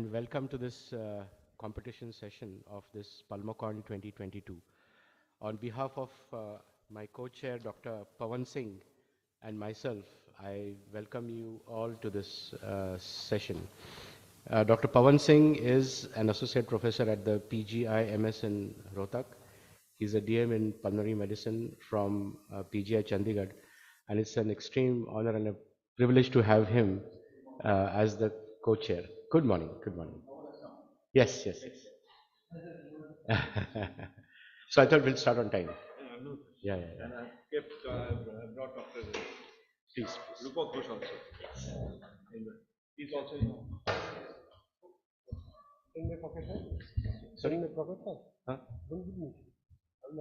Welcome to this competition session of this Pulmocon 2022. On behalf of my co-chair, Dr. Pawan Singh, and myself, I welcome you all to this session. Dr. Pawan Singh is an associate professor at the PGI MS in Rohtak. He's a DM in pulmonary medicine from PGI Chandigarh, and it's an extreme honor and a privilege to have him as the co-chair. Good morning. Good morning. Yes. So I thought we'll start on time. Yeah. And I've kept, brought Dr. Please. Rupa Ghosh also. Yes. He's also in my pocket. Sorry? In my pocket. Huh? Don't give me. I'll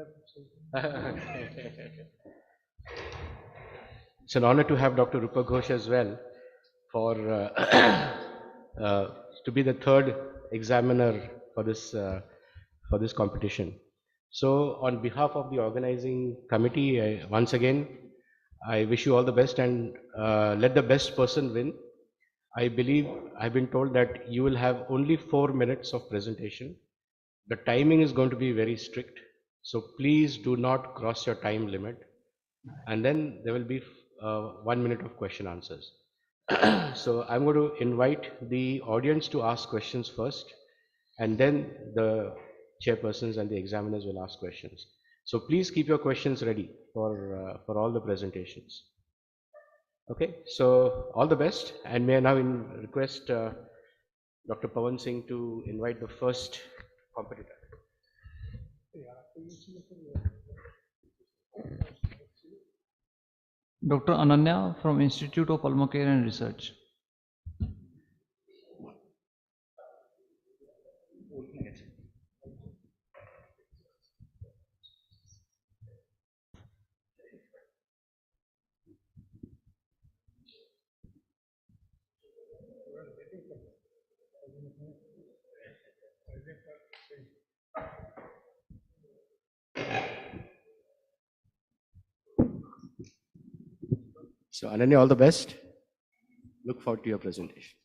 It's an honor to have Dr. Rupa Ghosh as well for to be the third examiner for this competition. So on behalf of the organizing committee, once again, I wish you all the best and let the best person win. I believe I've been told that you will have only 4 minutes of presentation. The timing is going to be very strict, so please do not cross your time limit. And then there will be 1 minute of question answers. So I'm going to invite the audience to ask questions first, and then the chairpersons and the examiners will ask questions. So please keep your questions ready for all the presentations. Okay, so all the best, and may I now request Dr. Pawan Singh to invite the first competitor. Dr. Ananya from Institute of Pulmocare and Research. So Ananya, all the best. Look forward to your presentation.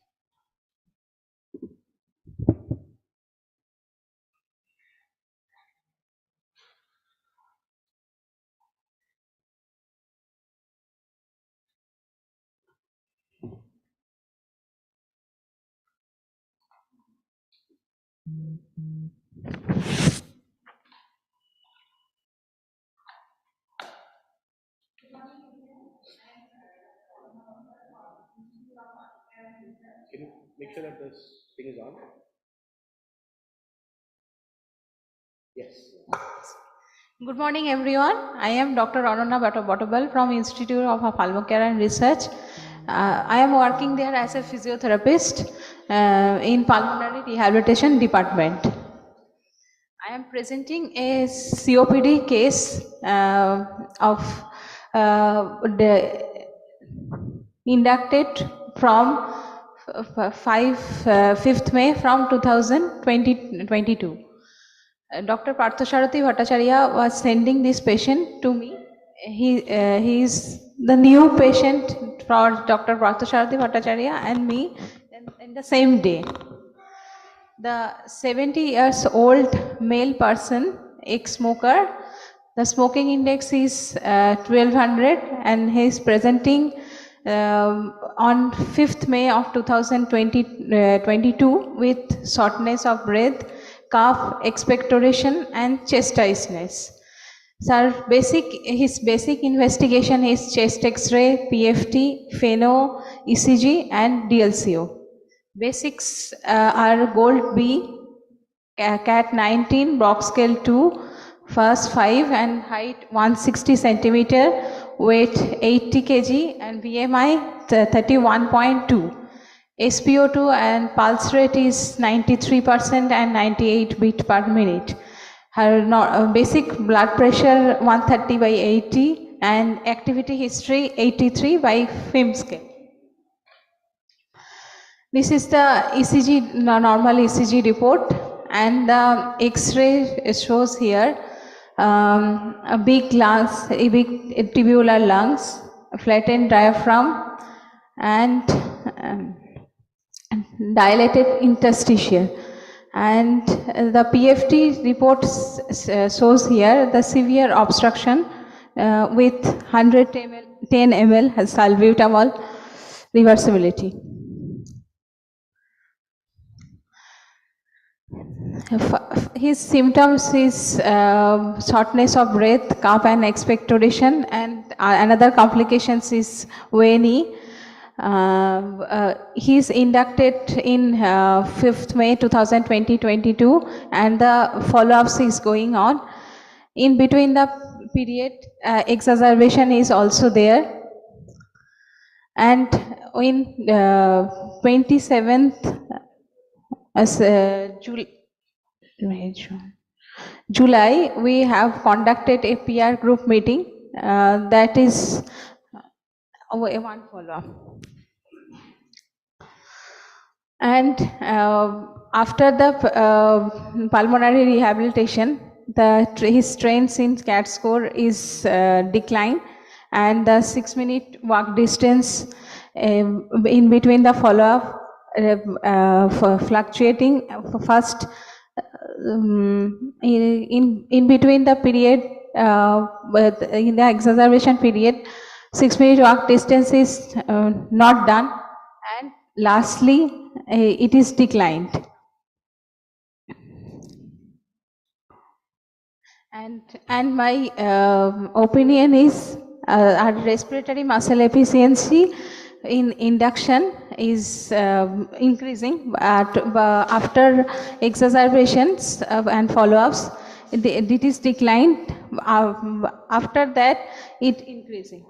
Can you make sure that this thing is on? Yes. Good morning, everyone. I am Dr. Ananya Bottabal from Institute of Pulmocare and Research. I am working there as a physiotherapist in pulmonary rehabilitation department. I am presenting a COPD case of inducted from 5th May from 2022. Dr. Parthasarathi Bhattacharya was sending this patient to me. He is the new patient for Dr. Parthasarathi Bhattacharya and me in the same day. The 70 years old male person, ex-smoker, the smoking index is 1200 and he is presenting on 5th May of 2022 with shortness of breath, cough, expectoration and chest tightness. Sir, his basic investigation is chest X-ray, PFT, FeNO, ECG and DLCO. Basics are Gold B, CAT 19, Brock scale 2, first 5 and height 160 centimeter, weight 80 kg and BMI 31.2. SpO2 and pulse rate is 93% and 98 beat per minute. Her basic blood pressure 130 by 80 and activity history 83 by FIM scale. This is the ECG, normal ECG report, and the X-ray shows here a big lungs, a big tubular lungs, a flattened diaphragm, and dilated interstitial. And the PFT report shows here the severe obstruction with 100 ml, 10 ml salbutamol reversibility. His symptoms is shortness of breath, cough and expectoration, and another complications is WNE. He is inducted in 5th May 2022 and the follow-ups is going on. In between the period, exacerbation is also there. And in 27th July, we have conducted a PR group meeting that is one follow-up. And after the pulmonary rehabilitation, his strength in CAT score is declined, and the 6-minute walk distance in between the follow-up fluctuating. First, in between the period, in the exacerbation period, 6-minute walk distance is not done, and lastly, it is declined. And my opinion is our respiratory muscle efficiency in induction is increasing after exacerbations and follow-ups. It is declined. After that, it increasing.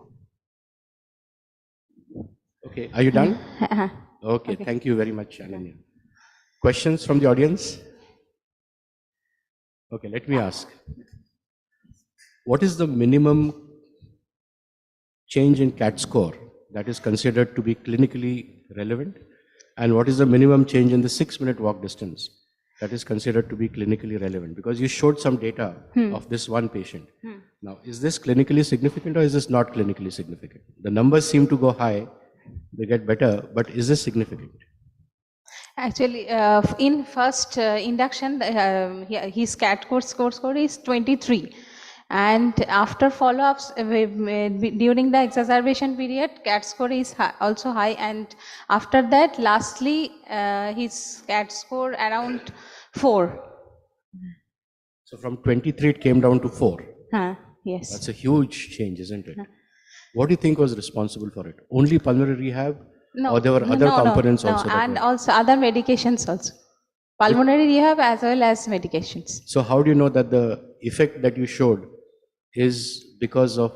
Okay, are you done? Okay, thank you very much, Ananya. Questions from the audience? Okay, let me ask. What is the minimum change in CAT score that is considered to be clinically relevant? And what is the minimum change in the 6-minute walk distance that is considered to be clinically relevant? Because you showed some data of this one patient. Now, is this clinically significant or is this not clinically significant? The numbers seem to go high, they get better, but is this significant? Actually, in first induction, his CAT score is 23. And after follow-ups, during the exacerbation period, CAT score is also high. And after that, lastly, his CAT score around 4. So from 23, it came down to 4. Yes. That's a huge change, isn't it? What do you think was responsible for it? Only pulmonary rehab? No, or there were other components no, also? And also other medications also. Pulmonary rehab as well as medications. So how do you know that the effect that you showed is because of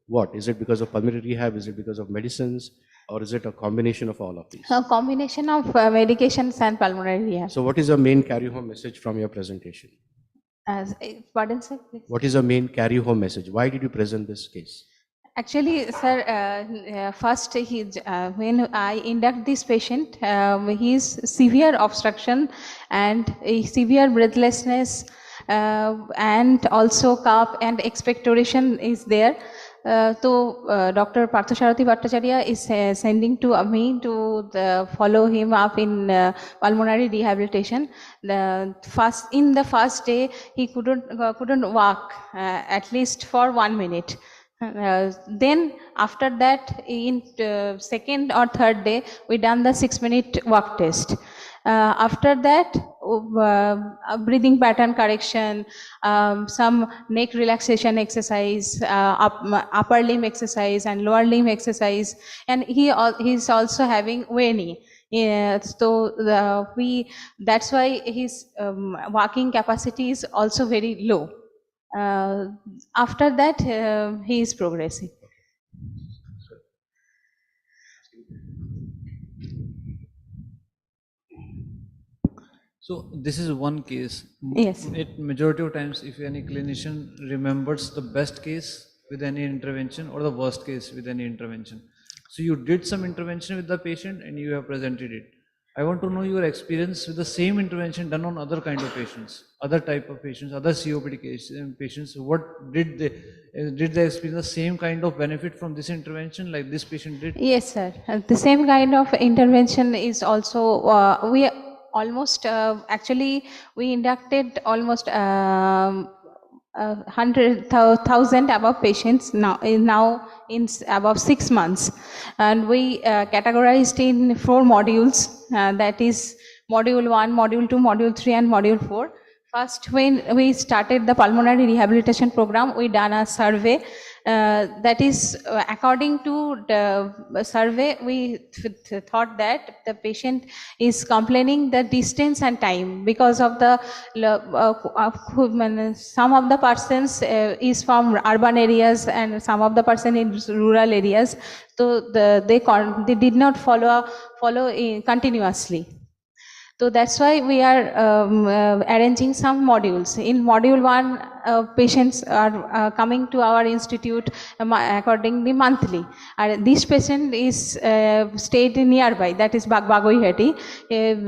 what? Is it because of pulmonary rehab? Is it because of medicines? Or is it a combination of all of these? A combination of medications and pulmonary rehab. So what is your main carry-home message from your presentation? Pardon, sir? Please. What is your main carry-home message? Why did you present this case? Actually, sir, first when I induct this patient, his severe obstruction and severe breathlessness and also cough and expectoration is there. So Dr. Parthasarathi Bhattacharya is sending to me to follow him up in pulmonary rehabilitation. In the first day, he couldn't walk at least for 1 minute. Then after that, in second or third day, we done the 6-minute walk test. After that, breathing pattern correction, some neck relaxation exercise, upper limb exercise and lower limb exercise, and he's also having WNE. So that's why his walking capacity is also very low. After that, he is progressing. So this is one case. Yes. It majority of times, if any clinician remembers the best case with any intervention or the worst case with any intervention. So you did some intervention with the patient and you have presented it. I want to know your experience with the same intervention done on other kind of patients, other type of patients, other COPD patients. What did they experience the same kind of benefit from this intervention like this patient did? Yes, sir. The same kind of intervention is also, we almost, actually, we inducted almost 100,000 above patients now in above 6 months. And we categorized in 4 modules, that is module 1, module 2, module 3 and module 4. First, when we started the pulmonary rehabilitation program, we done a survey. That is, according to the survey, we thought that the patient is complaining the distance and time because of the some of the persons is from urban areas and some of the person in rural areas. So they did not follow continuously. So that's why we are arranging some modules. In module 1, patients are coming to our institute accordingly monthly. And this patient is stayed nearby, that is Bagoi.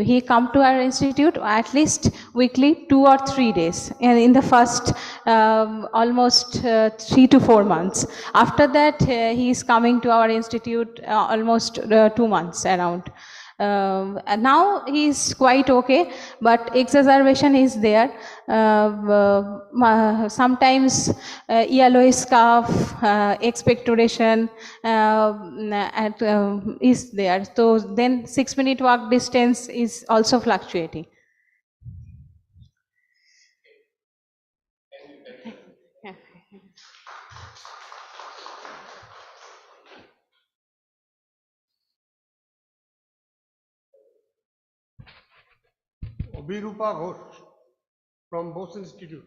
He come to our institute at least weekly 2 or 3 days, and in the first almost 3 to 4 months. After that, he is coming to our institute almost 2 months around. And now he is quite okay, but exacerbation is there. Sometimes yellowish cough, expectoration is there. So then 6-minute walk distance is also fluctuating. Yeah. Abhirupa Ghosh from Bose Institute.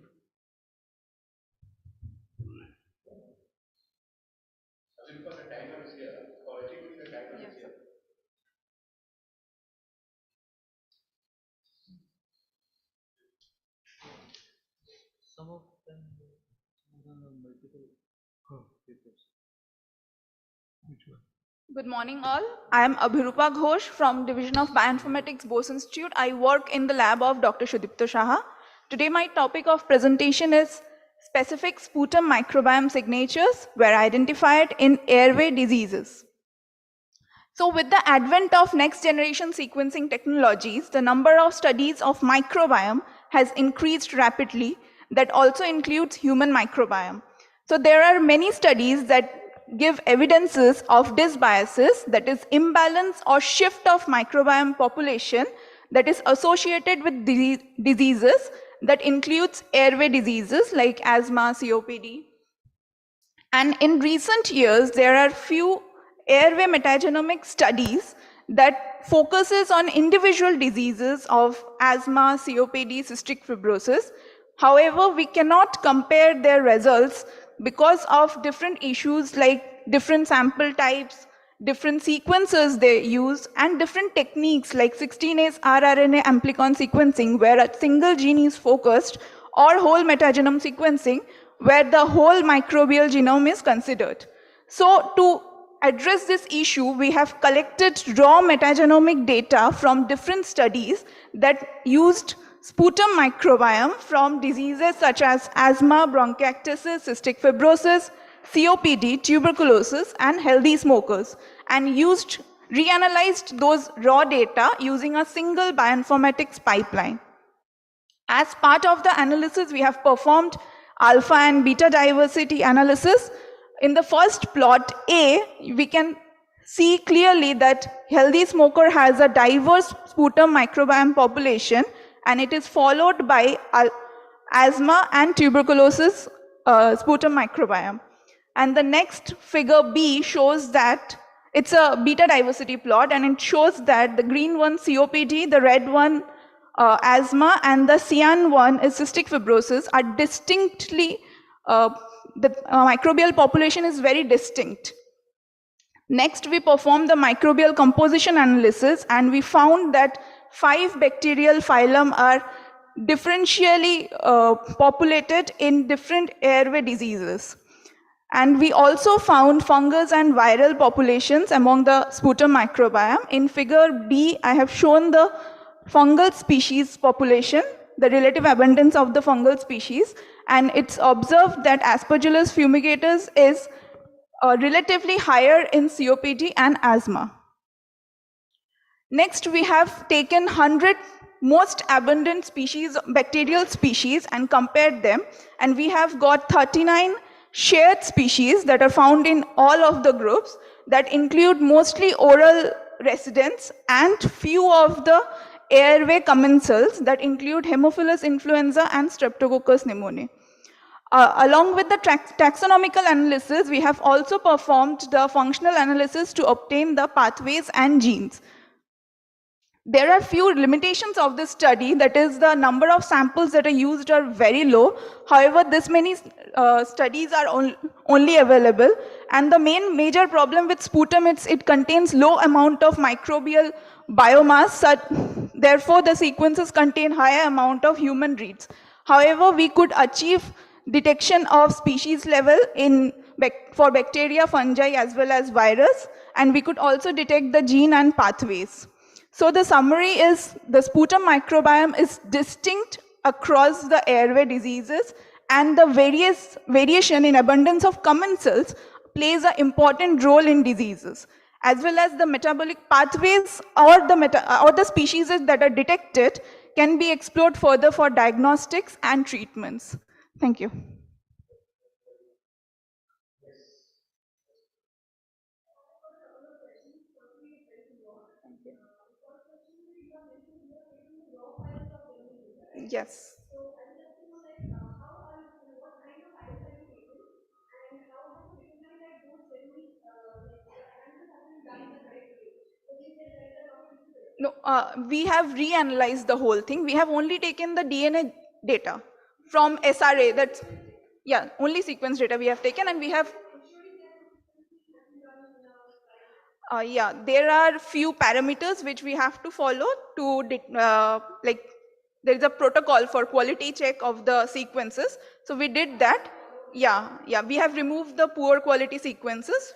Some of them multiple papers. Which one? Good morning all. I am Abhirupa Ghosh from Division of Bioinformatics, Bose Institute. I work in the lab of Dr. Sudipta Saha. Today my topic of presentation is specific sputum microbiome signatures were identified in airway diseases. So with the advent of next generation sequencing technologies, the number of studies of microbiome has increased rapidly. That also includes human microbiome. So there are many studies that give evidences of dysbiosis, that is imbalance or shift of microbiome population that is associated with diseases that includes airway diseases like asthma, COPD. And in recent years, there are few airway metagenomic studies that focuses on individual diseases of asthma, COPD, cystic fibrosis. However, we cannot compare their results because of different issues like different sample types, different sequences they use, and different techniques like 16S rRNA amplicon sequencing, where a single gene is focused, or whole metagenome sequencing, where the whole microbial genome is considered. So to address this issue, we have collected raw metagenomic data from different studies that used sputum microbiome from diseases such as asthma, bronchiectasis, cystic fibrosis, COPD, tuberculosis, and healthy smokers, and reanalyzed those raw data using a single bioinformatics pipeline. As part of the analysis, we have performed alpha and beta diversity analysis. In the first plot A, we can see clearly that healthy smoker has a diverse sputum microbiome population, and it is followed by asthma and tuberculosis sputum microbiome. And the next figure B shows that it's a beta diversity plot, and it shows that the green one COPD, the red one asthma, and the cyan one is cystic fibrosis are distinctly, the microbial population is very distinct. Next, we performed the microbial composition analysis, and we found that 5 bacterial phylum are differentially populated in different airway diseases. And we also found fungus and viral populations among the sputum microbiome. In figure B, I have shown the fungal species population, the relative abundance of the fungal species, and it's observed that Aspergillus fumigatus is relatively higher in COPD and asthma. Next, we have taken 100 most abundant species, bacterial species, and compared them, and we have got 39 shared species that are found in all of the groups that include mostly oral residents and few of the airway commensals that include Haemophilus influenza and Streptococcus pneumoniae. Along with the taxonomical analysis, we have also performed the functional analysis to obtain the pathways and genes. There are few limitations of this study, that is the number of samples that are used are very low. However, this many studies are only available, and the major problem with sputum is it contains low amount of microbial biomass, therefore the sequences contain higher amount of human reads. However, we could achieve detection of species level for bacteria, fungi as well as virus, and we could also detect the gene and pathways. So the summary is the sputum microbiome is distinct across the airway diseases, and the variation in abundance of commensals plays an important role in diseases, as well as the metabolic pathways or the species that are detected can be explored further for diagnostics and treatments. Thank you. Yes. No, we have reanalyzed the whole thing. We have only taken the DNA data from SRA. That's, yeah, only sequence data we have taken, and we have. Yeah, there are few parameters which we have to follow to like there is a protocol for quality check of the sequences. So we did that. Yeah, we have removed the poor quality sequences.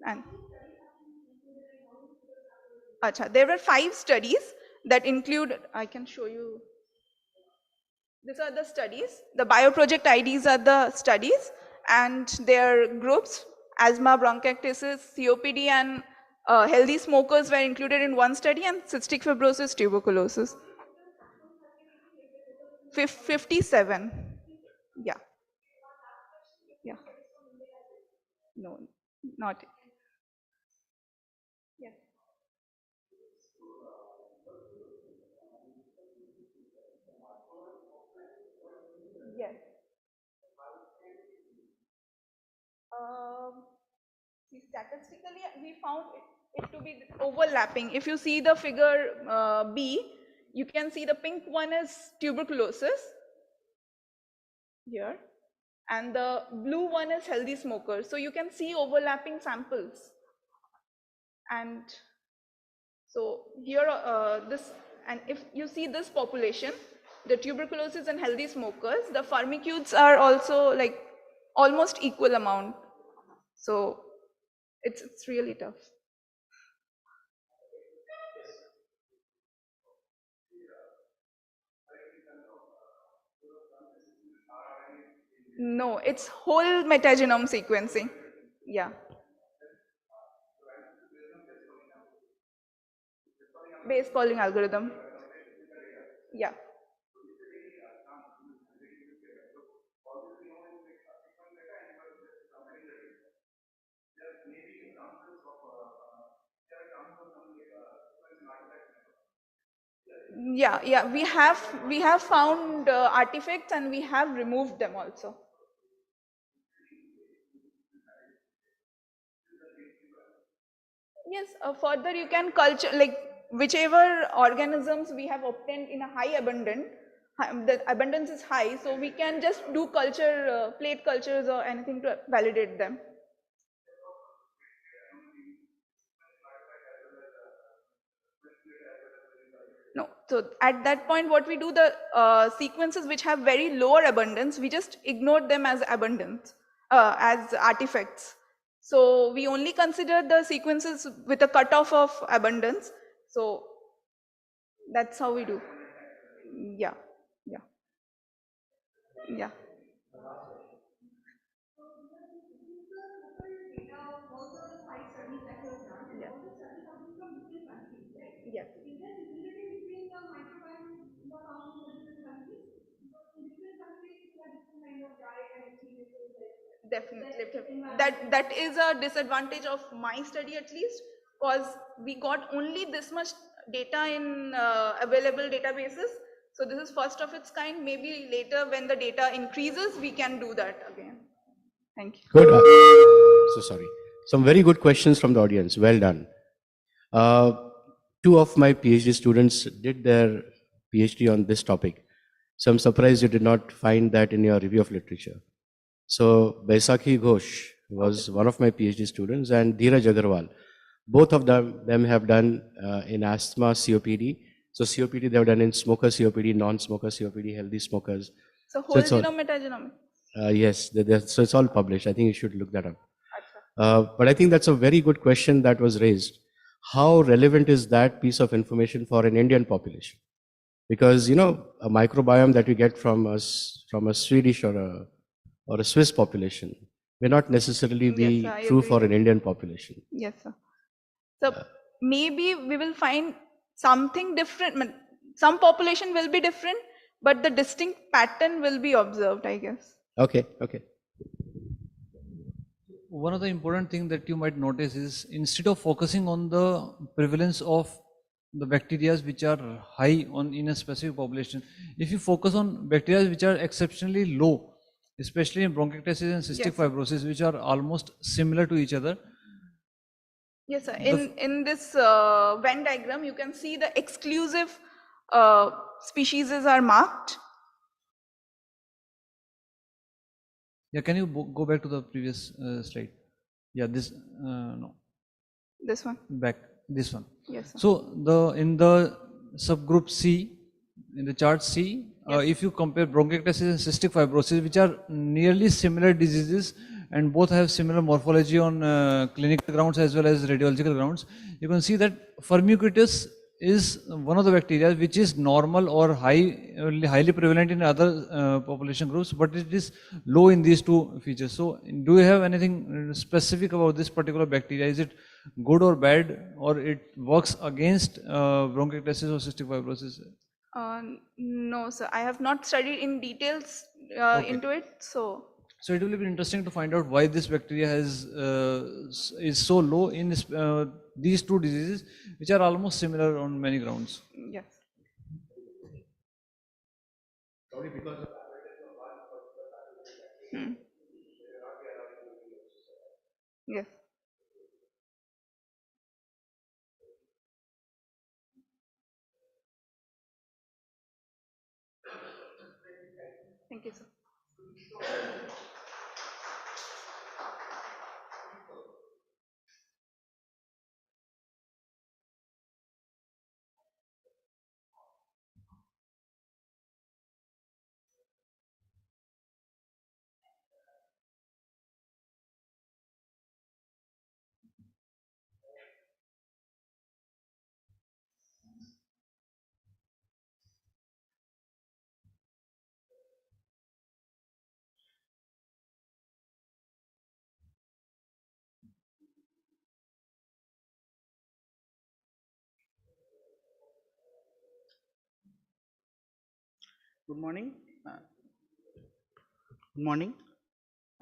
And Acha, there were 5 studies that include, I can show you. These are the studies. The bioproject IDs are the studies, and their groups: asthma, bronchiectasis, COPD, and healthy smokers were included in one study, and cystic fibrosis, tuberculosis. 57. Yeah. Yeah. No, not. Yes. Yes. See, statistically, we found it to be overlapping. If you see the figure B, you can see the pink one is tuberculosis here, and the blue one is healthy smokers. So you can see overlapping samples. And so here, and if you see this population, the tuberculosis and healthy smokers, the firmicutes are also like almost equal amount. So it's really tough. No, it's whole metagenome sequencing. Yeah. Base calling algorithm. Yeah. Yeah, we have found artifacts, and we have removed them also. Yes, further you can culture, like whichever organisms we have obtained in a high abundance, the abundance is high, so we can just do culture, plate cultures or anything to validate them. No, so at that point what we do, the sequences which have very lower abundance, we just ignore them as abundance. as artifacts. So we only consider the sequences with a cutoff of abundance. So that's how we do. Yeah, yeah, yeah. Yeah. Definitely. That is a disadvantage of my study at least, because we got only this much data in available databases. So this is first of its kind. Maybe later when the data increases, we can do that again. Thank you. Good. So sorry. Some very good questions from the audience. Well done. Two of my PhD students did their PhD on this topic. So I'm surprised you did not find that in your review of literature. So Baisakhi Ghosh was one of my PhD students, and Dheeraj Agarwal. Both of them have done in asthma COPD. So COPD they have done in smoker COPD, non-smoker COPD, healthy smokers. So So whole it's all, genome, metagenome. yes, so it's all published. I think you should look that up. Acha. But I think that's a very good question that was raised. How relevant is that piece of information for an Indian population? Because a microbiome that you get from a Swedish or a Swiss population may not necessarily be Yes, I true agree for with an Indian population. Yes, sir. So maybe we will find something different. Some population will be different, but the distinct pattern will be observed, I guess. Okay. One of the important things that you might notice is instead of focusing on the prevalence of the bacteria which are high in a specific population, if you focus on bacteria which are exceptionally low, especially in bronchiectasis and cystic Yes. fibrosis, which are almost similar to each other. Yes, sir. The In this Venn diagram, you can see the exclusive species are marked. Yeah, can you go back to the previous slide? Yeah, this no, This one. back this one. Yes, sir. So in the subgroup C, in the chart C, Yes. if you compare bronchiectasis and cystic fibrosis, which are nearly similar diseases and both have similar morphology on clinical grounds as well as radiological grounds, you can see that Firmicutes is one of the bacteria which is normal or highly prevalent in other population groups, but it is low in these two features. So do you have anything specific about this particular bacteria? Is it good or bad, or it works against bronchiectasis or cystic fibrosis? No, sir. I have not studied in details Okay. into it. So So it will be interesting to find out why this bacteria is so low in these two diseases, which are almost similar on many grounds. yes. Hmm. Yes. Thank you, sir. Good morning. Good morning.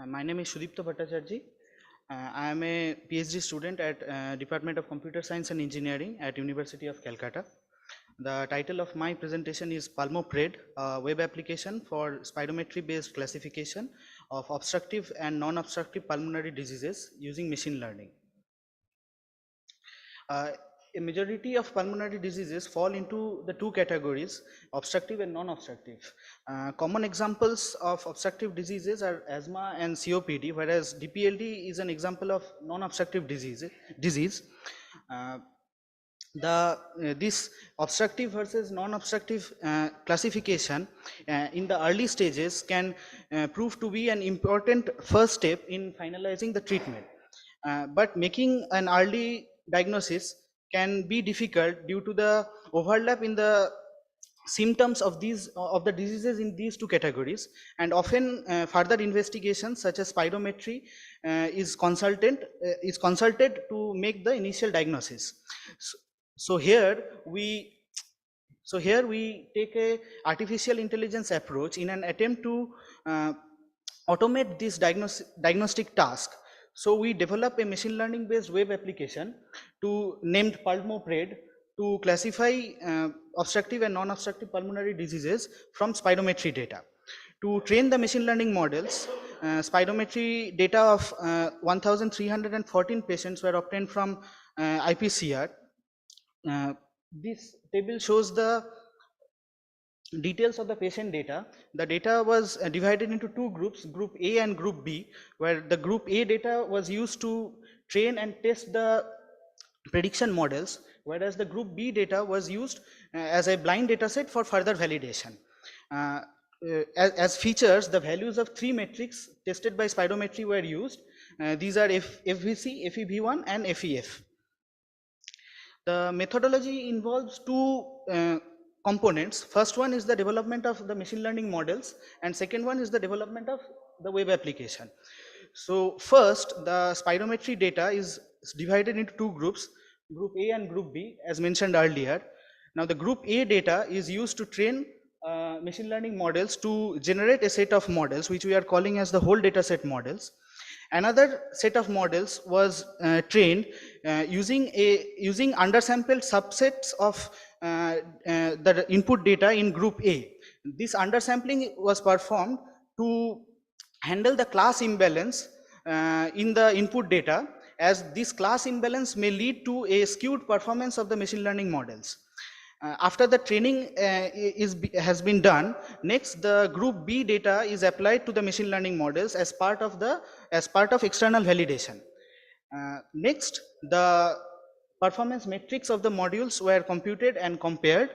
My name is Sudipta Bhattacharjee. I am a PhD student at Department of Computer Science and Engineering at University of Calcutta. The title of my presentation is Pulmopred, a web application for spirometry based classification of obstructive and non-obstructive pulmonary diseases using machine learning. A majority of pulmonary diseases fall into the two categories, obstructive and non-obstructive. Common examples of obstructive diseases are asthma and COPD, whereas DPLD is an example of non-obstructive disease. this obstructive versus non-obstructive classification in the early stages can prove to be an important first step in finalizing the treatment. But making an early diagnosis can be difficult due to the overlap in the symptoms of these of the diseases in these two categories, and often further investigations such as spirometry is consulted to make the initial diagnosis. So, so here we here we take a artificial intelligence approach in an attempt to automate this diagnostic task. So we develop a machine learning based web application to named Pulmocon to classify obstructive and non-obstructive pulmonary diseases from spirometry data. To train the machine learning models, spirometry data of 1,314 patients were obtained from IPCR. This table shows the details of the patient data. The data was divided into two groups, group A and group B, where the group A data was used to train and test the prediction models, whereas the group B data was used as a blind data set for further validation. As features, the values of three metrics tested by spirometry were used. These are FVC, FEV1 and FEF. The methodology involves two components. First one is the development of the machine learning models, and second one is the development of the web application. So first, the spirometry data is divided into two groups, group A and group B, as mentioned earlier. Now the group A data is used to train machine learning models to generate a set of models which we are calling as the whole data set models. Another set of models was trained using undersampled subsets of the input data in group A. This undersampling was performed to handle the class imbalance in the input data, as this class imbalance may lead to a skewed performance of the machine learning models. After the training has been done, next the group B data is applied to the machine learning models as part of external validation. Next, the performance metrics of the modules were computed and compared,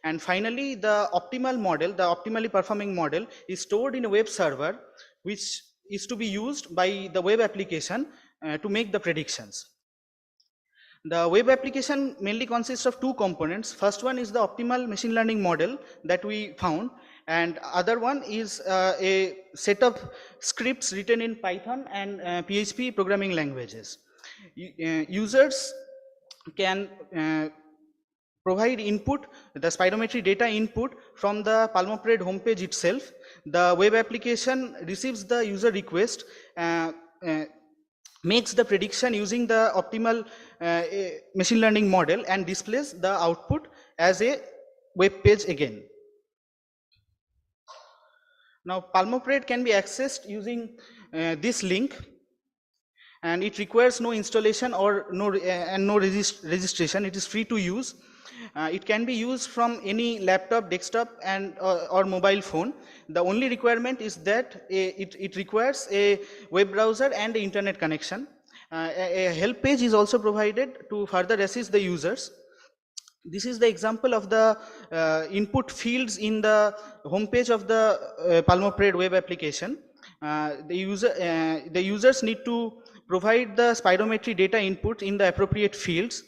and finally the optimal model, the optimally performing model, is stored in a web server which is to be used by the web application to make the predictions. The web application mainly consists of two components. First one is the optimal machine learning model that we found, and other one is a set of scripts written in Python and PHP programming languages. Users can provide input, the spirometry data input, from the Pulmocon homepage itself. The web application receives the user request, makes the prediction using the optimal machine learning model, and displays the output as a web page again. Now Pulmocon can be accessed using this link, and it requires no installation or no registration. It is free to use. It can be used from any laptop, desktop, and or mobile phone. The only requirement is that it requires a web browser and the internet connection. A help page is also provided to further assist the users. This is the example of the input fields in the home page of the Pulmocon web application. The users need to provide the spirometry data input in the appropriate fields.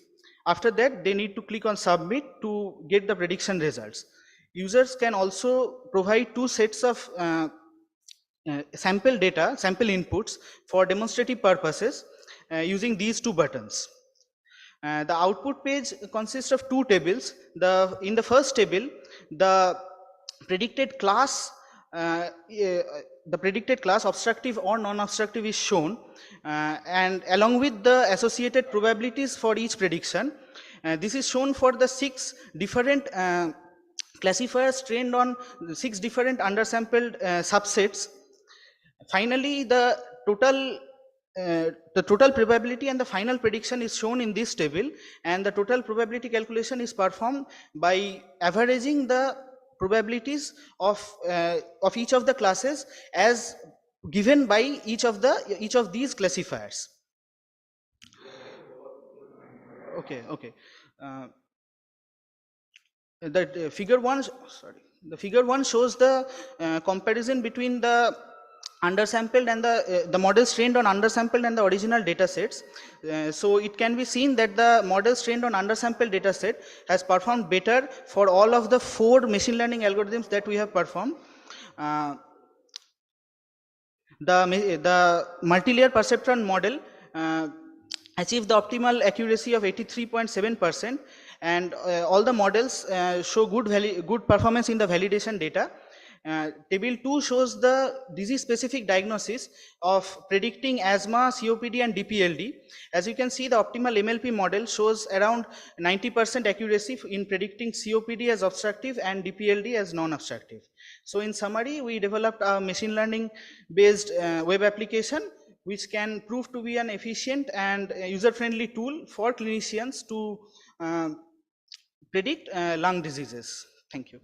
After that, they need to click on submit to get the prediction results. Users can also provide two sets of sample data, sample inputs for demonstrative purposes using these two buttons. The output page consists of two tables. In the first table, the predicted class obstructive or non-obstructive is shown, and along with the associated probabilities for each prediction. This is shown for the 6 different classifiers trained on 6 different undersampled subsets. Finally, the total probability and the final prediction is shown in this table, and the total probability calculation is performed by averaging the probabilities of each of the classes as given by each of these classifiers. Okay, okay. Uh, that figure one, sorry, the figure one shows the comparison between the undersampled and the models trained on undersampled and the original data sets. So it can be seen that the models trained on undersampled data set has performed better for all of the 4 machine learning algorithms that we have performed. Uh, the multi-layer perceptron model uh, achieved the optimal accuracy of 83.7%, and all the models show good performance in the validation data. Table 2 shows the disease specific diagnosis of predicting asthma, COPD and DPLD. As you can see, the optimal MLP model shows around 90% accuracy in predicting COPD as obstructive and DPLD as non-obstructive. So in summary, we developed a machine learning based web application which can prove to be an efficient and user-friendly tool for clinicians to uh, predict lung diseases. Thank you.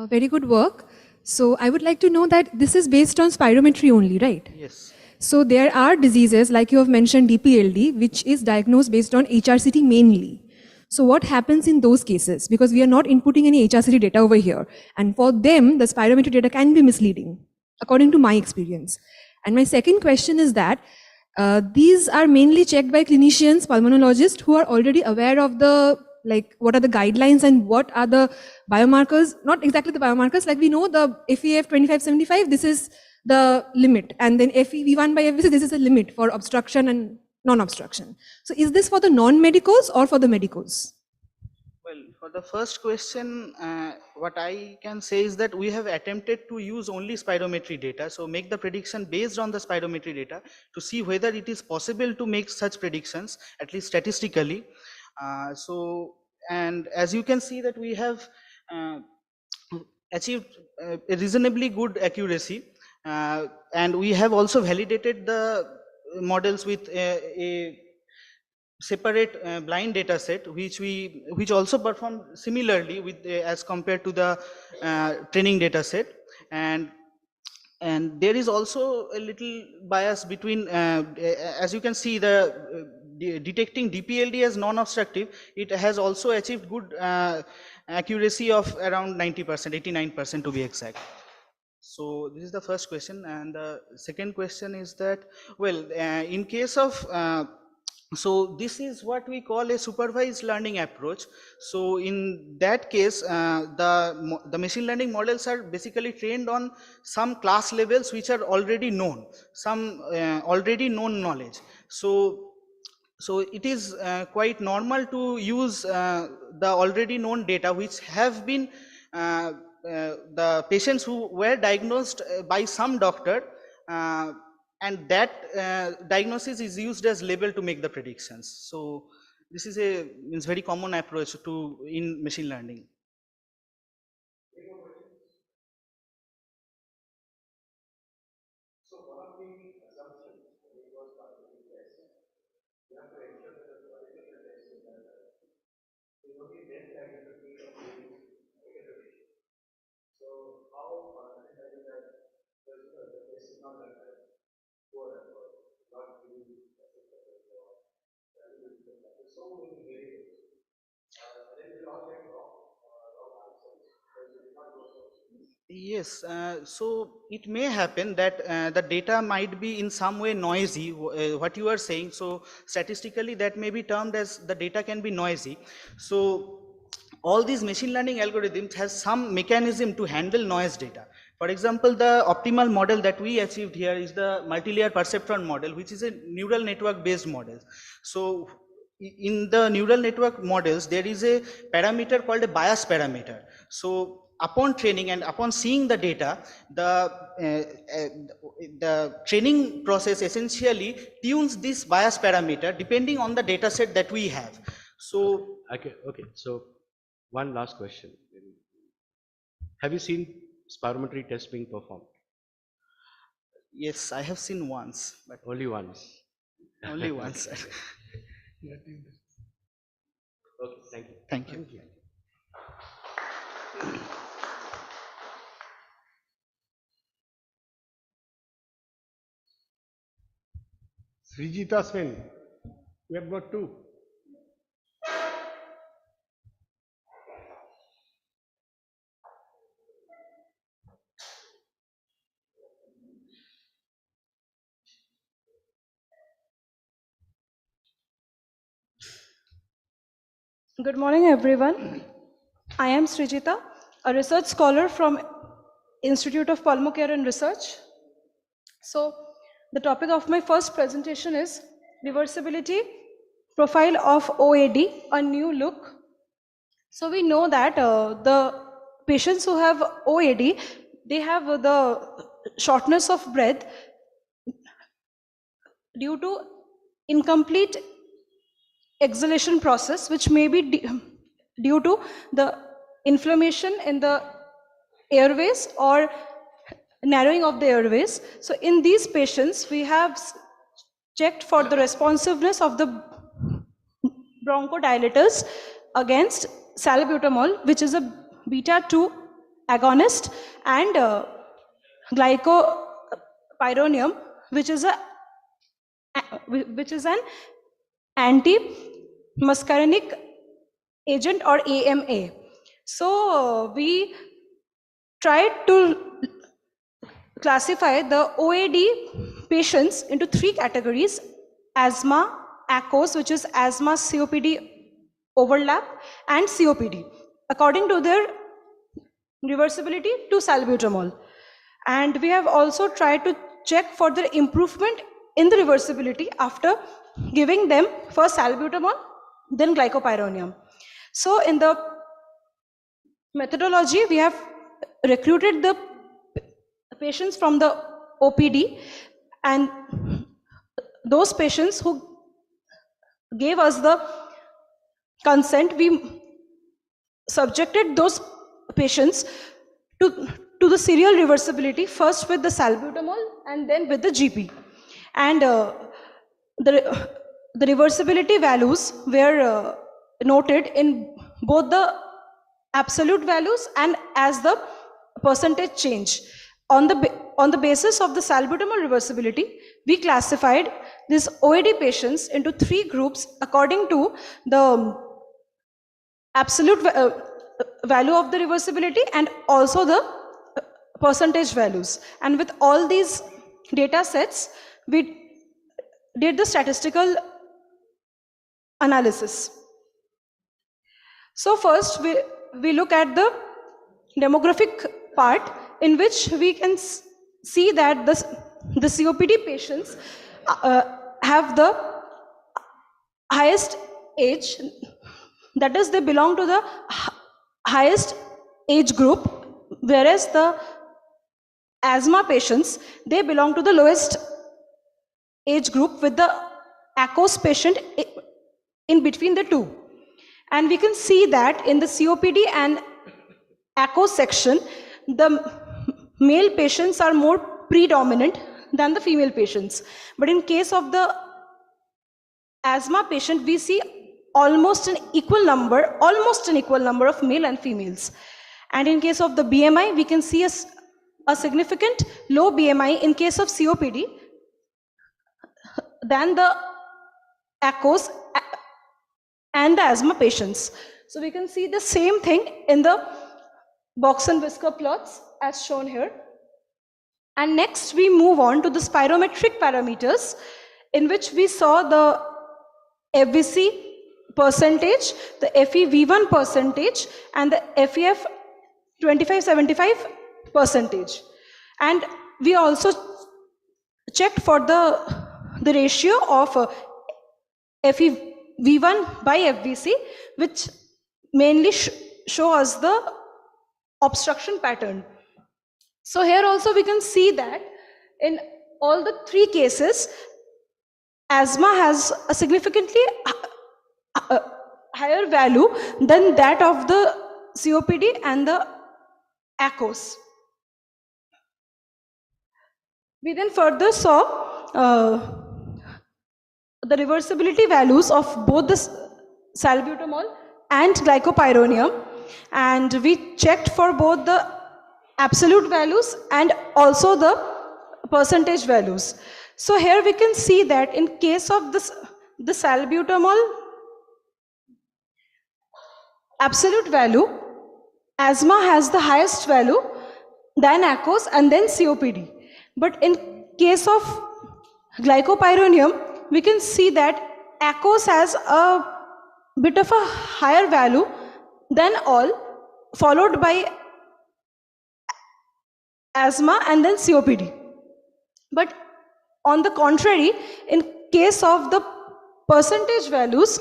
Very good work. So I would like to know that this is based on spirometry only, right? Yes. So there are diseases like you have mentioned DPLD, which is diagnosed based on HRCT mainly. So what happens in those cases? Because we are not inputting any HRCT data over here. And for them, the spirometry data can be misleading, according to my experience. And my second question is that these are mainly checked by clinicians, pulmonologists who are already aware of the, like, what are the guidelines and what are the biomarkers, not exactly the biomarkers, like we know the FEF 2575, this is the limit, and then FEV1 by FVC, this is a limit for obstruction and non-obstruction. So is this for the non-medicals or for the medicals? Well, for the first question, what I can say is that we have attempted to use only spirometry data. So make the prediction based on the spirometry data to see whether it is possible to make such predictions, at least statistically. And as you can see that we have achieved a reasonably good accuracy, and we have also validated the models with a separate blind data set which also perform similarly with as compared to the training data set, and there is also a little bias between as you can see the detecting DPLD as non-obstructive, it has also achieved good accuracy of around 90%, 89% to be exact. So this is the first question, and the second question is that, well, in case of so this is what we call a supervised learning approach. So in that case, the machine learning models are basically trained on some class levels which are already known, some already known knowledge. So it is quite normal to use the already known data which have been the patients who were diagnosed by some doctor, uh, and that diagnosis is used as label to make the predictions. So this is a very common approach to in machine learning. Yes, so it may happen that the data might be in some way noisy, what you are saying. So statistically, that may be termed as the data can be noisy. So all these machine learning algorithms has some mechanism to handle noise data. For example, the optimal model that we achieved here is the multi-layer perceptron model, which is a neural network based model. So in the neural network models, there is a parameter called a bias parameter. So upon training and upon seeing the data, the training process essentially tunes this bias parameter depending on the data set that we have. So Okay. So one last question. Have you seen spirometry tests being performed? yes, I have seen once, but Only once. only once. Okay, thank you. Thank you. Srijita Sven. We have got two. Good morning, everyone. I am Srijita, a research scholar from Institute of Pulmocare and Research. So, the topic of my first presentation is reversibility profile of OAD, a new look. So, we know that the patients who have OAD, they have the shortness of breath due to incomplete exhalation process, which may be due to the inflammation in the airways or narrowing of the airways. So in these patients, we have checked for the responsiveness of the bronchodilators against salbutamol, which is a beta-2 agonist, and glycopyrronium, which is an anti-muscarinic agent or AMA. So we tried to classify the OAD patients into three categories: asthma, ACOS, which is asthma COPD overlap, and COPD, according to their reversibility to salbutamol. And we have also tried to check for the improvement in the reversibility after giving them first salbutamol, then glycopyrronium. So in the methodology, we have recruited the patients from the OPD, and those patients who gave us the consent, we subjected those patients to the serial reversibility, first with the salbutamol and then with the GP. And the reversibility values were noted in both the absolute values and as the percentage change. On the basis of the salbutamol reversibility, we classified these OAD patients into three groups according to the absolute value of the reversibility and also the percentage values. And with all these data sets, we did the statistical analysis. So first, we look at the demographic part, in which we can see that the COPD patients have the highest age, that is, they belong to the highest age group, whereas the asthma patients, they belong to the lowest age group, with the ACOS patient in between the two. And we can see that in the COPD and ACOS section, the male patients are more predominant than the female patients. But in case of the asthma patient, we see almost an equal number of male and females. And in case of the BMI, we can see a significant low BMI in case of COPD than the ACOS and the asthma patients. So we can see the same thing in the box and whisker plots as shown here. And next we move on to the spirometric parameters, in which we saw the FVC percentage, the FEV1 percentage, and the FEF 25-75 percentage. And we also checked for the ratio of FEV1 by FVC, which mainly show us the obstruction pattern. So here also we can see that in all the three cases, asthma has a significantly higher value than that of the COPD and the ACOS. We then further saw the reversibility values of both the salbutamol and glycopyrronium, and we checked for both the absolute values and also the percentage values. So here we can see that in case of this, the salbutamol absolute value, asthma has the highest value, then ACOS and then COPD. But in case of glycopyrronium, we can see that ACOS has a bit of a higher value than all, followed by asthma and then COPD. But on the contrary, in case of the percentage values,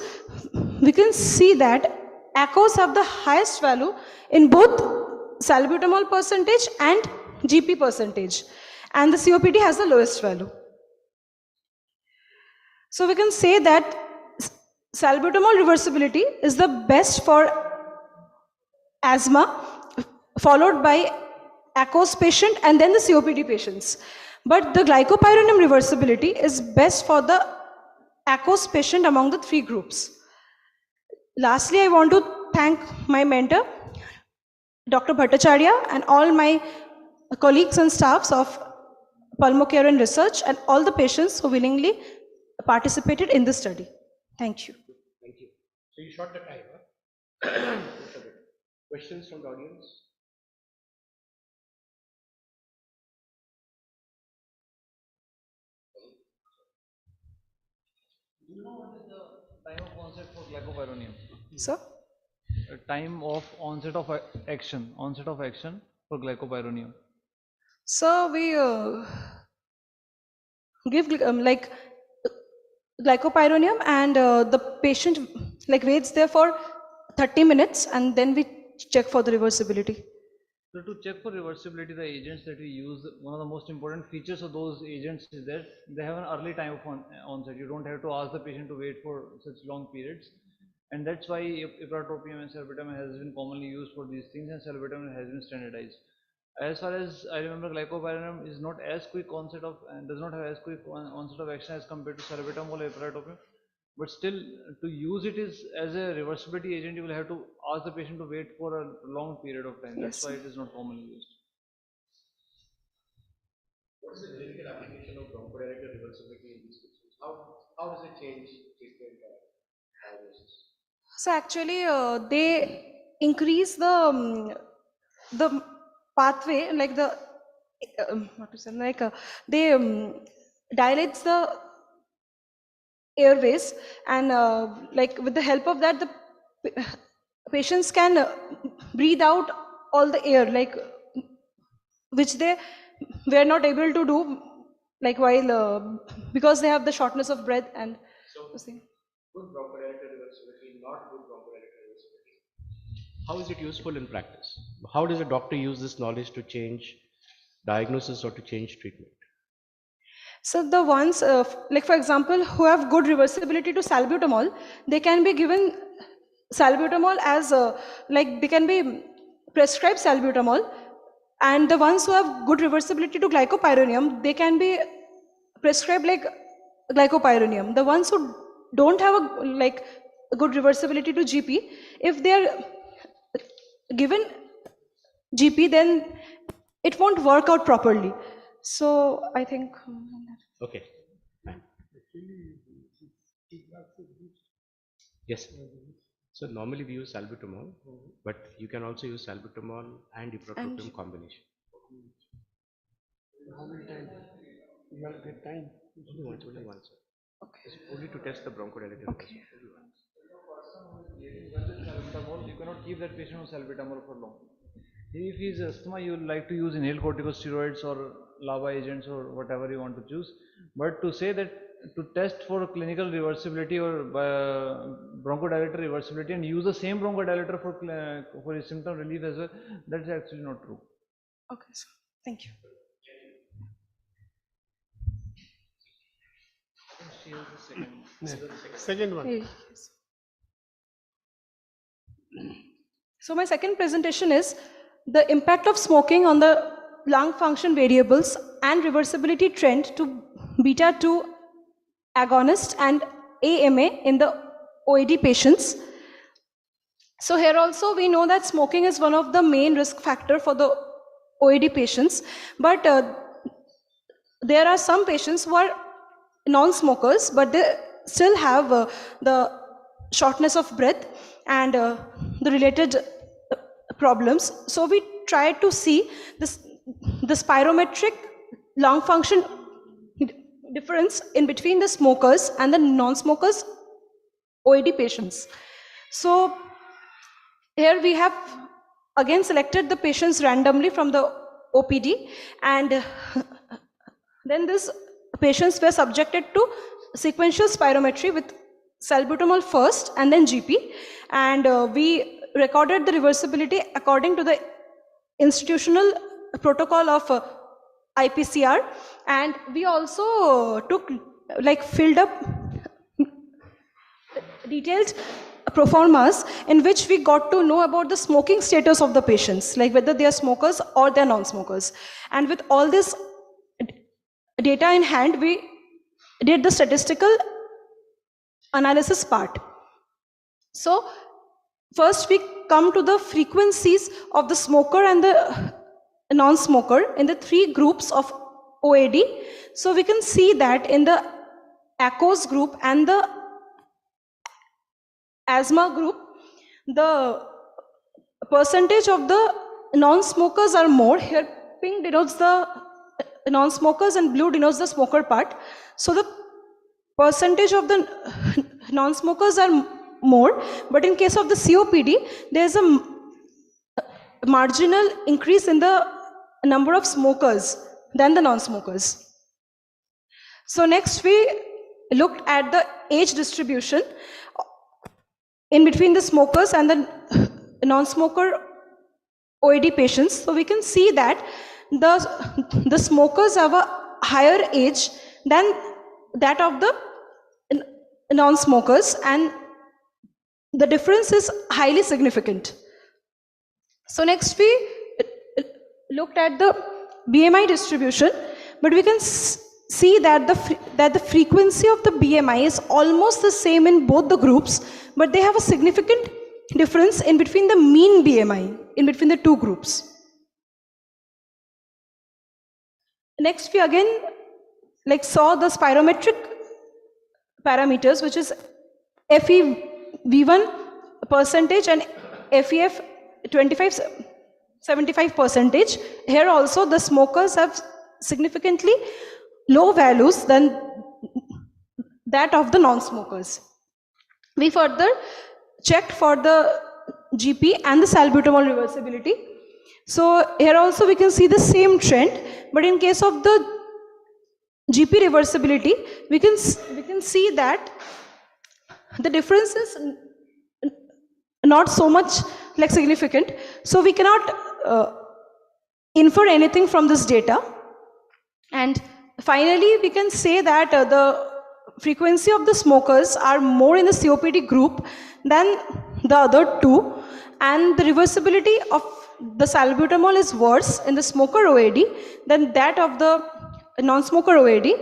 we can see that ACOs have the highest value in both salbutamol percentage and GP percentage, and the COPD has the lowest value. So we can say that salbutamol reversibility is the best for asthma, followed by ACOS patient and then the COPD patients. But the glycopyrronium reversibility is best for the ACOS patient among the three groups. Lastly, I want to thank my mentor, Dr. Bhattacharya, and all my colleagues and staffs of Pulmocare and Research, and all the patients who willingly participated in this study. Thank you. Thank you. So you shot the time, huh? Questions from the audience? Do you know what is the time of onset for glycopyrronium? Sir? Time of onset of action for glycopyrronium. So we give like glycopyrronium, and the patient like waits there for 30 minutes, and then we check for the reversibility. So to check for reversibility, the agents that we use, one of the most important features of those agents is that they have an early time of onset. You don't have to ask the patient to wait for such long periods. And that's why ipratropium and salbutamol has been commonly used for these things, and salbutamol has been standardized. As far as I remember, glycopyrronium is not as quick onset of, and does not have as quick onset of action as compared to salbutamol or ipratropium. But still, to use it is as a reversibility agent, you will have to ask the patient to wait for a long period of time. That's why it is not commonly used. What is the clinical application of bronchodilator reversibility in these patients? How does it change treatment diagnosis? So actually, they increase the pathway, like the what to say, like they dilates the airways, and like with the help of that, the patients can breathe out all the air, like which they were not able to do, like while because they have the shortness of breath and so good bronchodilator reversibility, not good bronchodilator reversibility. How is it useful in practice? How does a doctor use this knowledge to change diagnosis or to change treatment? So the ones, like for example, who have good reversibility to salbutamol, they can be given salbutamol as like they can be prescribed salbutamol, and the ones who have good reversibility to glycopyrronium, they can be prescribed like glycopyrronium. The ones who don't have a like a good reversibility to GP, if they are given GP, then it won't work out properly. So I think. Okay. Yes. So normally we use salbutamol, but you can also use salbutamol and ipratropium combination. How many times? You have to get time. Only once. Okay. It's only to test the bronchodilator. Okay. Salbutamol, you cannot keep that patient on salbutamol for long. If he is asthma, you would like to use inhaled corticosteroids or LABA agents or whatever you want to choose. But to say that to test for clinical reversibility or bronchodilator reversibility and use the same bronchodilator for his symptom relief as well, that's actually not true. Okay, so thank you. Second one. Yes. So my second presentation is the impact of smoking on the lung function variables and reversibility trend to beta 2 agonist and AMA in the OAD patients. So here also we know that smoking is one of the main risk factor for the OAD patients, but there are some patients who are non-smokers, but they still have the shortness of breath and the related problems. So we tried to see the spirometric lung function difference in between the smokers and the non-smokers OAD patients. So here we have again selected the patients randomly from the OPD, and then these patients were subjected to sequential spirometry with salbutamol first and then GP, and we recorded the reversibility according to the institutional protocol of IPCR, and we also filled up detailed proformas in which we got to know about the smoking status of the patients, like whether they are smokers or they are non-smokers. And with all this data in hand, we did the statistical analysis part. So first we come to the frequencies of the smoker and the non-smoker in the three groups of OAD. So we can see that in the ACOS group and the asthma group, the percentage of the non-smokers are more. Here pink denotes the non-smokers and blue denotes the smoker part. So the percentage of the non-smokers are more, but in case of the COPD, there is a marginal increase in the number of smokers than the non-smokers. So next we looked at the age distribution in between the smokers and the non-smoker OAD patients. So we can see that the smokers have a higher age than that of the non-smokers, and the difference is highly significant. So next we looked at the BMI distribution, but we can see that the frequency of the BMI is almost the same in both the groups, but they have a significant difference in between the mean BMI in between the two groups. Next we again saw the spirometric parameters, which is FEV1 percentage and FEF 75%. Here also the smokers have significantly low values than that of the non-smokers. We further checked for the GP and the salbutamol reversibility. So here also we can see the same trend, but in case of the GP reversibility, we can see that the difference is not so much significant. So we cannot infer anything from this data. And finally, we can say that the frequency of the smokers are more in the COPD group than the other two, and the reversibility of the salbutamol is worse in the smoker OAD than that of the non-smoker OAD,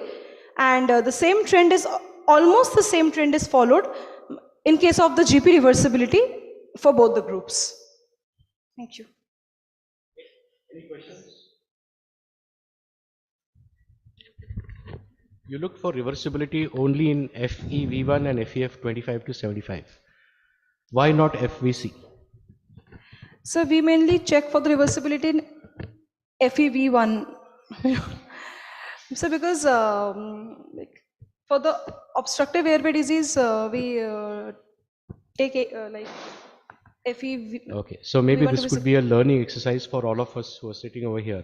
and the same trend is almost the same trend is followed in case of the GP reversibility for both the groups. Thank you. Any questions? You looked for reversibility only in FEV1 and FEF 25 to 75. Why not FVC? So we mainly check for the reversibility in FEV1. So because for the obstructive airway disease, we take FEV. Okay, so maybe this could be a learning exercise for all of us who are sitting over here.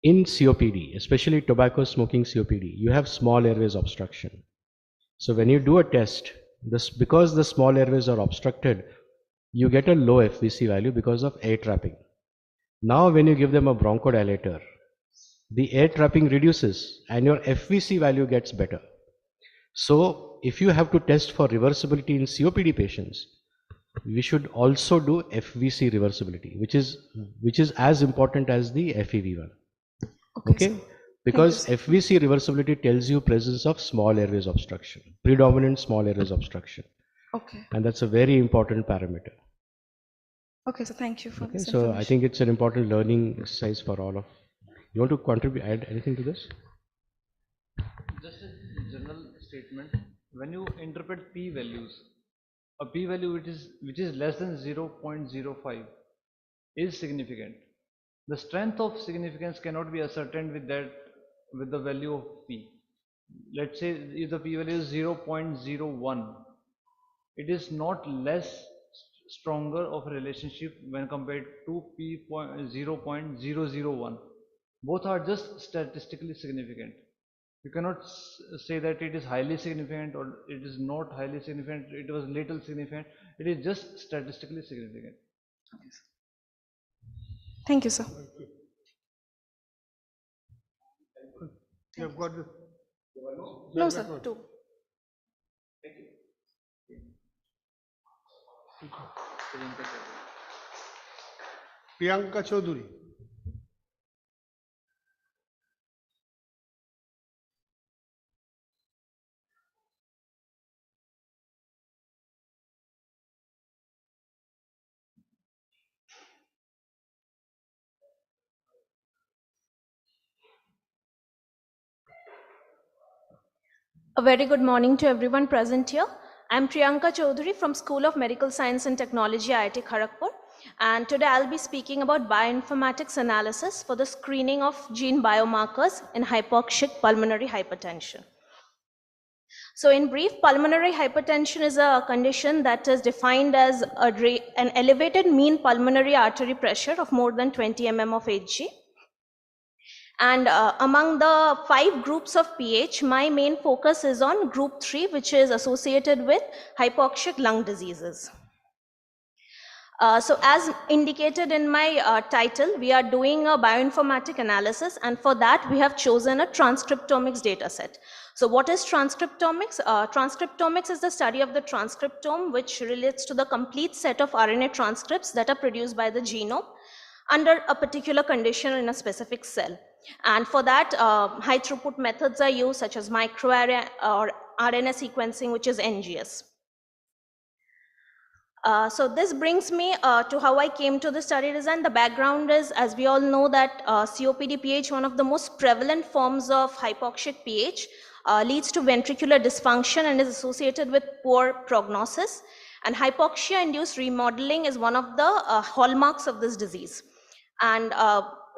In COPD, especially tobacco smoking COPD, you have small airways obstruction. So when you do a test, because the small airways are obstructed, you get a low FVC value because of air trapping. Now when you give them a bronchodilator, the air trapping reduces and your FVC value gets better. So if you have to test for reversibility in COPD patients, we should also do FVC reversibility, which is as important as the FEV1. Okay? Because FVC reversibility tells you presence of small airways obstruction, predominant small airways obstruction. Okay. And that's a very important parameter. Okay, so thank you for this So information. I think it's an important learning exercise for all of you. Want to contribute, add anything to this? statement. When you interpret p-values, a p-value which is less than 0.05 is significant. The strength of significance cannot be ascertained with the value of p. Let's say if the p-value is 0.01, it is not less stronger of a relationship when compared to p 0.001. Both are just statistically significant. You cannot say that it is highly significant or it is not highly significant, it was little significant. It is just statistically significant. Thank you, sir. You have got this. No, sir, two. Priyanka Chaudhary. A very good morning to everyone present here. I'm Priyanka Chaudhary from School of Medical Science and Technology, IIT Kharagpur. And today I'll be speaking about bioinformatics analysis for the screening of gene biomarkers in hypoxic pulmonary hypertension. So in brief, pulmonary hypertension is a condition that is defined as an elevated mean pulmonary artery pressure of more than 20 mm of Hg. And among the 5 groups of pH, my main focus is on group 3, which is associated with hypoxic lung diseases. So as indicated in my title, we are doing a bioinformatic analysis, and for that we have chosen a transcriptomics dataset. So what is transcriptomics? Transcriptomics is the study of the transcriptome, which relates to the complete set of RNA transcripts that are produced by the genome under a particular condition in a specific cell. And for that, high throughput methods are used, such as microarray or RNA sequencing, which is NGS. So this brings me to how I came to the study design. The background is, as we all know, that COPD-PH, one of the most prevalent forms of hypoxic pH, leads to ventricular dysfunction and is associated with poor prognosis. And hypoxia-induced remodeling is one of the hallmarks of this disease. And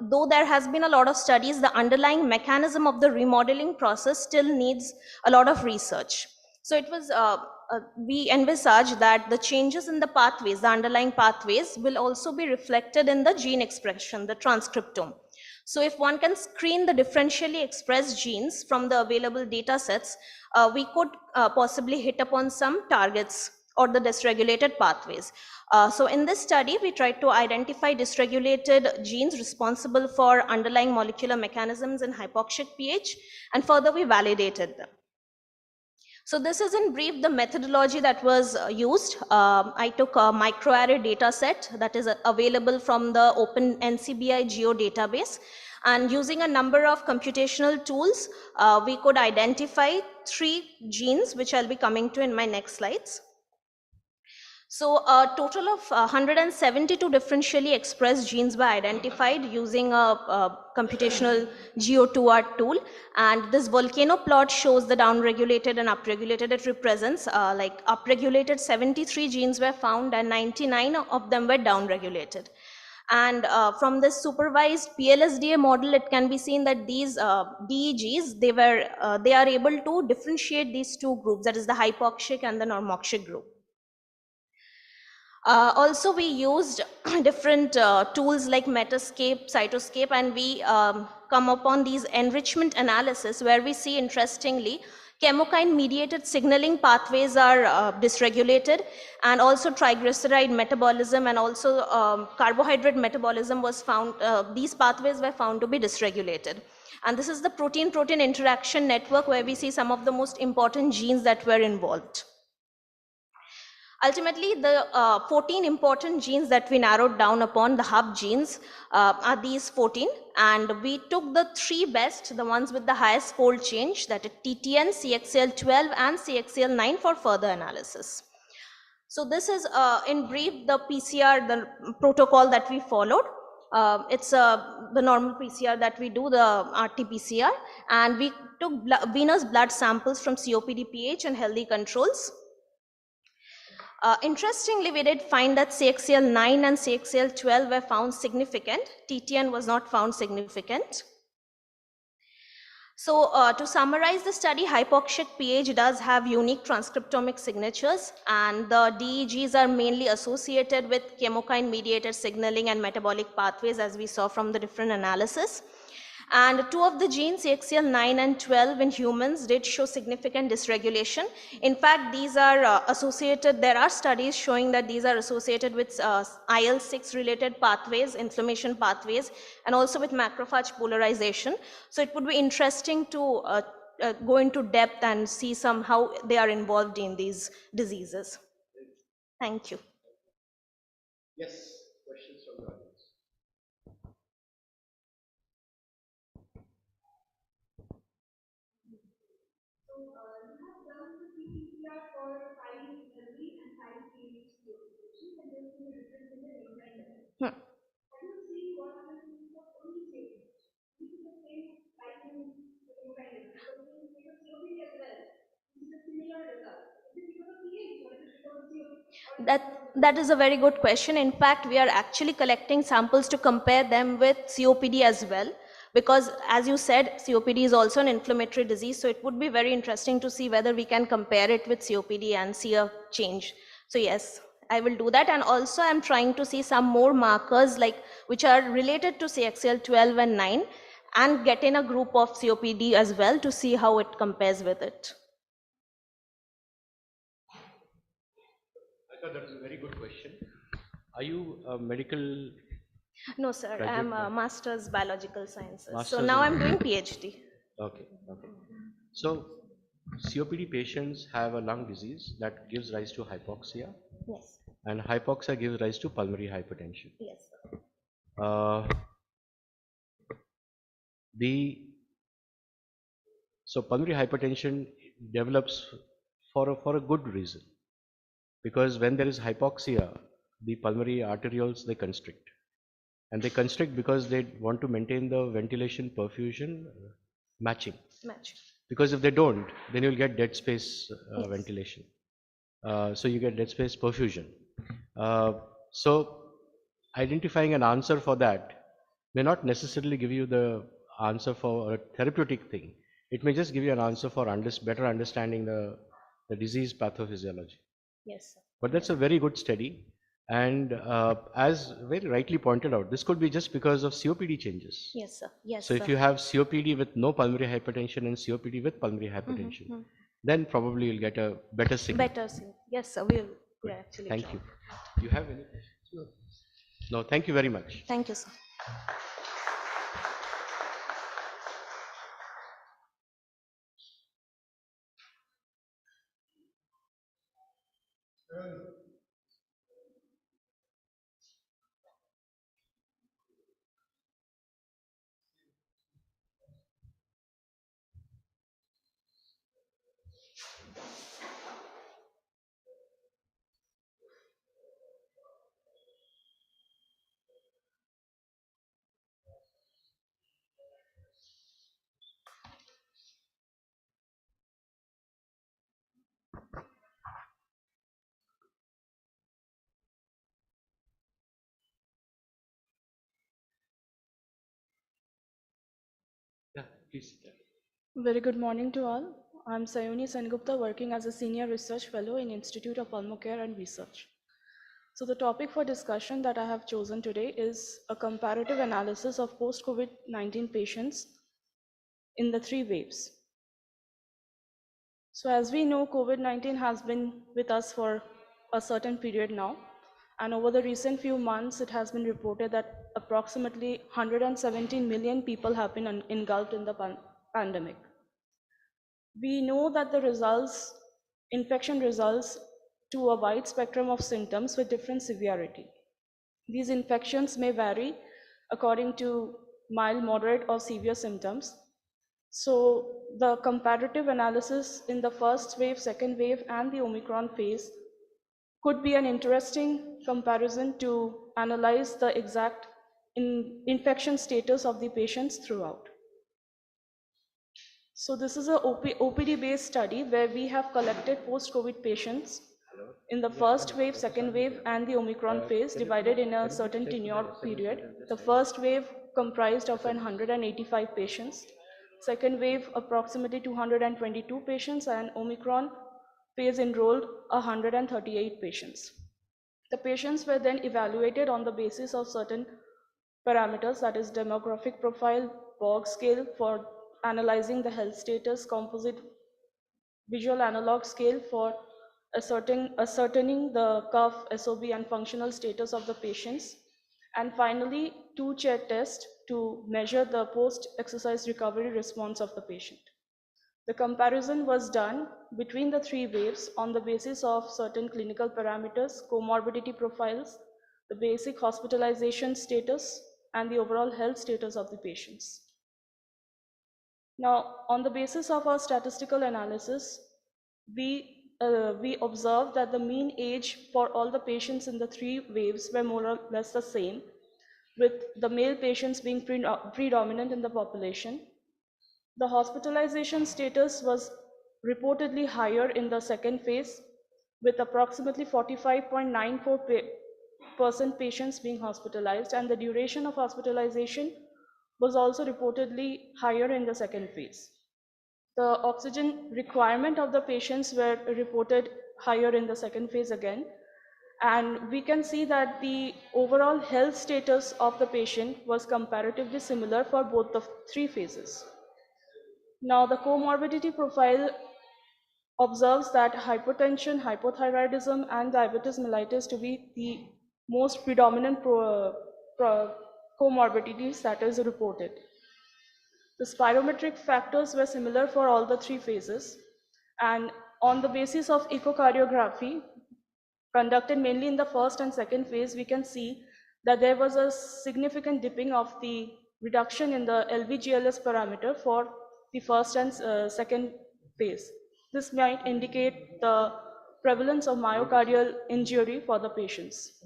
though there has been a lot of studies, the underlying mechanism of the remodeling process still needs a lot of research. So it was, we envisage that the changes in the pathways, the underlying pathways, will also be reflected in the gene expression, the transcriptome. So if one can screen the differentially expressed genes from the available data sets, we could possibly hit upon some targets or the dysregulated pathways. So in this study, we tried to identify dysregulated genes responsible for underlying molecular mechanisms in hypoxic pH, and further we validated them. So this is in brief the methodology that was used. I took a microarray data set that is available from the open NCBI Geo database, and using a number of computational tools, we could identify 3 genes, which I'll be coming to in my next slides. So a total of 172 differentially expressed genes were identified using a computational Geo2R tool, and this volcano plot shows the downregulated and upregulated. It represents like upregulated 73 genes were found and 99 of them were downregulated. And from this supervised PLSDA model, it can be seen that these DEGs, they are able to differentiate these 2 groups, that is the hypoxic and the normoxic group. Also, we used different tools like Metascape, Cytoscape, and we come upon these enrichment analysis where we see, interestingly, chemokine-mediated signaling pathways are dysregulated, and also triglyceride metabolism and also carbohydrate metabolism was found, these pathways were found to be dysregulated. And this is the protein-protein interaction network where we see some of the most important genes that were involved. Ultimately, the 14 important genes that we narrowed down upon, the hub genes, are these 14. And we took the 3 best, the ones with the highest fold change, that is TTN, CXCL12, and CXCL9 for further analysis. So this is, in brief, the PCR, the protocol that we followed. It's the normal PCR that we do, the RT-PCR, and we took venous blood samples from COPD-PH and healthy controls. Interestingly, we did find that CXCL9 and CXCL12 were found significant. TTN was not found significant. So to summarize the study, hypoxic pH does have unique transcriptomic signatures, and the DEGs are mainly associated with chemokine mediated signaling and metabolic pathways, as we saw from the different analysis. And two of the genes, CXCL9 and 12 in humans, did show significant dysregulation. In fact, these are associated, there are studies showing that these are associated with IL-6 related pathways, inflammation pathways, and also with macrophage polarization. So it would be interesting to go into depth and see how they are involved in these diseases. Thank you. Yes, questions from the audience. That is a very good question. In fact, we are actually collecting samples to compare them with COPD as well, because as you said, COPD is also an inflammatory disease, so it would be very interesting to see whether we can compare it with COPD and see a change. So yes, I will do that, and also I'm trying to see some more markers which are related to CXCL12 and 9, and get in a group of COPD as well to see how it compares with it. I thought that was a very good question. Are you a medical? No, sir. Graduate I'm a now? master's biological sciences. So Master's now in- I'm doing PhD. Okay, okay. So COPD patients have a lung disease that gives rise to hypoxia, Yes. and hypoxia gives rise to pulmonary hypertension. Yes. Uh, so pulmonary hypertension develops for a good reason, because when there is hypoxia, the pulmonary arterioles, they constrict, and they constrict because they want to maintain the ventilation perfusion matching. Match. Because if they don't, then you'll get dead space Yes. ventilation. So you get dead space perfusion. So identifying an answer for that may not necessarily give you the answer for a therapeutic thing. It may just give you an answer for better understanding the disease pathophysiology. Yes, sir. But that's a very good study. And as very rightly pointed out, this could be just because of COPD changes. Yes, sir. Yes, So sir. if you have COPD with no pulmonary hypertension and COPD with pulmonary hypertension, then probably you'll get a better signal. Better, sir. Yes, sir. We'll Good. actually Thank try. you. Do you have any questions? No, thank you very much. Thank you, sir. Yeah, please. Very good morning to all. I'm Sayoni Sengupta, working as a Senior Research Fellow in Institute of Pulmocare and Research. So the topic for discussion that I have chosen today is a comparative analysis of post-COVID-19 patients in the 3 waves. So as we know, COVID-19 has been with us for a certain period now. And over the recent few months, it has been reported that approximately 117 million people have been engulfed in the pandemic. We know that the infection results to a wide spectrum of symptoms with different severity. These infections may vary according to mild, moderate, or severe symptoms. So the comparative analysis in the first wave, second wave, and the Omicron phase could be an interesting comparison to analyze the exact infection status of the patients throughout. So this is a OPD-based study where we have collected post-COVID patients in the first wave, second wave, and the Omicron phase, divided in a certain tenure period. The first wave comprised of 185 patients, second wave approximately 222 patients, and Omicron phase enrolled 138 patients. The patients were then evaluated on the basis of certain parameters, that is demographic profile, Borg scale for analyzing the health status, composite visual analog scale for ascertaining the cough, SOB, and functional status of the patients, and finally two-chair test to measure the post-exercise recovery response of the patient. The comparison was done between the three waves on the basis of certain clinical parameters, comorbidity profiles, the basic hospitalization status, and the overall health status of the patients. Now, on the basis of our statistical analysis, we observed that the mean age for all the patients in the three waves were more or less the same, with the male patients being predominant in the population. The hospitalization status was reportedly higher in the second phase, with approximately 45.94% patients being hospitalized, and the duration of hospitalization was also reportedly higher in the second phase. The oxygen requirement of the patients were reported higher in the second phase again, and we can see that the overall health status of the patient was comparatively similar for both the three phases. Now, the comorbidity profile observes that hypertension, hypothyroidism, and diabetes mellitus to be the most predominant comorbidities that is reported. The spirometric factors were similar for all the three phases, and on the basis of echocardiography conducted mainly in the first and second phase, we can see that there was a significant dipping of the reduction in the LVGLS parameter for the first and second phase. This might indicate the prevalence of myocardial injury for the patients.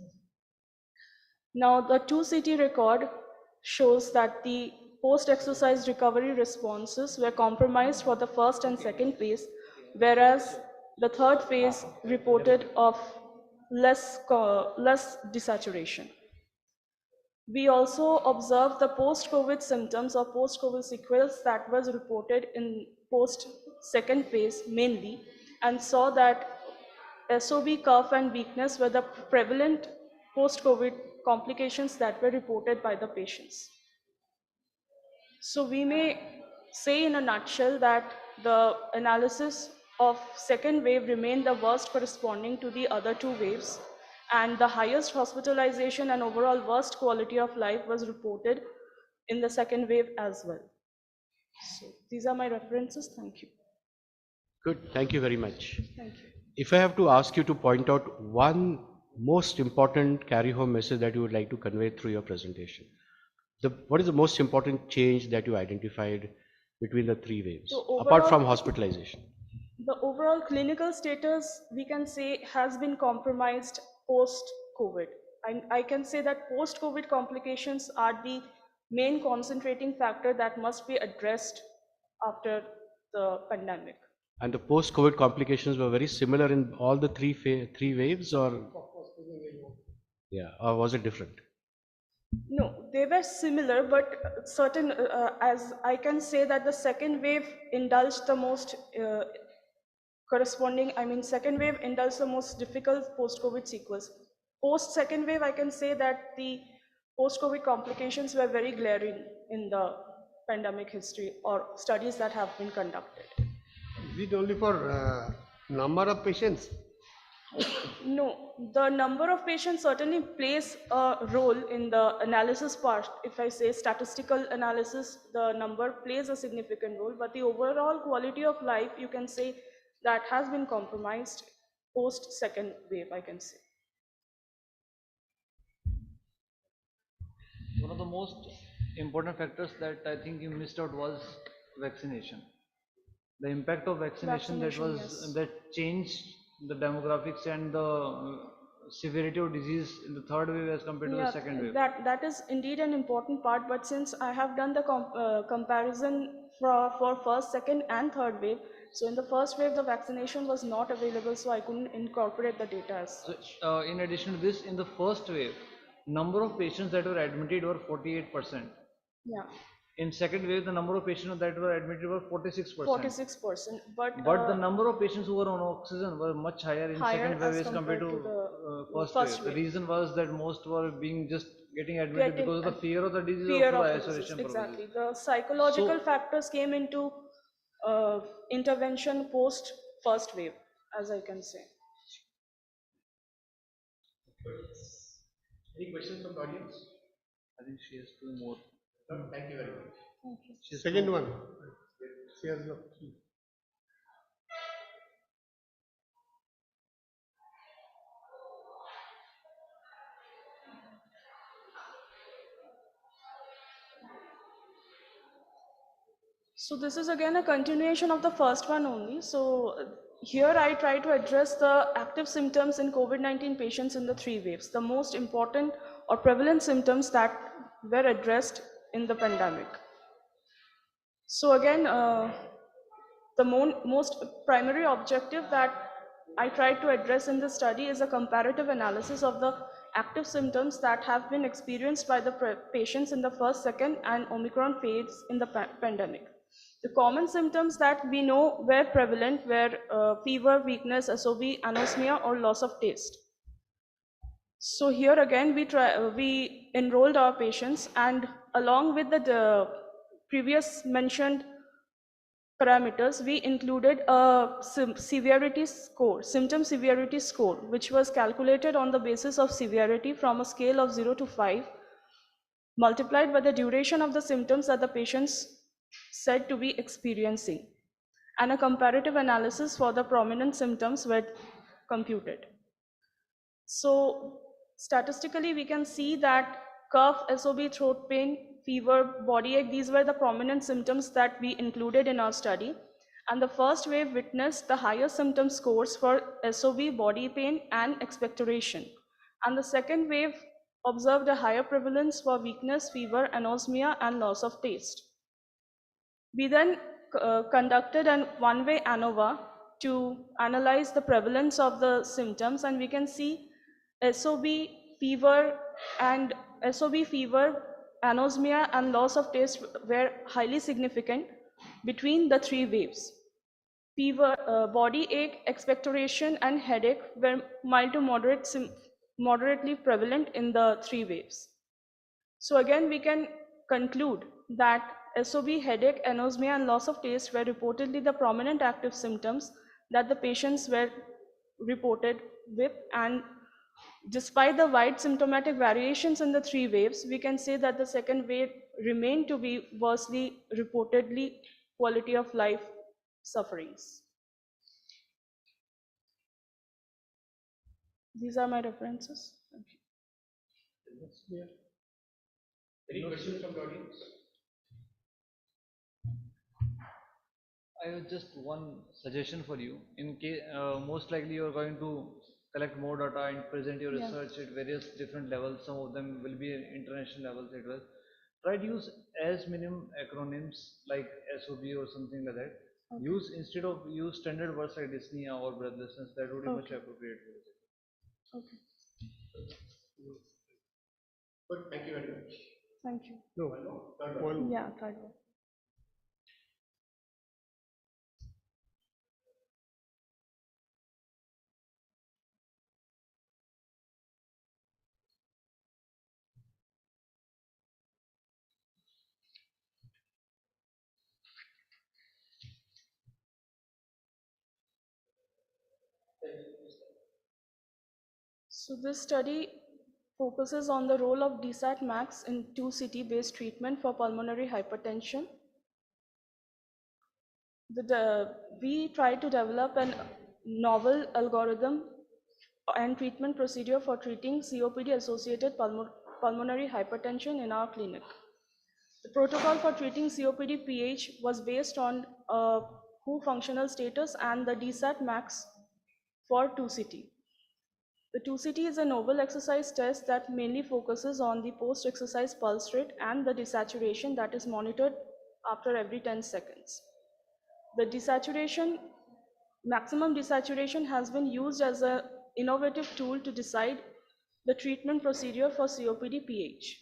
Now, the 2CT record shows that the post-exercise recovery responses were compromised for the first and second phase, whereas the third phase reported of less desaturation. We also observed the post-COVID symptoms or post-COVID sequels that was reported in post-second phase mainly, and saw that SOB, cough, and weakness were the prevalent post-COVID complications that were reported by the patients. So we may say in a nutshell that the analysis of second wave remained the worst corresponding to the other two waves, and the highest hospitalization and overall worst quality of life was reported in the second wave as well. So these are my references. Thank you. Good, thank you very much. Thank you. If I have to ask you to point out one most important carry-home message that you would like to convey through your presentation, what is the most important change that you identified between the three waves, apart from hospitalization? The overall clinical status, we can say, has been compromised post-COVID. I can say that post-COVID complications are the main concentrating factor that must be addressed after the pandemic. And the post-COVID complications were very similar in all the three waves, or was it different? No, they were similar, but certain, as I can say that the second wave indulged the most second wave indulged the most difficult post-COVID sequels. Post-second wave, I can say that the post-COVID complications were very glaring in the pandemic history or studies that have been conducted. Is it only for number of patients? No, the number of patients certainly plays a role in the analysis part. If I say statistical analysis, the number plays a significant role, but the overall quality of life, you can say, that has been compromised post second wave, I can say. One of the most important factors that I think you missed out was vaccination. The impact of vaccination that Yes. changed the demographics and the severity of disease in the third wave as compared to the second wave? That is indeed an important part, but since I have done the comparison for first, second, and third wave, so in the first wave, the vaccination was not available, so I couldn't incorporate the data as such. So, in addition to this, in the first wave, number of patients that were admitted were 48%. Yeah, In second wave, the number of patients that were admitted were 46%. 46%, But the number of patients who were on oxygen were much higher in higher second wave as as compared to the first first wave. The wave. reason was that most were being just getting admitted Getting because of the fear of the disease or fear for of the isolation disease, purposes. exactly. The psychological So- factors came into intervention post first wave, as I can say. Any questions from the audience? I think she has two more. No, thank you very much. Second one. She has the. So this is again a continuation of the first one only. So here I try to address the active symptoms in COVID-19 patients in the three waves, the most important or prevalent symptoms that were addressed in the pandemic. So again, the most primary objective that I tried to address in this study is a comparative analysis of the active symptoms that have been experienced by the patients in the first, second, and Omicron phase in the pandemic. The common symptoms that we know were prevalent were fever, weakness, SOB, anosmia, or loss of taste. So here again, we enrolled our patients, and along with the previous mentioned parameters, we included a severity score, symptom severity score, which was calculated on the basis of severity from a scale of 0 to 5, multiplied by the duration of the symptoms that the patients said to be experiencing, and a comparative analysis for the prominent symptoms were computed. So statistically, we can see that cough, SOB, throat pain, fever, body ache, these were the prominent symptoms that we included in our study. And the first wave witnessed the highest symptom scores for SOB, body pain, and expectoration. And the second wave observed a higher prevalence for weakness, fever, anosmia, and loss of taste. We then conducted a one-way ANOVA to analyze the prevalence of the symptoms, and we can see SOB, fever, anosmia, and loss of taste were highly significant between the three waves. Fever, body ache, expectoration, and headache were mild to moderately prevalent in the three waves. So again, we can conclude that SOB, headache, anosmia, and loss of taste were reportedly the prominent active symptoms that the patients were reported with, and despite the wide symptomatic variations in the three waves, we can say that the second wave remained to be worstly reportedly quality of life sufferings. These are my references. Thank you. Any questions from the audience? I have just one suggestion for you. In case, most likely you are going to collect more data and present your Yeah. research at various different levels. Some of them will be at international levels as well. Try to use as minimum acronyms like SOB or something like that. Okay. Use standard words like dyspnea or breathlessness. That would be much Okay. appropriate for this. Okay. Good, thank you very much. Thank you. No, Third one. one. Yeah, third one. So this study focuses on the role of DSAT max in 2-CT-based treatment for pulmonary hypertension. We try to develop a novel algorithm and treatment procedure for treating COPD-associated pulmonary hypertension in our clinic. The protocol for treating COPD PH was based on WHO functional status and the DSAT max for 2-CT. The 2CT is a novel exercise test that mainly focuses on the post-exercise pulse rate and the desaturation that is monitored after every 10 seconds. The maximum desaturation has been used as an innovative tool to decide the treatment procedure for COPD-PH.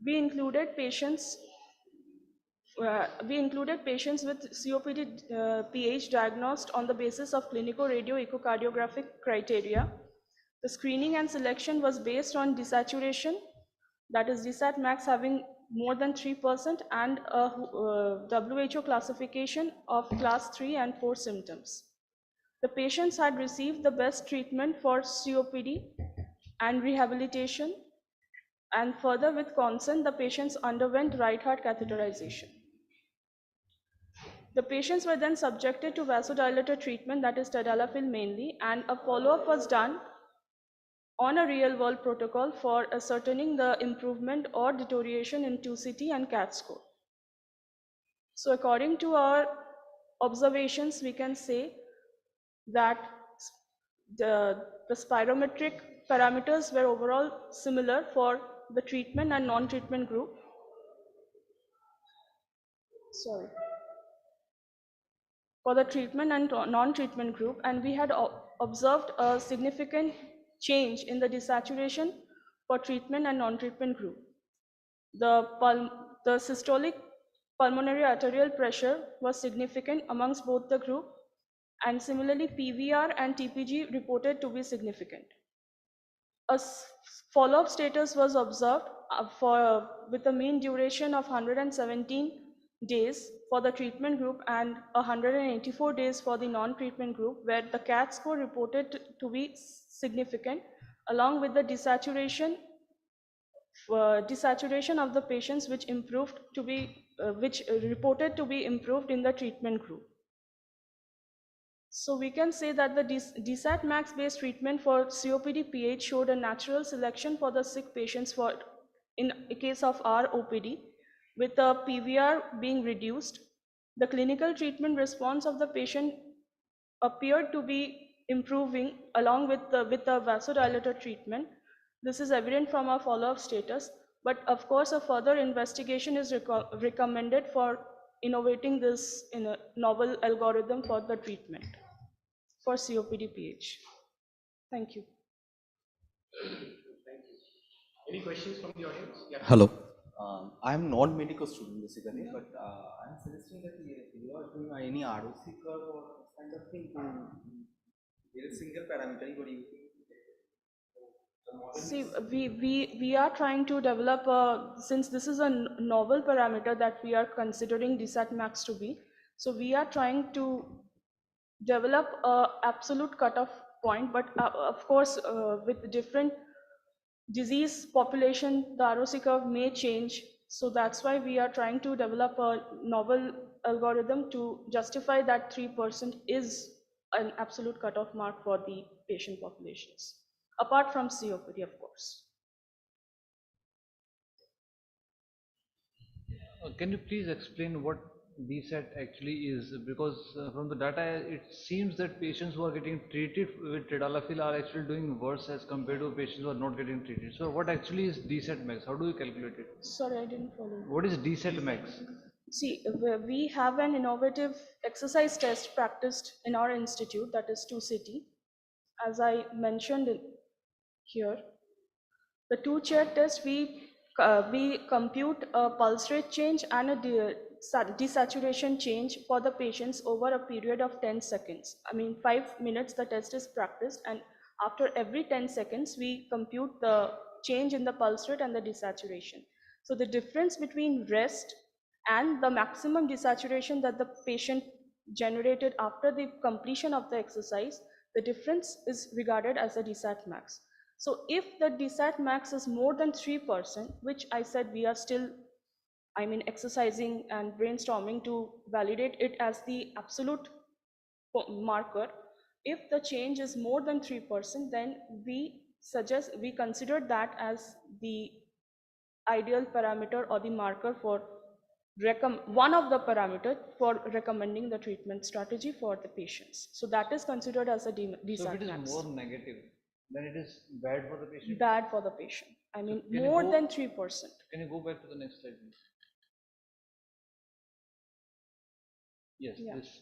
We included patients with COPD-PH diagnosed on the basis of clinico-radio-echocardiographic criteria. The screening and selection was based on desaturation, that is desat max having more than 3% and a WHO classification of class 3 and 4 symptoms. The patients had received the best treatment for COPD and rehabilitation, and further with consent, the patients underwent right heart catheterization. The patients were then subjected to vasodilator treatment, that is tadalafil mainly, and a follow-up was done on a real-world protocol for ascertaining the improvement or deterioration in 2CT and CAT score. So according to our observations, we can say that the spirometric parameters were overall similar for the treatment and non-treatment group. For the treatment and non-treatment group, and we had observed a significant change in the desaturation for treatment and non-treatment group. The systolic pulmonary arterial pressure was significant amongst both the group, and similarly PVR and TPG reported to be significant. A follow-up status was observed with a mean duration of 117 days for the treatment group and 184 days for the non-treatment group, where the CAT score reported to be significant, along with the desaturation of the patients which reported to be improved in the treatment group. So we can say that the DSAT max based treatment for COPD-PH showed a natural selection for the sick patients in case of our OPD, with the PVR being reduced. The clinical treatment response of the patient appeared to be improving along with the vasodilator treatment. This is evident from our follow-up status, but of course a further investigation is recommended for innovating this in a novel algorithm for the treatment for COPD-PH. Thank you. Any questions from the audience? Yeah. Hello. I am non-medical student basically, but I am suggesting that you are doing any ROC curve or kind of thing to get a single parameter. What do you think? See, we are trying to develop since this is a novel parameter that we are considering DSAT max to be. So we are trying to develop a absolute cutoff point, but of course with different disease population, the ROC curve may change. So that's why we are trying to develop a novel algorithm to justify that 3% is an absolute cutoff mark for the patient populations, apart from COPD, of course. Can you please explain what DSAT actually is? Because from the data, it seems that patients who are getting treated with tadalafil are actually doing worse as compared to patients who are not getting treated. So what actually is DSAT max? How do you calculate it? Sorry, I didn't follow. What is DSAT max? See, we have an innovative exercise test practiced in our institute, that is 2CT. As I mentioned here, the two-chair test, we compute a pulse rate change and a desaturation change for the patients over a period of 10 seconds. I mean, 5 minutes the test is practiced, and after every 10 seconds, we compute the change in the pulse rate and the desaturation. So the difference between rest and the maximum desaturation that the patient generated after the completion of the exercise, the difference is regarded as a DSAT max. So if the DSAT max is more than 3%, which I said we are still, exercising and brainstorming to validate it as the absolute marker. If the change is more than 3%, then we consider that as the ideal parameter or the marker for one of the parameters for recommending the treatment strategy for the patients. So that is considered as a So if DSAT it is max. more negative, then it is bad for the patient. Bad for the patient. I mean, can you more go- than 3%. Can you go back to the next slide, please? Yes, Yeah. this.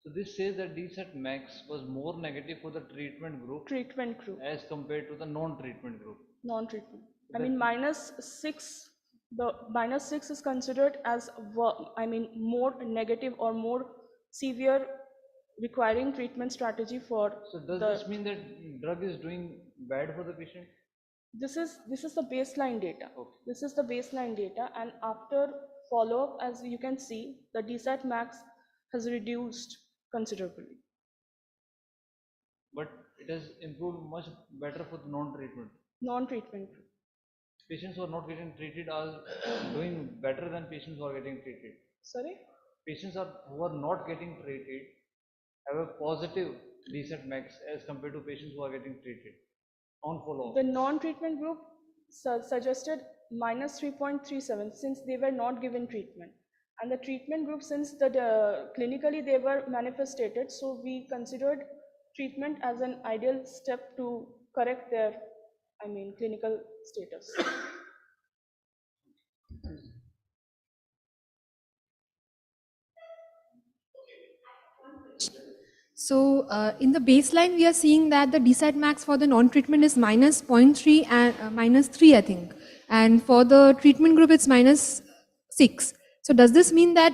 So this says that DSAT max was more negative for the treatment group Treatment group, as compared to the non-treatment group. non-treatment. I That- mean, -6, the -6 is considered as, more negative or more severe, requiring treatment strategy for So does the, this mean that drug is doing bad for the patient? this is the baseline data. Okay. This is the baseline data, and after follow-up, as you can see, the DSAT max has reduced considerably. But it has improved much better for the non-treatment. Non-treatment group. Patients who are not getting treated are doing better than patients who are getting treated. Sorry? Patients who are not getting treated have a positive DSAT max as compared to patients who are getting treated on follow-up. The non-treatment group suggested -3.37 since they were not given treatment. And the treatment group, since clinically they were manifested, so we considered treatment as an ideal step to correct their, clinical status. So in the baseline, we are seeing that the DSAT max for the non-treatment is -0.3 and -3, I think. And for the treatment group, it's -6. So does this mean that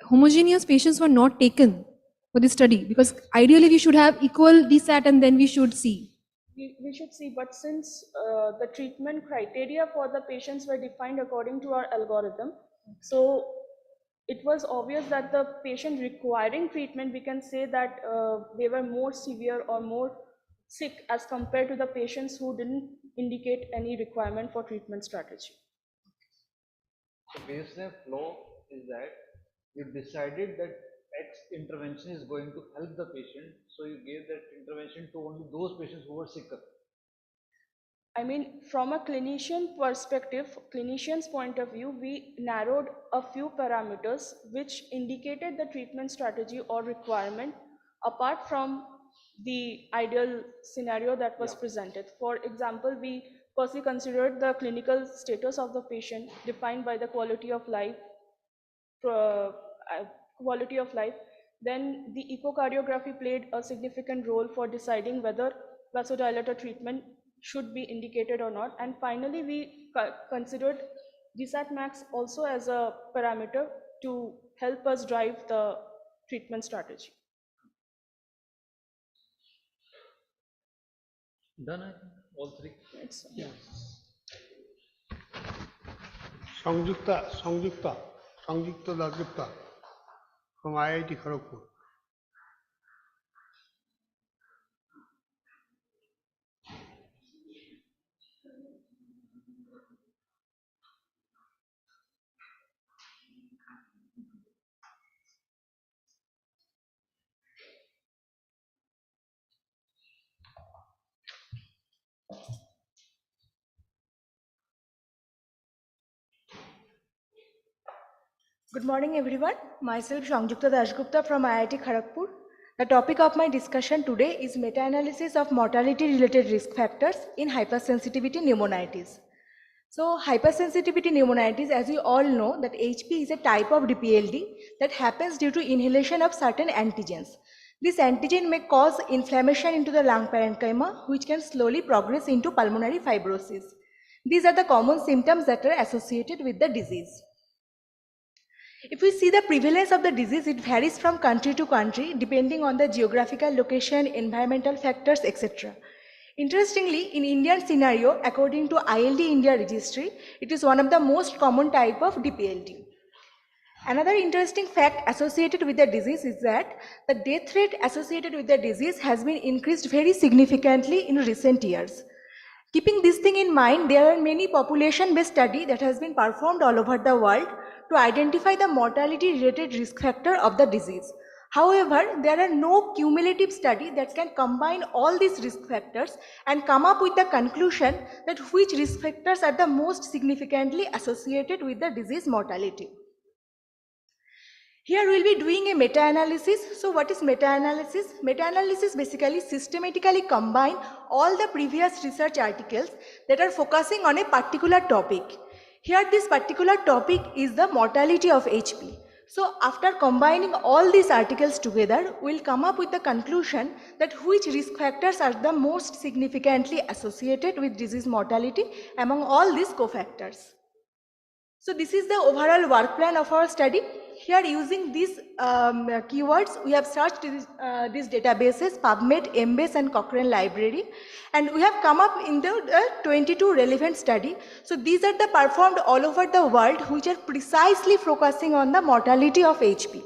homogeneous patients were not taken for this study? Because ideally, we should have equal DSAT and then we should see. We should see, but since the treatment criteria for the patients were defined according to our algorithm, so it was obvious that the patient requiring treatment, we can say that they were more severe or more sick as compared to the patients who didn't indicate any requirement for treatment strategy. The baseline flow is that you decided that X intervention is going to help the patient, so you gave that intervention to only those patients who were sicker. I mean, from a clinician's point of view, we narrowed a few parameters which indicated the treatment strategy or requirement apart from the ideal scenario that was presented. For example, we firstly considered the clinical status of the patient defined by the quality of life. Then the echocardiography played a significant role for deciding whether vasodilator treatment should be indicated or not. And finally, we considered DSAT max also as a parameter to help us drive the treatment strategy. Done, I think, all three. It's, Sanjukta Dasgupta from IIT Kharagpur. Good morning, everyone. Myself, Sanjukta Dasgupta from IIT Kharagpur. The topic of my discussion today is meta-analysis of mortality-related risk factors in hypersensitivity pneumonitis. So, hypersensitivity pneumonitis, as we all know, that HP is a type of DPLD that happens due to inhalation of certain antigens. This antigen may cause inflammation into the lung parenchyma, which can slowly progress into pulmonary fibrosis. These are the common symptoms that are associated with the disease. If we see the prevalence of the disease, it varies from country to country depending on the geographical location, environmental factors, etc. Interestingly, in Indian scenario, according to ILD India registry, it is one of the most common type of DPLD. Another interesting fact associated with the disease is that the death rate associated with the disease has been increased very significantly in recent years. Keeping this thing in mind, there are many population-based studies that has been performed all over the world to identify the mortality-related risk factor of the disease. However, there are no cumulative study that can combine all these risk factors and come up with the conclusion that which risk factors are the most significantly associated with the disease mortality. Here we'll be doing a meta-analysis. So what is meta-analysis? Meta-analysis basically systematically combine all the previous research articles that are focusing on a particular topic. Here this particular topic is the mortality of HP. So after combining all these articles together, we'll come up with the conclusion that which risk factors are the most significantly associated with disease mortality among all these cofactors. So this is the overall work plan of our study. Here using these keywords, we have searched these databases, PubMed, Embase and Cochrane Library, and we have come up in the 22 relevant study. So these are the performed all over the world, which are precisely focusing on the mortality of HP.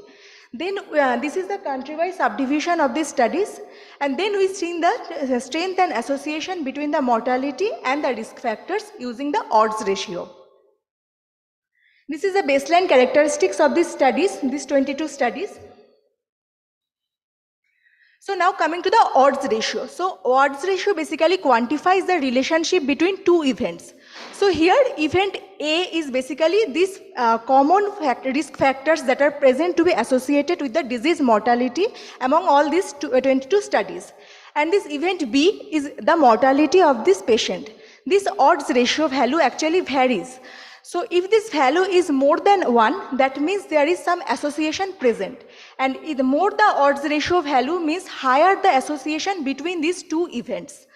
Then this is the country-wise subdivision of these studies, and then we seen the strength and association between the mortality and the risk factors using the odds ratio. This is the baseline characteristics of these studies, these 22 studies. So now coming to the odds ratio. So odds ratio basically quantifies the relationship between two events. So here event A is basically these common risk factors that are present to be associated with the disease mortality among all these 22 studies. And this event B is the mortality of this patient. This odds ratio value actually varies. So if this value is more than 1, that means there is some association present. And the more the odds ratio value means higher the association between these two events.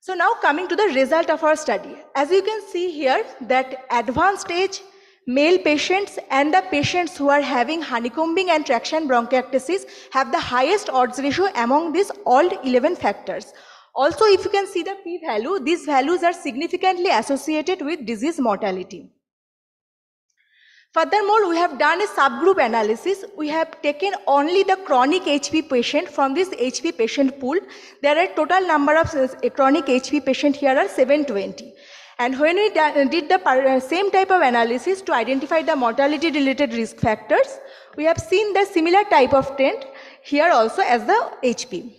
So now coming to the result of our study. As you can see here that advanced age male patients and the patients who are having honeycombing and traction bronchiectasis have the highest odds ratio among these all 11 factors. Also, if you can see the p-value, these values are significantly associated with disease mortality. Furthermore, we have done a subgroup analysis. We have taken only the chronic HP patient from this HP patient pool. There are total number of chronic HP patient here are 720. And when we did the same type of analysis to identify the mortality related risk factors, we have seen the similar type of trend here also as the HP.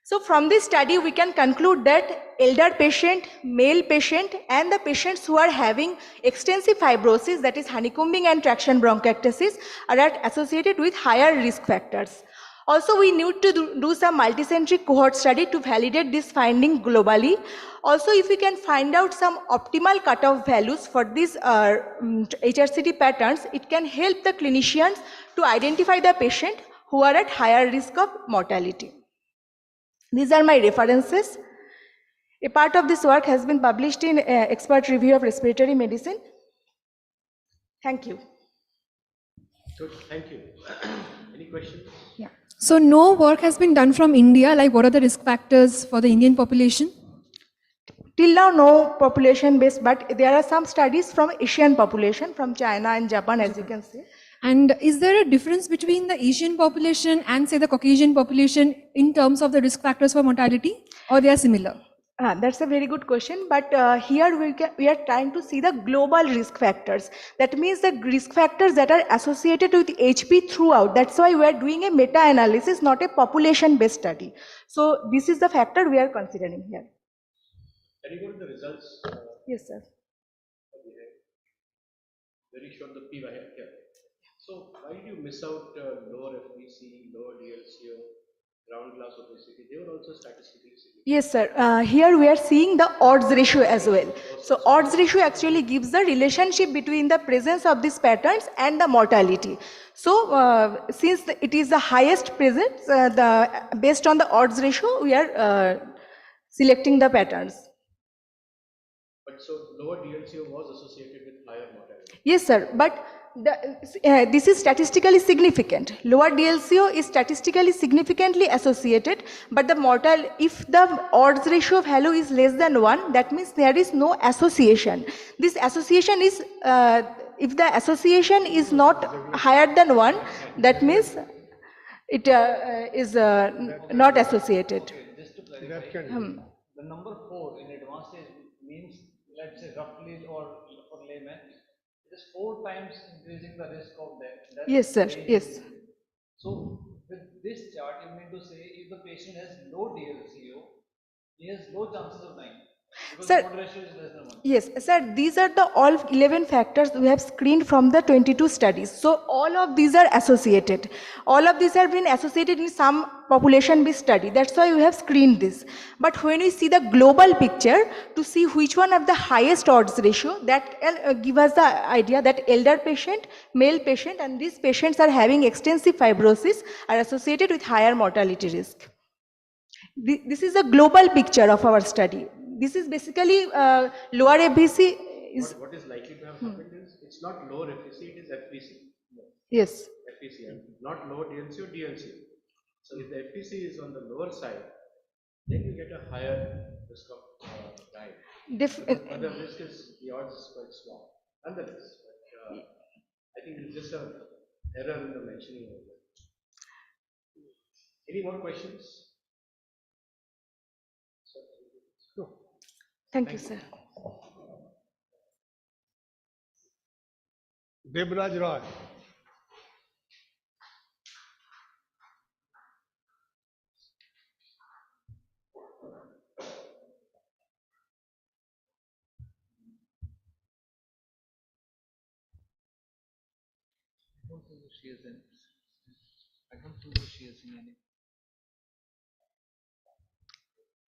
So from this study, we can conclude that elder patient, male patient, and the patients who are having extensive fibrosis, that is honeycombing and traction bronchiectasis, are associated with higher risk factors. Also, we need to do some multicentric cohort study to validate this finding globally. Also, if we can find out some optimal cutoff values for these HRCT patterns, it can help the clinicians to identify the patient who are at higher risk of mortality. These are my references. A part of this work has been published in Expert Review of Respiratory Medicine. Thank you. Good, thank you. Any questions? Yeah. So no work has been done from India, like what are the risk factors for the Indian population? Till now, no population-based, but there are some studies from Asian population, from China and Japan, as you can see. And is there a difference between the Asian population and say the Caucasian population in terms of the risk factors for mortality, or they are similar? That's a very good question, but here we are trying to see the global risk factors. That means the risk factors that are associated with HP throughout. That's why we are doing a meta-analysis, not a population-based study. So this is the factor we are considering here. Can you go to the results? Yes, sir. Very short, the p-value here. So why did you miss out lower FVC, lower DLCO, ground glass opacity? They were also statistically significant. Yes, sir. Here we are seeing the odds ratio as well. So odds ratio actually gives the relationship between the presence of these patterns and the mortality. So since it is the highest presence, based on the odds ratio, we are selecting the patterns. But so lower DLCO was associated with higher mortality? Yes, sir. But this is statistically significant. Lower DLCO is statistically significantly associated, but the if the odds ratio value is less than 1, that means there is no association. This association is, if the association is not higher than 1, that means it is not associated. Just to clarify, the number 4 in advanced stage means, let's say roughly, or for layman, it is 4 times increasing the risk of death. Yes, sir. Yes. So with this chart, you mean to say if the patient has low DLCO, he has low chances of dying. Sir, yes, sir, these are the all 11 factors we have screened from the 22 studies. So all of these are associated. All of these have been associated in some population we study. That's why we have screened this. But when we see the global picture to see which one of the highest odds ratio, that give us the idea that elder patient, male patient, and these patients are having extensive fibrosis are associated with higher mortality risk. This is a global picture of our study. This is basically lower FVC is. What is likely to have happened is it's not lower FVC, it is FVC. Yes. FVC, and not lower DLC or DLC. So if the FVC is on the lower side, then you get a higher risk of dying. But the risk is, the odds is quite small. Nonetheless, but, I think it's just an error in the mentioning of it. Any more questions? Thank you, sir. Devraj Roy.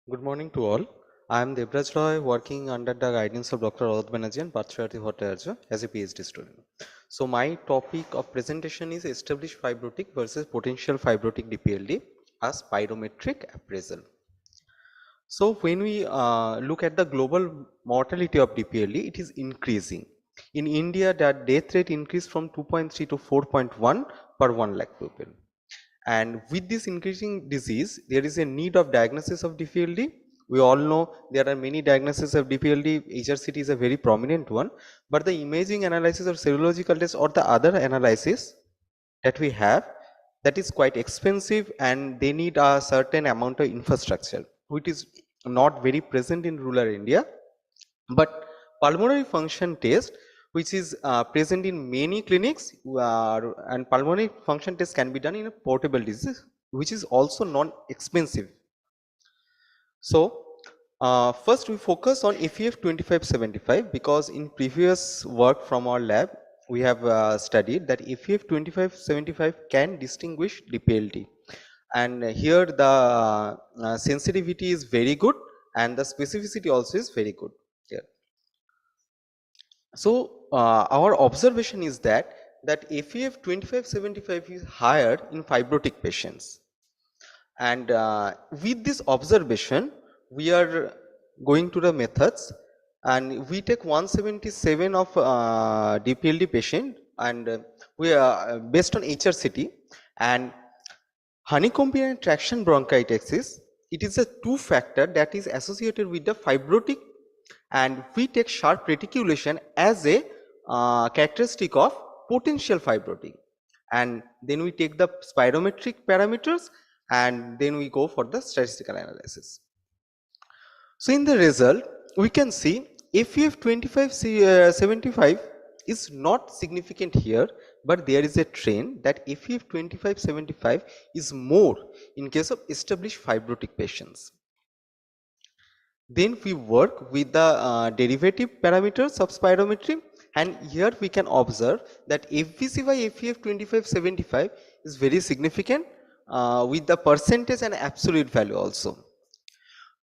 Good morning to all. I am Devraj Roy, working under the guidance of Dr. Audh Banerjee and Partharsarathy Bhattacharya as a PhD student. So my topic of presentation is established fibrotic versus potential fibrotic DPLD as spirometric appraisal. So when we look at the global mortality of DPLD, it is increasing. In India, the death rate increased from 2.3 to 4.1 per 1 lakh people. And with this increasing disease, there is a need of diagnosis of DPLD. We all know there are many diagnoses of DPLD. HRCT is a very prominent one, but the imaging analysis or serological test or the other analysis that we have, that is quite expensive and they need a certain amount of infrastructure, which is not very present in rural India. But pulmonary function test, which is present in many clinics, and pulmonary function test can be done in a portable disease, which is also non-expensive. So first we focus on FEF 2575 because in previous work from our lab we have studied that FEF 2575 can distinguish DPLD, and here the sensitivity is very good and the specificity also is very good here. So our observation is that FEF 2575 is higher in fibrotic patients, and with this observation we are going to the methods, and we take 177 of DPLD patient, and we are based on HRCT and honeycomb and traction bronchitis. It is a two factor that is associated with the fibrotic, and we take sharp reticulation as a characteristic of potential fibrotic, and then we take the spirometric parameters and then we go for the statistical analysis. So in the result we can see FEF 2575 is not significant here, but there is a trend that FEF 2575 is more in case of established fibrotic patients. Then we work with the derivative parameters of spirometry, and here we can observe that FVC by FEF 2575 is very significant with the percentage and absolute value also.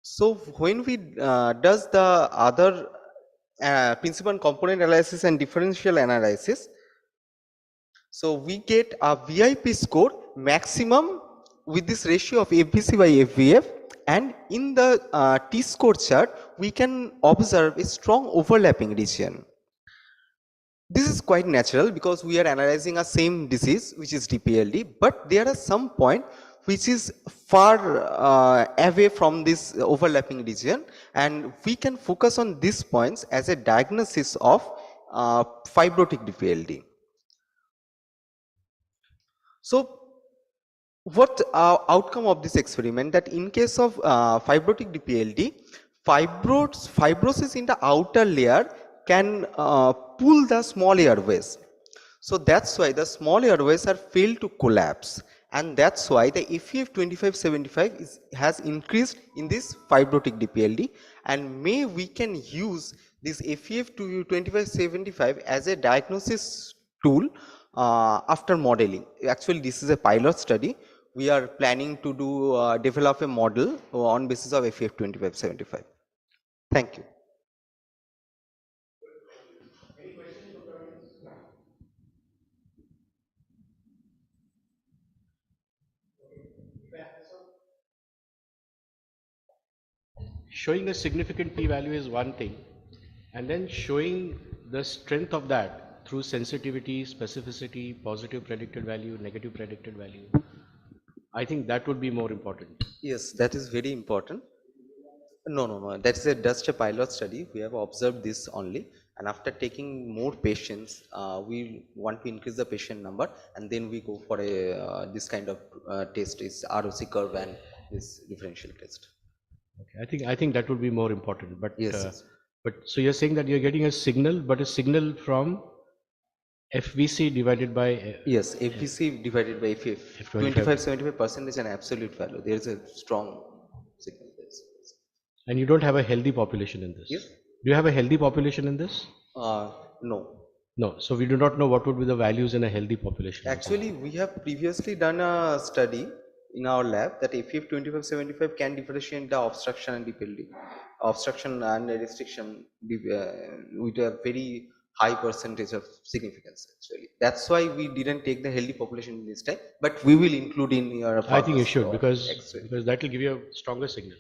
So when we does the other principal and component analysis and differential analysis, so we get a VIP score maximum with this ratio of FVC by FVF, and in the T-score chart we can observe a strong overlapping region. This is quite natural because we are analyzing a same disease which is DPLD, but there are some point which is far away from this overlapping region, and we can focus on these points as a diagnosis of fibrotic DPLD. So what outcome of this experiment, that in case of fibrotic DPLD, fibrosis in the outer layer can pull the small airways. So that's why the small airways are failed to collapse, and that's why the FEF 2575 has increased in this fibrotic DPLD, and may we can use this FEF 2575 as a diagnosis tool after modeling. Actually, this is a pilot study. We are planning to do develop a model on basis of FEF 2575. Thank you. Showing a significant p-value is one thing, and then showing the strength of that through sensitivity, specificity, positive predicted value, negative predicted value. I think that would be more important. Yes, that is very important. No. That's just a pilot study. We have observed this only, and after taking more patients, we want to increase the patient number, and then we go for a this kind of test, is ROC curve and this differential test. Okay, I think that would be more important. But Yes. but so you're saying that you're getting a signal, but a signal from FVC divided by Yes, FVC divided by FF 25-75% is an absolute value. There is a strong signal there. And you don't have a healthy population in this. Yes. Do you have a healthy population in this? No. No. So we do not know what would be the values in a healthy population. Actually, we have previously done a study in our lab that FF 25-75 can differentiate the obstruction and DPLD, obstruction and restriction with a very high percentage of significance. Actually, that's why we didn't take the healthy population this time, but we will include in your. I think you should, because that will give you a stronger signal.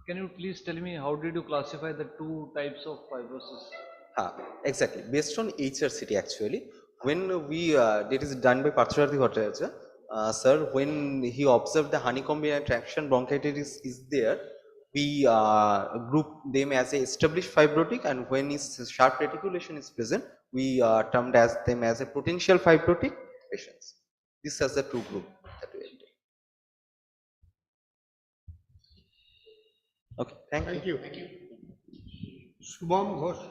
Can you please tell me how did you classify the two types of fibrosis? Exactly, based on HRCT actually. When we, it is done by Parthasarathy Bhattacharya, sir, when he observed the honeycomb traction bronchitis is there, we group them as a established fibrotic, and when his sharp reticulation is present, we termed as them as a potential fibrotic patients. This is the two group that we take. Okay, thank you. Thank you. Shubham Ghosh.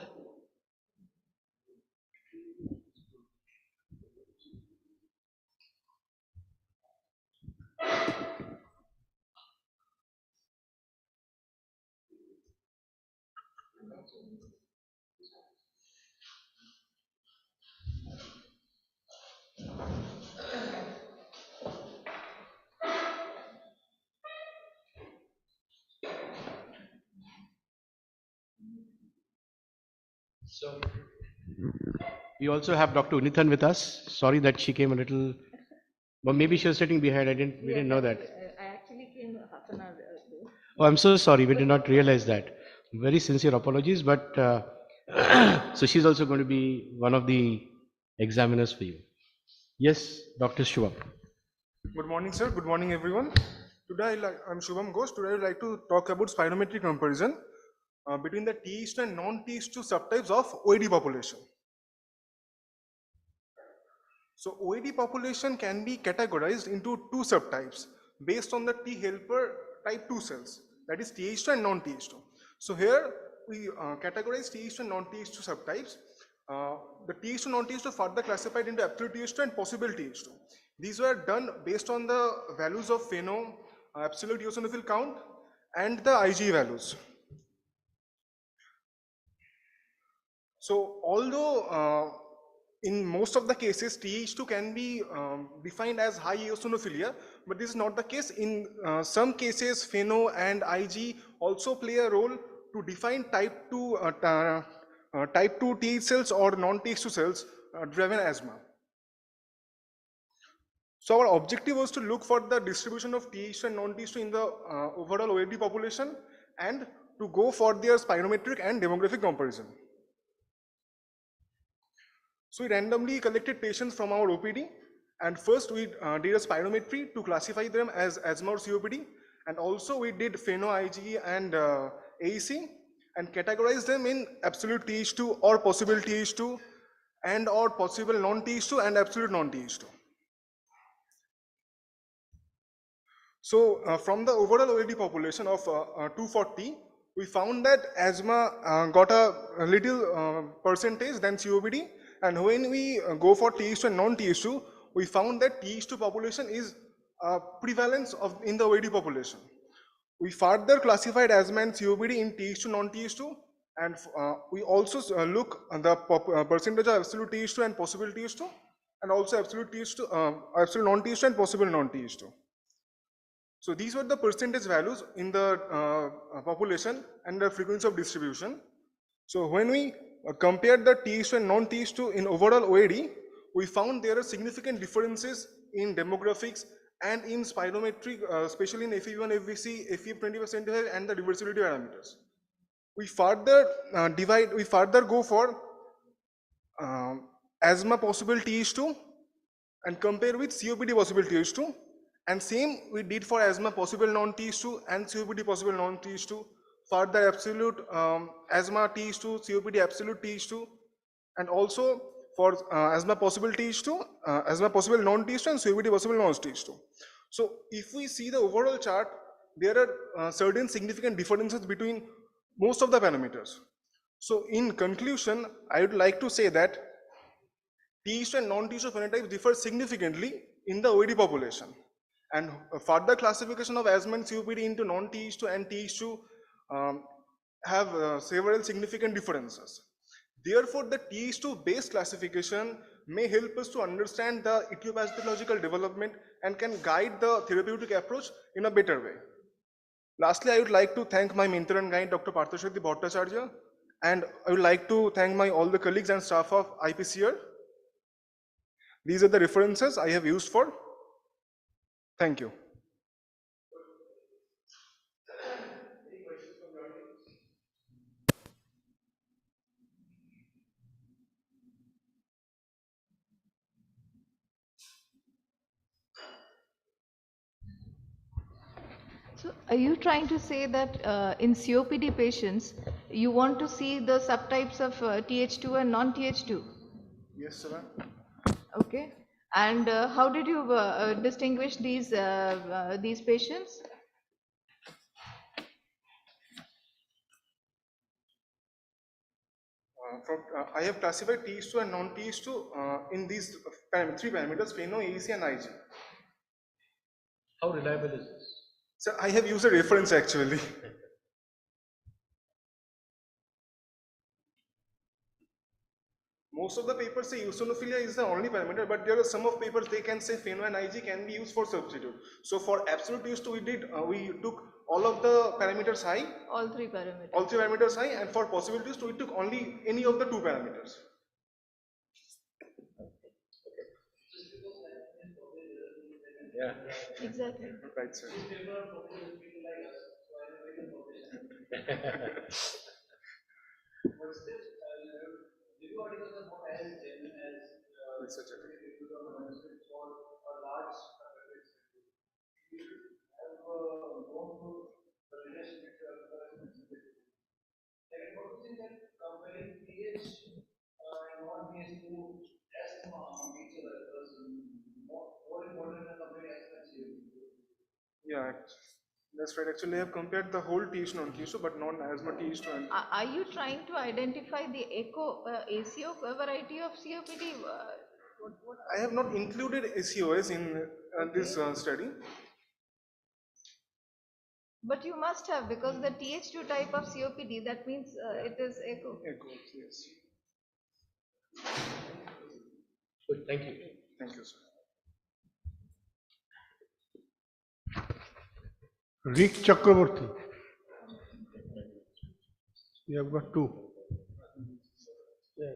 So we also have Dr. Unithan with us. Sorry that she came a little, but maybe she was sitting behind. We didn't know that. I actually came half an hour ago. Oh, I'm so sorry. We did not realize that. Very sincere apologies, but so she's also going to be one of the examiners for you. Yes, Dr. Shubham. Good morning, sir. Good morning, everyone. Today, I'm Shubham Ghosh. Today, I would like to talk about spirometry comparison between the Th2 and non-Th2 subtypes of OAD population. So, OAD population can be categorized into two subtypes based on the T helper type 2 cells, that is Th2 and non-Th2. So, here we categorize Th2 and non-Th2 subtypes. The Th2 non-Th2 further classified into absolute Th2 and possible Th2. These were done based on the values of FeNO, absolute eosinophil count, and the IgE values. So, although in most of the cases Th2 can be defined as high eosinophilia, but this is not the case. In some cases, FeNO and IgE also play a role to define type 2 Th cells or non-Th2 cells driven asthma. So our objective was to look for the distribution of Th2 and non-Th2 in the overall OAD population and to go for their spirometric and demographic comparison. So we randomly collected patients from our OPD, and first we did a spirometry to classify them as asthma or COPD, and also we did FeNO, IgE and AEC and categorized them in absolute Th2 or possible Th2 and or possible non-Th2 and absolute non-Th2. So from the overall OAD population of 240, we found that asthma got a little percentage than COPD, And when we go for TH2 and non-TH2, we found that TH2 population is prevalence in the OAD population. We further classified asthma and COPD in TH2, non-TH2, and we also look at the percentage of absolute TH2 and possible TH2, and also absolute TH2, absolute non-TH2 and possible non-TH2. So these were the percentage values in the population and the frequency of distribution. So when we compared the TH2 and non-TH2 in overall OAD, we found there are significant differences in demographics and in spirometry, especially in FEV1, FVC, FEV25, and the reversibility parameters. We further go for asthma possible TH2 and compare with COPD possible TH2, and same we did for asthma possible non-TH2 and COPD possible non-TH2, further absolute asthma TH2, COPD absolute TH2, and also for asthma possible TH2, asthma possible non-TH2 and COPD possible non-TH2. So if we see the overall chart, there are certain significant differences between most of the parameters. So in conclusion, I would like to say that TH2 and non-TH2 phenotypes differ significantly in the OAD population, and further classification of asthma and COPD into non-TH2 and TH2 have several significant differences. Therefore, the TH2 based classification may help us to understand the etiopathological development and can guide the therapeutic approach in a better way. Lastly, I would like to thank my mentor and guide, Dr. Parthasarathi Bhattacharya, and I would like to thank all the colleagues and staff of IPCR. These are the references I have used for. Thank you. So are you trying to say that in COPD patients, you want to see the subtypes of TH2 and non-TH2? Yes, sir. Okay. And how did you distinguish these patients? I have classified TH2 and non-TH2 in these three parameters, FeNO, AEC, and IG. How reliable is this? So I have used a reference actually. Most of the papers say eosinophilia is the only parameter, but there are some of papers they can say FeNO and IG can be used for substitute. So for absolute TH2 we took all of the parameters high. All three parameters. All three parameters high, and for possible TH2 we took only any of the two parameters. Yeah. Exactly. Right, sir. Yeah, that's right. Actually, I have compared the whole TH2 non-TH2, but non-asthma TH2 and. Are you trying to identify the ACO variety of COPD? I have not included ACOS in this study. But you must have, because the TH2 type of COPD, that means it is echo. Echo, yes. Good, thank you. Thank you, sir. Rick Chakraborty. You have got two. Yeah.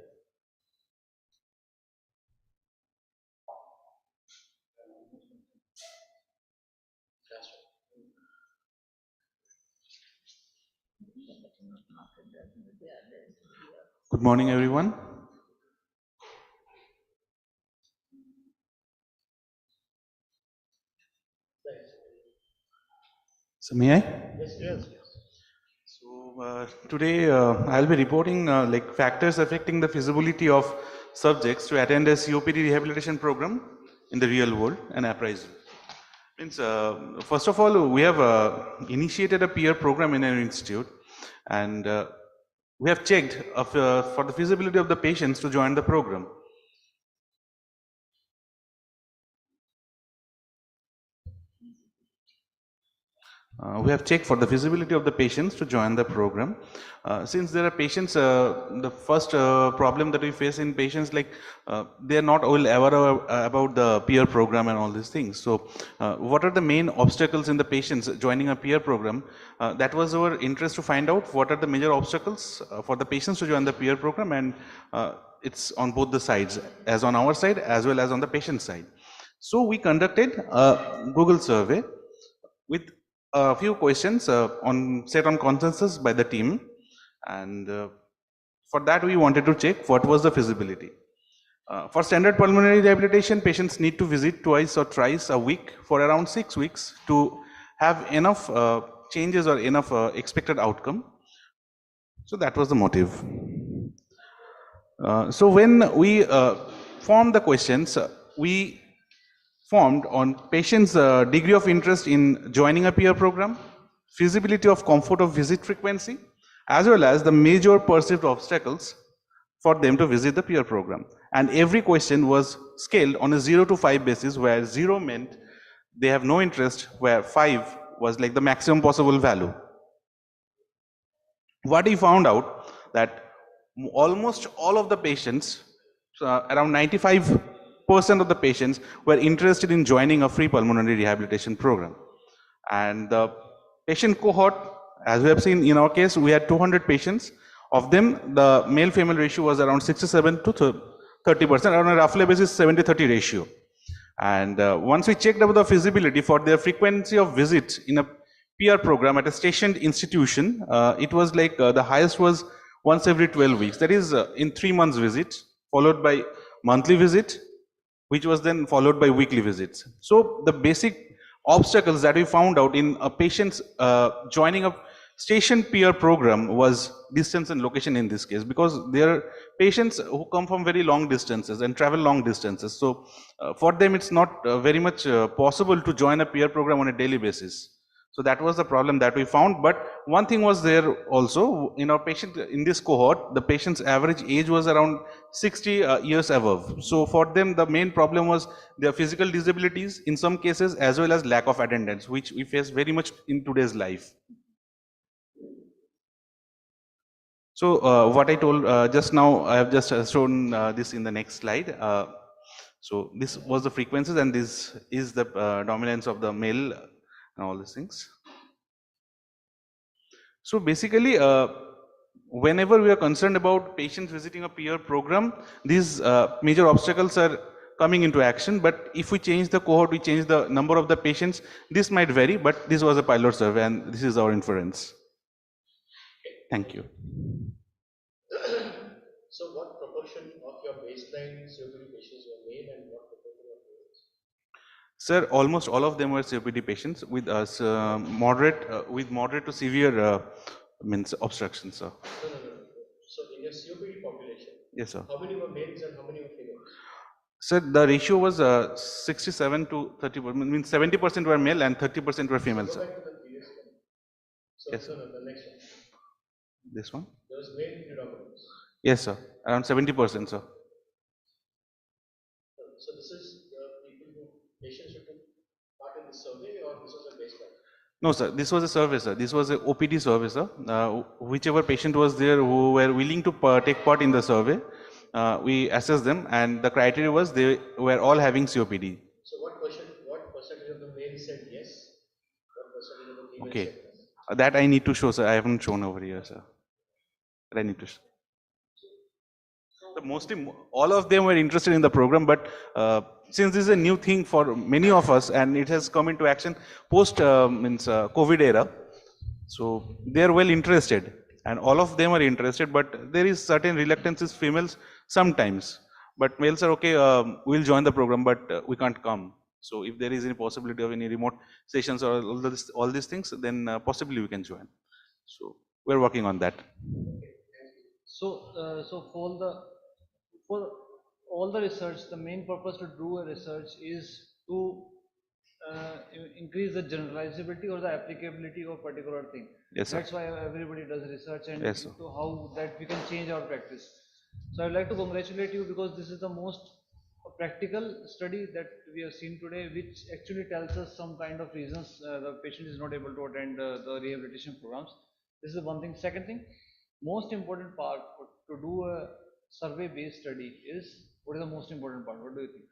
Good morning, everyone. So may I? Yes, yes. So today I'll be reporting like factors affecting the feasibility of subjects to attend a COPD rehabilitation program in the real world and appraisal. Means, first of all, we have initiated a peer program in our institute, and we have checked for the feasibility of the patients to join the program. We have checked for the feasibility of the patients to join the program. Since there are patients, the first problem that we face in patients, like they are not all aware about the peer program and all these things. So what are the main obstacles in the patients joining a peer program? That was our interest to find out what are the major obstacles for the patients to join the peer program, and it's on both the sides, as on our side as well as on the patient side. So we conducted a Google survey with a few questions set on consensus by the team, and for that we wanted to check what was the feasibility. For standard pulmonary rehabilitation, patients need to visit twice or thrice a week for around 6 weeks to have enough changes or enough expected outcome. So that was the motive. So when we formed the questions, we formed on patients' degree of interest in joining a peer program, feasibility of comfort of visit frequency, as well as the major perceived obstacles for them to visit the peer program. And every question was scaled on a 0 to 5 basis, where 0 meant they have no interest, where 5 was like the maximum possible value. What we found out that almost all of the patients, around 95% of the patients were interested in joining a free pulmonary rehabilitation program. And the patient cohort, as we have seen in our case, we had 200 patients. Of them, the male-female ratio was around 67 to 30%, on a roughly basis 70-30 ratio. And once we checked about the feasibility for their frequency of visit in a peer program at a stationed institution, it was like the highest was once every 12 weeks. That is in 3 months visit, followed by monthly visit, which was then followed by weekly visits. So the basic obstacles that we found out in a patient's joining a station peer program was distance and location in this case, because there are patients who come from very long distances and travel long distances. So for them it's not very much possible to join a peer program on a daily basis. So that was the problem that we found. But one thing was there also in our patient, in this cohort, the patient's average age was around 60 years above. So for them, the main problem was their physical disabilities in some cases, as well as lack of attendance, which we face very much in today's life. So what I told just now, I have just shown this in the next slide. So this was the frequencies, and this is the dominance of the male and all these things. So basically, whenever we are concerned about patients visiting a peer program, these major obstacles are coming into action. But if we change the cohort, we change the number of the patients, this might vary, but this was a pilot survey and this is our inference. Thank you. So what proportion of your baseline COPD patients were male and what proportion were females? Sir, almost all of them were COPD patients with moderate to severe means obstruction, sir. No. So in your COPD population, Yes, sir. how many were males and how many were females? Sir, the ratio was 67 to 30, means 70% were male and 30% were female, Go sir. back to the previous one. So, Yes, no, the next one. This one? There was male predominance. Yes, sir. Around 70%, sir. So this is the patients who took part in the survey, or this was a baseline? No, sir. This was a survey, sir. This was a OPD survey, sir. Whichever patient was there who were willing to take part in the survey, we assessed them, and the criteria was they were all having COPD. So what percentage of the males said yes? What percentage of the females Okay. said yes? That I need to show, sir. I haven't shown over here, sir. That I need to show. So mostly all of them were interested in the program, but since this is a new thing for many of us and it has come into action post COVID era, so they are well interested and all of them are interested, but there is certain reluctances females sometimes, but males are okay, we'll join the program, but we can't come. So if there is any possibility of any remote sessions or all these things, then possibly we can join. So we're working on that. So for all the research, the main purpose to do a research is to increase the generalizability or the applicability of particular thing. Yes, sir. That's why everybody does research, and Yes, sir. to how that we can change our practice. So I'd like to congratulate you because this is the most a practical study that we have seen today, which actually tells us some kind of reasons the patient is not able to attend the rehabilitation programs. This is one thing. Second thing, most important part to do a survey-based study is, what is the most important part? What do you think?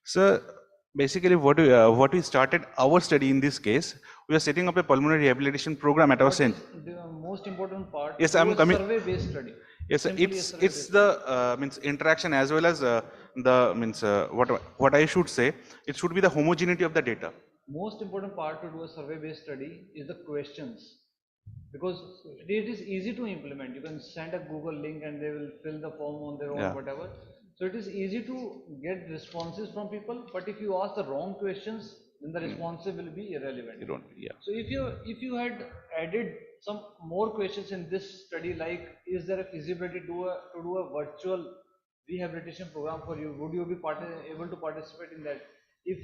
So basically what we started our study in this case, we are setting up a pulmonary rehabilitation program at our What center. is the most important part? Yes, to do I'm a coming. survey-based study. Yes, sir. Simply a It's survey-based the means interaction as well as the means what I should say. It should be the homogeneity of the data. Most important part to do a survey-based study is the questions, because it is easy to implement. You can send a Google link and they will fill the form on their own, Yeah. whatever. So it is easy to get responses from people, but if you ask the wrong questions, then the responses will be irrelevant. Yeah. So if you had added some more questions in this study, like is there a feasibility to do a virtual rehabilitation program for you? Would you be able to participate in that? If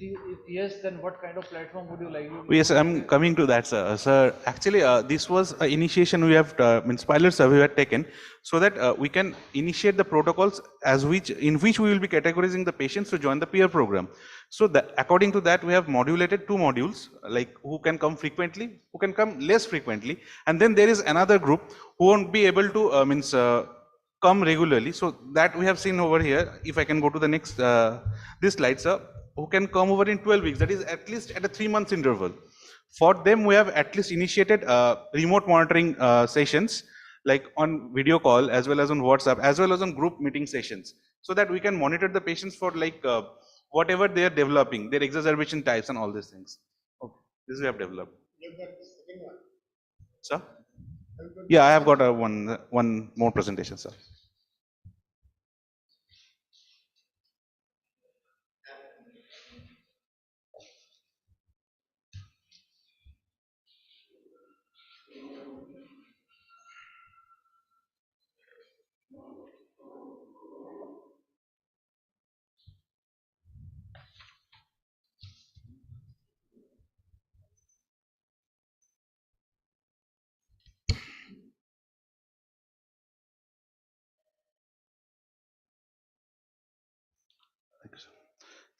yes, then what kind of platform would you like? Yes, I'm coming to that, sir. Sir, actually, this was an initiation we have, means pilot survey we had taken, so that we can initiate the protocols in which we will be categorizing the patients to join the peer program. So that according to that, we have modulated 2 modules, like who can come frequently, who can come less frequently, and then there is another group who won't be able to come regularly. So that we have seen over here. If I can go to the next this slide, sir, who can come over in 12 weeks, that is at least at a 3 months interval. For them, we have at least initiated remote monitoring sessions, like on video call as well as on WhatsApp, as well as on group meeting sessions, so that we can monitor the patients for like whatever they are developing, their exacerbation types and all these things. Okay, this we have developed. Sir? Yeah, I have got one more presentation, sir.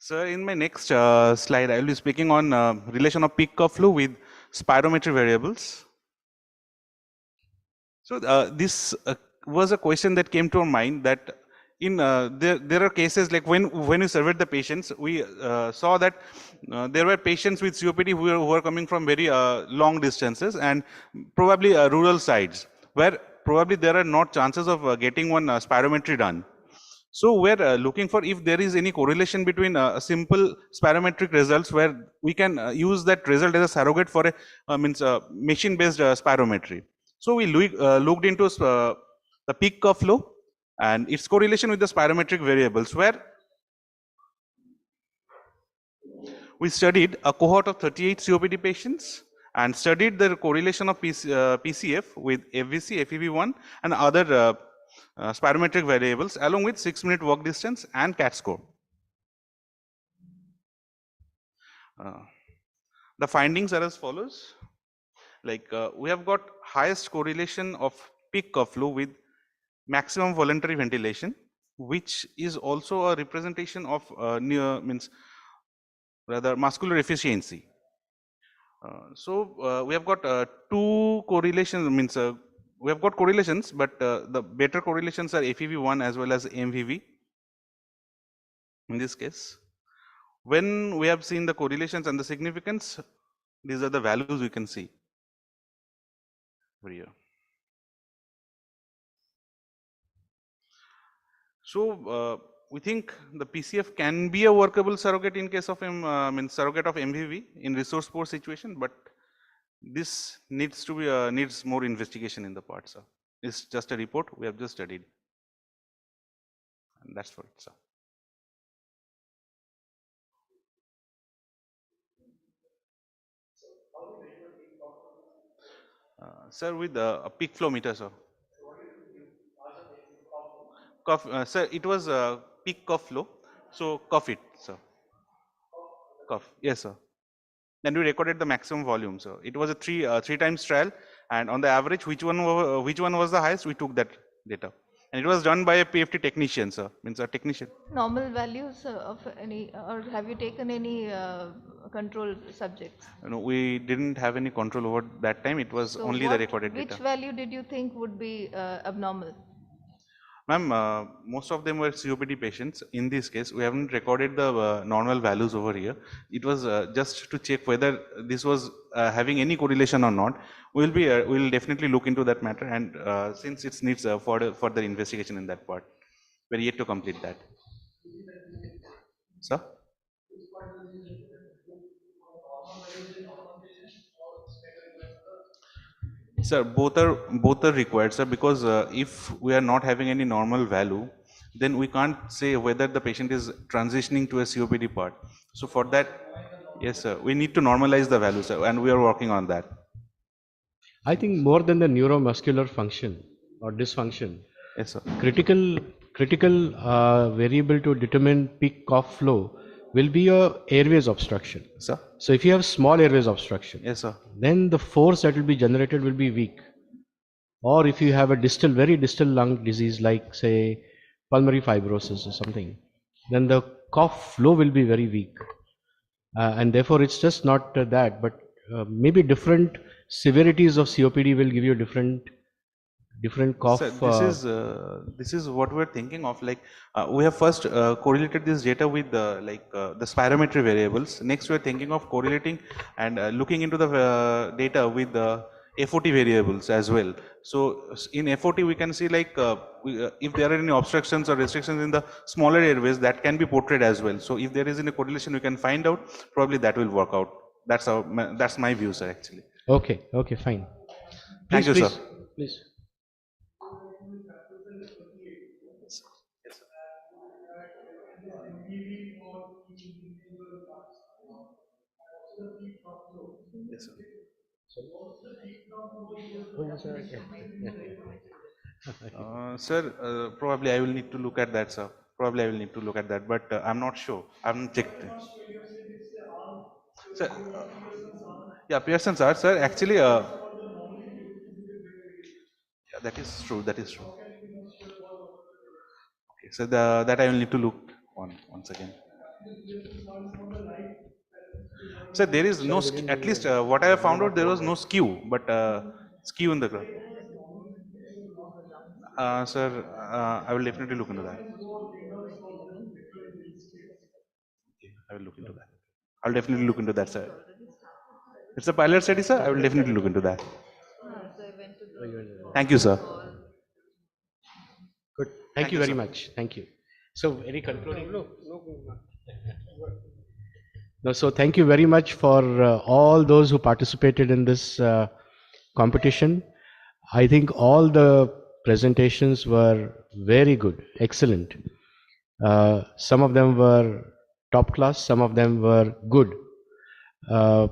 So in my next slide, I will be speaking on relation of peak of flow with spirometry variables. So this was a question that came to our mind, that in there are cases like when we surveyed the patients, we saw that there were patients with COPD who were coming from very long distances and probably rural sides, where probably there are not chances of getting one spirometry done. So we're looking for if there is any correlation between simple spirometric results, where we can use that result as a surrogate for a machine-based spirometry. So we looked into the peak curve flow and its correlation with the spirometric variables, where we studied a cohort of 38 COPD patients and studied the correlation of PCF with FVC, FEV1 and other spirometric variables, along with 6-minute walk distance and CAT score. The findings are as follows. Like we have got highest correlation of peak curve flow with maximum voluntary ventilation, which is also a representation of rather muscular efficiency. So we have got 2 correlations, we have got correlations, but the better correlations are FEV1 as well as MVV in this case. When we have seen the correlations and the significance, these are the values we can see over here. So we think the PCF can be a workable surrogate in case of surrogate of MVV in resource poor situation, but this needs to be needs more investigation in the part, sir. It's just a report we have just studied, and that's for it, sir. Sir, with a peak flow meter, sir. Cough, sir, it was a peak cough flow, so cough it, sir. Cough, yes, sir. Then we recorded the maximum volume, sir. It was a three times trial, and on the average, which one was the highest, we took that data. And it was done by a PFT technician, sir, means a technician. Normal values of any, or have you taken any control subjects? No, we didn't have any control over that time. It was So only the recorded which data. value did you think would be abnormal? Ma'am, most of them were COPD patients. In this case, we haven't recorded the normal values over here. It was just to check whether this was having any correlation or not. We'll definitely look into that matter, and since it needs further investigation in that part, we're yet to complete that. Sir? Sir, both are required, sir, because if we are not having any normal value, then we can't say whether the patient is transitioning to a COPD part. So for that, yes, sir, we need to normalize the value, sir, and we are working on that. I think more than the neuromuscular function or dysfunction, yes, sir, critical variable to determine peak cough flow will be your airways obstruction. Sir? So if you have small airways obstruction, yes, sir, then the force that will be generated will be weak. Or if you have a very distal lung disease like say pulmonary fibrosis or something, then the cough flow will be very weak. And therefore it's just not that, but maybe different severities of COPD will give you different cough. Sir, this is what we're thinking of. Like we have first correlated this data with the spirometry variables. Next, we're thinking of correlating and looking into the data with the FOT variables as well. So in FOT, we can see like if there are any obstructions or restrictions in the smaller airways, that can be portrayed as well. So if there is any correlation, we can find out. Probably that will work out. That's my view, sir. Actually. Okay. Okay. Fine. Please, Thank you, please, sir. please. Yes, sir. Sir, probably I will need to look at that, sir. Probably I will need to look at that, but I'm not sure. I haven't checked it. Sir, yeah, Pearson's are, sir. Actually, yeah, that is true. That is true. Okay, so that I will need to look on once again. So there is no, at least what I have found out, there was no skew, but skew in the graph. Sir, I will definitely look into that. Okay, I will look into that. I'll definitely look into that, sir. It's a pilot study, sir. I will definitely look into that. Thank you, sir. Good. Thank you very much. Thank you. So, any concluding? No, so thank you very much for all those who participated in this competition. I think all the presentations were very good, excellent. Some of them were top class, some of them were good. The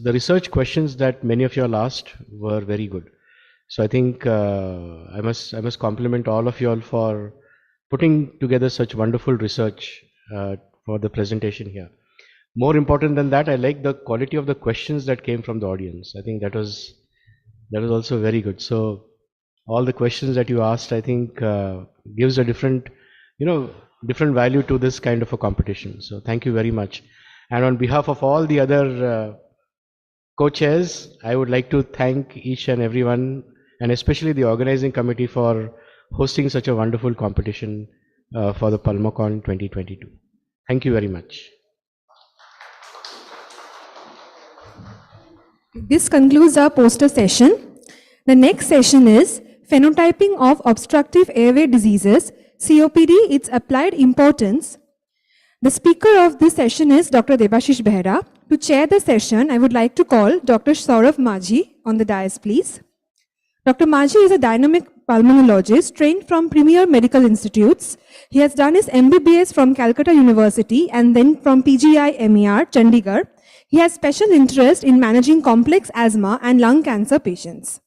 research questions that many of you all asked were very good. So I think I must compliment all of you all for putting together such wonderful research for the presentation here. More important than that, I like the quality of the questions that came from the audience. I think that was also very good. So all the questions that you asked, I think gives a different value to this kind of a competition. So thank you very much. And on behalf of all the other co-chairs, I would like to thank each and everyone, and especially the organizing committee for hosting such a wonderful competition for the Pulmocon 2022. Thank you very much. This concludes our poster session. The next session is Phenotyping of Obstructive Airway Diseases, COPD, its Applied Importance. The speaker of this session is Dr. Debashish Behra. To chair the session, I would like to call Dr. Saurav Majhi on the dais, please. Dr. Majhi is a dynamic pulmonologist trained from premier medical institutes. He has done his MBBS from Calcutta University and then from PGI MER, Chandigarh. He has special interest in managing complex asthma and lung cancer patients.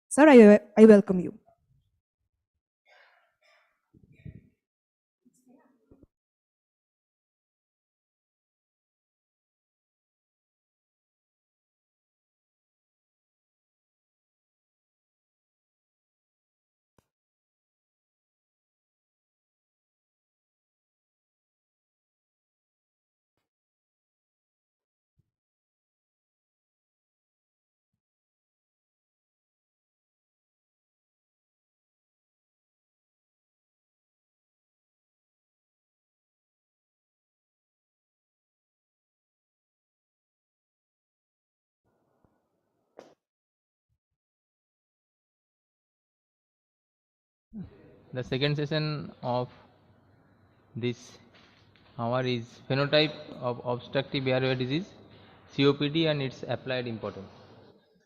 Sir, I welcome you. The second session of this hour is phenotype of obstructive airway disease, COPD and its applied importance.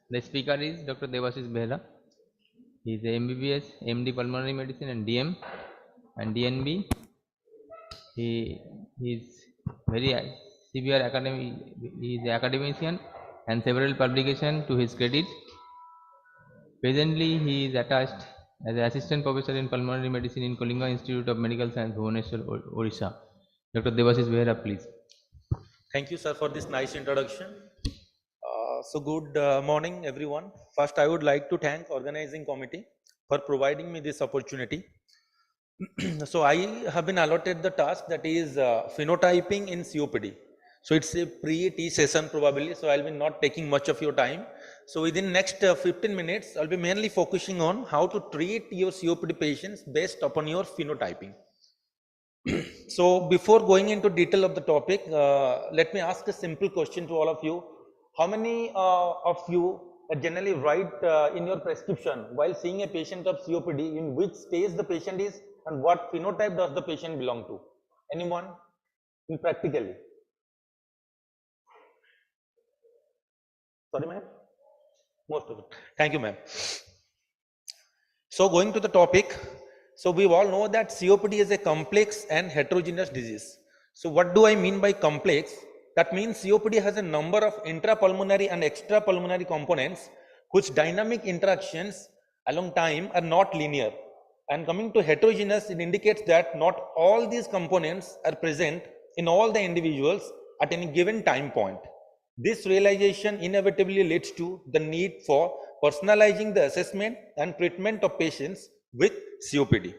The speaker is Dr. Devashish Behra. He is a MBBS, MD Pulmonary Medicine and DM and DNB. He is very severe academic. He is an academician and several publications to his credit. Presently, he is attached as an assistant professor in pulmonary medicine in Kalinga Institute of Medical Science, Bhubaneswar, Odisha. Dr. Devashish Behra, please. Thank you, sir, for this nice introduction. So good morning, everyone. First, I would like to thank organizing committee for providing me this opportunity. So I have been allotted the task that is phenotyping in COPD. So it's a pre-T session probably, so I'll be not taking much of your time. So within next 15 minutes, I'll be mainly focusing on how to treat your COPD patients based upon your phenotyping. So before going into detail of the topic, let me ask a simple question to all of you. How many of you generally write in your prescription while seeing a patient of COPD in which stage the patient is and what phenotype does the patient belong to? Anyone in practically? Sorry, ma'am? Most of it. Thank you, ma'am. So going to the topic, so we all know that COPD is a complex and heterogeneous disease. So what do I mean by complex? That means COPD has a number of intrapulmonary and extrapulmonary components whose dynamic interactions along time are not linear. And coming to heterogeneous, it indicates that not all these components are present in all the individuals at any given time point. This realization inevitably leads to the need for personalizing the assessment and treatment of patients with COPD.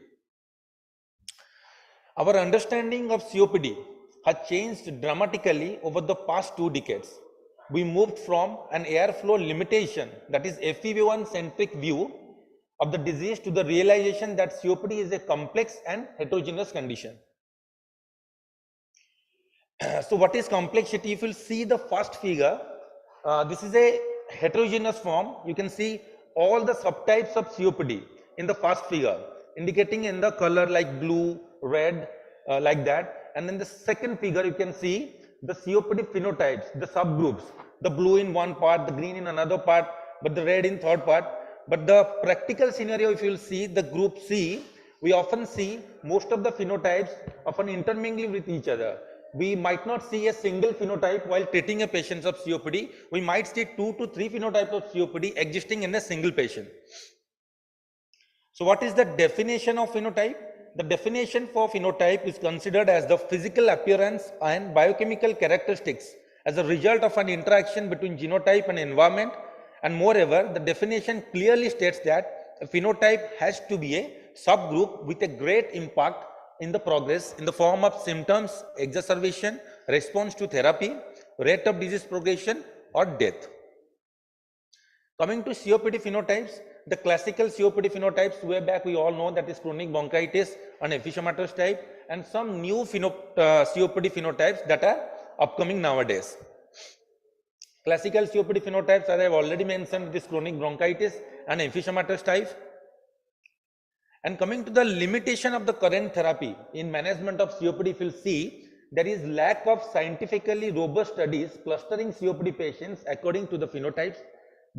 Our understanding of COPD has changed dramatically over the past 2 decades. We moved from an airflow limitation, that is FEV1 centric view of the disease, to the realization that COPD is a complex and heterogeneous condition. So what is complexity? If you see the first figure, this is a heterogeneous form. You can see all the subtypes of COPD in the first figure, indicating in the color like blue, red, like that. And then the second figure, you can see the COPD phenotypes, the subgroups, the blue in one part, the green in another part, but the red in third part. But the practical scenario, if you will see the group C, we often see most of the phenotypes often intermingling with each other. We might not see a single phenotype while treating a patient of COPD. We might see 2 to 3 phenotypes of COPD existing in a single patient. So what is the definition of phenotype? The definition for phenotype is considered as the physical appearance and biochemical characteristics as a result of an interaction between genotype and environment. And moreover, the definition clearly states that a phenotype has to be a subgroup with a great impact in the progress in the form of symptoms, exacerbation, response to therapy, rate of disease progression or death. Coming to COPD phenotypes, the classical COPD phenotypes way back we all know that is chronic bronchitis and emphysematous type, and some new COPD phenotypes that are upcoming nowadays. Classical COPD phenotypes, as I have already mentioned, this chronic bronchitis and emphysematous type. And coming to the limitation of the current therapy in management of COPD, if you'll see, there is lack of scientifically robust studies clustering COPD patients according to the phenotypes.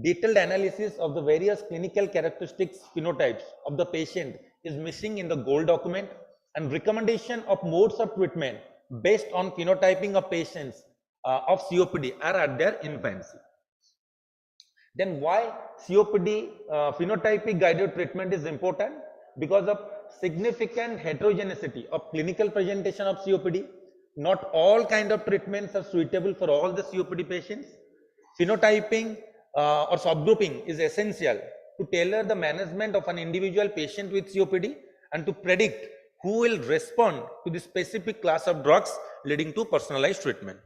Detailed analysis of the various clinical characteristics phenotypes of the patient is missing in the GOLD document, and recommendation of modes of treatment based on phenotyping of patients of COPD are at their infancy. Then why COPD phenotypic guided treatment is important? Because of significant heterogeneity of clinical presentation of COPD. Not all kind of treatments are suitable for all the COPD patients. Phenotyping or subgrouping is essential to tailor the management of an individual patient with COPD and to predict who will respond to the specific class of drugs, leading to personalized treatment.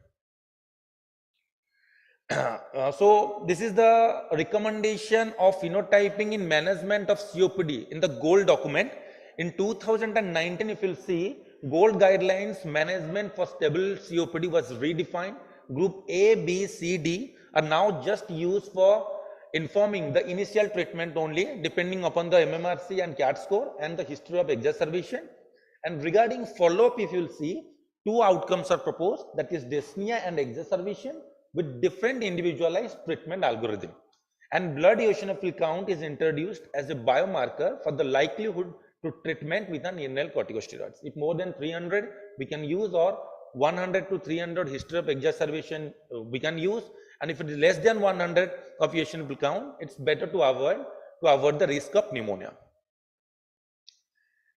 So this is the recommendation of phenotyping in management of COPD in the GOLD document. In 2019, if you'll see, GOLD guidelines management for stable COPD was redefined. Group A, B, C, D are now just used for informing the initial treatment only depending upon the MMRC and CAT score and the history of exacerbation. And regarding follow-up, if you will see, two outcomes are proposed, that is dyspnea and exacerbation with different individualized treatment algorithm. And blood eosinophil count is introduced as a biomarker for the likelihood to treatment with an inhaled corticosteroids. If more than 300 we can use, or 100 to 300 history of exacerbation we can use, and if it is less than 100 of eosinophil count, it's better to avoid the risk of pneumonia.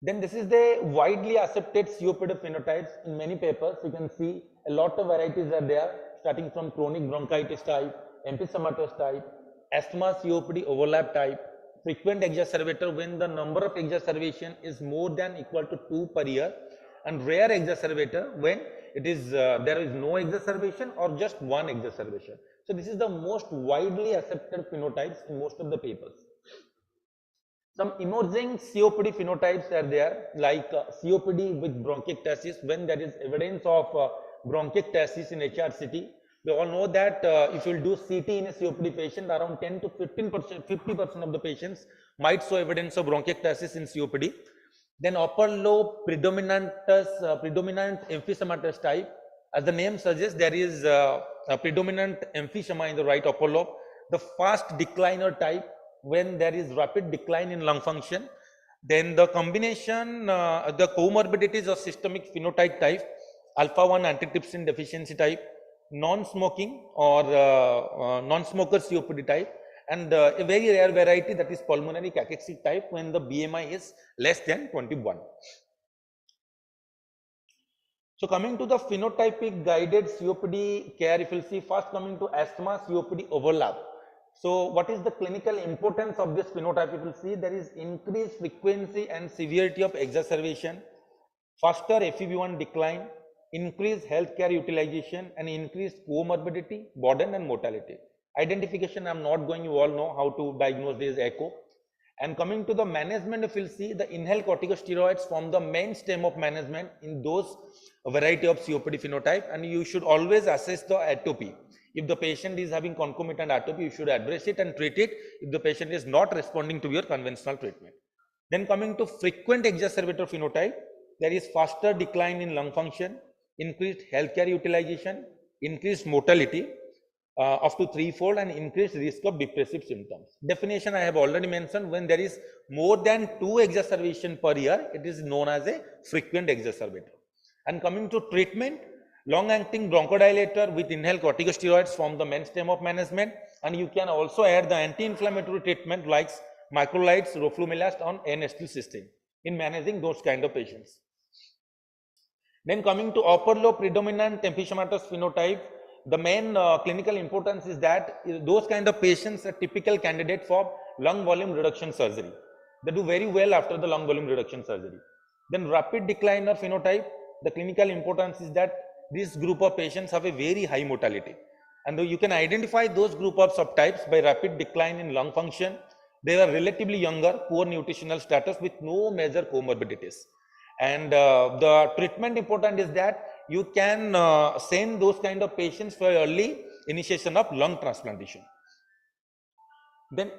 Then this is the widely accepted COPD phenotypes in many papers. You can see a lot of varieties are there, starting from chronic bronchitis type, emphysematous type, asthma COPD overlap type, frequent exacerbator when the number of exacerbation is more than equal to 2 per year, and rare exacerbator when it is there is no exacerbation or just one exacerbation. So this is the most widely accepted phenotypes in most of the papers. Some emerging COPD phenotypes are there, like COPD with bronchiectasis when there is evidence of bronchiectasis in HRCT. We all know that if you will do CT in a COPD patient, around 10 to 15%, 50% of the patients might show evidence of bronchiectasis in COPD. Then upper lobe predominant emphysematous type. As the name suggests, there is a predominant emphysema in the right upper lobe. The fast decliner type, when there is rapid decline in lung function. Then the combination, the comorbidities of systemic phenotype type, alpha-1 antitrypsin deficiency type, non-smoking or non-smoker COPD type, and a very rare variety, that is pulmonary cachexic type when the BMI is less than 21. So coming to the phenotypic guided COPD care, if you will see, first coming to asthma COPD overlap. So what is the clinical importance of this phenotype? You will see there is increased frequency and severity of exacerbation, faster FEV1 decline, increased healthcare utilization, and increased comorbidity, burden and mortality. Identification I am not going, you all know how to diagnose this echo. And coming to the management, if you will see, the inhaled corticosteroids form the main stem of management in those variety of COPD phenotype, and you should always assess the atopy. If the patient is having concomitant atopy, you should address it and treat it if the patient is not responding to your conventional treatment. Then coming to frequent exacerbator phenotype, there is faster decline in lung function, increased healthcare utilization, increased mortality up to 3-fold, and increased risk of depressive symptoms. Definition I have already mentioned, when there is more than 2 exacerbation per year, it is known as a frequent exacerbator. And coming to treatment, long-acting bronchodilator with inhaled corticosteroids form the mainstem of management, and you can also add the anti-inflammatory treatment like macrolides, roflumilast on N-acetylcysteine in managing those kind of patients. Then coming to upper lobe predominant emphysematous phenotype, the main clinical importance is that those kind of patients are typical candidate for lung volume reduction surgery. They do very well after the lung volume reduction surgery. Then rapid decliner phenotype, the clinical importance is that this group of patients have a very high mortality, and you can identify those group of subtypes by rapid decline in lung function. They are relatively younger, poor nutritional status with no major comorbidities. And the treatment important is that you can send those kind of patients for early initiation of lung transplantation. Then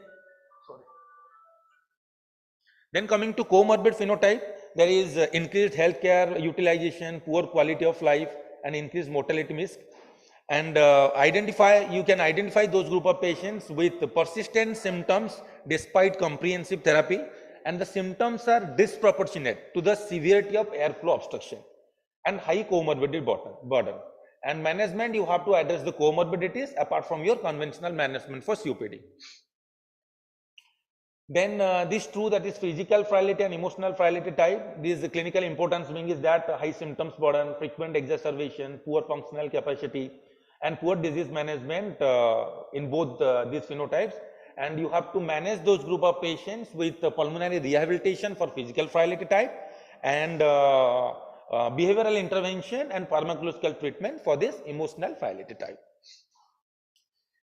coming to comorbid phenotype, there is increased healthcare utilization, poor quality of life, and increased mortality risk. And you can identify those group of patients with persistent symptoms despite comprehensive therapy, and the symptoms are disproportionate to the severity of airflow obstruction and high comorbidity burden. And management, you have to address the comorbidities apart from your conventional management for COPD. Then this two, that is physical frailty and emotional frailty type, this clinical importance being is that high symptoms burden, frequent exacerbation, poor functional capacity, and poor disease management in both these phenotypes. And you have to manage those group of patients with pulmonary rehabilitation for physical frailty type, and behavioral intervention and pharmacological treatment for this emotional frailty type.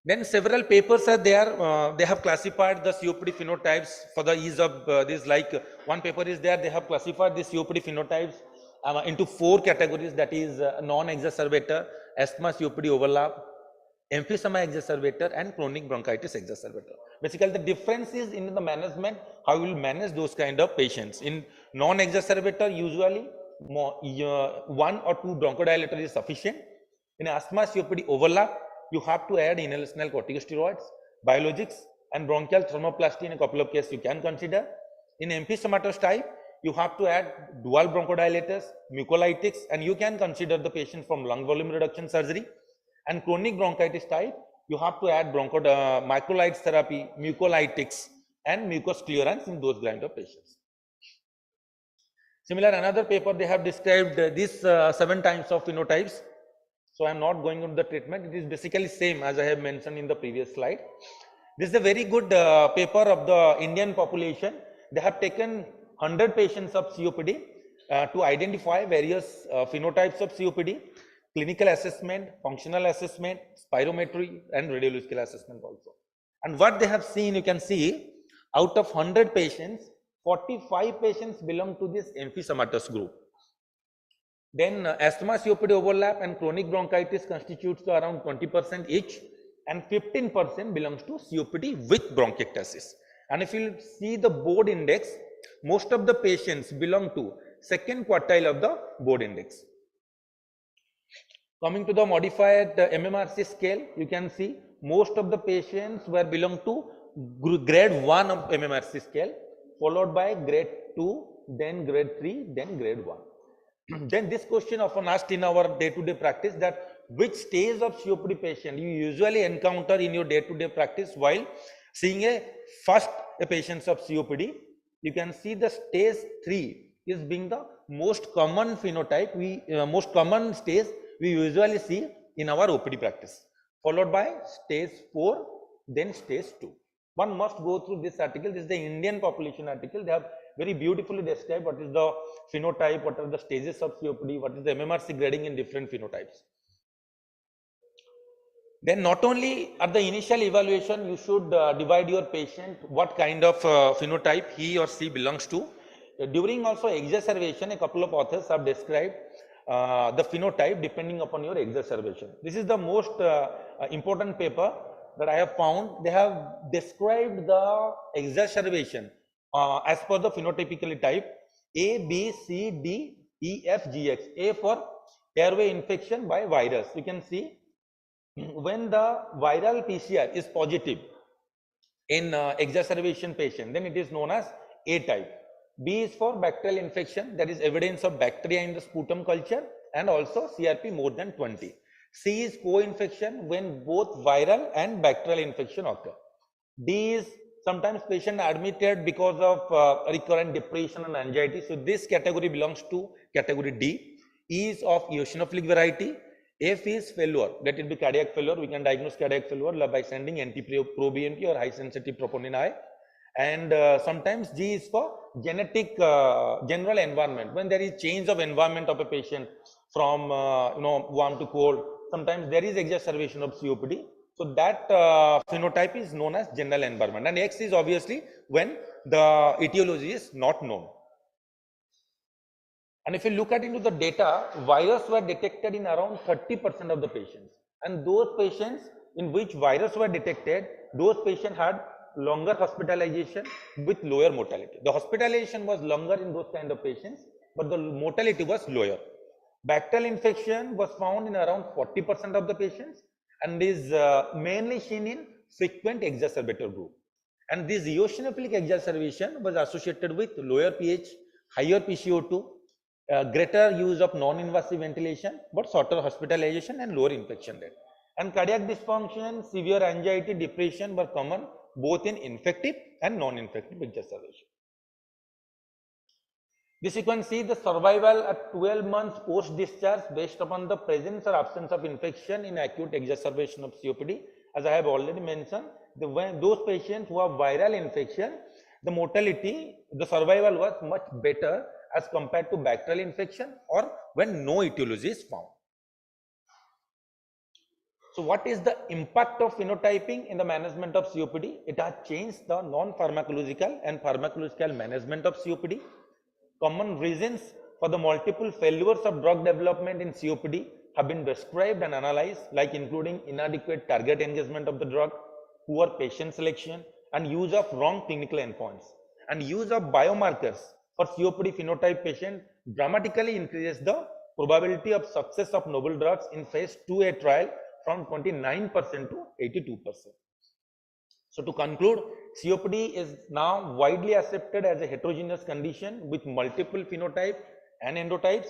Then several papers are there, they have classified the COPD phenotypes for the ease of this, like one paper is there, they have classified the COPD phenotypes into 4 categories, that is non-exacerbator, asthma COPD overlap, emphysema exacerbator and chronic bronchitis exacerbator. Basically, the difference is in the management, how you will manage those kind of patients. In non-exacerbator, usually one or two bronchodilator is sufficient. In asthma COPD overlap, you have to add inhalational corticosteroids, biologics, and bronchial thermoplasty in a couple of cases you can consider. In emphysematous type, you have to add dual bronchodilators, mucolytics, and you can consider the patient from lung volume reduction surgery. And chronic bronchitis type, you have to add microlides therapy, mucolytics, and mucus clearance in those kind of patients. Similar, another paper they have described these 7 types of phenotypes. So I am not going into the treatment. It is basically same as I have mentioned in the previous slide. This is a very good paper of the Indian population. They have taken 100 patients of COPD to identify various phenotypes of COPD, clinical assessment, functional assessment, spirometry, and radiological assessment also. And what they have seen, you can see, out of 100 patients, 45 patients belong to this emphysematous group. Then asthma COPD overlap and chronic bronchitis constitutes to around 20% each, and 15% belongs to COPD with bronchiectasis. And if you see the board index, most of the patients belong to second quartile of the board index. Coming to the modified MMRC scale, you can see most of the patients were belong to grade 1 of MMRC scale, followed by grade 2, then grade 3, then grade 1. Then this question often asked in our day-to-day practice, that which stage of COPD patient you usually encounter in your day-to-day practice while seeing a patients of COPD. You can see the stage 3 is being the most common phenotype, most common stage we usually see in our OPD practice, followed by stage 4, then stage 2. One must go through this article. This is the Indian population article. They have very beautifully described what is the phenotype, what are the stages of COPD, what is the MMRC grading in different phenotypes. Then not only at the initial evaluation, you should divide your patient what kind of phenotype he or she belongs to. During also exacerbation, a couple of authors have described the phenotype depending upon your exacerbation. This is the most important paper that I have found. They have described the exacerbation as per the phenotypically type A, B, C, D, E, F, G, X. A for airway infection by virus. You can see when the viral PCR is positive in exacerbation patient, then it is known as A type. B is for bacterial infection, that is evidence of bacteria in the sputum culture, and also CRP more than 20. C is co-infection when both viral and bacterial infection occur. D is sometimes patient admitted because of recurrent depression and anxiety. So this category belongs to category D. E is of eosinophilic variety. F is failure, let it be cardiac failure. We can diagnose cardiac failure by sending NT-proBNP or high sensitive troponin I. And sometimes G is for genetic general environment. When there is change of environment of a patient from warm to cold, sometimes there is exacerbation of COPD. So that phenotype is known as general environment. And X is obviously when the etiology is not known. And if you look at into the data, virus were detected in around 30% of the patients. And those patients in which virus were detected, those patients had longer hospitalization with lower mortality. The hospitalization was longer in those kind of patients, but the mortality was lower. Bacterial infection was found in around 40% of the patients and is mainly seen in frequent exacerbator group. And this eosinophilic exacerbation was associated with lower pH, higher PCO2, greater use of non-invasive ventilation, but shorter hospitalization and lower infection rate. And cardiac dysfunction, severe anxiety, depression were common both in infective and non-infective exacerbation. This you can see the survival at 12 months post-discharge based upon the presence or absence of infection in acute exacerbation of COPD. As I have already mentioned, those patients who have viral infection, the mortality, the survival was much better as compared to bacterial infection or when no etiology is found. So what is the impact of phenotyping in the management of COPD? It has changed the non-pharmacological and pharmacological management of COPD. Common reasons for the multiple failures of drug development in COPD have been described and analyzed, like including inadequate target engagement of the drug, poor patient selection, and use of wrong clinical endpoints. And use of biomarkers for COPD phenotype patient dramatically increases the probability of success of novel drugs in phase 2A trial from 29% to 82%. So to conclude, COPD is now widely accepted as a heterogeneous condition with multiple phenotypes and endotypes.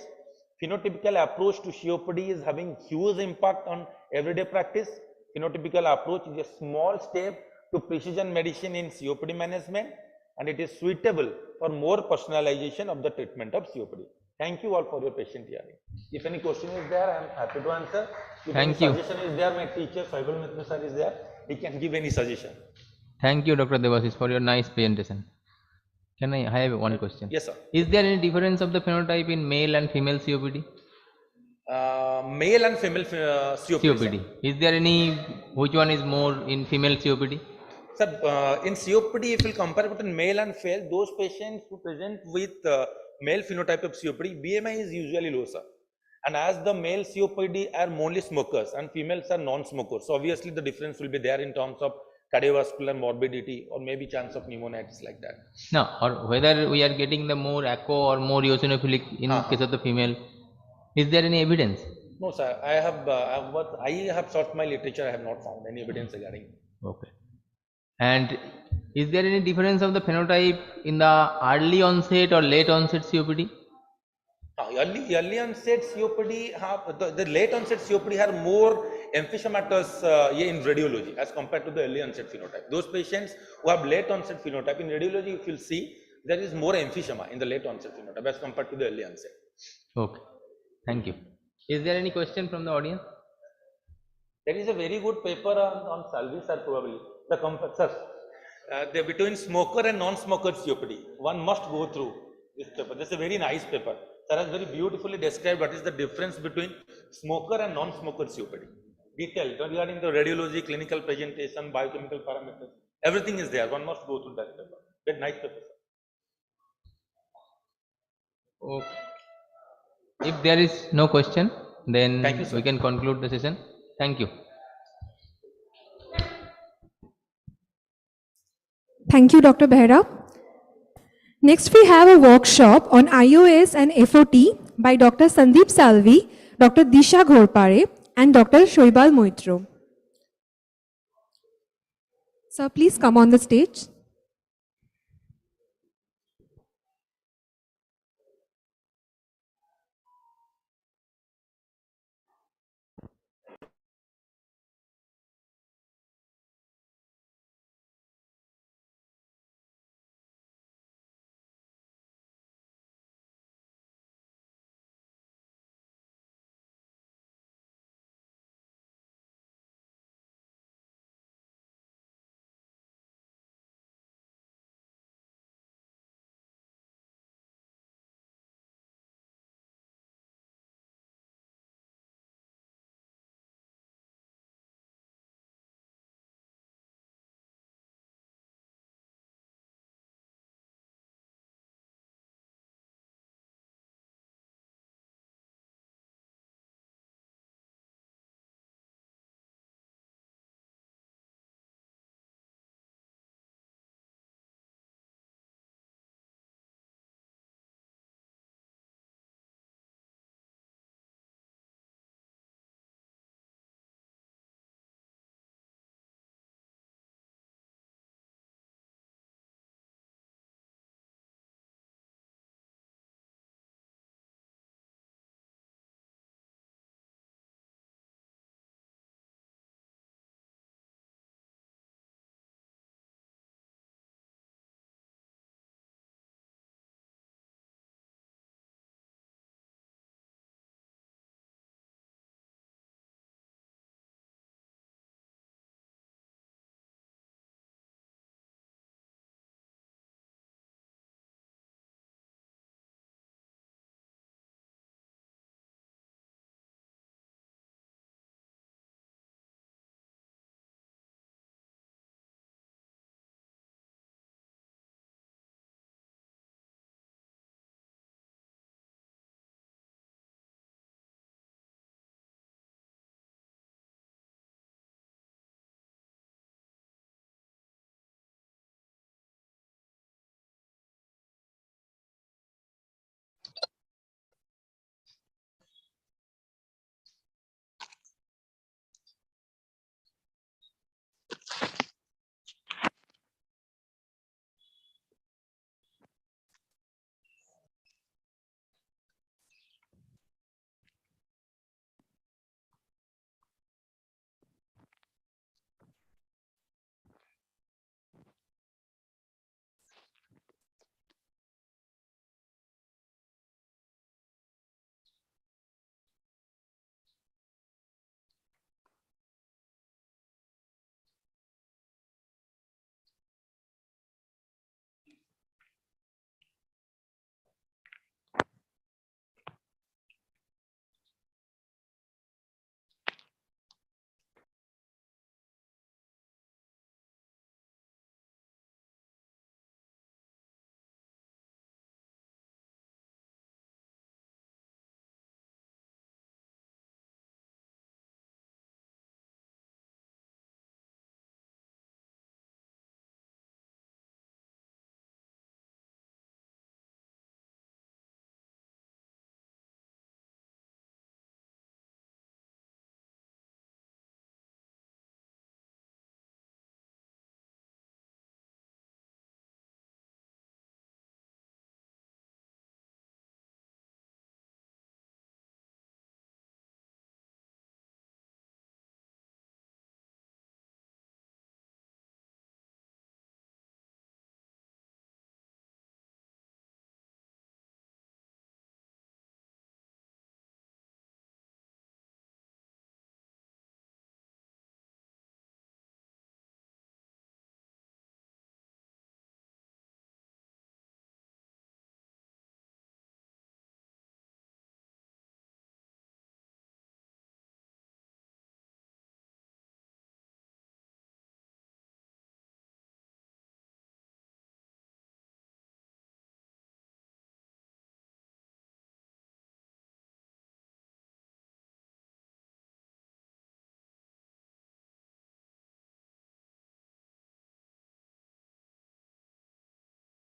Phenotypical approach to COPD is having huge impact on everyday practice. Phenotypical approach is a small step to precision medicine in COPD management, and it is suitable for more personalization of the treatment of COPD. Thank you all for your patient hearing. If any question is there, I am happy to answer. If Thank any you. suggestion is there, my teacher Saibal Mitra sir is there. He can give any suggestion. Thank you, Dr. Devasis, for your nice presentation. Can I have one question? Yes, sir. Is there any difference of the phenotype in male and female COPD? Male and female COPD. COPD. Is there any, which one is more in female COPD? Sir, in COPD, if you compare between male and female, those patients who present with male phenotype of COPD, BMI is usually low, sir. And as the male COPD are mainly smokers and females are non-smokers, so obviously the difference will be there in terms of cardiovascular morbidity or maybe chance of pneumonitis like that. No, or whether we are getting the more echo or more eosinophilic in case of the female. Is there any evidence? No, sir. I have sought my literature. I have not found any evidence regarding. Okay. And is there any difference of the phenotype in the early onset or late onset COPD? Early onset COPD have the late onset COPD have more emphysematous in radiology as compared to the early onset phenotype. Those patients who have late onset phenotype in radiology, if you see, there is more emphysema in the late onset phenotype as compared to the early onset. Okay. Thank you. Is there any question from the audience? There is a very good paper on Salvi, sir, probably. The between smoker and non-smoker COPD. One must go through this paper. This is a very nice paper. Sir has very beautifully described what is the difference between smoker and non-smoker COPD. Detailed regarding the radiology, clinical presentation, biochemical parameters. Everything is there. One must go through that paper. Very nice paper. Okay. If there is no question, then Thank you, we can conclude the session. Thank you. Thank you, Dr. Behra. Next, we have a workshop on iOS and FOT by Dr. Sandeep Salvi, Dr. Disha Ghorpare, and Dr. Shoibal Moitro. Sir, please come on the stage.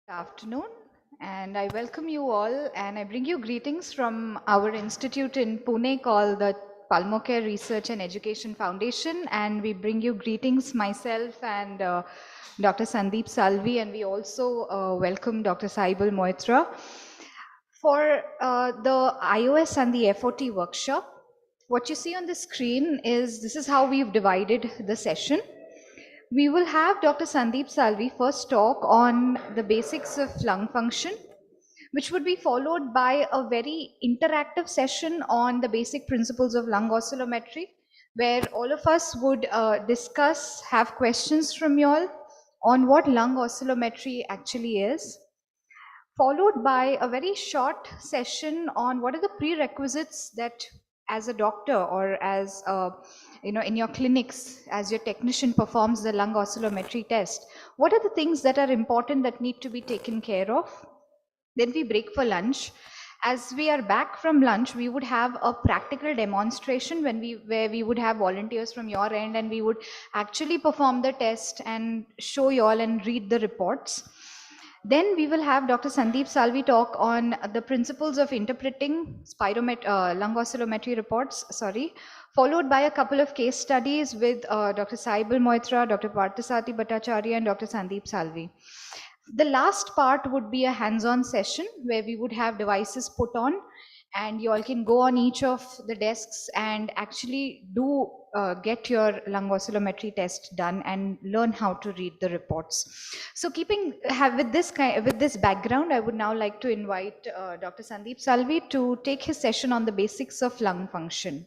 Good afternoon, and I welcome you all, and I bring you greetings from our institute in Pune called the Pulmocon Research and Education Foundation, and we bring you greetings, myself and Dr. Sandeep Salvi, and we also welcome Dr. Saibal Moitra for the iOS and the FOT workshop. What you see on the screen is, this is how we've divided the session. We will have Dr. Sandeep Salvi first talk on the basics of lung function, which would be followed by a very interactive session on the basic principles of lung oscillometry, where all of us would discuss, have questions from you all on what lung oscillometry actually is, followed by a very short session on what are the prerequisites that as a doctor or as in your clinics, as your technician performs the lung oscillometry test, what are the things that are important that need to be taken care of. Then we break for lunch. As we are back from lunch, we would have a practical demonstration where we would have volunteers from your end, and we would actually perform the test and show you all and read the reports. Then we will have Dr. Sandeep Salvi talk on the principles of interpreting lung oscillometry reports, followed by a couple of case studies with Dr. Saibal Moitra, Dr. Parthasati Bhattacharya, and Dr. Sandeep Salvi. The last part would be a hands-on session where we would have devices put on, and you all can go on each of the desks and actually do get your lung oscillometry test done and learn how to read the reports. So with this background, I would now like to invite Dr. Sandeep Salvi to take his session on the basics of lung function.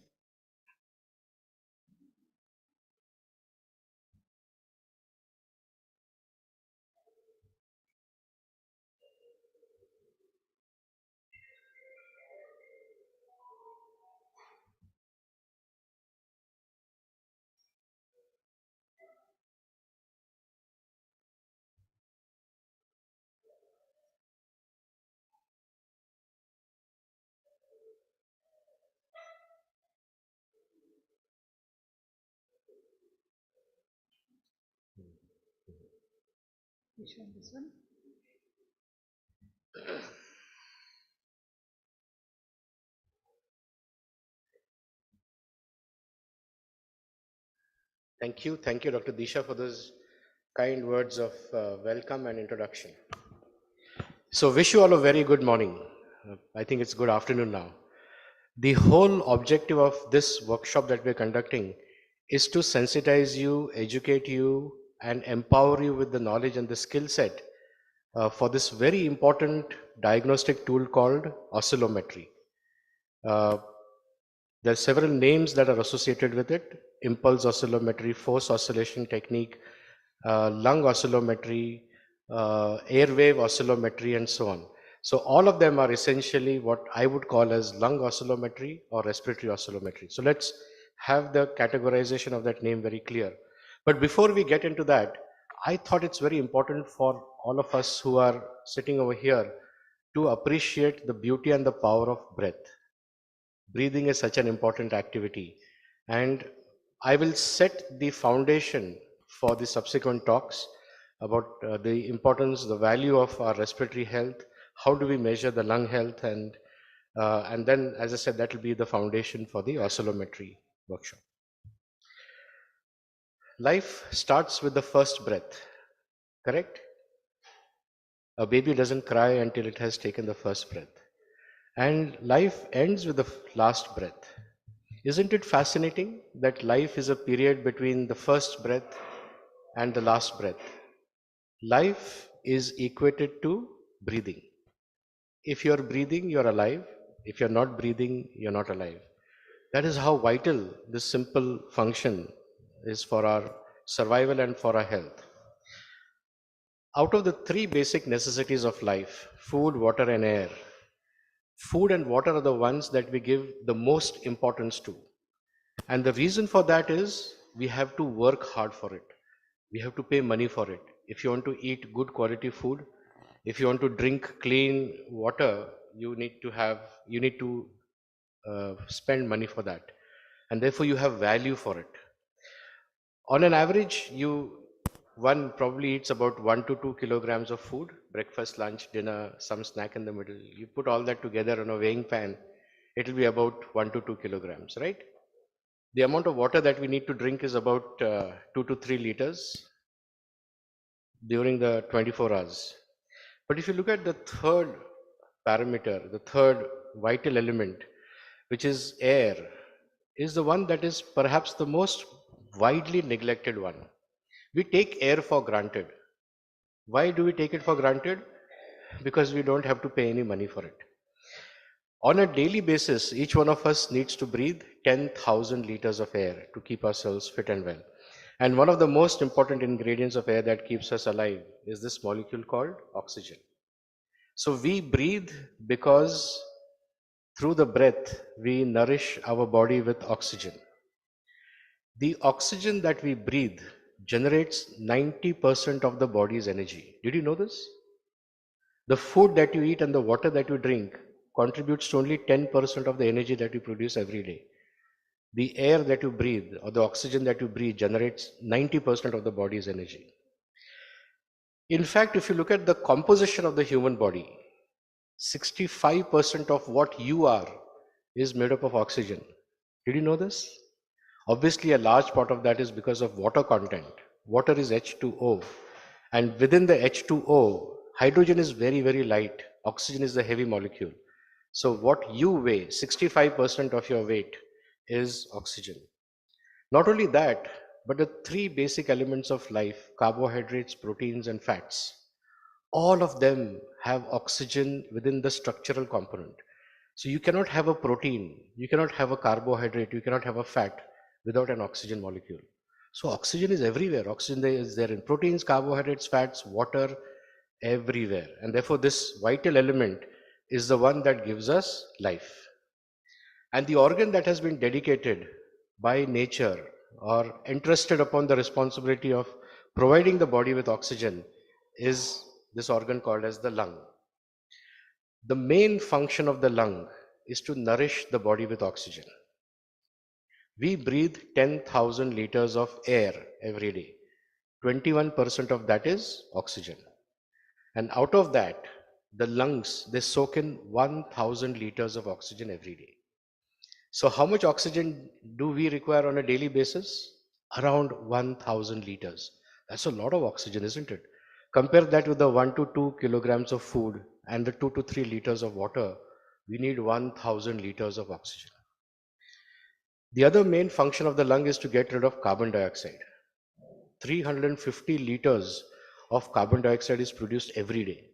Which one, this one? Thank you, Dr. Disha, for those kind words of welcome and introduction. So wish you all a very good morning. I think it's good afternoon now. The whole objective of this workshop that we're conducting is to sensitize you, educate you, and empower you with the knowledge and the skill set for this very important diagnostic tool called oscillometry. There are several names that are associated with it: impulse oscillometry, force oscillation technique, lung oscillometry, airwave oscillometry, and so on. So all of them are essentially what I would call as lung oscillometry or respiratory oscillometry. So let's have the categorization of that name very clear. But before we get into that, I thought it's very important for all of us who are sitting over here to appreciate the beauty and the power of breath. Breathing is such an important activity, and I will set the foundation for the subsequent talks about the importance, the value of our respiratory health, how do we measure the lung health, and then, as I said, that will be the foundation for the oscillometry workshop. Life starts with the first breath, correct? A baby doesn't cry until it has taken the first breath. And life ends with the last breath. Isn't it fascinating that life is a period between the first breath and the last breath? Life is equated to breathing. If you're breathing, you're alive. If you're not breathing, you're not alive. That is how vital this simple function is for our survival and for our health. Out of the three basic necessities of life, food, water, and air, food and water are the ones that we give the most importance to. And the reason for that is we have to work hard for it. We have to pay money for it. If you want to eat good quality food, if you want to drink clean water, you need to spend money for that. And therefore you have value for it. On an average, one probably eats about 1 to 2 kilograms of food, breakfast, lunch, dinner, some snack in the middle. You put all that together on a weighing pan, it will be about 1 to 2 kilograms, right? The amount of water that we need to drink is about 2 to 3 liters during the 24 hours. But if you look at the third parameter, the third vital element, which is air, is the one that is perhaps the most widely neglected one. We take air for granted. Why do we take it for granted? Because we don't have to pay any money for it. On a daily basis, each one of us needs to breathe 10,000 liters of air to keep ourselves fit and well. And one of the most important ingredients of air that keeps us alive is this molecule called oxygen. So we breathe because through the breath, we nourish our body with oxygen. The oxygen that we breathe generates 90% of the body's energy. Did you know this? The food that you eat and the water that you drink contributes to only 10% of the energy that you produce every day. The air that you breathe or the oxygen that you breathe generates 90% of the body's energy. In fact, if you look at the composition of the human body, 65% of what you are is made up of oxygen. Did you know this? Obviously, a large part of that is because of water content. Water is H2O. And within the H2O, hydrogen is very, very light. Oxygen is the heavy molecule. So what you weigh, 65% of your weight is oxygen. Not only that, but the three basic elements of life, carbohydrates, proteins, and fats, all of them have oxygen within the structural component. So you cannot have a protein, you cannot have a carbohydrate, you cannot have a fat without an oxygen molecule. So oxygen is everywhere. Oxygen is there in proteins, carbohydrates, fats, water, everywhere. And therefore this vital element is the one that gives us life. And the organ that has been dedicated by nature or entrusted upon the responsibility of providing the body with oxygen is this organ called as the lung. The main function of the lung is to nourish the body with oxygen. We breathe 10,000 liters of air every day. 21% of that is oxygen. And out of that, the lungs, they soak in 1,000 liters of oxygen every day. So how much oxygen do we require on a daily basis? Around 1,000 liters. That's a lot of oxygen, isn't it? Compare that with the 1 to 2 kilograms of food and the 2 to 3 liters of water. We need 1,000 liters of oxygen. The other main function of the lung is to get rid of carbon dioxide. 350 liters of carbon dioxide is produced every day.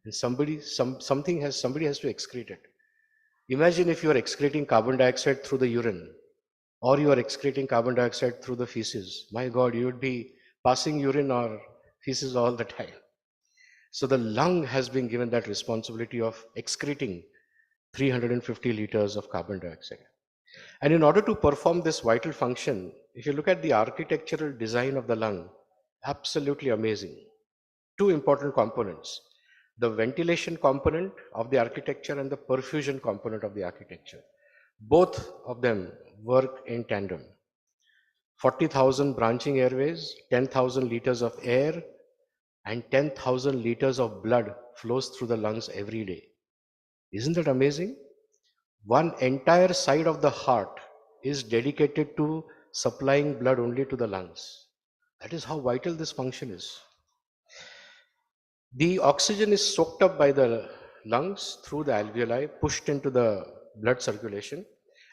And somebody has to excrete it. Imagine if you are excreting carbon dioxide through the urine, or you are excreting carbon dioxide through the feces. My God, you would be passing urine or feces all the time. So the lung has been given that responsibility of excreting 350 liters of carbon dioxide. And in order to perform this vital function, if you look at the architectural design of the lung, absolutely amazing. Two important components: the ventilation component of the architecture and the perfusion component of the architecture. Both of them work in tandem. 40,000 branching airways, 10,000 liters of air, and 10,000 liters of blood flows through the lungs every day. Isn't that amazing? One entire side of the heart is dedicated to supplying blood only to the lungs. That is how vital this function is. The oxygen is soaked up by the lungs through the alveoli, pushed into the blood circulation,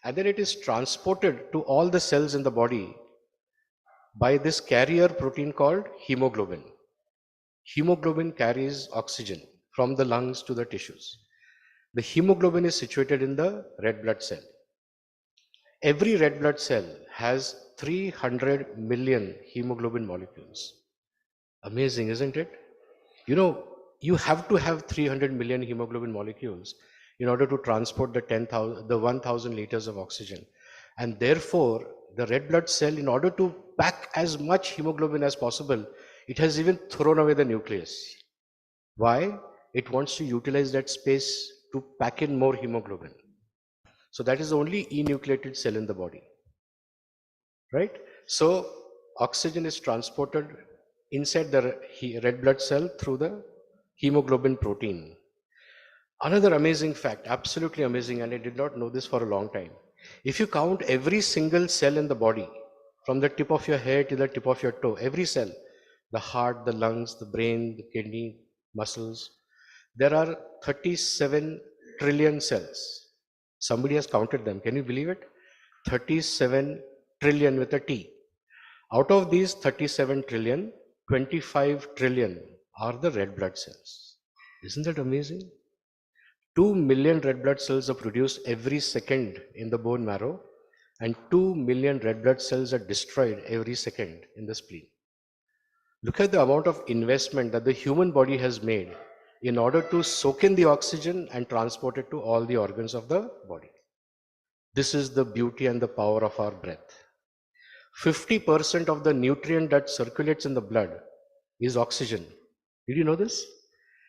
and then it is transported to all the cells in the body by this carrier protein called hemoglobin. Hemoglobin carries oxygen from the lungs to the tissues. The hemoglobin is situated in the red blood cell. Every red blood cell has 300 million hemoglobin molecules. Amazing, isn't it? You know, you have to have 300 million hemoglobin molecules in order to transport the 1,000 liters of oxygen. And therefore, the red blood cell, in order to pack as much hemoglobin as possible, it has even thrown away the nucleus. Why? It wants to utilize that space to pack in more hemoglobin. So that is the only enucleated cell in the body, right? So oxygen is transported inside the red blood cell through the hemoglobin protein. Another amazing fact, absolutely amazing, and I did not know this for a long time. If you count every single cell in the body, from the tip of your hair to the tip of your toe, every cell, the heart, the lungs, the brain, the kidney, muscles, there are 37 trillion cells. Somebody has counted them. Can you believe it? 37 trillion with a T. Out of these 37 trillion, 25 trillion are the red blood cells. Isn't that amazing? 2 million red blood cells are produced every second in the bone marrow, and 2 million red blood cells are destroyed every second in the spleen. Look at the amount of investment that the human body has made in order to soak in the oxygen and transport it to all the organs of the body. This is the beauty and the power of our breath. 50% of the nutrient that circulates in the blood is oxygen. Did you know this?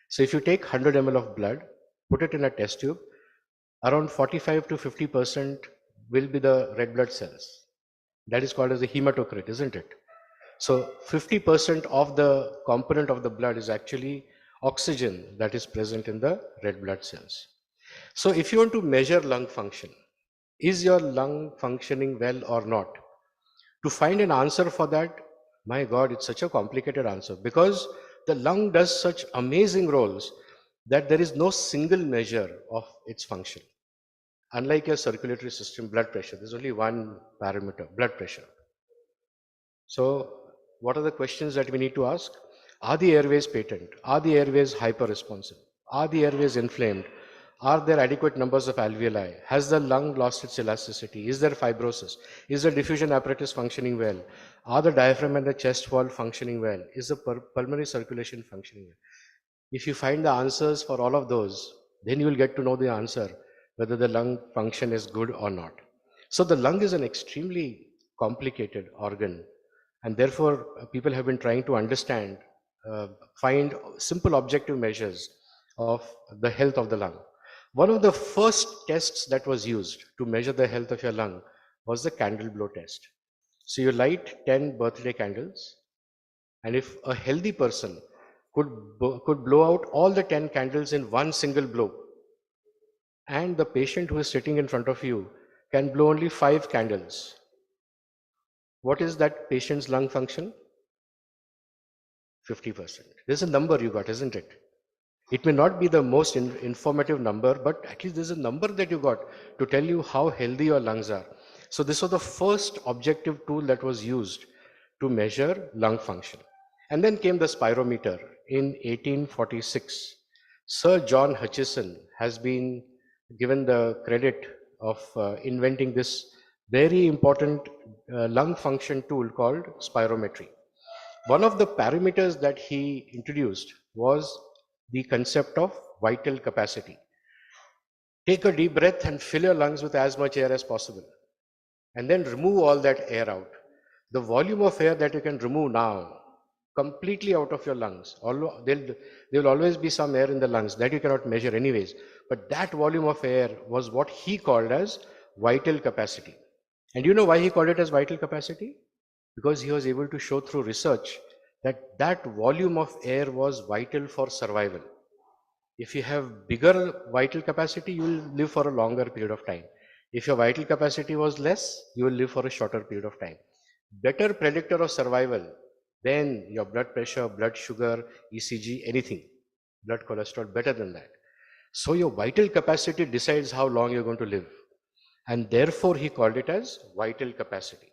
So if you take 100 ml of blood, put it in a test tube, around 45 to 50% will be the red blood cells. That is called as a hematocrit, isn't it? So 50% of the component of the blood is actually oxygen that is present in the red blood cells. So if you want to measure lung function, is your lung functioning well or not? To find an answer for that, my God, it's such a complicated answer because the lung does such amazing roles that there is no single measure of its function. Unlike your circulatory system, blood pressure, there's only one parameter, blood pressure. So what are the questions that we need to ask? Are the airways patent? Are the airways hyperresponsive? Are the airways inflamed? Are there adequate numbers of alveoli? Has the lung lost its elasticity? Is there fibrosis? Is the diffusion apparatus functioning well? Are the diaphragm and the chest wall functioning well? Is the pulmonary circulation functioning well? If you find the answers for all of those, then you will get to know the answer whether the lung function is good or not. So the lung is an extremely complicated organ, and therefore people have been trying to understand, find simple objective measures of the health of the lung. One of the first tests that was used to measure the health of your lung was the candle blow test. So you light 10 birthday candles, and if a healthy person could blow out all the 10 candles in one single blow, and the patient who is sitting in front of you can blow only 5 candles, what is that patient's lung function? 50%. There's a number you got, isn't it? It may not be the most informative number, but at least there's a number that you got to tell you how healthy your lungs are. So this was the first objective tool that was used to measure lung function. And then came the spirometer in 1846. Sir John Hutchison has been given the credit of inventing this very important lung function tool called spirometry. One of the parameters that he introduced was the concept of vital capacity. Take a deep breath and fill your lungs with as much air as possible, and then remove all that air out. The volume of air that you can remove now, completely out of your lungs, although there will always be some air in the lungs that you cannot measure anyways, but that volume of air was what he called as vital capacity. And you know why he called it as vital capacity? Because he was able to show through research that that volume of air was vital for survival. If you have bigger vital capacity, you will live for a longer period of time. If your vital capacity was less, you will live for a shorter period of time. Better predictor of survival than your blood pressure, blood sugar, ECG, anything. Blood cholesterol, better than that. So your vital capacity decides how long you're going to live. And therefore he called it as vital capacity.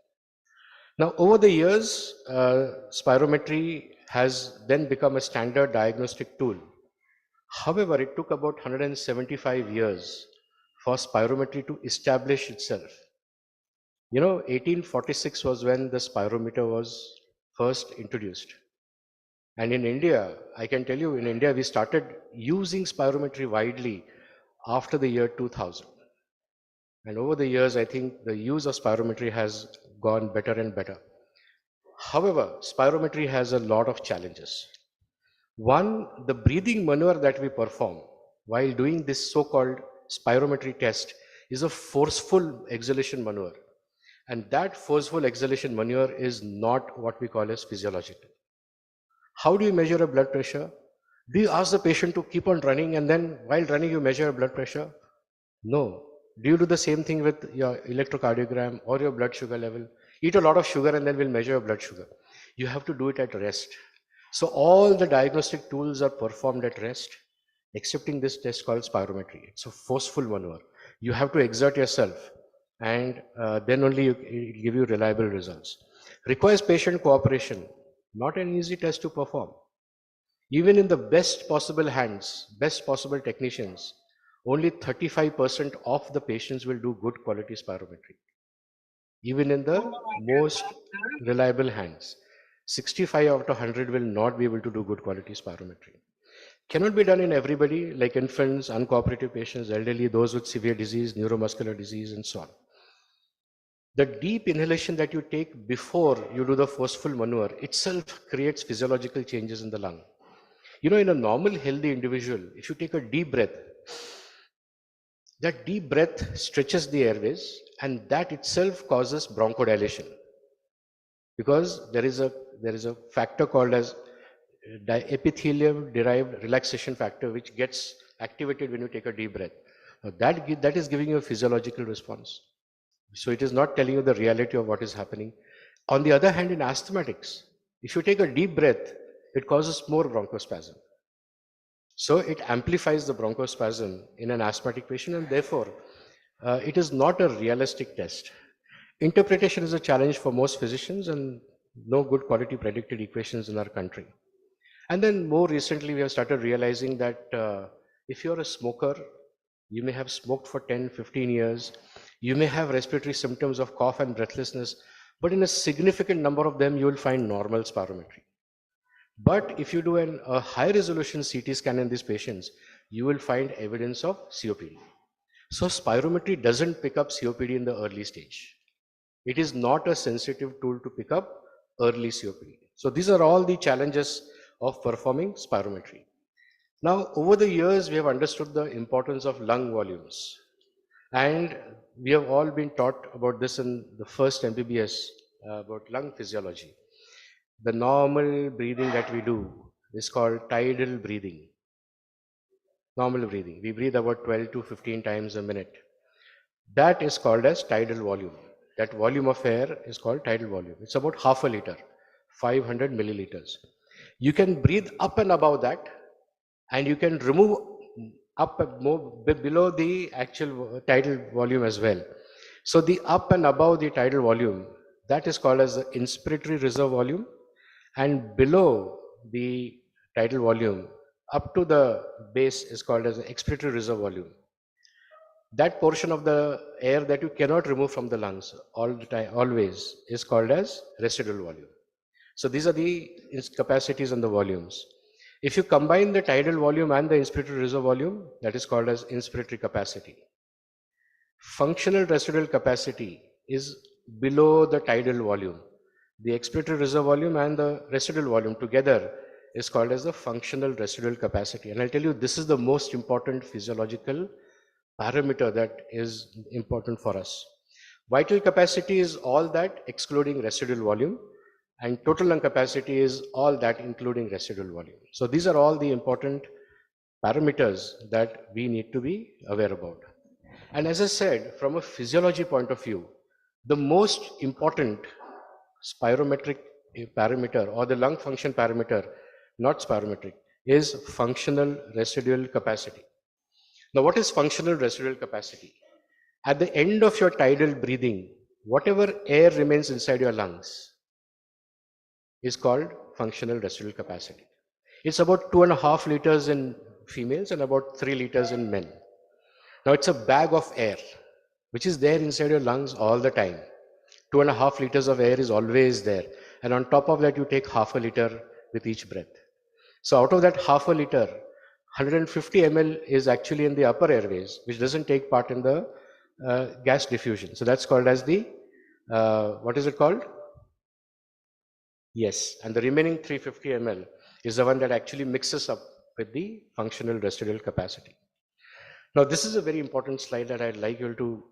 Now, over the years, spirometry has then become a standard diagnostic tool. However, it took about 175 years for spirometry to establish itself. You know, 1846 was when the spirometer was first introduced. And in India, I can tell you, in India, we started using spirometry widely after the year 2000. And over the years, I think the use of spirometry has gone better and better. However, spirometry has a lot of challenges. One, the breathing maneuver that we perform while doing this so-called spirometry test is a forceful exhalation maneuver. And that forceful exhalation maneuver is not what we call as physiological. How do you measure a blood pressure? Do you ask the patient to keep on running and then while running you measure blood pressure? No. Do you do the same thing with your electrocardiogram or your blood sugar level? Eat a lot of sugar and then we'll measure your blood sugar. You have to do it at rest. So all the diagnostic tools are performed at rest, excepting this test called spirometry. It's a forceful maneuver. You have to exert yourself and then only it will give you reliable results. Requires patient cooperation, not an easy test to perform. Even in the best possible hands, best possible technicians, only 35% of the patients will do good quality spirometry. Even in the most reliable hands, 65 out of 100 will not be able to do good quality spirometry. Cannot be done in everybody, like infants, uncooperative patients, elderly, those with severe disease, neuromuscular disease, and so on. The deep inhalation that you take before you do the forceful maneuver itself creates physiological changes in the lung. You know, in a normal healthy individual, if you take a deep breath, that deep breath stretches the airways and that itself causes bronchodilation, because there is a factor called as epithelium derived relaxation factor which gets activated when you take a deep breath. Now that is giving you a physiological response. So it is not telling you the reality of what is happening. On the other hand, in asthmatics, if you take a deep breath, it causes more bronchospasm. So it amplifies the bronchospasm in an asthmatic patient, and therefore it is not a realistic test. Interpretation is a challenge for most physicians, and no good quality predicted equations in our country. And then more recently, we have started realizing that if you're a smoker, you may have smoked for 10, 15 years, you may have respiratory symptoms of cough and breathlessness, but in a significant number of them, you will find normal spirometry. But if you do a high resolution CT scan in these patients, you will find evidence of COPD. So spirometry doesn't pick up COPD in the early stage. It is not a sensitive tool to pick up early COPD. So these are all the challenges of performing spirometry. Now, over the years, we have understood the importance of lung volumes. And we have all been taught about this in the first MBBS, about lung physiology. The normal breathing that we do is called tidal breathing. Normal breathing. We breathe about 12 to 15 times a minute. That is called as tidal volume. That volume of air is called tidal volume. It's about half a liter, 500 milliliters. You can breathe up and above that, and you can remove up more below the actual tidal volume as well. So the up and above the tidal volume, that is called as the inspiratory reserve volume, and below the tidal volume up to the base is called as the expiratory reserve volume. That portion of the air that you cannot remove from the lungs all the time, always, is called as residual volume. So these are the capacities and the volumes. If you combine the tidal volume and the inspiratory reserve volume, that is called as inspiratory capacity. Functional residual capacity is below the tidal volume. The expiratory reserve volume and the residual volume together is called as the functional residual capacity. And I'll tell you, this is the most important physiological parameter that is important for us. Vital capacity is all that excluding residual volume, and total lung capacity is all that including residual volume. So these are all the important parameters that we need to be aware about. And as I said, from a physiology point of view, the most important spirometric parameter or the lung function parameter, not spirometric, is functional residual capacity. Now, what is functional residual capacity? At the end of your tidal breathing, whatever air remains inside your lungs is called functional residual capacity. It's about 2.5 liters in females and about 3 liters in men. Now, it's a bag of air which is there inside your lungs all the time. 2.5 liters of air is always there. And on top of that, you take half a liter with each breath. So out of that half a liter, 150 ml is actually in the upper airways, which doesn't take part in the gas diffusion. So that's called as the, what is it called? Yes, and the remaining 350 ml is the one that actually mixes up with the functional residual capacity. Now, this is a very important slide that I'd like you to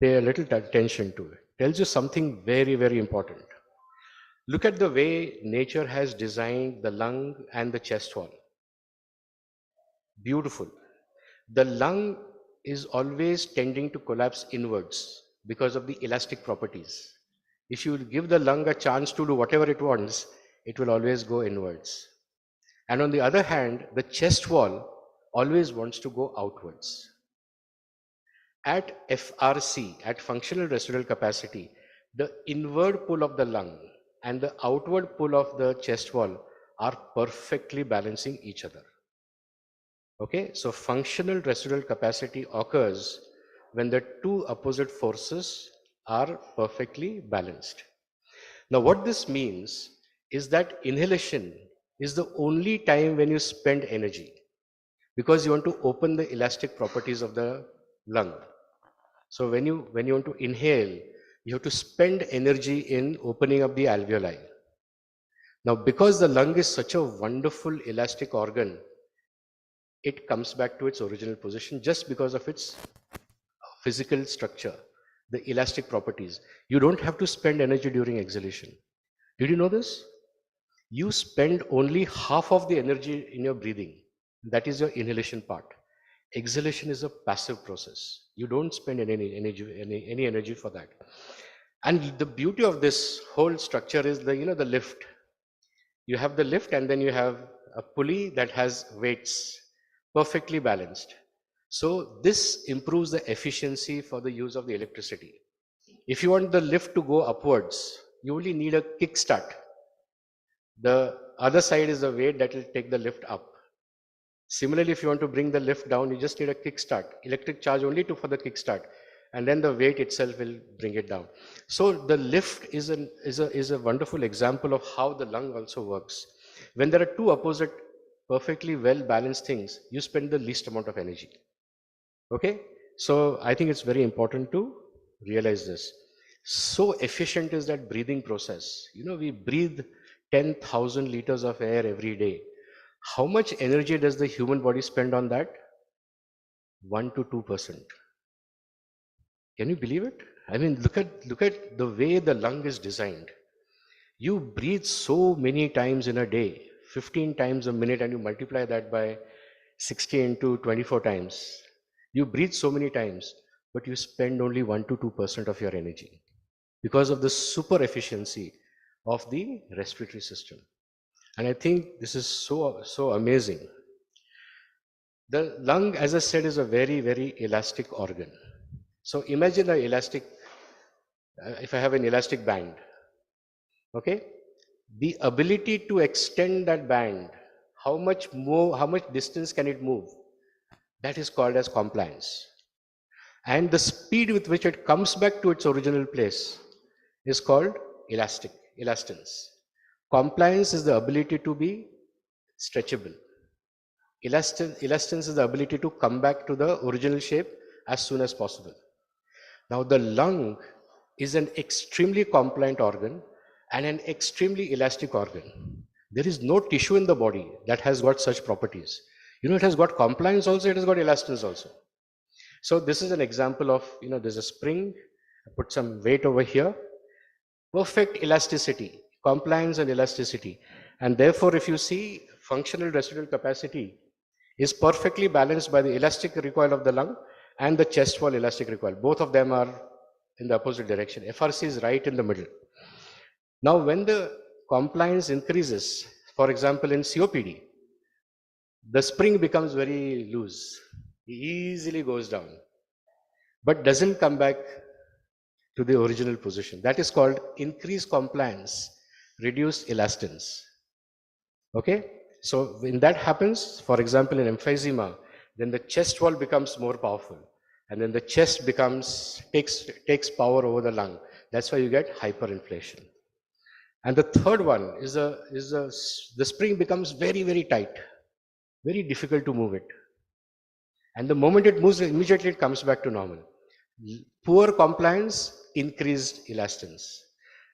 pay a little attention to. It tells you something very, very important. Look at the way nature has designed the lung and the chest wall. Beautiful. The lung is always tending to collapse inwards because of the elastic properties. If you give the lung a chance to do whatever it wants, it will always go inwards. And on the other hand, the chest wall always wants to go outwards. At FRC, at functional residual capacity, the inward pull of the lung and the outward pull of the chest wall are perfectly balancing each other. Okay, so functional residual capacity occurs when the two opposite forces are perfectly balanced. Now, what this means is that inhalation is the only time when you spend energy because you want to open the elastic properties of the lung. So when you want to inhale, you have to spend energy in opening up the alveoli. Now, because the lung is such a wonderful elastic organ, it comes back to its original position just because of its physical structure, the elastic properties. You don't have to spend energy during exhalation. Did you know this? You spend only half of the energy in your breathing. That is your inhalation part. Exhalation is a passive process. You don't spend any energy for that. And the beauty of this whole structure is the lift. You have the lift and then you have a pulley that has weights perfectly balanced. So this improves the efficiency for the use of the electricity. If you want the lift to go upwards, you only need a kickstart. The other side is the weight that will take the lift up. Similarly, if you want to bring the lift down, you just need a kickstart. Electric charge only for the kickstart, and then the weight itself will bring it down. So the lift is a wonderful example of how the lung also works. When there are two opposite, perfectly well balanced things, you spend the least amount of energy. Okay, so I think it's very important to realize this. So efficient is that breathing process. We breathe 10,000 liters of air every day. How much energy does the human body spend on that? 1 to 2%. Can you believe it? I mean, look at the way the lung is designed. You breathe so many times in a day, 15 times a minute, and you multiply that by 60 into 24 times. You breathe so many times, but you spend only 1 to 2% of your energy because of the super efficiency of the respiratory system. And I think this is so amazing. The lung, as I said, is a very, very elastic organ. So imagine an elastic, if I have an elastic band, okay? The ability to extend that band, how much distance can it move? That is called as compliance. And the speed with which it comes back to its original place is called elastance. Compliance is the ability to be stretchable. Elastance is the ability to come back to the original shape as soon as possible. Now, the lung is an extremely compliant organ and an extremely elastic organ. There is no tissue in the body that has got such properties. It has got compliance also, it has got elastance also. So this is an example of, there's a spring, I put some weight over here, perfect elasticity, compliance and elasticity. And therefore, if you see functional residual capacity is perfectly balanced by the elastic recoil of the lung and the chest wall elastic recoil. Both of them are in the opposite direction. FRC is right in the middle. Now, when the compliance increases, for example, in COPD, the spring becomes very loose, easily goes down, but doesn't come back to the original position. That is called increased compliance, reduced elastance. Okay? So when that happens, for example, in emphysema, then the chest wall becomes more powerful, and then the chest takes power over the lung. That's why you get hyperinflation. And the third one is the spring becomes very, very tight, very difficult to move it. And the moment it moves, immediately it comes back to normal. Poor compliance, increased elastance.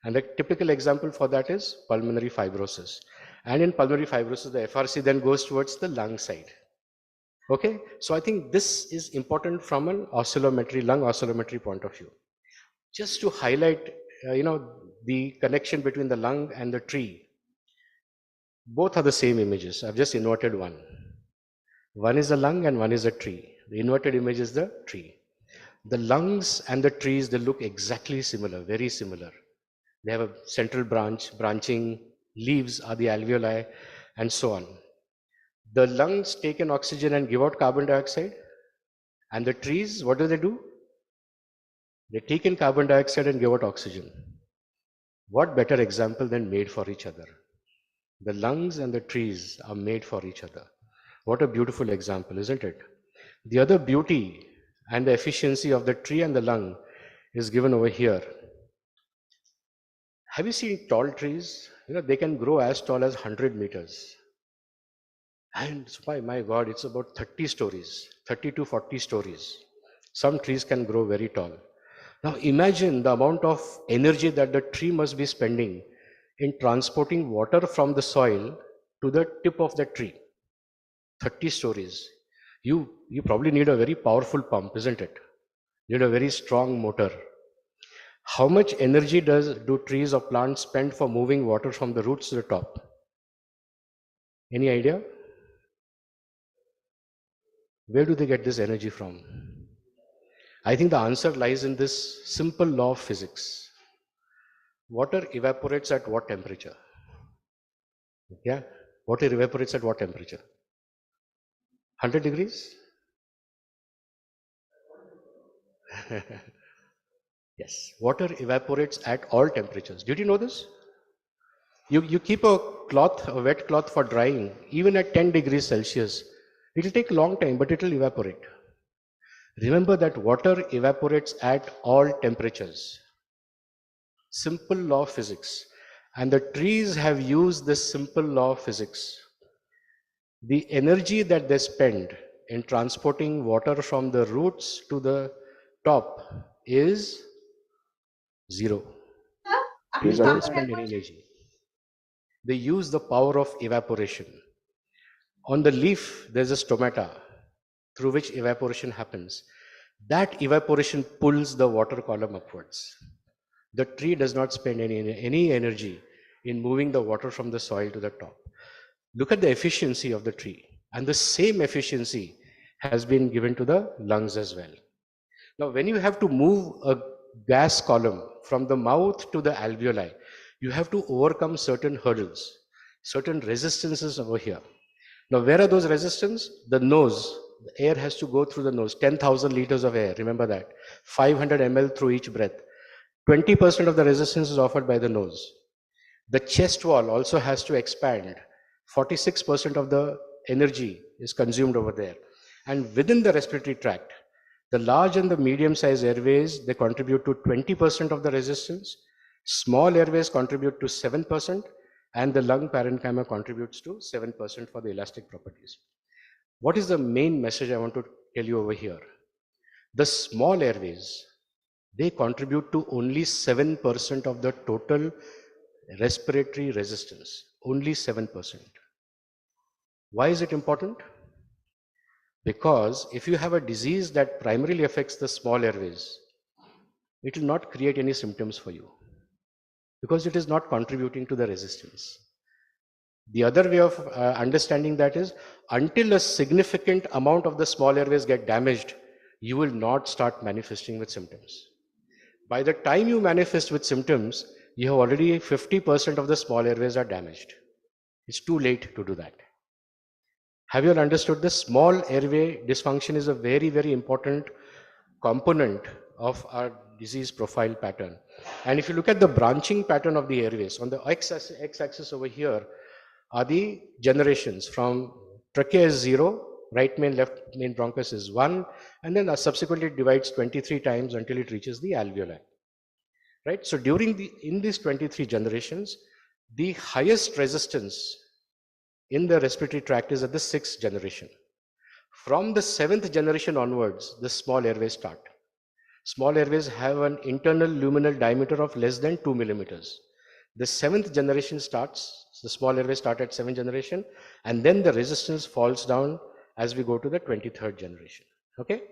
And the typical example for that is pulmonary fibrosis. And in pulmonary fibrosis, the FRC then goes towards the lung side. Okay, so I think this is important from an lung oscillometry point of view. Just to highlight, the connection between the lung and the tree. Both are the same images. I've just inverted one. One is the lung and one is the tree. The inverted image is the tree. The lungs and the trees, they look exactly similar, very similar. They have a central branch, branching leaves are the alveoli, and so on. The lungs take in oxygen and give out carbon dioxide. And the trees, what do? They take in carbon dioxide and give out oxygen. What better example than made for each other? The lungs and the trees are made for each other. What a beautiful example, isn't it? The other beauty and the efficiency of the tree and the lung is given over here. Have you seen tall trees? They can grow as tall as 100 meters. And my God, it's about 30 stories, 30 to 40 stories. Some trees can grow very tall. Now imagine the amount of energy that the tree must be spending in transporting water from the soil to the tip of the tree. 30 stories. You probably need a very powerful pump, isn't it? You need a very strong motor. How much energy do trees or plants spend for moving water from the roots to the top? Any idea? Where do they get this energy from? I think the answer lies in this simple law of physics. Water evaporates at what temperature? Yeah, water evaporates at what temperature? 100 degrees? Yes, water evaporates at all temperatures. Did you know this? You keep a wet cloth for drying, even at 10 degrees Celsius. It will take a long time, but it will evaporate. Remember that water evaporates at all temperatures. Simple law of physics. And the trees have used this simple law of physics. The energy that they spend in transporting water from the roots to the top is zero. Trees don't spend any energy. They use the power of evaporation. On the leaf, there's a stomata through which evaporation happens. That evaporation pulls the water column upwards. The tree does not spend any energy in moving the water from the soil to the top. Look at the efficiency of the tree. And the same efficiency has been given to the lungs as well. Now, when you have to move a gas column from the mouth to the alveoli, you have to overcome certain hurdles, certain resistances over here. Now, where are those resistances? The nose. The air has to go through the nose. 10,000 liters of air, remember that. 500 ml through each breath. 20% of the resistance is offered by the nose. The chest wall also has to expand. 46% of the energy is consumed over there. And within the respiratory tract, the large and the medium sized airways, they contribute to 20% of the resistance. Small airways contribute to 7%, and the lung parenchyma contributes to 7% for the elastic properties. What is the main message I want to tell you over here? The small airways, they contribute to only 7% of the total respiratory resistance, only 7%. Why is it important? Because if you have a disease that primarily affects the small airways, it will not create any symptoms for you because it is not contributing to the resistance. The other way of understanding that is, until a significant amount of the small airways get damaged, you will not start manifesting with symptoms. By the time you manifest with symptoms, you have already 50% of the small airways are damaged. It's too late to do that. Have you all understood this? Small airway dysfunction is a very, very important component of our disease profile pattern. And if you look at the branching pattern of the airways, on the x-axis over here are the generations from trachea is 0, right main, left main bronchus is 1, and then subsequently it divides 23 times until it reaches the alveoli. Right? So in these 23 generations, the highest resistance in the respiratory tract is at the 6th generation. From the 7th generation onwards, the small airways start. Small airways have an internal luminal diameter of less than 2 millimeters. The 7th generation starts, the small airways start at 7th generation, and then the resistance falls down as we go to the 23rd generation. Okay?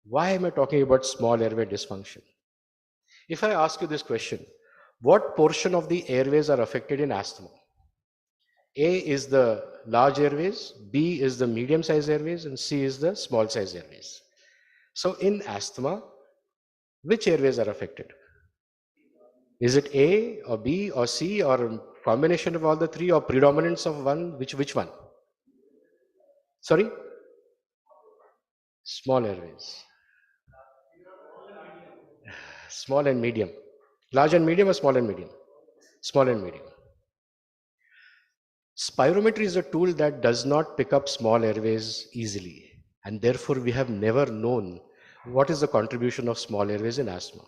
Why am I talking about small airway dysfunction? If I ask you this question, What portion of the airways are affected in asthma? A is the large airways, B is the medium size airways, and C is the small size airways. So in asthma, which airways are affected? Is it A or B or C or combination of all the three or predominance of one? Which one? Sorry? Small airways. Small and medium. Large and medium or small and medium? Small and medium. Spirometry is a tool that does not pick up small airways easily, and therefore we have never known what is the contribution of small airways in asthma.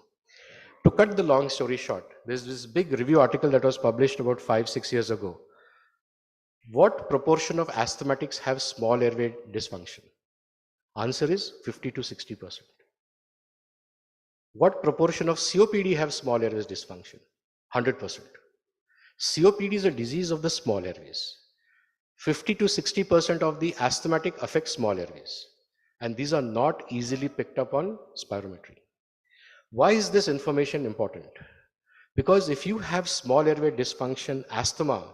To cut the long story short, there's this big review article that was published about 5-6 years ago. What proportion of asthmatics have small airway dysfunction? Answer is 50 to 60%. What proportion of COPD have small airways dysfunction? 100%. COPD is a disease of the small airways. 50 to 60% of the asthmatic affect small airways, and these are not easily picked up on spirometry. Why is this information important? Because if you have small airway dysfunction asthma,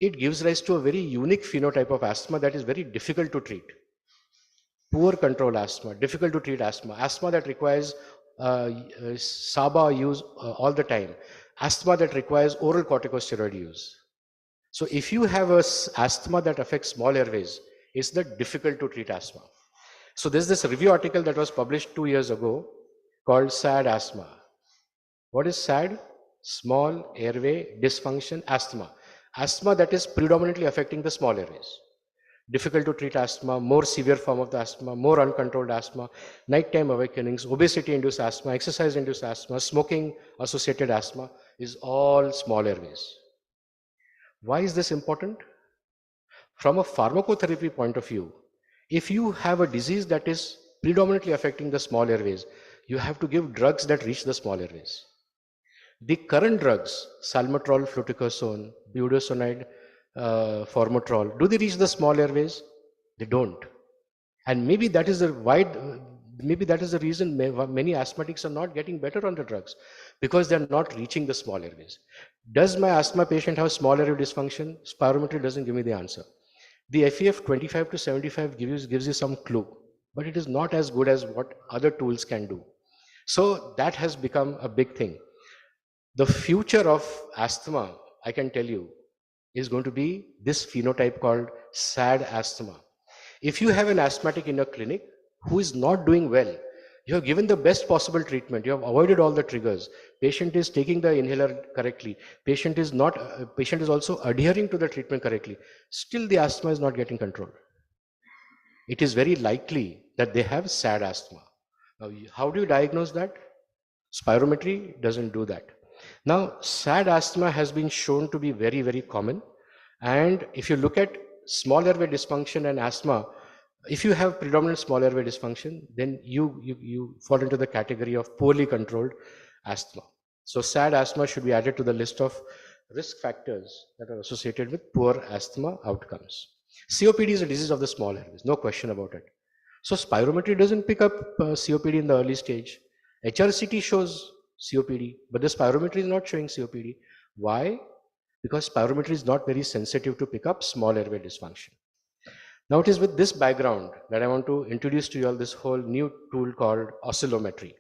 it gives rise to a very unique phenotype of asthma that is very difficult to treat. Poor control asthma, difficult to treat asthma, asthma that requires SABA use all the time, asthma that requires oral corticosteroid use. So if you have a asthma that affects small airways, it's the difficult to treat asthma. So there's this review article that was published 2 years ago called SAD asthma. What is SAD? Small airway dysfunction asthma. Asthma that is predominantly affecting the small airways. Difficult to treat asthma, more severe form of the asthma, more uncontrolled asthma, nighttime awakenings, obesity-induced asthma, exercise-induced asthma, smoking-associated asthma is all small airways. Why is this important? From a pharmacotherapy point of view, if you have a disease that is predominantly affecting the small airways, you have to give drugs that reach the small airways. The current drugs, salmeterol, fluticasone, budesonide, formoterol, do they reach the small airways? They don't. And maybe that is the reason many asthmatics are not getting better on the drugs, because they're not reaching the small airways. Does my asthma patient have small airway dysfunction? Spirometry doesn't give me the answer. The FEF 25 to 75 gives you some clue, but it is not as good as what other tools can do. So that has become a big thing. The future of asthma, I can tell you, is going to be this phenotype called SAD asthma. If you have an asthmatic in your clinic who is not doing well, you have given the best possible treatment, you have avoided all the triggers, patient is taking the inhaler correctly, patient is also adhering to the treatment correctly, still the asthma is not getting controlled. It is very likely that they have SAD asthma. Now, how do you diagnose that? Spirometry doesn't do that. Now, SAD asthma has been shown to be very, very common. And if you look at small airway dysfunction and asthma, if you have predominant small airway dysfunction, then you fall into the category of poorly controlled asthma. So SAD asthma should be added to the list of risk factors that are associated with poor asthma outcomes. COPD is a disease of the small airways, no question about it. So spirometry doesn't pick up COPD in the early stage. HRCT shows COPD, but the spirometry is not showing COPD. Why? Because spirometry is not very sensitive to pick up small airway dysfunction. Now it is with this background that I want to introduce to you all this whole new tool called oscillometry.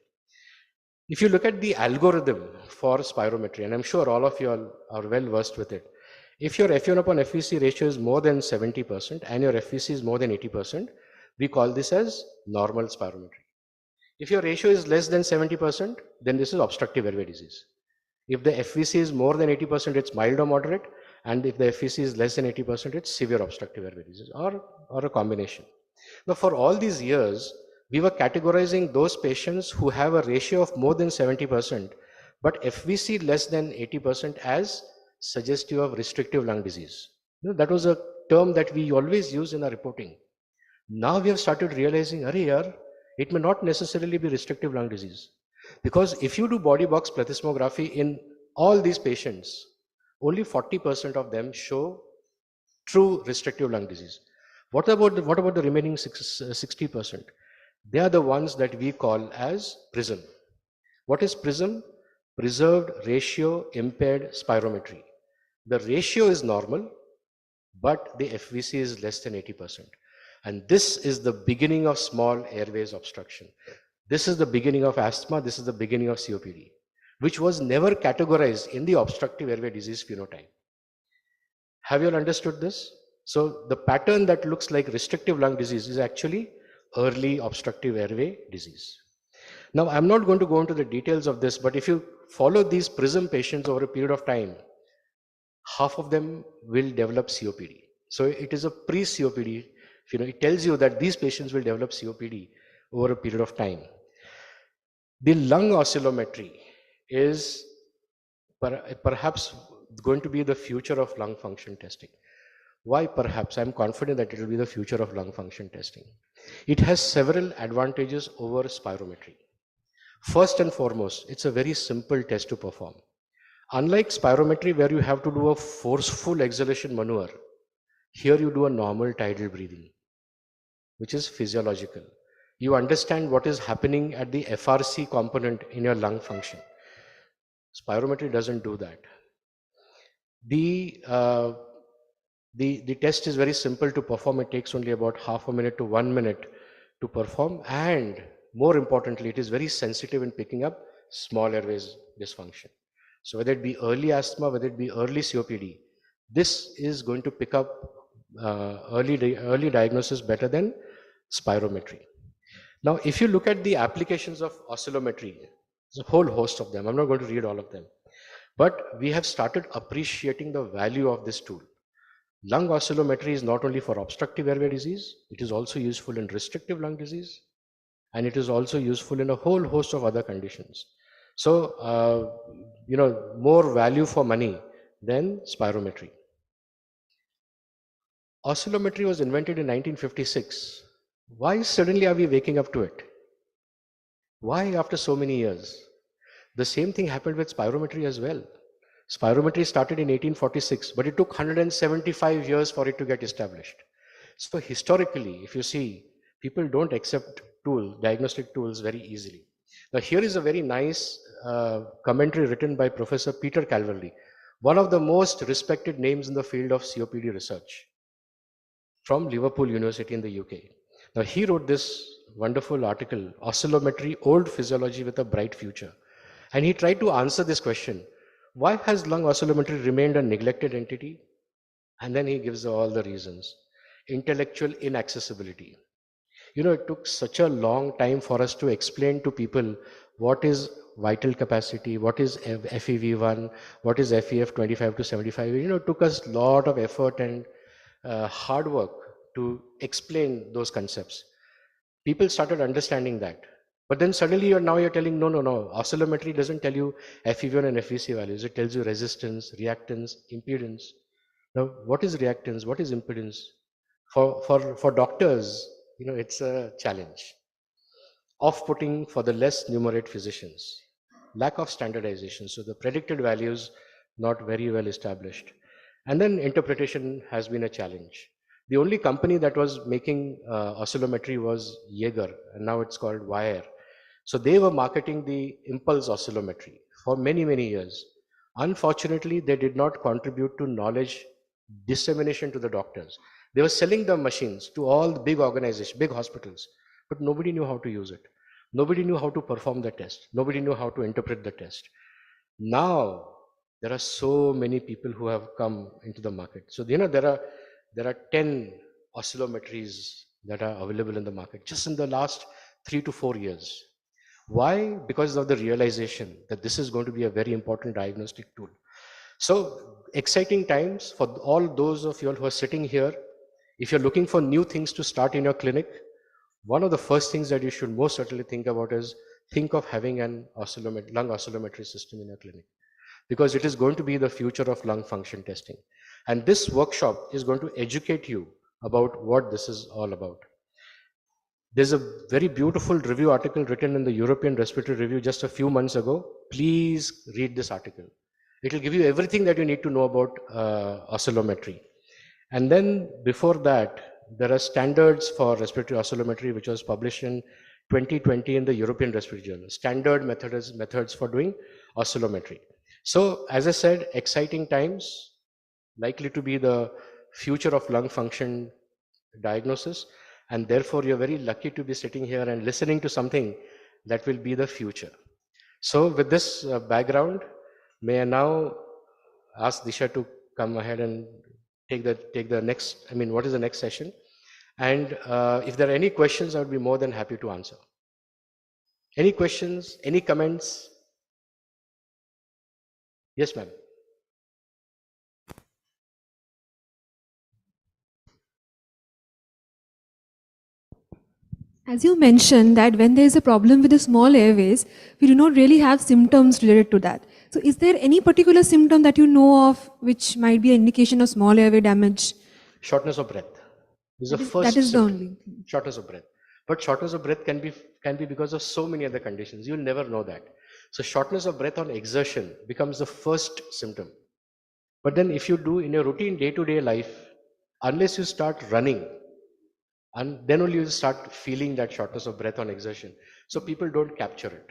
If you look at the algorithm for spirometry, and I'm sure all of you all are well versed with it, if your FE1 upon FVC ratio is more than 70% and your FVC is more than 80%, we call this as normal spirometry. If your ratio is less than 70%, then this is obstructive airway disease. If the FVC is more than 80%, it's mild or moderate. And if the FVC is less than 80%, it's severe obstructive airway disease or a combination. Now, for all these years, we were categorizing those patients who have a ratio of more than 70%, but FVC less than 80% as suggestive of restrictive lung disease. That was a term that we always use in our reporting. Now we have started realizing, it may not necessarily be restrictive lung disease. Because if you do body box plethysmography in all these patients, only 40% of them show true restrictive lung disease. What about the remaining 60%? They are the ones that we call as PRISM. What is PRISM? preserved ratio impaired spirometry. The ratio is normal, but the FVC is less than 80%. And this is the beginning of small airways obstruction. This is the beginning of asthma, this is the beginning of COPD, which was never categorized in the obstructive airway disease phenotype. Have you all understood this? So the pattern that looks like restrictive lung disease is actually early obstructive airway disease. Now, I'm not going to go into the details of this, but if you follow these PRISM patients over a period of time, half of them will develop COPD. So it is a pre-COPD. It tells you that these patients will develop COPD over a period of time. The lung oscillometry is perhaps going to be the future of lung function testing. Why perhaps? I'm confident that it will be the future of lung function testing. It has several advantages over spirometry. First and foremost, it's a very simple test to perform. Unlike spirometry, where you have to do a forceful exhalation maneuver, here you do a normal tidal breathing, which is physiological. You understand what is happening at the FRC component in your lung function. Spirometry doesn't do that. The test is very simple to perform. It takes only about half a minute to 1 minute to perform, and more importantly, it is very sensitive in picking up small airways dysfunction. So whether it be early asthma, whether it be early COPD, this is going to pick up early diagnosis better than spirometry. Now, if you look at the applications of oscillometry, there's a whole host of them. I'm not going to read all of them, but we have started appreciating the value of this tool. Lung oscillometry is not only for obstructive airway disease, it is also useful in restrictive lung disease, and it is also useful in a whole host of other conditions. So, more value for money than spirometry. Oscillometry was invented in 1956. Why suddenly are we waking up to it? Why after so many years? The same thing happened with spirometry as well. Spirometry started in 1846, but it took 175 years for it to get established. So historically, if you see, people don't accept diagnostic tools very easily. Now here is a very nice commentary written by Professor Peter Calverley, one of the most respected names in the field of COPD research, from Liverpool University in the UK. Now he wrote this wonderful article, Oscillometry, Old Physiology with a Bright Future. And he tried to answer this question, why has lung oscillometry remained a neglected entity? And then he gives all the reasons. Intellectual inaccessibility. It took such a long time for us to explain to people what is vital capacity, what is FEV1, what is FEF 25 to 75. It took us a lot of effort and hard work to explain those concepts. People started understanding that. But then suddenly you're telling, no, oscillometry doesn't tell you FEV1 and FVC values. It tells you resistance, reactance, impedance. Now, what is reactance? What is impedance? For doctors, it's a challenge. Off-putting for the less numerate physicians. Lack of standardization. So the predicted values not very well established. And then interpretation has been a challenge. The only company that was making oscillometry was Jaeger, and now it's called Wire. So they were marketing the impulse oscillometry for many, many years. Unfortunately, they did not contribute to knowledge dissemination to the doctors. They were selling the machines to all the big organizations, big hospitals, but nobody knew how to use it. Nobody knew how to perform the test. Nobody knew how to interpret the test. Now, there are so many people who have come into the market. So, there are 10 oscillometries that are available in the market just in the last 3 to 4 years. Why? Because of the realization that this is going to be a very important diagnostic tool. So exciting times for all those of you all who are sitting here. If you're looking for new things to start in your clinic, one of the first things that you should most certainly think about is think of having an lung oscillometry system in your clinic, because it is going to be the future of lung function testing. And this workshop is going to educate you about what this is all about. There's a very beautiful review article written in the European Respiratory Review just a few months ago. Please read this article. It will give you everything that you need to know about oscillometry. And then before that, there are standards for respiratory oscillometry, which was published in 2020 in the European Respiratory Journal, standard methods for doing oscillometry. So as I said, exciting times, likely to be the future of lung function diagnosis, and therefore you're very lucky to be sitting here and listening to something that will be the future. So with this background, may I now ask Disha to come ahead and take the next, I mean, what is the next session? And if there are any questions, I would be more than happy to answer. Any questions, any comments? Yes, ma'am. As you mentioned that when there is a problem with the small airways, we do not really have symptoms related to that. So is there any particular symptom that you know of which might be an indication of small airway damage? Shortness of breath. This is the first that is the symptom. only. Shortness of breath. But shortness of breath can be because of so many other conditions. You'll never know that. So shortness of breath on exertion becomes the first symptom. But then if you do in your routine day-to-day life, unless you start running, and then only you start feeling that shortness of breath on exertion. So people don't capture it.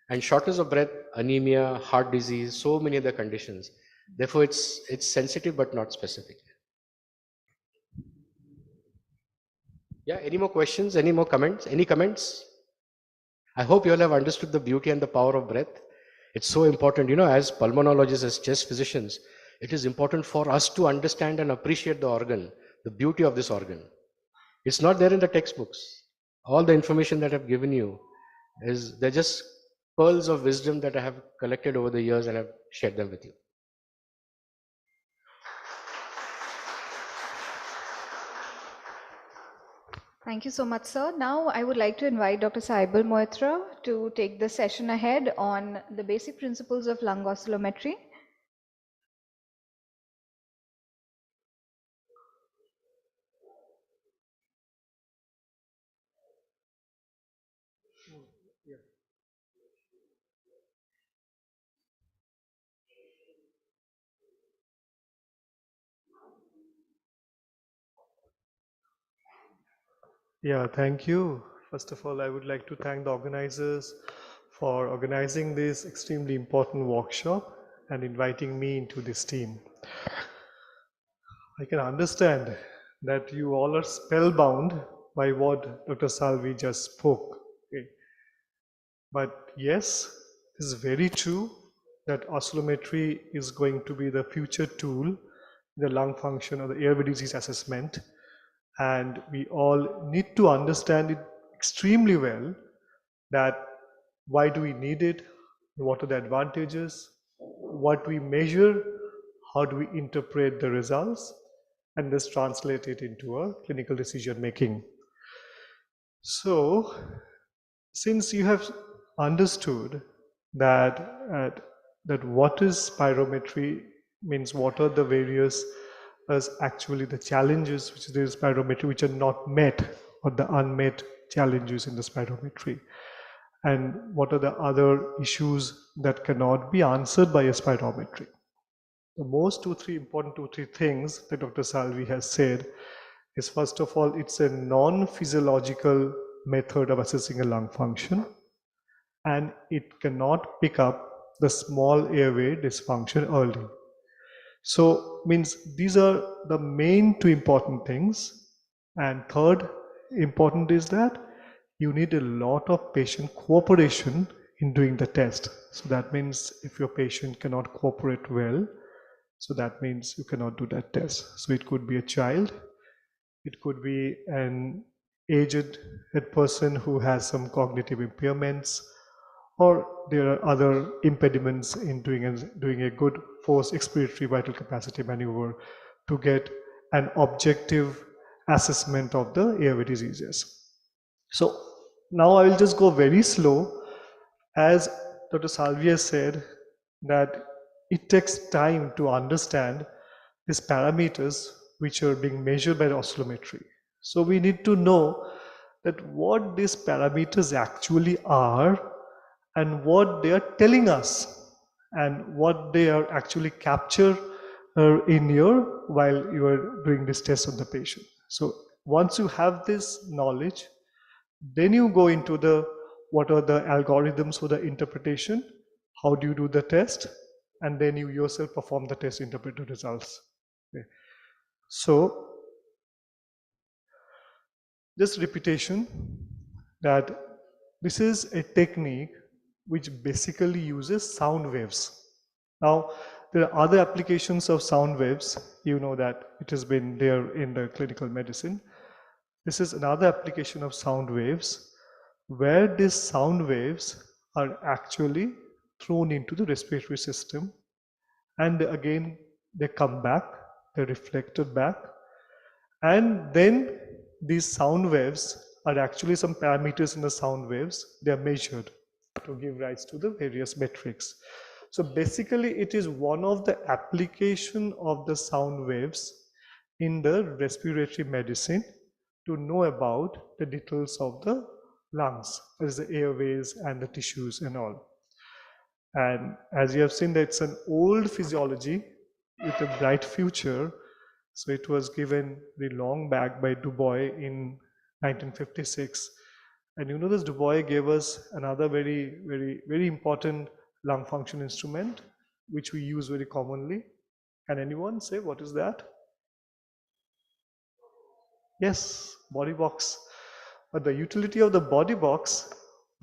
And shortness of breath, anemia, heart disease, so many other conditions. Therefore, it's sensitive but not specific. Yeah, any more questions? Any more comments? Any comments? I hope you all have understood the beauty and the power of breath. It's so important, you know, as pulmonologists, as chest physicians, it is important for us to understand and appreciate the organ, the beauty of this organ. It's not there in the textbooks. All the information that I've given you they're just pearls of wisdom that I have collected over the years and I've shared them with you. Thank you so much, sir. Now I would like to invite Dr. Saibal Moitra to take the session ahead on the basic principles of lung oscillometry. Yeah, thank you. First of all, I would like to thank the organizers for organizing this extremely important workshop and inviting me into this team. I can understand that you all are spellbound by what Dr. Salvi just spoke. Okay. But yes, it is very true that oscillometry is going to be the future tool in the lung function or the airway disease assessment. And we all need to understand it extremely well, that why do we need it, what are the advantages, what we measure, how do we interpret the results, and this translate it into a clinical decision making. So since you have understood that what is spirometry, means what are the various actually the challenges which there is spirometry which are not met, or the unmet challenges in the spirometry, and what are the other issues that cannot be answered by a spirometry. The most two, three things that Dr. Salvi has said is, first of all, it's a non-physiological method of assessing a lung function, and it cannot pick up the small airway dysfunction early. So means these are the main two important things. And third important is that you need a lot of patient cooperation in doing the test. So that means if your patient cannot cooperate well, so that means you cannot do that test. So it could be a child, it could be an aged person who has some cognitive impairments, or there are other impediments in doing a good forced expiratory vital capacity maneuver to get an objective assessment of the airway diseases. So now I will just go very slow. As Dr. Salvia said, that it takes time to understand these parameters which are being measured by the oscillometry. So we need to know that what these parameters actually are, and what they are telling us, and what they are actually capture in your while you are doing this test on the patient. So once you have this knowledge, Then you go into the what are the algorithms for the interpretation, how do you do the test, and then you yourself perform the test, interpret the results. Okay. So just repetition that this is a technique which basically uses sound waves. Now, there are other applications of sound waves. You know that it has been there in the clinical medicine. This is another application of sound waves where these sound waves are actually thrown into the respiratory system, and again they come back, they're reflected back, and then these sound waves are actually some parameters in the sound waves, they are measured to give rise to the various metrics. So basically it is one of the application of the sound waves in the respiratory medicine to know about the details of the lungs, as the airways and the tissues and all. And as you have seen, that it's an old physiology with a bright future. So it was given very long back by Du Bois in 1956. And you know, this Du Bois gave us another very important lung function instrument, which we use very commonly. Can anyone say what is that? Yes, body box. But the utility of the body box,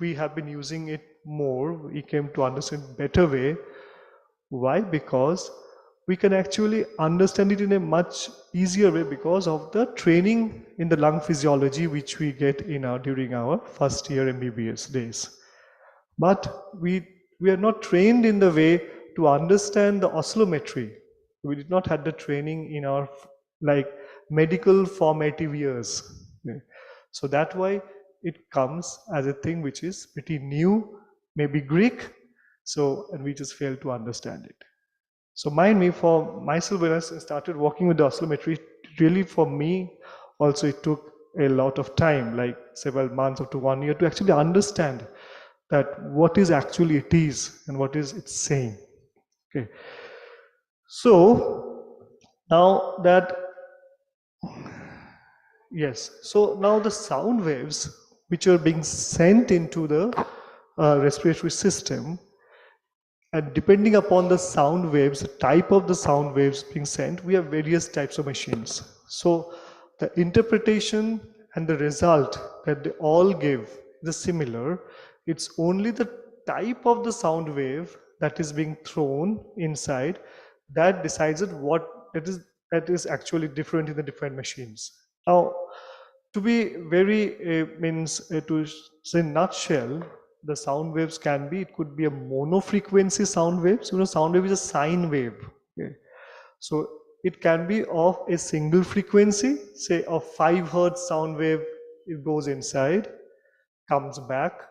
we have been using it more. We came to understand better way. Why? Because we can actually understand it in a much easier way because of the training in the lung physiology which we get in during our first year MBBS days. But we are not trained in the way to understand the oscillometry. We did not have the training in our like medical formative years. So that's why it comes as a thing which is pretty new, maybe Greek, so and we just fail to understand it. So for myself, when I started working with the oscillometry, really for me also it took a lot of time, like several months up to 1 year, to actually understand that what is actually it is and what is it's saying. Okay. So now that yes, so now the sound waves which are being sent into the respiratory system, and depending upon the sound waves, the type of the sound waves being sent, we have various types of machines. So the interpretation and the result that they all give is similar. It's only the type of the sound wave that is being thrown inside that decides what that is actually different in the different machines. Now, to be very to say nutshell, the sound waves can be, it could be a monofrequency sound waves. You know, sound wave is a sine wave. Okay. So it can be of a single frequency, say of 5 hertz sound wave, it goes inside, comes back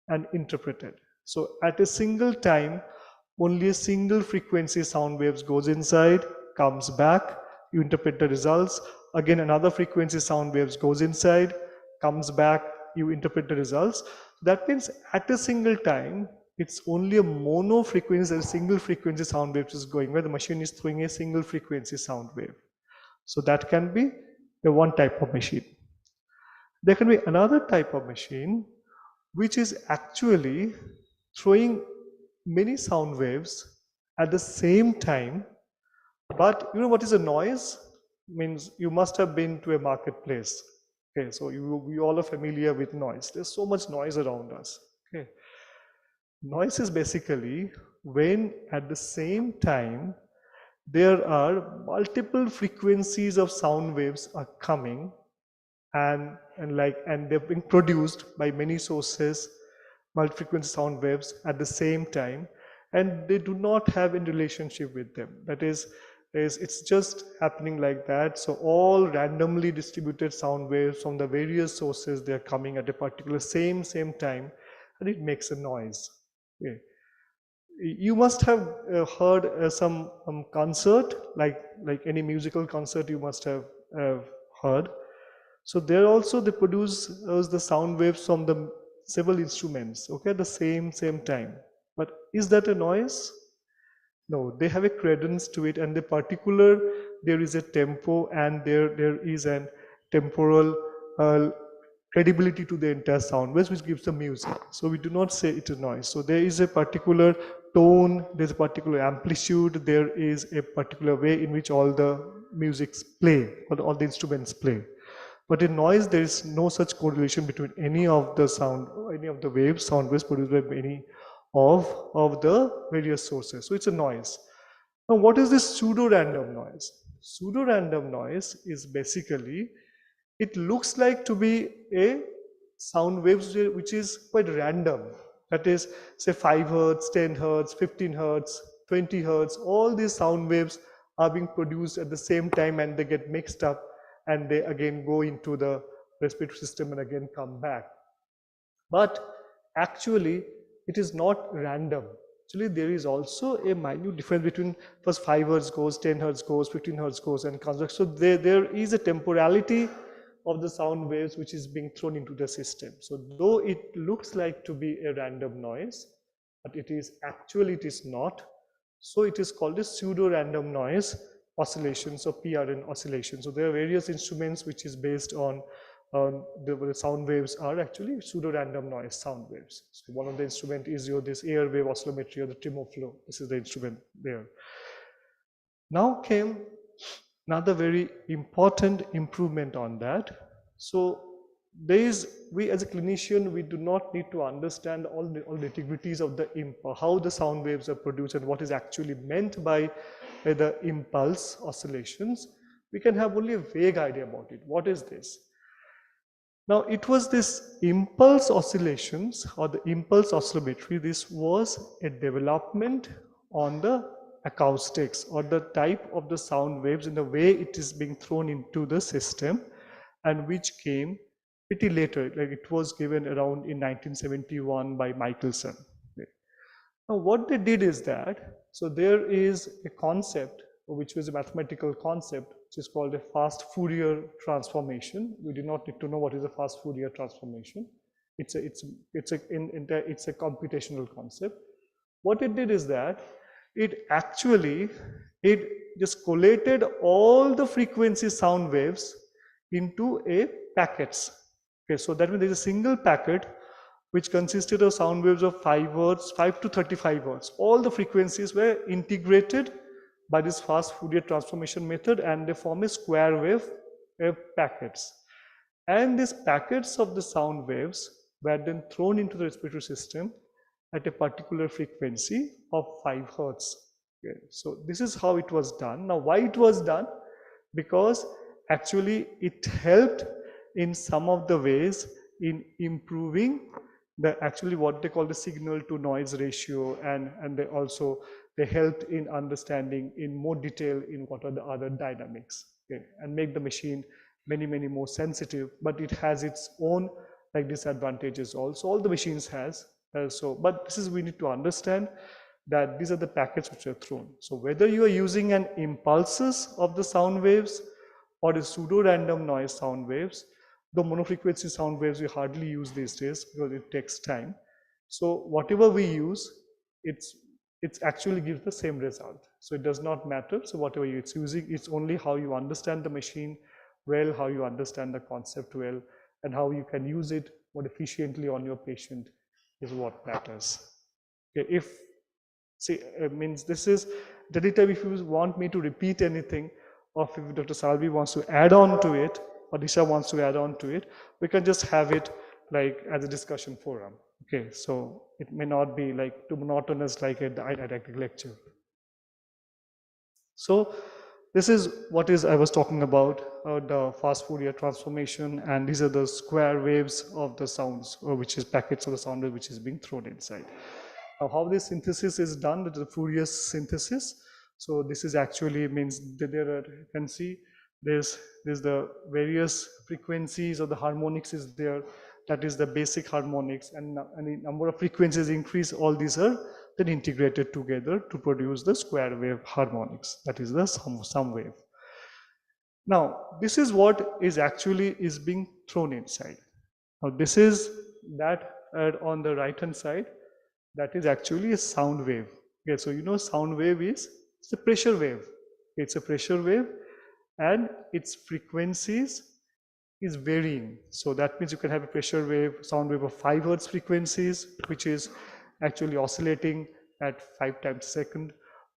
and interpreted. So at a single time, only a single frequency sound waves goes inside, comes back, you interpret the results. Again, another frequency sound waves goes inside, comes back, you interpret the results. That means at a single time, it's only a mono frequency, a single frequency sound wave is going, where the machine is throwing a single frequency sound wave. So that can be the one type of machine. There can be another type of machine which is actually throwing many sound waves at the same time. But you know what is a noise? Means you must have been to a marketplace. Okay, so we all are familiar with noise. There's so much noise around us. Okay. Noise is basically when at the same time there are multiple frequencies of sound waves are coming and they're being produced by many sources, multi-frequency sound waves at the same time, and they do not have any relationship with them. That is it's just happening like that. So all randomly distributed sound waves from the various sources, they're coming at a particular same time, and it makes a noise. Okay. You must have heard some concert, like any musical concert you must have heard. So there also they produce the sound waves from the several instruments, okay, at the same time. But is that a noise? No, they have a cadence to it, and the particular, there is a tempo and there is a temporal credibility to the entire sound waves, which gives the music. So we do not say it is noise. So there is a particular tone, there's a particular amplitude, there is a particular way in which all the musics play, or all the instruments play. But in noise, there is no such correlation between any of the sound, any of the waves, sound waves produced by any of the various sources. So it's a noise. Now, what is this pseudo-random noise? Pseudo-random noise is basically, it looks like to be a sound waves which is quite random. That is, say 5 hertz, 10 hertz, 15 hertz, 20 hertz, all these sound waves are being produced at the same time and they get mixed up and they again go into the respiratory system and again come back. But actually, it is not random. Actually, there is also a minute difference between first 5 hertz goes, 10 hertz goes, 15 hertz goes and comes back. So there is a temporality of the sound waves which is being thrown into the system. So though it looks like to be a random noise, but it is actually it is not. So it is called a pseudo-random noise oscillations or PRN oscillations. So there are various instruments which is based on the sound waves are actually pseudo-random noise sound waves. So one of the instrument is this air wave oscillometry or the tremoflow. This is the instrument there. Now came another very important improvement on that. So we as a clinician, we do not need to understand all the nitty-gritties of how the sound waves are produced and what is actually meant by the impulse oscillations. We can have only a vague idea about it. What is this? Now it was this impulse oscillations or the impulse oscillometry. This was a development on the acoustics or the type of the sound waves in the way it is being thrown into the system, and which came pretty later. Like it was given around in 1971 by Michelson. Now what they did is that, so there is a concept which was a mathematical concept which is called a fast Fourier transformation. We do not need to know what is a fast Fourier transformation. It's a computational concept. What it did is that it just collated all the frequency sound waves into a packets. Okay, so that means there is a single packet which consisted of sound waves of 5 hertz, 5 to 35 hertz. All the frequencies were integrated by this fast Fourier transformation method and they form a square wave packets. And these packets of the sound waves were then thrown into the respiratory system at a particular frequency of 5 hertz. Okay. So this is how it was done. Now why it was done? Because actually it helped in some of the ways in improving actually what they call the signal to noise ratio, and they helped in understanding in more detail in what are the other dynamics, okay, and make the machine many more sensitive. But it has its own like disadvantages also. All the machines has but this is, we need to understand that these are the packets which are thrown. So whether you are using an impulses of the sound waves or a pseudo-random noise sound waves, the monofrequency sound waves we hardly use these days because it takes time. So whatever we use, it actually gives the same result. So it does not matter. So whatever it's using, it's only how you understand the machine well, how you understand the concept well, and how you can use it more efficiently on your patient is what matters. Okay, means this is the data. If you want me to repeat anything, or if Dr. Salvi wants to add on to it, or Disha wants to add on to it, we can just have it like as a discussion forum. Okay, so it may not be like too monotonous like a didactic lecture. So this is what I was talking about, the fast Fourier transformation, and these are the square waves of the sounds, which is packets of the sound wave which is being thrown inside. Now how this synthesis is done, the Fourier synthesis. So this is actually means that there are, you can see there's the various frequencies of the harmonics is there. That is the basic harmonics, and the number of frequencies increase. All these are then integrated together to produce the square wave harmonics. That is the sum wave. Now this is what is actually being thrown inside. Now this is that on the right hand side. That is actually a sound wave. Okay, so you know sound wave it's a pressure wave. It's a pressure wave, and its frequencies is varying. So that means you can have a pressure wave, sound wave of 5 Hertz frequencies, which is actually oscillating at 5 times a second,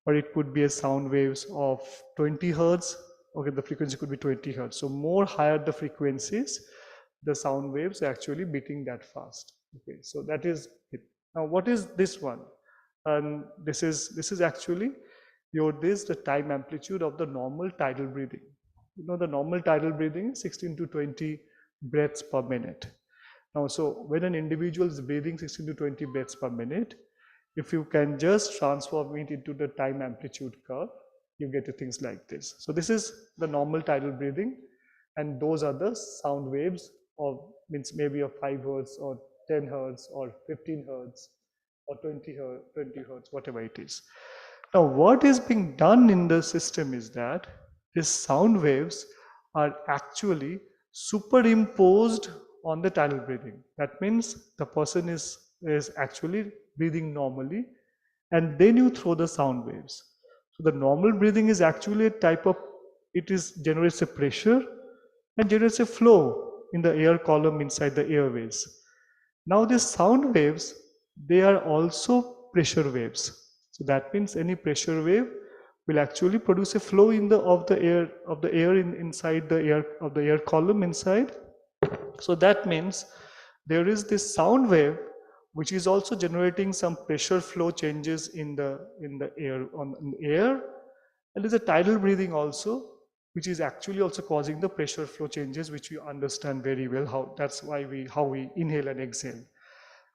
or it could be a sound waves of 20 Hertz. Okay, the frequency could be 20 Hertz. So more higher the frequencies, the sound waves are actually beating that fast. Okay, so that is it. Now what is this one? And this is actually the time amplitude of the normal tidal breathing. You know, the normal tidal breathing is 16 to 20 breaths per minute. Now, so when an individual is breathing 16 to 20 breaths per minute, if you can just transform it into the time amplitude curve, you get things like this. So this is the normal tidal breathing, and those are the sound waves of, means maybe of 5 Hertz or 10 Hertz or 15 Hertz or 20 Hertz, whatever it is. Now, what is being done in the system is that these sound waves are actually superimposed on the tidal breathing. That means the person is actually breathing normally, and then you throw the sound waves. So the normal breathing is actually a type of, generates a pressure and generates a flow in the air column inside the airways. Now these sound waves, they are also pressure waves. So that means any pressure wave will actually produce a flow in of the air inside the air column inside. So that means there is this sound wave which is also generating some pressure flow changes in the air, and there's a tidal breathing also, which is actually also causing the pressure flow changes, which we understand very well how we inhale and exhale.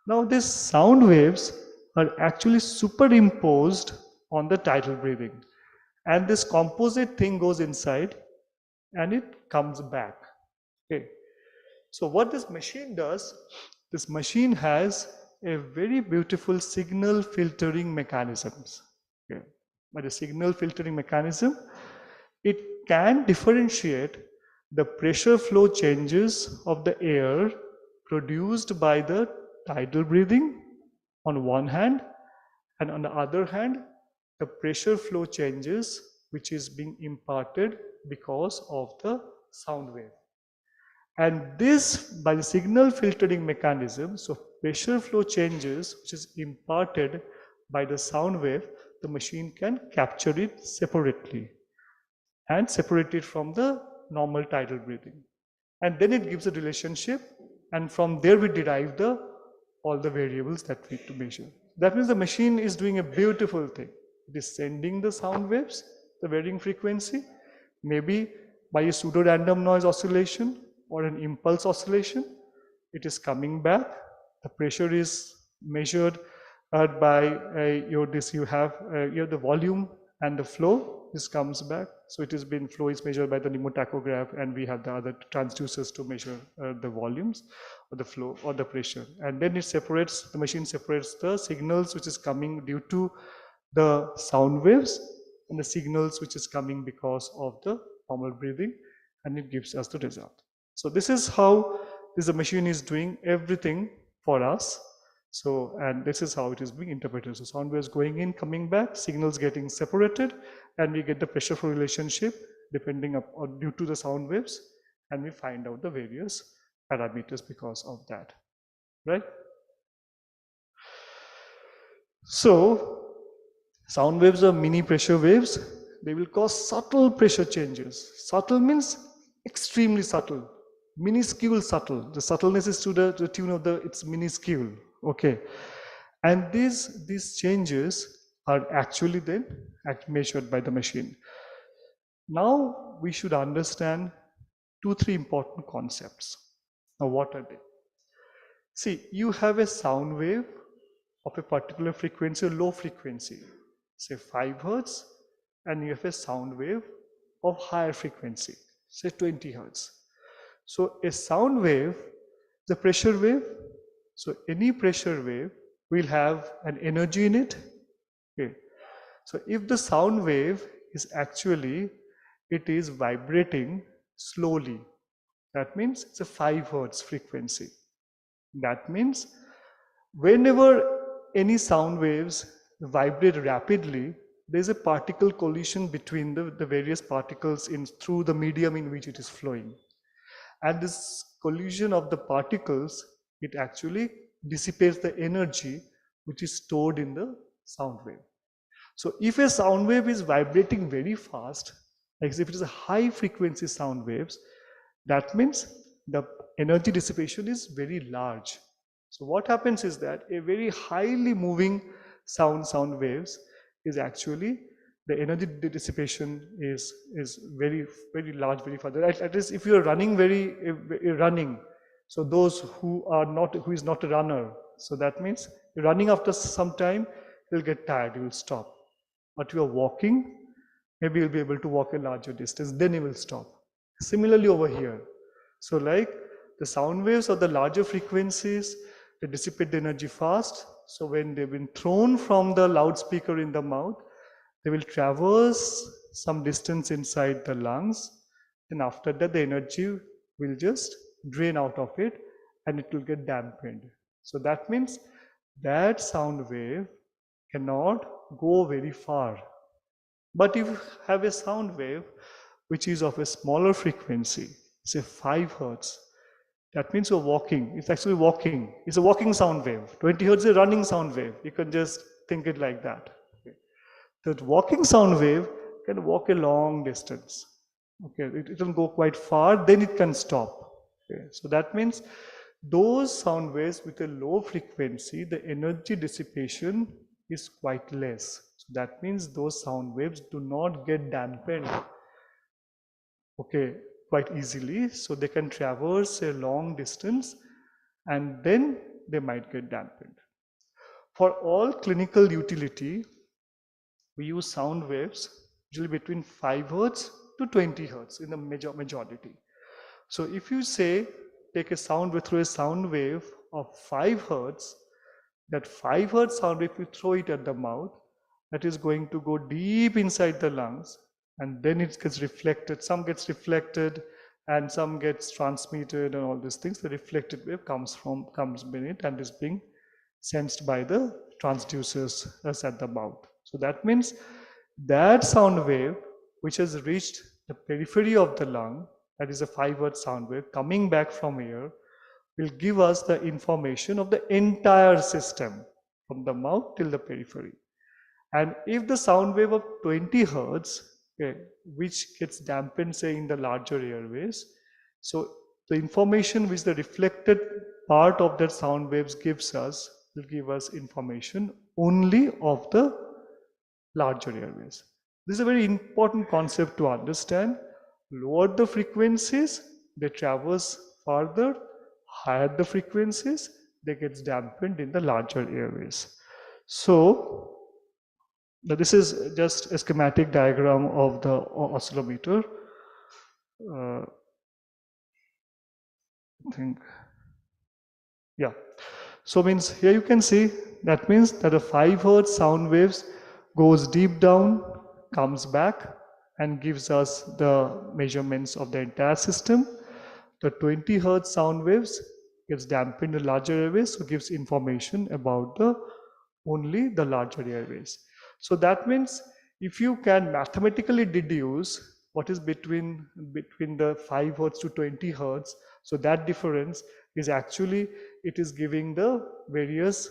Now these sound waves are actually superimposed on the tidal breathing, and this composite thing goes inside and it comes back. Okay. So what this machine does, this machine has a very beautiful signal filtering mechanisms. Okay. By the signal filtering mechanism, it can differentiate the pressure flow changes of the air produced by the tidal breathing on one hand, and on the other hand, the pressure flow changes which is being imparted because of the sound wave. And this, by the signal filtering mechanism, so pressure flow changes which is imparted by the sound wave, the machine can capture it separately and separate it from the normal tidal breathing. And then it gives a relationship, and from there we derive all the variables that we need to measure. That means the machine is doing a beautiful thing. It is sending the sound waves, the varying frequency, maybe by a pseudo-random noise oscillation or an impulse oscillation. It is coming back. The pressure is measured by the volume and the flow. This comes back. So it has been, flow is measured by the pneumotachograph, and we have the other transducers to measure the volumes or the flow or the pressure. And then it separates, the machine separates the signals which is coming due to the sound waves and the signals which is coming because of the normal breathing, and it gives us the result. So this is how this machine is doing everything for us. So, and this is how it is being interpreted. So sound waves going in, coming back, signals getting separated, and we get the pressure flow relationship depending upon, due to the sound waves, and we find out the various parameters because of that, right? So sound waves are mini pressure waves. They will cause subtle pressure changes. Subtle means extremely subtle, minuscule subtle. The subtleness is to the tune of it's minuscule. Okay, and these changes are actually then measured by the machine. Now we should understand 2-3 important concepts. Now what are they? See, you have a sound wave of a particular frequency, low frequency, say 5 Hertz, and you have a sound wave of higher frequency, say 20 Hertz. So a sound wave, the pressure wave, so any pressure wave will have an energy in it. Okay. So if the sound wave is actually, it is vibrating slowly, that means it's a 5 Hertz frequency. That means whenever any sound waves vibrate rapidly, there's a particle collision between the various particles through the medium in which it is flowing. And this collision of the particles, it actually dissipates the energy which is stored in the sound wave. So if a sound wave is vibrating very fast, like if it is a high frequency sound waves, that means the energy dissipation is very large. So what happens is that a very highly moving sound waves is actually the energy dissipation is very large, very fast. At least if you are running running, so those who is not a runner, so that means running after some time, you'll get tired, you will stop. But you are walking, maybe you'll be able to walk a larger distance, then you will stop. Similarly over here. So like the sound waves of the larger frequencies, they dissipate the energy fast. So when they've been thrown from the loudspeaker in the mouth, they will traverse some distance inside the lungs. And after that, the energy will just drain out of it and it will get dampened. So that means that sound wave cannot go very far. But if you have a sound wave which is of a smaller frequency, say 5 hertz, that means you're walking. It's actually walking. It's a walking sound wave. 20 hertz is a running sound wave. You can just think it like that. Okay. The walking sound wave can walk a long distance. Okay, it will go quite far, then it can stop. Okay. So that means those sound waves with a low frequency, the energy dissipation is quite less. So that means those sound waves do not get dampened, okay, quite easily. So they can traverse a long distance and then they might get dampened. For all clinical utility, we use sound waves usually between 5 hertz to 20 hertz in the majority. So if you say take a sound wave through a sound wave of 5 hertz, that 5 hertz sound wave, if you throw it at the mouth, that is going to go deep inside the lungs and then it gets reflected. Some gets reflected and some gets transmitted and all these things. The reflected wave comes in it and is being sensed by the transducers at the mouth. So that means that sound wave which has reached the periphery of the lung, that is a 5 hertz sound wave coming back from here, will give us the information of the entire system from the mouth till the periphery. And if the sound wave of 20 hertz, okay, which gets dampened say in the larger airways, so the information which the reflected part of that sound waves gives us will give us information only of the larger airways. This is a very important concept to understand. Lower the frequencies, they traverse farther. Higher the frequencies, they get dampened in the larger airways. So this is just a schematic diagram of the oscillometer. I think, yeah. So means here you can see that means that the 5 hertz sound waves goes deep down, comes back and gives us the measurements of the entire system. The 20 hertz sound waves gets dampened in larger airways, so gives information about only the larger airways. So that means if you can mathematically deduce what is between the 5 hertz to 20 hertz, so that difference is actually, it is giving the various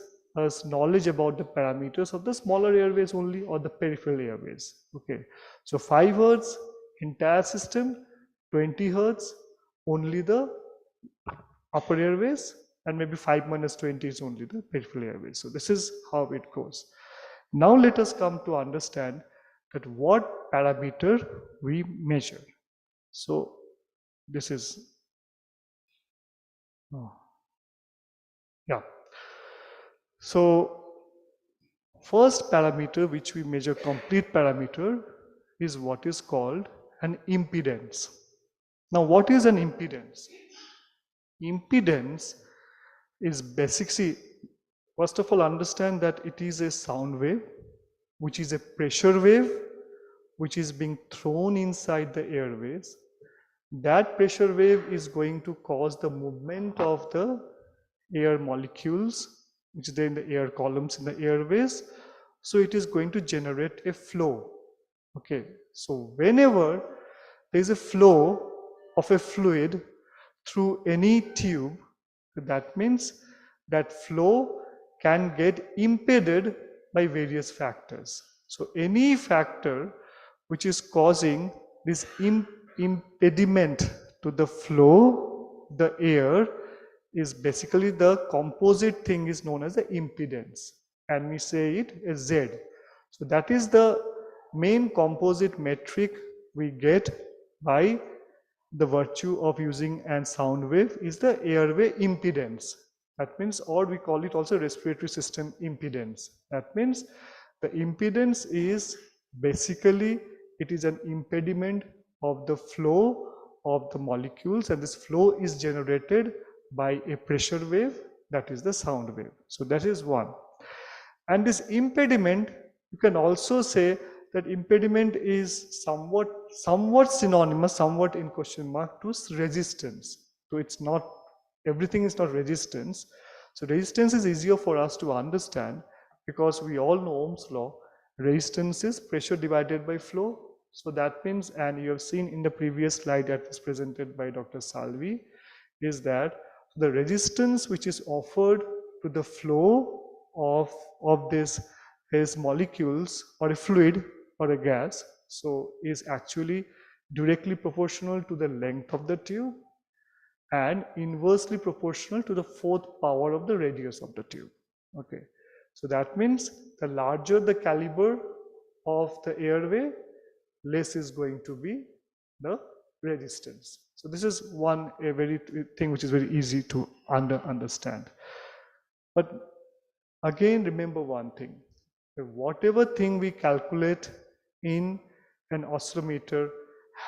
knowledge about the parameters of the smaller airways only or the peripheral airways. Okay, so 5 hertz entire system, 20 hertz only the upper airways, and maybe 5 minus 20 is only the peripheral airways. So this is how it goes. Now let us come to understand that what parameter we measure. So this is, yeah. So first parameter which we measure, complete parameter, is what is called an impedance. Now what is an impedance? Impedance is basically, first of all, understand that it is a sound wave, which is a pressure wave, which is being thrown inside the airways. That pressure wave is going to cause the movement of the air molecules, which is there in the air columns in the airways. So it is going to generate a flow. Okay, so whenever there is a flow of a fluid through any tube, that means that flow can get impeded by various factors. So any factor which is causing this impediment to the flow, the air, is basically the composite thing is known as the impedance, and we say it as Z. So that is the main composite metric we get by the virtue of using an sound wave is the airway impedance. That means, or we call it also respiratory system impedance. That means the impedance is basically, it is an impediment of the flow of the molecules, and this flow is generated by a pressure wave, that is the sound wave. So that is one. And this impediment, you can also say that impediment is somewhat synonymous, somewhat in question mark, to resistance. So it's not, everything is not resistance. So resistance is easier for us to understand because we all know Ohm's law. Resistance is pressure divided by flow. So that means, and you have seen in the previous slide that was presented by Dr. Salvi, is that the resistance which is offered to the flow of these molecules or a fluid or a gas, so is actually directly proportional to the length of the tube and inversely proportional to the fourth power of the radius of the tube. Okay, so that means the larger the caliber of the airway, less is going to be the resistance. So this is one a very thing which is very easy to understand. But again, remember one thing: whatever thing we calculate in an oscillometer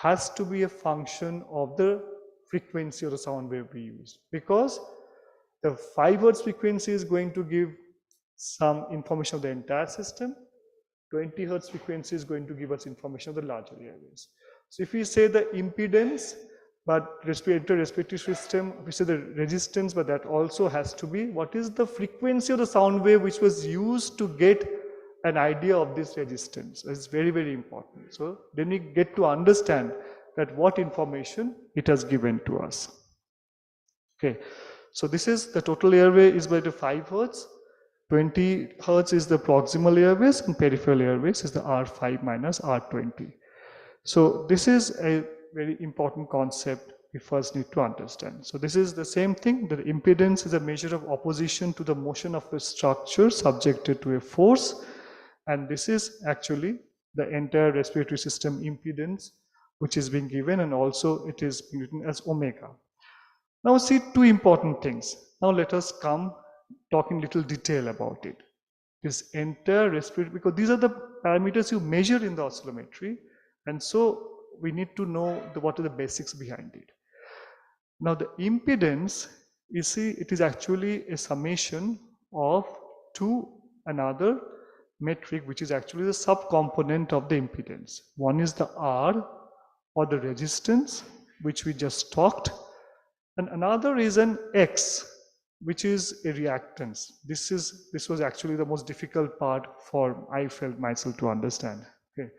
has to be a function of the frequency of the sound wave we use, because the 5 Hz frequency is going to give some information of the entire system. 20 Hz frequency is going to give us information of the larger airways. So if we say the impedance, but respiratory system, we say the resistance, but that also has to be what is the frequency of the sound wave which was used to get an idea of this resistance. It's very, very important. So then we get to understand that what information it has given to us. Okay, so this is the total airway is by the 5 Hz. 20 Hz is the proximal airways, and peripheral airways is the R5 minus R20. So this is a very important concept we first need to understand. So this is the same thing, that impedance is a measure of opposition to the motion of a structure subjected to a force, and this is actually the entire respiratory system impedance which is being given, and also it is written as omega. Now see two important things. Now let us come talk in little detail about it. This entire respiratory, because these are the parameters you measure in the oscillometry, and so we need to know what are the basics behind it. Now the impedance, you see, it is actually a summation of to another metric which is actually the subcomponent of the impedance. One is the R, or the resistance, which we just talked, and another is an X, which is a reactance. This was actually the most difficult part for I felt myself to understand. Okay.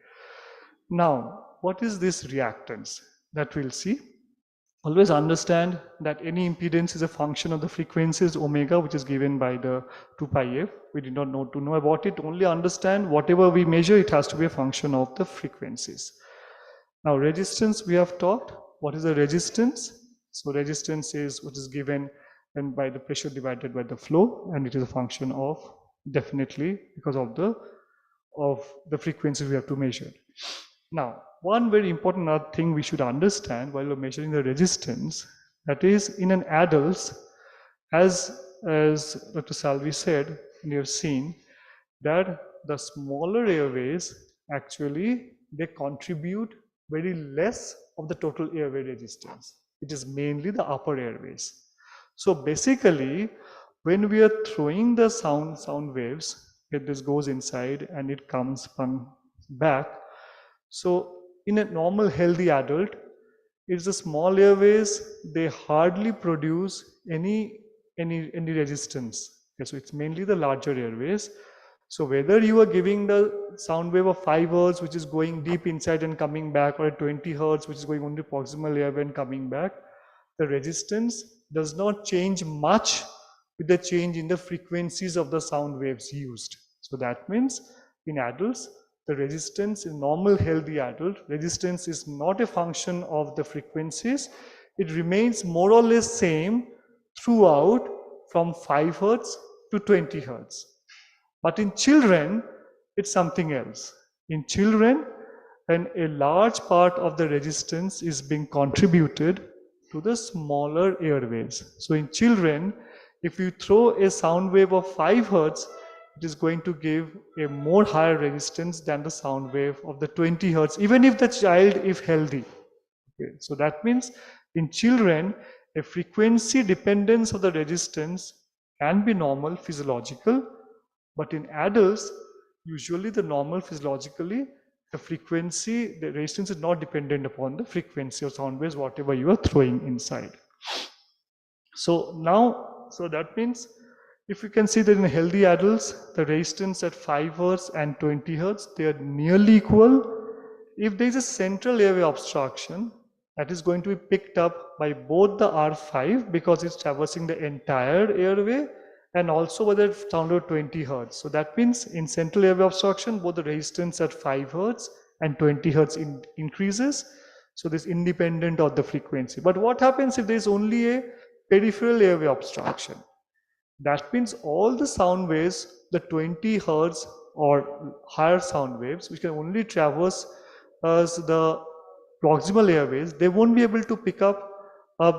Now, what is this reactance? That we'll see. Always understand that any impedance is a function of the frequencies omega, which is given by the 2 pi f. We did not know to know about it. Only understand whatever we measure, it has to be a function of the frequencies. Now, resistance we have talked. What is the resistance? So resistance is what is given and by the pressure divided by the flow, and it is a function of, definitely, because of the frequency we have to measure. Now, one very important other thing we should understand while we're measuring the resistance, that is, in an adults, as Dr. Salvi said, and you have seen that the smaller airways actually they contribute very less of the total airway resistance. It is mainly the upper airways. So basically, when we are throwing the sound waves, this goes inside and it comes back. So in a normal healthy adult, it's the small airways, they hardly produce any resistance. Okay, so it's mainly the larger airways. So whether you are giving the sound wave of 5 Hz, which is going deep inside and coming back, or a 20 Hz, which is going only proximal airway and coming back, the resistance does not change much with the change in the frequencies of the sound waves used. So that means in adults, the resistance in normal healthy adult, resistance is not a function of the frequencies. It remains more or less same throughout from 5 Hertz to 20 Hertz. But in children, it's something else. In children, and a large part of the resistance is being contributed to the smaller airways. So in children, if you throw a sound wave of 5 Hertz, it is going to give a more higher resistance than the sound wave of the 20 Hertz, even if the child is healthy. Okay. So that means in children, a frequency dependence of the resistance can be normal physiological, but in adults, usually the normal physiologically, the frequency, the resistance is not dependent upon the frequency of sound waves, whatever you are throwing inside. So now, so that means if you can see that in healthy adults, the resistance at 5 Hertz and 20 Hertz, they are nearly equal. If there is a central airway obstruction, that is going to be picked up by both the R5 because it's traversing the entire airway, and also whether it's sound at 20 Hertz. So that means in central airway obstruction, both the resistance at 5 Hertz and 20 Hertz increases. So this independent of the frequency. But what happens if there is only a peripheral airway obstruction? That means all the sound waves, the 20 Hertz or higher sound waves, which can only traverse the proximal airways, they won't be able to pick up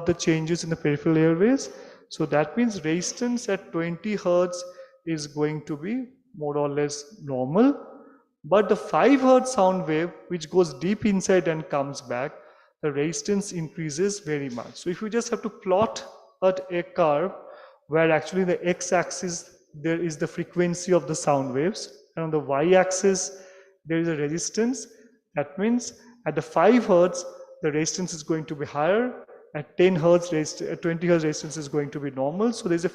the changes in the peripheral airways. So that means resistance at 20 Hertz is going to be more or less normal. But the 5 Hertz sound wave, which goes deep inside and comes back, the resistance increases very much. So if you just have to plot a curve where actually the x-axis there is the frequency of the sound waves, and on the y-axis there is a resistance, that means at the 5 Hertz the resistance is going to be higher, at 10 Hertz, 20 Hertz resistance is going to be normal. So there's a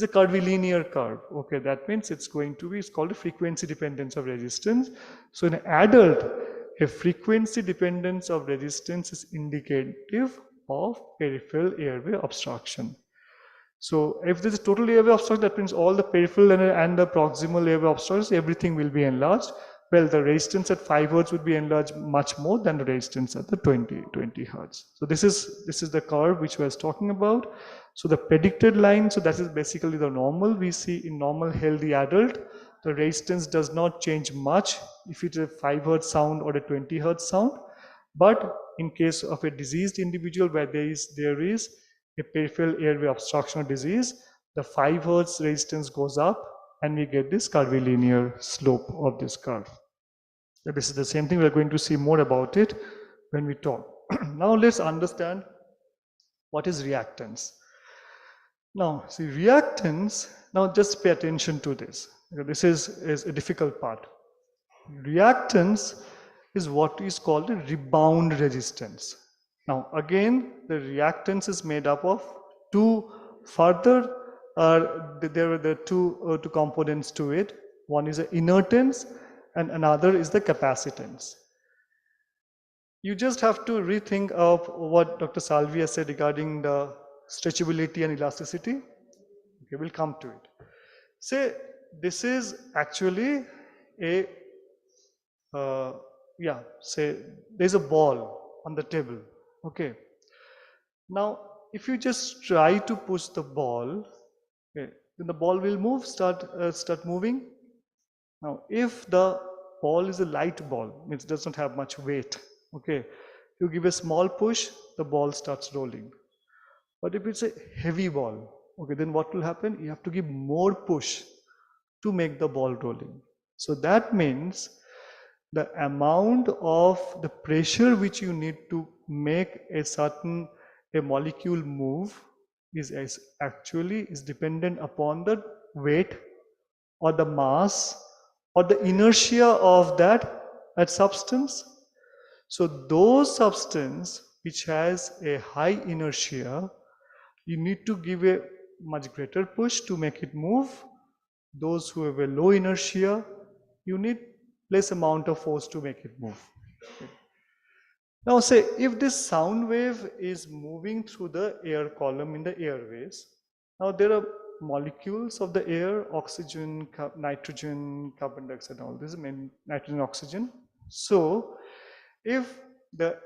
curvilinear curve. Okay, that means it's going to be, it's called a frequency dependence of resistance. So in an adult, a frequency dependence of resistance is indicative of peripheral airway obstruction. So if there's a total airway obstruction, that means all the peripheral and the proximal airway obstructions, everything will be enlarged. Well, the resistance at 5 Hertz would be enlarged much more than the resistance at the 20 Hertz. So this is the curve which we was talking about. So the predicted line, so that is basically the normal we see in normal healthy adult. The resistance does not change much if it's a 5 Hertz sound or a 20 Hertz sound. But in case of a diseased individual where there is a peripheral airway obstruction or disease, the 5 Hertz resistance goes up and we get this curvilinear slope of this curve. So this is the same thing, we're going to see more about it when we talk. Now let's understand what is reactance. Now see reactance, now just pay attention to this. This is a difficult part. Reactance is what is called a rebound resistance. Now again, the reactance is made up of two further, there are two components to it. One is the inertance and another is the capacitance. You just have to rethink of what Dr. Salvia said regarding the stretchability and elasticity. Okay, we'll come to it. Say this is actually a say there's a ball on the table. Okay. Now, if you just try to push the ball, okay, then the ball will move, start moving. Now, if the ball is a light ball, means it does not have much weight. Okay, you give a small push, the ball starts rolling. But if it's a heavy ball, okay, then what will happen? You have to give more push to make the ball rolling. So that means the amount of the pressure which you need to make a molecule move is actually dependent upon the weight or the mass or the inertia of that substance. So those substance which has a high inertia, you need to give a much greater push to make it move. Those who have a low inertia, you need less amount of force to make it move. Now say if this sound wave is moving through the air column in the airways, now there are molecules of the air, oxygen, nitrogen, carbon dioxide, all this, nitrogen, oxygen. So if the,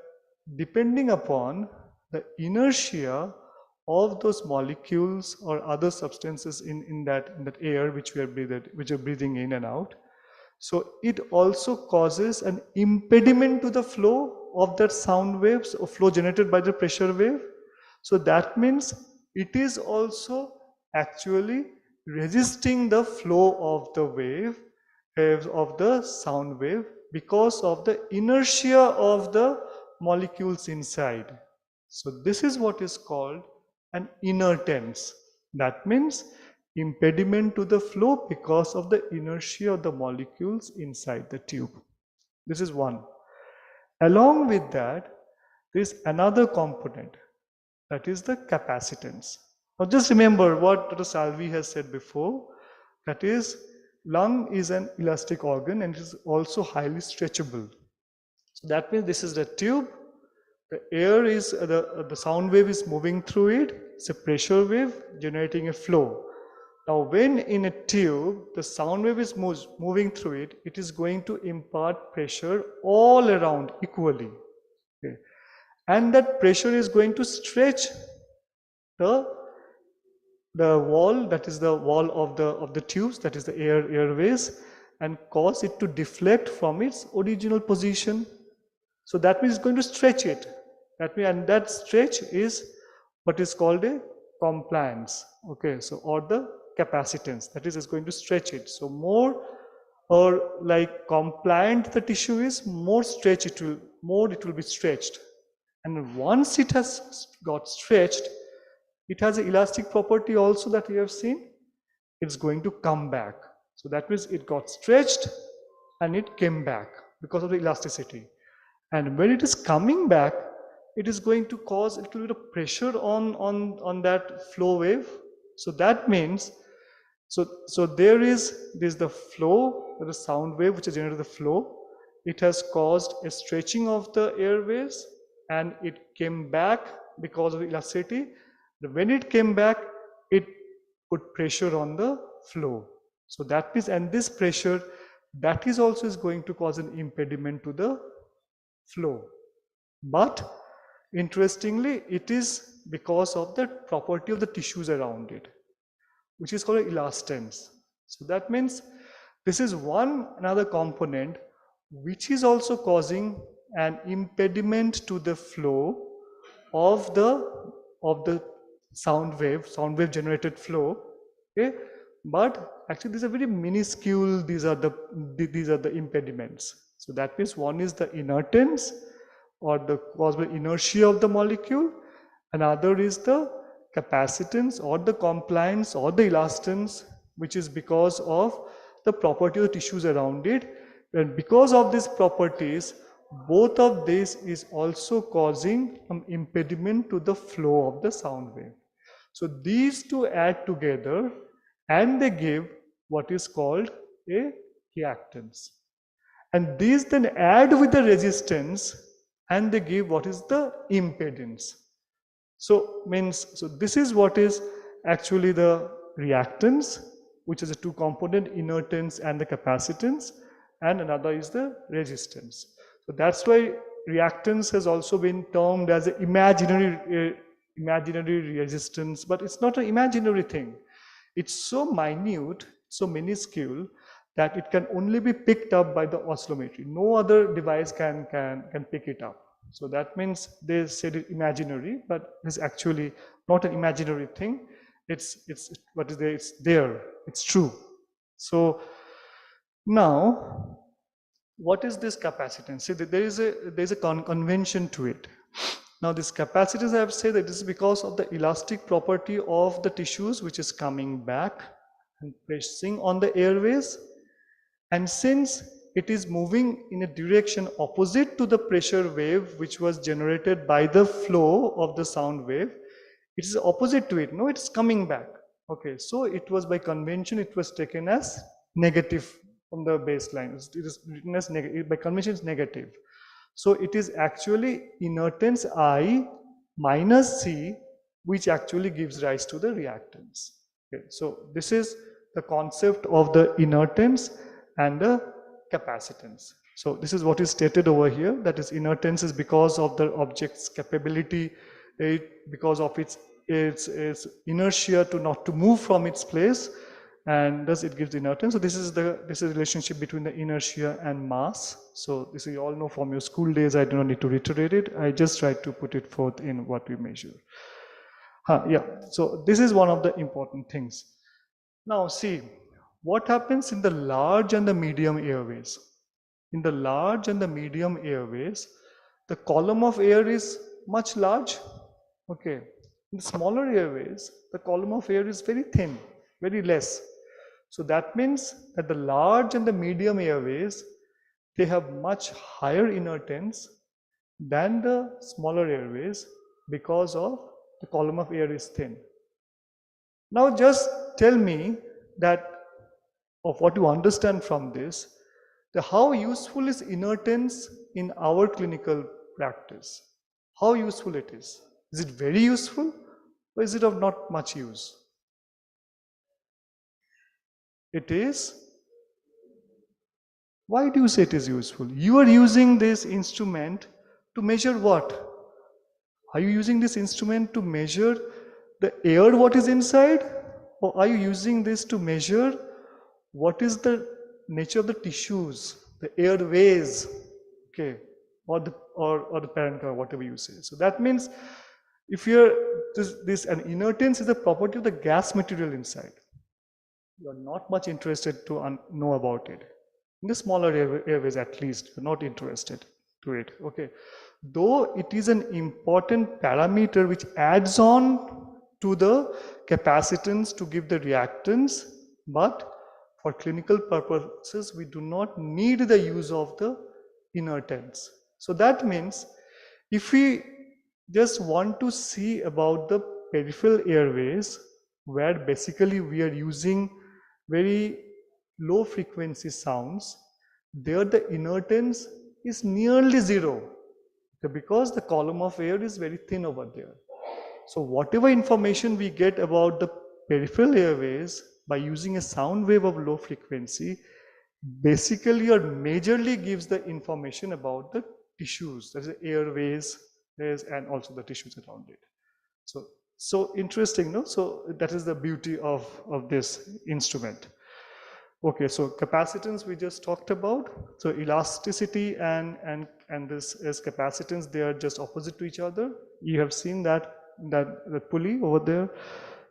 depending upon the inertia of those molecules or other substances in that air which we are breathing in and out, so it also causes an impediment to the flow of that sound waves or flow generated by the pressure wave. So that means it is also actually resisting the flow of the waves of the sound wave because of the inertia of the molecules inside. So this is what is called an inertance. That means impediment to the flow because of the inertia of the molecules inside the tube. This is one. Along with that, there is another component, that is the capacitance. Now just remember what Dr. Salvi has said before, that is lung is an elastic organ and it is also highly stretchable. So that means this is the tube, the air is, the sound wave is moving through it, it's a pressure wave generating a flow. Now when in a tube, the sound wave is moving through it, it is going to impart pressure all around equally. Okay. And that pressure is going to stretch the wall, that is the wall of the tubes, that is the airways, and cause it to deflect from its original position. So that means it's going to stretch it. And that stretch is what is called a compliance. Okay, so or the capacitance, that is going to stretch it. So more or like compliant the tissue is, more it will be stretched. And once it has got stretched, it has an elastic property also that we have seen. It's going to come back. So that means it got stretched and it came back because of the elasticity. And when it is coming back, it is going to cause a little bit of pressure on that flow wave. So that means, so there is the flow, the sound wave which is generated the flow. It has caused a stretching of the airways and it came back because of the elasticity. When it came back, it put pressure on the flow. So that means, and this pressure, that is also is going to cause an impediment to the flow. But interestingly, it is because of the property of the tissues around it, which is called elastance. So that means this is another component which is also causing an impediment to the flow of the sound wave generated flow. Okay, but actually these are very minuscule. These are the impediments. So that means one is the inertance or the caused by inertia of the molecule. Another is the capacitance or the compliance or the elastance, which is because of the property of the tissues around it. And because of these properties, both of these is also causing an impediment to the flow of the sound wave. So these two add together and they give what is called a reactance. And these then add with the resistance and they give what is the impedance. So this is what is actually the reactance, which is a two component, inertance and the capacitance, and another is the resistance. So that's why reactance has also been termed as an imaginary resistance, but it's not an imaginary thing. It's so minute, so minuscule, that it can only be picked up by the oscillometry. No other device can pick it up. So that means they said it imaginary, but it's actually not an imaginary thing. It's what is there? It's there. It's true. So now, what is this capacitance? See, there is a convention to it. Now, this capacitance, I have said that this is because of the elastic property of the tissues, which is coming back and pressing on the airways. And since it is moving in a direction opposite to the pressure wave which was generated by the flow of the sound wave, it is opposite to it. No, it's coming back. Okay, so it was by convention, it was taken as negative from the baseline. It is written as negative. By convention, it's negative. So it is actually inertance I minus C which actually gives rise to the reactance. Okay, so this is the concept of the inertance and the capacitance. So this is what is stated over here, that is inertance is because of the object's capability, because of its inertia to not to move from its place, and thus it gives inertance. So this is the relationship between the inertia and mass. So this you all know from your school days. I do not need to reiterate it. I just tried to put it forth in what we measure. Yeah, so this is one of the important things. Now see, what happens in the large and the medium airways? In the large and the medium airways, the column of air is much large. Okay. In the smaller airways, the column of air is very thin, very less. So that means that the large and the medium airways, they have much higher inertance than the smaller airways because of the column of air is thin. Now just tell me that of what you understand from this, how useful is inertance in our clinical practice? How useful it is? Is it very useful or is it of not much use? It is. Why do you say it is useful? You are using this instrument to measure what? Are you using this instrument to measure the air what is inside, or are you using this to measure what is the nature of the tissues, the airways, okay, or the parenchyma, whatever you say. So that means if you're an inertance is a property of the gas material inside. You are not much interested to know about it. In the smaller airways at least, you're not interested to it. Okay. Though it is an important parameter which adds on to the capacitance to give the reactance, but for clinical purposes, we do not need the use of the inertance. So that means if we just want to see about the peripheral airways, where basically we are using very low frequency sounds, there the inertance is nearly zero because the column of air is very thin over there. So whatever information we get about the peripheral airways by using a sound wave of low frequency basically or majorly gives the information about the tissues, that is the airways and also the tissues around it. So interesting, no? So that is the beauty of this instrument. Okay, so capacitance we just talked about. So elasticity and this is capacitance, they are just opposite to each other. You have seen that pulley over there.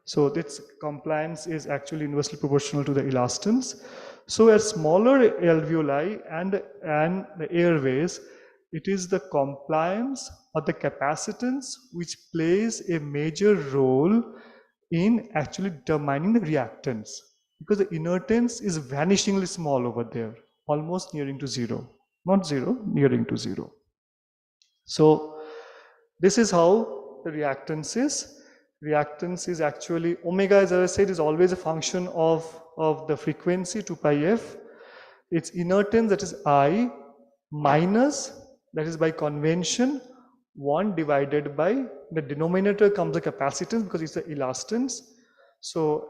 So its compliance is actually inversely proportional to the elastance. So at smaller alveoli and the airways, it is the compliance or the capacitance which plays a major role in actually determining the reactance, because the inertance is vanishingly small over there, almost nearing to zero. Not zero, nearing to zero. So this is how the reactance is. Reactance is actually, omega, as I said, is always a function of the frequency 2 pi f. Its inertance, that is I, minus, that is by convention, 1 divided by, the denominator comes the capacitance because it's the elastance. So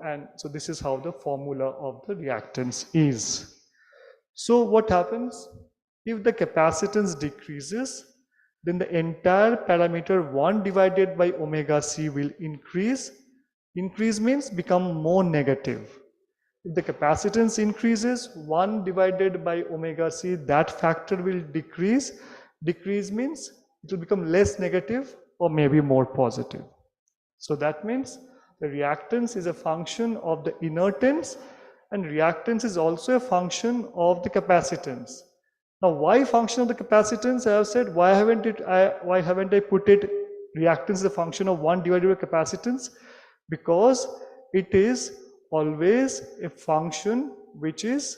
this is how the formula of the reactance is. So what happens? If the capacitance decreases, then the entire parameter 1 divided by omega c will increase. Increase means become more negative. If the capacitance increases, 1 divided by omega c, that factor will decrease. Decrease means it will become less negative or maybe more positive. So that means the reactance is a function of the inertance, and reactance is also a function of the capacitance. Now, why function of the capacitance? I have said, why haven't I put it reactance is a function of 1 divided by capacitance? Because it is always a function which is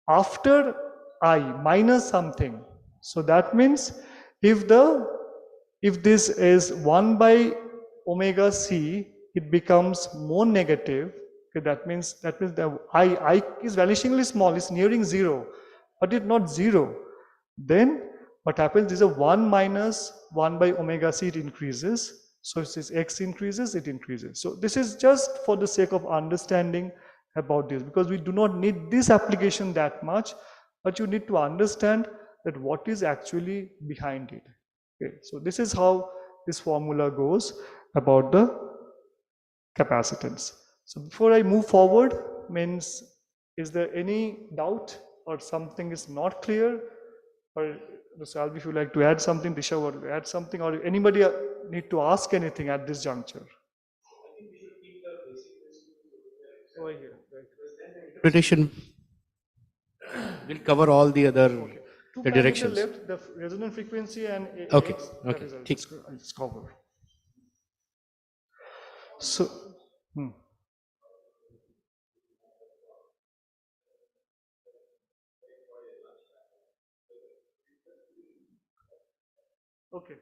after I minus something. So that means if this is 1 by omega c, it becomes more negative. Okay, that means the I is vanishingly small, it's nearing zero, but it's not zero. Then what happens is a 1 minus 1 by omega c, it increases. So since x increases, it increases. So this is just for the sake of understanding about this, because we do not need this application that much, but you need to understand that what is actually behind it. Okay, so this is how this formula goes about the capacitance. So before I move forward, means, is there any doubt or something is not clear? Or Salvi, if you like to add something, Disha would add something, or anybody need to ask anything at this juncture? Over here, right. Interpretation will cover all the other the directions. Left, the resonant frequency and AX, Okay, that okay. is, I'll just cover. So, okay.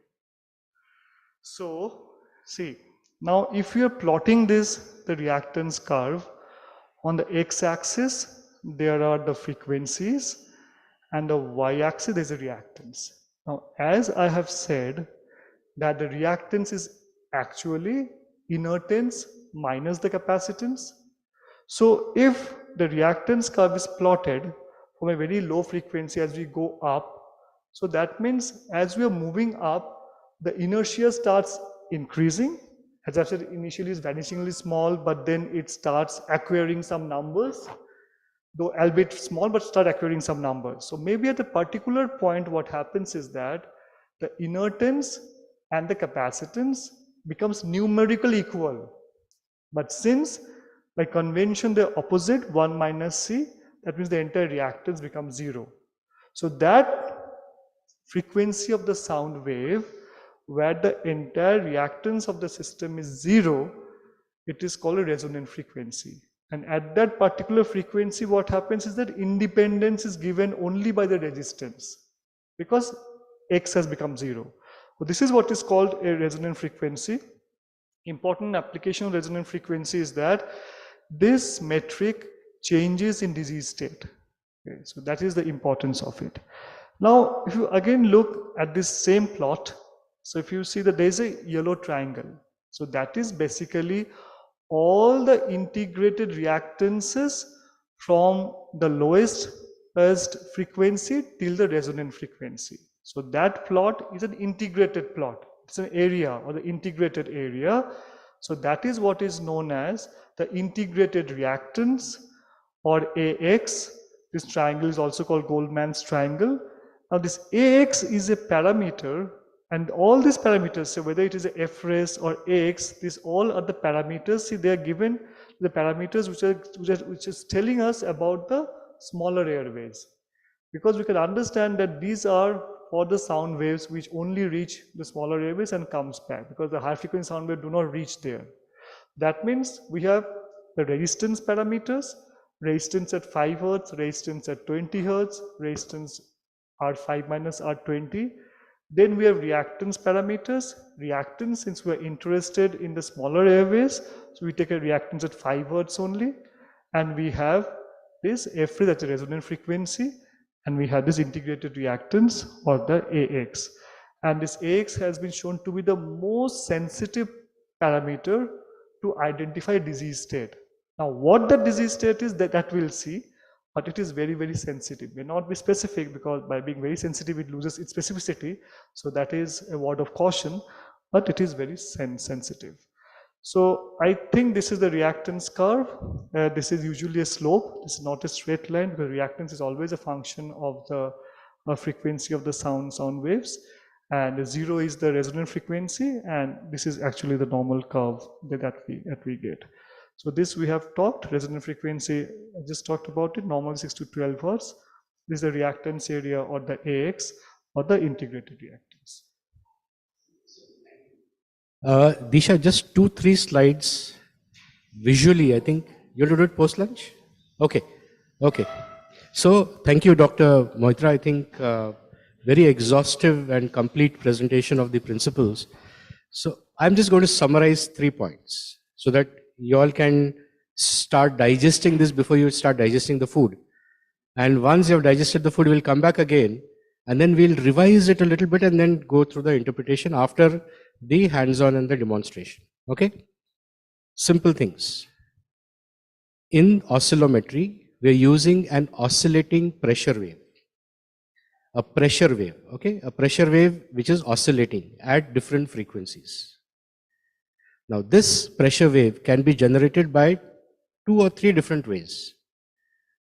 So, see, now if you are plotting this, the reactance curve, on the x-axis, there are the frequencies, and the y-axis, there is a reactance. Now, as I have said, that the reactance is actually inertance minus the capacitance. So if the reactance curve is plotted from a very low frequency as we go up, so that means as we are moving up, the inertia starts increasing. As I said, initially it's vanishingly small, but then it starts acquiring some numbers, though albeit small, but start acquiring some numbers. So maybe at a particular point, what happens is that the inertance and the capacitance becomes numerically equal. But since by convention they're opposite, 1 minus c, that means the entire reactance becomes 0. So that frequency of the sound wave, where the entire reactance of the system is 0, it is called a resonant frequency. And at that particular frequency, what happens is that independence is given only by the resistance, because x has become 0. So this is what is called a resonant frequency. Important application of resonant frequency is that this metric changes in disease state. Okay, so that is the importance of it. Now, if you again look at this same plot, so if you see that there is a yellow triangle, so that is basically all the integrated reactances from the lowest frequency till the resonant frequency. So that plot is an integrated plot. It's an area, or the integrated area. So that is what is known as the integrated reactance, or AX. This triangle is also called Goldman's triangle. Now this AX is a parameter, and all these parameters, so whether it is a FRES or AX, these all are the parameters. See, they are given the parameters which is telling us about the smaller airways, because we can understand that these are for the sound waves which only reach the smaller airways and comes back, because the high frequency sound wave do not reach there. That means we have the resistance parameters, resistance at 5 Hertz, resistance at 20 Hertz, resistance R5 minus R20. Then we have reactance parameters. Reactance, since we are interested in the smaller airways, so we take a reactance at 5 Hertz only. And we have this FRE, that's a resonant frequency. And we have this integrated reactance, or the AX. And this AX has been shown to be the most sensitive parameter to identify disease state. Now, what the disease state is, that we'll see, but it is very, very sensitive. May not be specific, because by being very sensitive, it loses its specificity. So that is a word of caution, but it is very sensitive. So I think this is the reactance curve. This is usually a slope. This is not a straight line, because reactance is always a function of the frequency of the sound waves. And 0 is the resonant frequency, and this is actually the normal curve that we get. So this we have talked, resonant frequency, I just talked about it, normal 6 to 12 Hertz. This is the reactance area, or the AX, or the integrated reactance. Disha, just 2-3 slides visually. I think you'll do it post lunch. Okay. So thank you, Dr. Moitra. I think very exhaustive and complete presentation of the principles. So I'm just going to summarize 3 points so that you all can start digesting this before you start digesting the food. And once you have digested the food, we'll come back again and then we'll revise it a little bit and then go through the interpretation after the hands-on and the demonstration. Okay? Simple things. In oscillometry, we're using an oscillating pressure wave. A pressure wave, okay? A pressure wave which is oscillating at different frequencies. Now, this pressure wave can be generated by 2 or 3 different ways.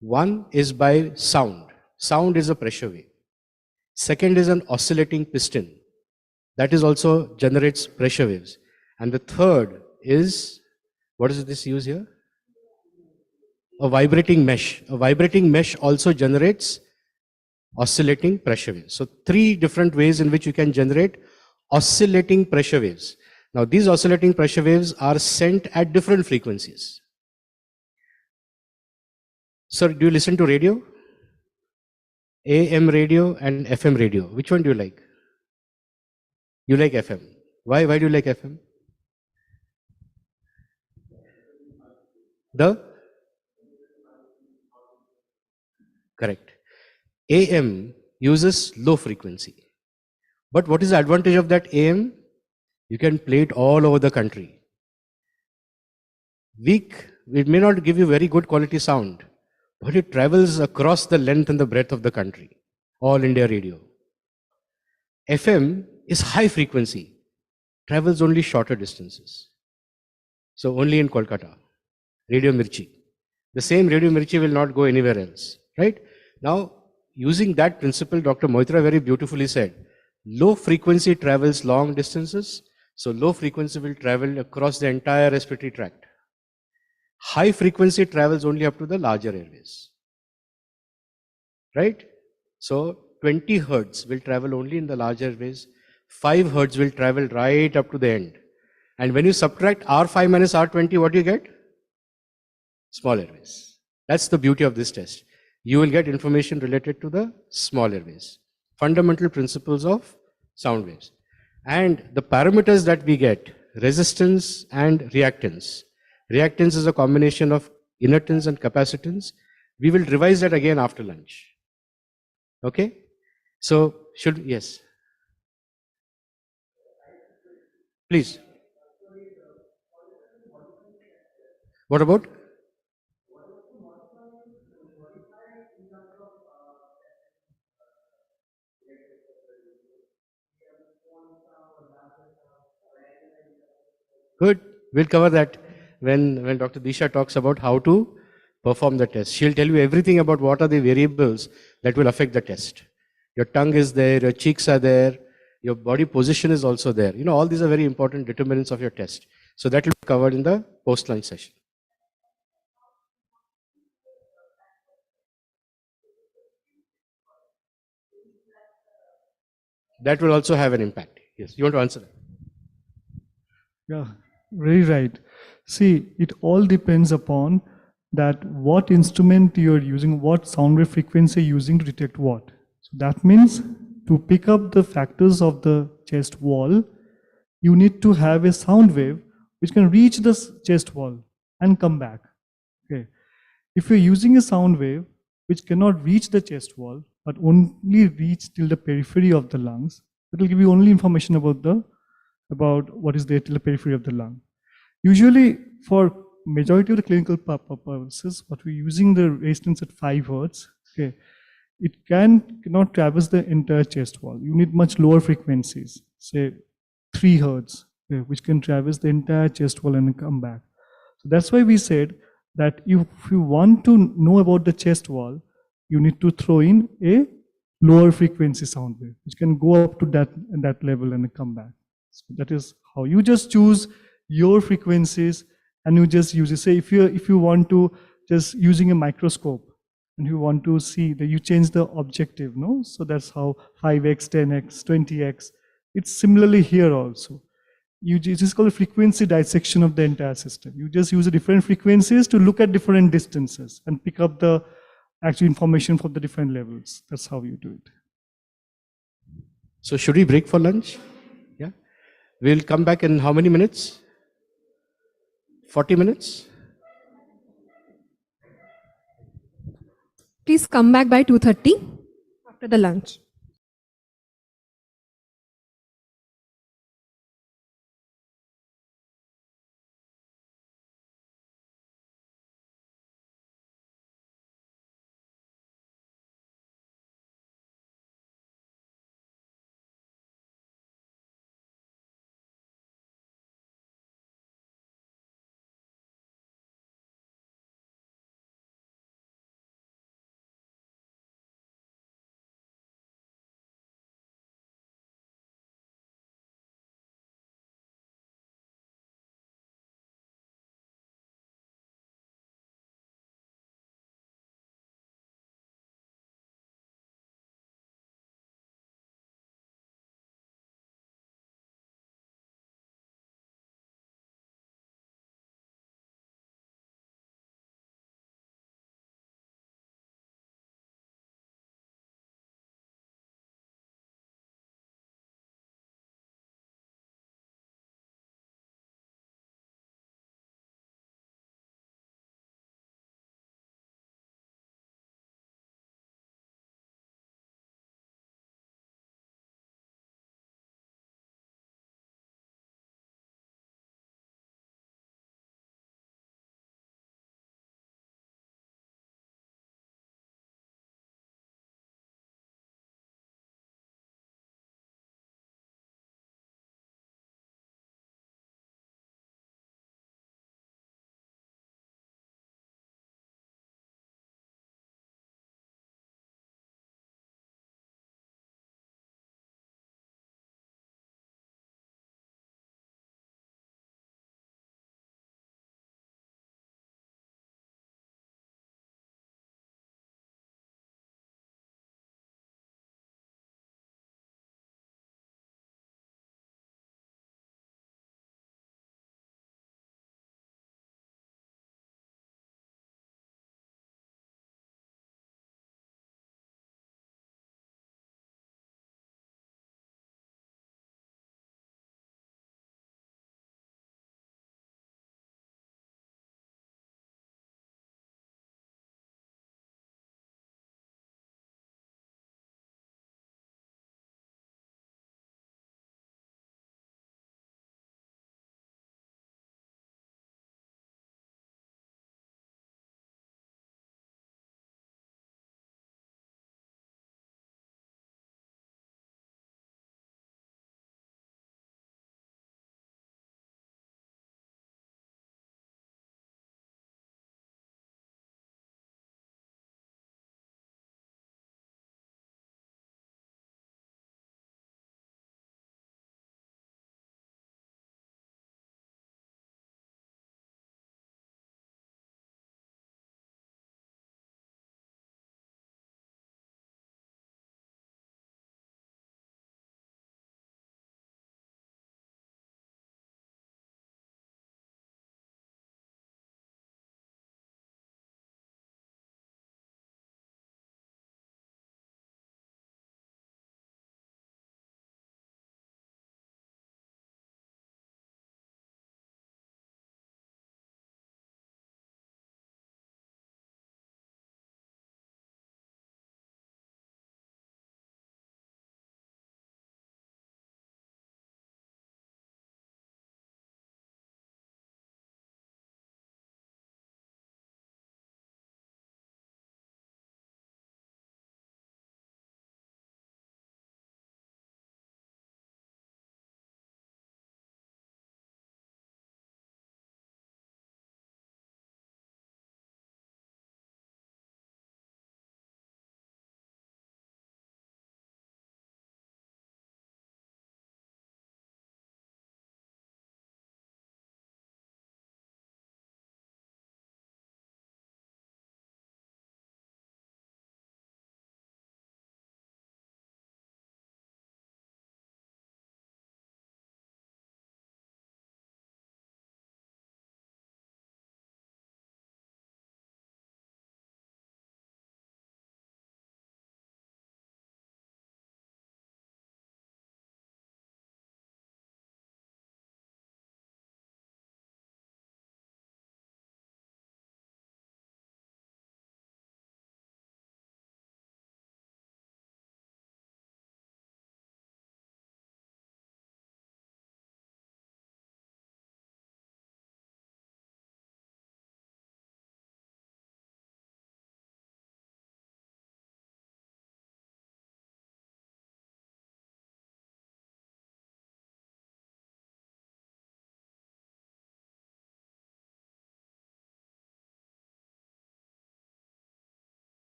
One is by sound. Sound is a pressure wave. Second is an oscillating piston. That is also generates pressure waves. And the third is, what is this use here? A vibrating mesh. A vibrating mesh also generates oscillating pressure waves. So 3 different ways in which you can generate oscillating pressure waves. Now these oscillating pressure waves are sent at different frequencies. Sir, do you listen to radio? AM radio and FM radio. Which one do you like? You like FM. Why do you like FM? Correct. AM uses low frequency. But what is the advantage of that AM? You can play it all over the country. It may not give you very good quality sound, but it travels across the length and the breadth of the country. All India radio. FM is high frequency, travels only shorter distances. So only in Kolkata. Radio Mirchi. The same Radio Mirchi will not go anywhere else, right? Now, using that principle, Dr. Moitra very beautifully said, low frequency travels long distances, so low frequency will travel across the entire respiratory tract. High frequency travels only up to the larger airways, right? So 20 hertz will travel only in the larger airways, 5 hertz will travel right up to the end. And when you subtract R5 minus R20, what do you get? Small airways. That's the beauty of this test. You will get information related to the small airways. Fundamental principles of sound waves. And the parameters that we get, resistance and reactance. Reactance is a combination of inertance and capacitance. We will revise that again after lunch. Okay? So, yes. Please. What about? Good. We'll cover that when Dr. Disha talks about how to perform the test. She'll tell you everything about what are the variables that will affect the test. Your tongue is there, your cheeks are there, your body position is also there. You know, all these are very important determinants of your test. So that will be covered in the post-lunch session. That will also have an impact. Yes, you want to answer that? Yeah, very right. See, it all depends upon that what instrument you're using, what sound wave frequency you're using to detect what. So that means to pick up the factors of the chest wall, you need to have a sound wave which can reach the chest wall and come back. Okay. If you're using a sound wave which cannot reach the chest wall, but only reach till the periphery of the lungs, it will give you only information about what is there till the periphery of the lung. Usually, for majority of the clinical purposes, what we're using the resistance at 5 hertz, okay, it cannot traverse the entire chest wall. You need much lower frequencies, say 3 hertz, okay, which can traverse the entire chest wall and come back. So that's why we said that if you want to know about the chest wall, you need to throw in a lower frequency sound wave, which can go up to that level and come back. So that is how you just choose your frequencies and you just use it. Say if you want to just using a microscope and you want to see that you change the objective, no? So that's how 5x, 10x, 20x. It's similarly here also. It is called a frequency dissection of the entire system. You just use the different frequencies to look at different distances and pick up the actual information from the different levels. That's how you do it. So should we break for lunch? Yeah. We'll come back in how many minutes? 40 minutes? Please come back by 2:30 after the lunch.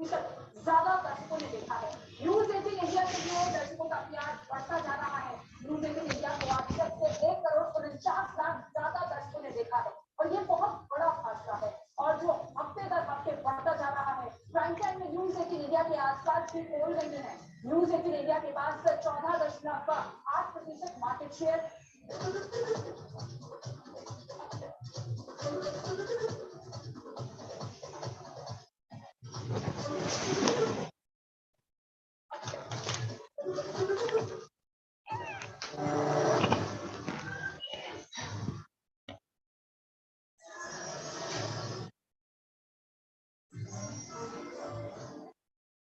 ज्यादा दर्शकों ने देखा है। News 18 India के लिए दर्शकों का प्यार बढ़ता जा रहा है। न्यूज 18 इंडिया को आज तक से 1,49,00,000 ज्यादा दर्शकों ने देखा है और ये बहुत बड़ा फासला है और जो हफ्ते दर हफ्ते बढ़ता जा रहा है। प्राइम टाइम में न्यूज 18 इंडिया के आसपास की पोल नहीं है। न्यूज 18 इंडिया के पास 14.8% मार्केट शेयर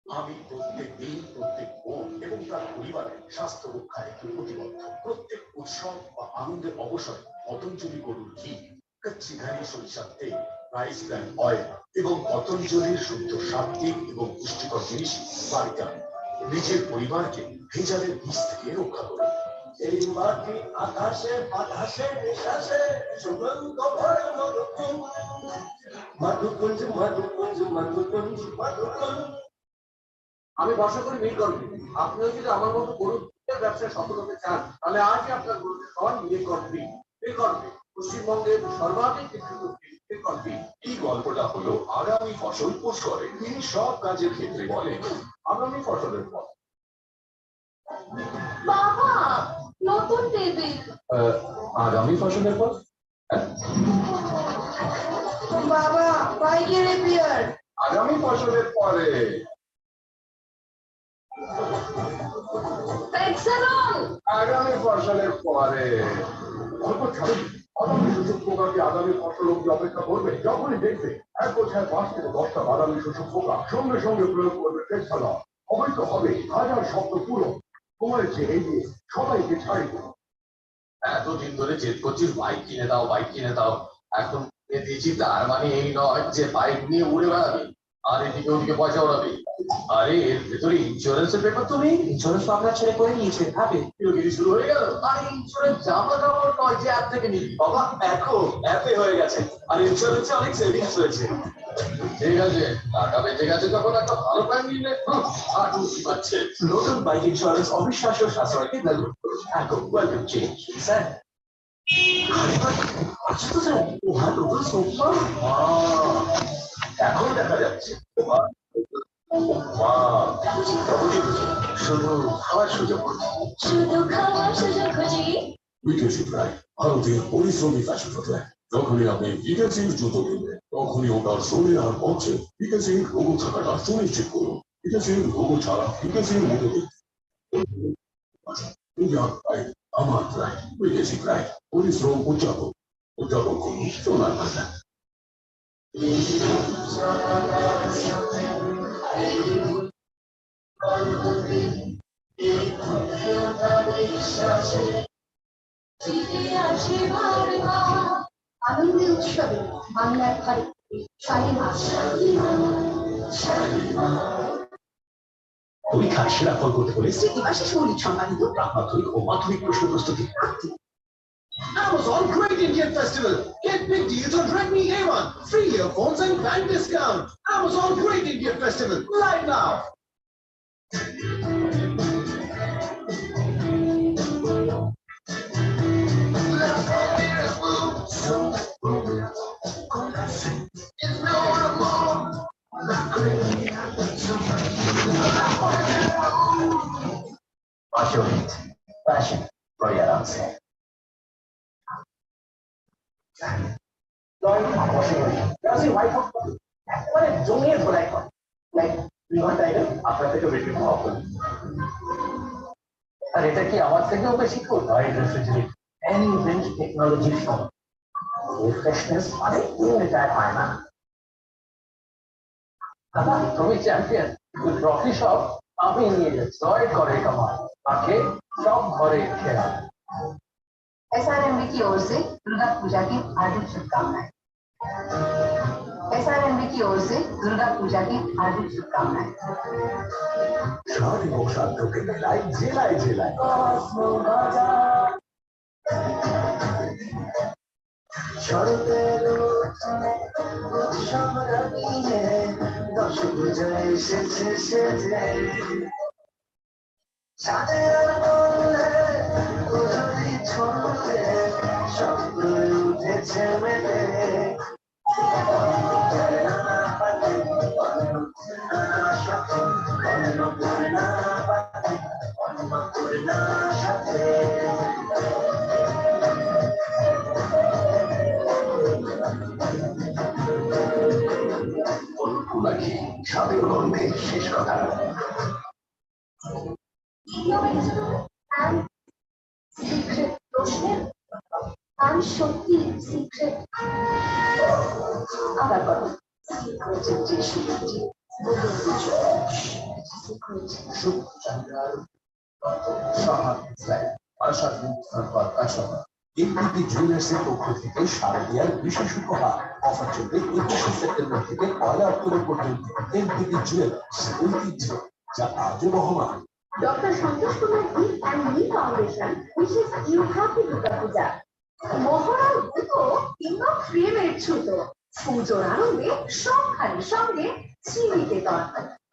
আমি প্রত্যেক দিন প্রত্যেক বোন এবং তার পরিবারের স্বাস্থ্য রক্ষায় প্রতিবদ্ধ। প্রত্যেক উৎসব বা আনন্দের অবসরে পতঞ্জলি গরুর ঘি, কচ্চি ঘানি সরিষার তেল, রাইস ব্র্যান্ড অয়েল এবং পতঞ্জলির শুদ্ধ সাত্বিক এবং পুষ্টিকর জিনিস বাড়িতে আনুন। নিজের পরিবারকে ভেজালের বীজ থেকে রক্ষা করুন। এই মাটি আকাশে বাতাসে নিঃশ্বাসে সুগন্ধ ভরে মধুকুঞ্জ মধুকুঞ্জ মধুকুঞ্জ মধুকুঞ্জ মধুকুঞ্জ। আমি ভরসা করি নীলকণ্ঠে। আপনিও যদি আমার মতো গরুর ব্যবসায় সফল হতে চান তাহলে আজই আপনার গরুকে খাওয়ান নীলকণ্ঠে। নীলকণ্ঠে পশ্চিমবঙ্গের সর্বাধিক বিক্রিত নীলকণ্ঠে। এই গল্পটা হলো আগামী ফসল পোষ করে। তিনি সব কাজের ক্ষেত্রে বলেন আগামী ফসলের পর। বাবা নতুন টেবিল। আগামী ফসলের পর বাবা বাইকের রিপেয়ার। আগামী ফসলের পরে আগামী ফসলের পরে অল্প ছাড়ুন। বাদামি শোষক পোকাকে আগামী ফসল অব্দি অপেক্ষা করবে। যখনই দেখবে এক বোঝায় 5 থেকে 10টা বাদামি শোষক পোকা সঙ্গে সঙ্গে প্রয়োগ করবে টেক্সালা। হয়তো হবে হাজার শব্দ পুরো তোমার ছেড়ে দিয়ে সবাইকে ছাড়ি। এতদিন ধরে জেদ করছিস বাইক কিনে দাও বাইক কিনে দাও, এখন দিয়েছি তার মানে এই নয় যে বাইক নিয়ে উড়ে বেড়াবে আর এদিকে ওদিকে পয়সা ওড়াবে। আরে এর ভেতরে ইন্স্যুরেন্সের পেপার তো নেই। ইন্স্যুরেন্স তো আপনার ছেলে করে নিয়েছে ভাবে কিরোগিরি শুরু হয়ে গেল। আর ইন্স্যুরেন্স জামা কাপড় নয় যে অ্যাপ থেকে নিবি বাবা, এখন অ্যাপে হয়ে গেছে আর ইন্স্যুরেন্সে অনেক সেভিংস রয়েছে। ঠিক আছে টাকা বেঁচে গেছে যখন একটা ভালো প্ল্যান নিলে আর বুঝতে পারছে। নতুন বাইক ইন্স্যুরেন্স অবিশ্বাস্য সাশ্রয়কে লাগু এখন ওয়েলকাম চেঞ্জ স্যার। এখন দেখা যাচ্ছে শুধু খাওয়ার সুযোগ বিকেসি প্রায় ভারতের পরিশ্রমী ফ্যাশন ফুটওয়্যার। যখনই আপনি বিকেসির জুতো কিনবেন তখনই ওটার শরীরে আর পৌঁছে বিকেসির লোগো থাকাটা সুনিশ্চিত করুন। বিকেসির লোগো ছাড়া বিকেসির মতো আমার প্রায় বিকেসি প্রায় পরিশ্রম উদযাপন উদযাপন করুন সোনার ভাষা। আনন্দের উৎসবে বাংলার ঘরে পরীক্ষার সেরা ফল করতে হলে স্মৃতিবাসী সৌলিক সম্পাদিত প্রাক-মাধ্যমিক ও মাধ্যমিক প্রশ্ন প্রস্তুতি Amazon Great Indian Festival. Get big deals on Redmi A1, free earphones and bank discount. Amazon Great Indian Festival, live now. Passion for your answer. জমিয়ে খোলাই হয় লাইক বিমান টাইপের আপনার থেকে বেশি প্রভাব পড়ে। আর এটা কি আমার থেকেও বেশি ওয়াইড রেফ্রিজারেটর এনি রেঞ্জ টেকনোলজির সঙ্গে ফ্রেশনেস মানে রিটায়ার হয় না। দাদা তুমি চ্যাম্পিয়ন ট্রফি সব আমি নিয়ে যাচ্ছি জয় করে কামাল তাকে সব घरे खेला। एसआरएमबी की ओर से दुर्गा पूजा की हार्दिक शुभकामनाएं। एसआरएमबी की ओर से दुर्गा पूजा की हार्दिक शुभकामनाएं। शादी और शादियों के मेलाए जिलाए जिलाए शरते সাথে গন্ধে শেষ কথা সিক্রেট প্রশ্নের আমি সত্যি সিক্রেট আবার করো সিক্রেটের যে সুযোগটি এমপিপি জুয়েলার্সের পক্ষ থেকে শারদীয়ার বিশেষ উপহার অফার চলবে 21 সেপ্টেম্বর থেকে 1 অক্টোবর পর্যন্ত। এমপিপি জুয়েলার্স ঐতিহ্য যা আজও বহমান। Doctor Santosh Kumar gift and me foundation wishes you happy Durga Puja. মহড়ার দুটো কিংবা প্রেমের ছুতো পুজোর আনন্দে সবখানে সঙ্গে শ্রীনিকেতন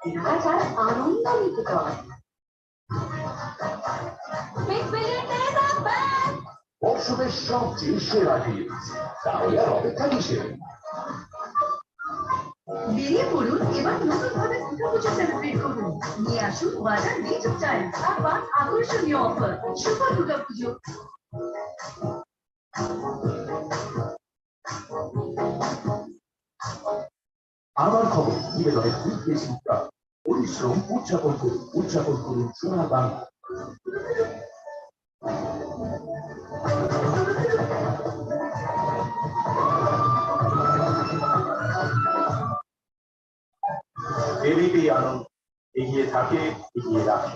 কেনাকাটার আনন্দ নিকেতন। মৌসুমের সবচেয়ে সেরা টিপস তাহলে আর অপেক্ষা কিসের? বেরিয়ে পড়ুন এবার নতুন ভাবে দুর্গাপূজা সেলিব্রেট করুন। নিয়ে আসুন বাজার রেঞ্জ অফ স্টাইল আর পান আকর্ষণীয় অফার। শুভ দুর্গাপুজো। আমার খবর নিবেদনের পরিশ্রম উদযাপন করুন সোনার বাংলা। এবিপি আনন্দ এগিয়ে থাকে এগিয়ে রাখে।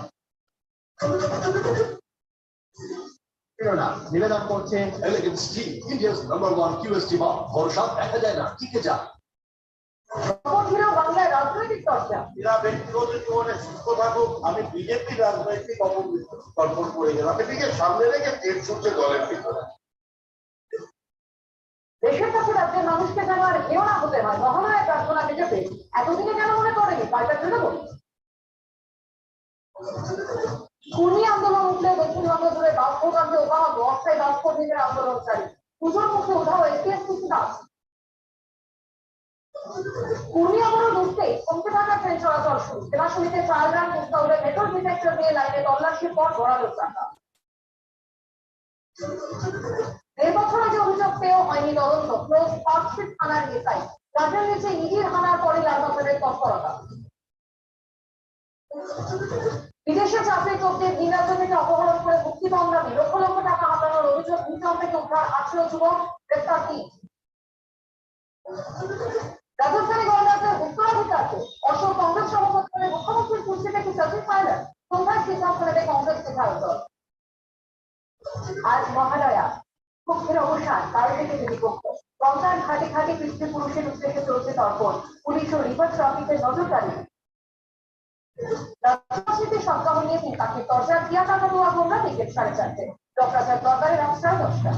নিবেদন করছে এলিগেন্স টি ইন্ডিয়াস নাম্বার 1 কিউএসটি বার। ভরসা দেখা যায় না টিকে যায়। বাংলায় রাজনৈতিক চর্চা এরা ব্যক্তিগত জীবনে সুস্থ থাকুক। আমি বিজেপি রাজনৈতিক অপকল্পন করে গেলাম এদিকে সামনে রেখে তেল ছুটছে দলের ভিতরে। দেশের কাছে রাজ্যের মানুষকে যেন আর কেউ না হতে হয় মহালয়ের প্রার্থনা যেতে এতদিনে কেন মনে করেনি পাল্টা চলে বলি। কুর্মী আন্দোলন উঠলে দক্ষিণবঙ্গ জুড়ে বাষ্পকান্তে ওবামা অস্থায়ী বাষ্পকর্মীদের আন্দোলনকারী পুজোর মুখে উধাও এসপিএসসি দাস। কুর্মী অবরোধ উঠতে কমতে থাকা ট্রেন চলাচল শুরু। সেনাশুলিতে ট্রায়াল রান মুস্তাউরে মেট্রোল ডিটেক্টর দিয়ে লাইনে তল্লাশির পর গড়ালো চাকা। 1.5 বছর আগে অভিযোগ পেয়েও হয়নি তদন্ত। ক্লোজ পার্কস্ট্রিট থানার এসআই। রাজ্যের নিচে ইডির হানার পরে লালবাজারের তৎপরতা। বিদেশে চাকরি করতে ভিন রাজ্য থেকে অপহরণ করে মুক্তিপণ দাবি লক্ষ লক্ষ টাকা হাতানোর অভিযোগ। ভূটান থেকে উদ্ধার 18 যুবক, গ্রেপ্তার 3। রাজস্থানী গণতন্ত্রের উত্তরাধিকারকে অসম কংগ্রেস সভাপতি মুখ্যমন্ত্রীর কুর্সি থেকে সচিব পাইলেন। সন্ধ্যায় সিদ্ধান্ত নেবে কংগ্রেস বিধায়ক দল। আজ মহালয়া পক্ষের অবসান কাল থেকে বিপক্ষ। গঙ্গার ঘাটে ঘাটে পিতৃপুরুষের উদ্দেশ্যে চলছে তর্পণ। পুলিশ ও রিভার ট্রাফিকের নজরদারি। রাজনীতি সপ্তাহ নিয়ে 3 পাখির দরজা দিয়া টাকা দেওয়া গোমরা টিকিট 4:30। চক্রাচার দরবারে রাত 10:30।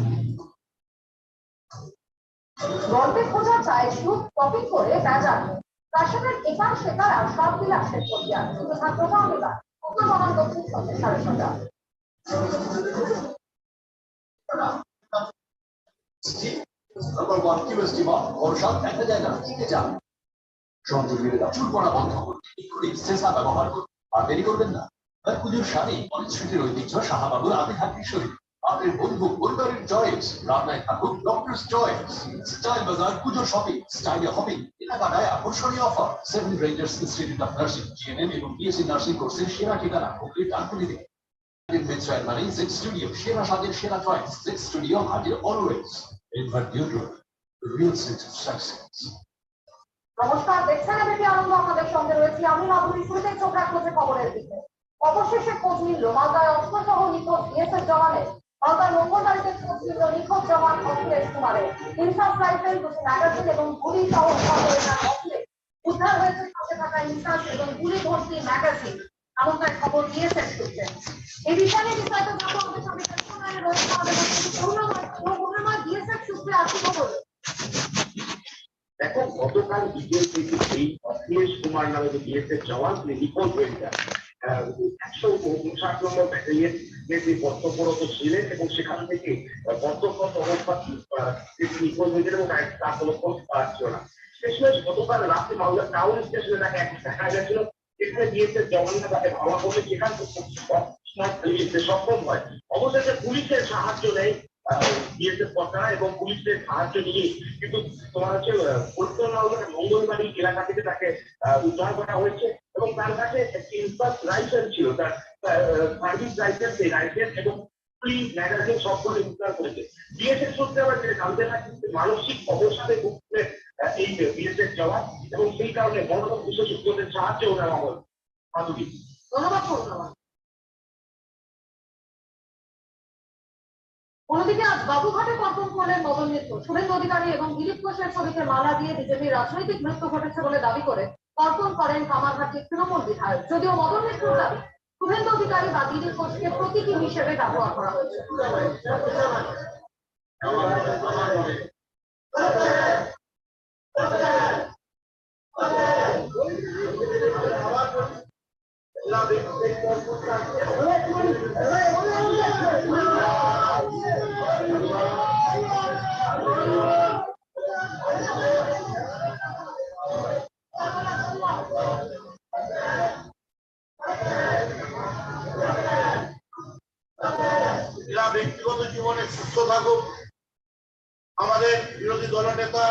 গল্পে খোঁজা চায় সুখ কপি করে বেজান কাশনের একাংশে তারা সব বিলাসের করিয়া শুধু থাকতো বাংলা উত্তরবঙ্গ দক্ষিণ সন্ধ্যে 6:30। নাম্বার 1 কিউএসটি বার ভরসা দেখা যায় না টিকে যায়। সংযোগ নিবেদন চুল পড়া বন্ধ করুন সেসা ব্যবহার করুন আর দেরি করবেন না। তার পুজোর শাড়ি অনেক স্মৃতির ঐতিহ্য শাহবাবুর আতিহাত্মিক শরীর। আপনার বন্ধু পরিবারের চয়েস রান্নায় থাকুক ডক্টরস চয়েস। স্টাইল বাজার পুজো শপিং স্টাইলে হপিং কেনাকাটায় আকর্ষণীয় offer. 7 rangers institute of nursing GNM এবং বিএসসি নার্সিং কোর্সের সেরা ঠিকানা হুগলি ডানকুনিতে। মানে জেড স্টুডিও সেরা সাজের সেরা চয়েস। জেড স্টুডিও হাজির always. Invert neutral real sense of success. নমস্কার, দেখছেন এবিপি আনন্দ। আপনাদের সঙ্গে রয়েছি আমি মাধুরী। শুরুতে চোখ রাখবো খবরের দিকে। অবশেষে খোঁজ মিলল মালদায় অস্ত্রসহ নিখোঁজ বিএসএফ জওয়ানের। মালদার মঙ্গলবাড়িতে খোঁজ মিলল নিখোঁজ জওয়ান অখিলেশ কুমারের। ইনসাস রাইফেল, 2টি ম্যাগাজিন এবং গুলি সহ উদ্ধার হয়েছে সাথে থাকা ইনসাস এবং গুলি ভর্তি ম্যাগাজিন। এমনটাই খবর বিএসএফ সূত্রে। এই বিষয়ে বিস্তারিত জানবো আমাদের সঙ্গে রয়েছে আমাদের করুণাময় বিএসএফ সূত্রে আসি খবর। দেখো গতকাল বিকেল থেকে এই অখিলেশ কুমার নামে যে বিএসএফ জওয়ান তিনি নিখোঁজ হয়ে যায় 159 নম্বর ব্যাটালিয়ন যে কর্তব্যরত ছিলেন এবং সেখান থেকে কর্তব্যরত অবস্থায় তিনি নিখোঁজ হয়ে গেলেন এবং তার কোনো খোঁজ পাওয়া ছিল না। শেষমেশ গতকাল রাতে মালদা টাউন স্টেশনে তাকে দেখা গেছিল, যেখানে বিএসএফ জওয়ানরা তাকে ভাবা করলে সেখান থেকে সক্ষম হয়। অবশেষে পুলিশের সাহায্য নেয় বিএসএফ কর্তারা এবং পুলিশের সাহায্য নিয়ে কিন্তু তোমার হচ্ছে উত্তর মালদার মঙ্গলবাড়ি এলাকা থেকে তাকে উদ্ধার করা হয়েছে এবং তার কাছে একটি ইনফার্স্ট লাইসেন্স ছিল, তার সার্ভিস লাইসেন্স, এই লাইসেন্স এবং ম্যাগাজিন সবগুলো উদ্ধার করেছে। বিএসএফ সূত্রে আবার যেটা জানতে পারছি মানসিক অবসাদে ভুগছে এই বিএসএফ জওয়ান এবং সেই কারণে মনোরম বিশেষজ্ঞদের সাহায্য নেওয়া হল। মাধুরী, ধন্যবাদ। অন্যদিকে আজ বাবুঘাটে কর্পণ করলেন মদন মিত্র। শুভেন্দু অধিকারী এবং দিলীপ ঘোষের ছবিতে মালা দিয়ে বিজেপির রাজনৈতিক মৃত্যু ঘটেছে বলে দাবি করে কর্পণ করেন কামারহাটির তৃণমূল বিধায়ক। যদিও মদন মিত্রর দাবি শুভেন্দু অধিকারী বা দিলীপ ঘোষকে প্রতীকী হিসেবে ব্যবহার করা হয়েছে। ব্যক্তিগত জীবনে সুস্থ থাকুক। আমাদের বিরোধী দলনেতা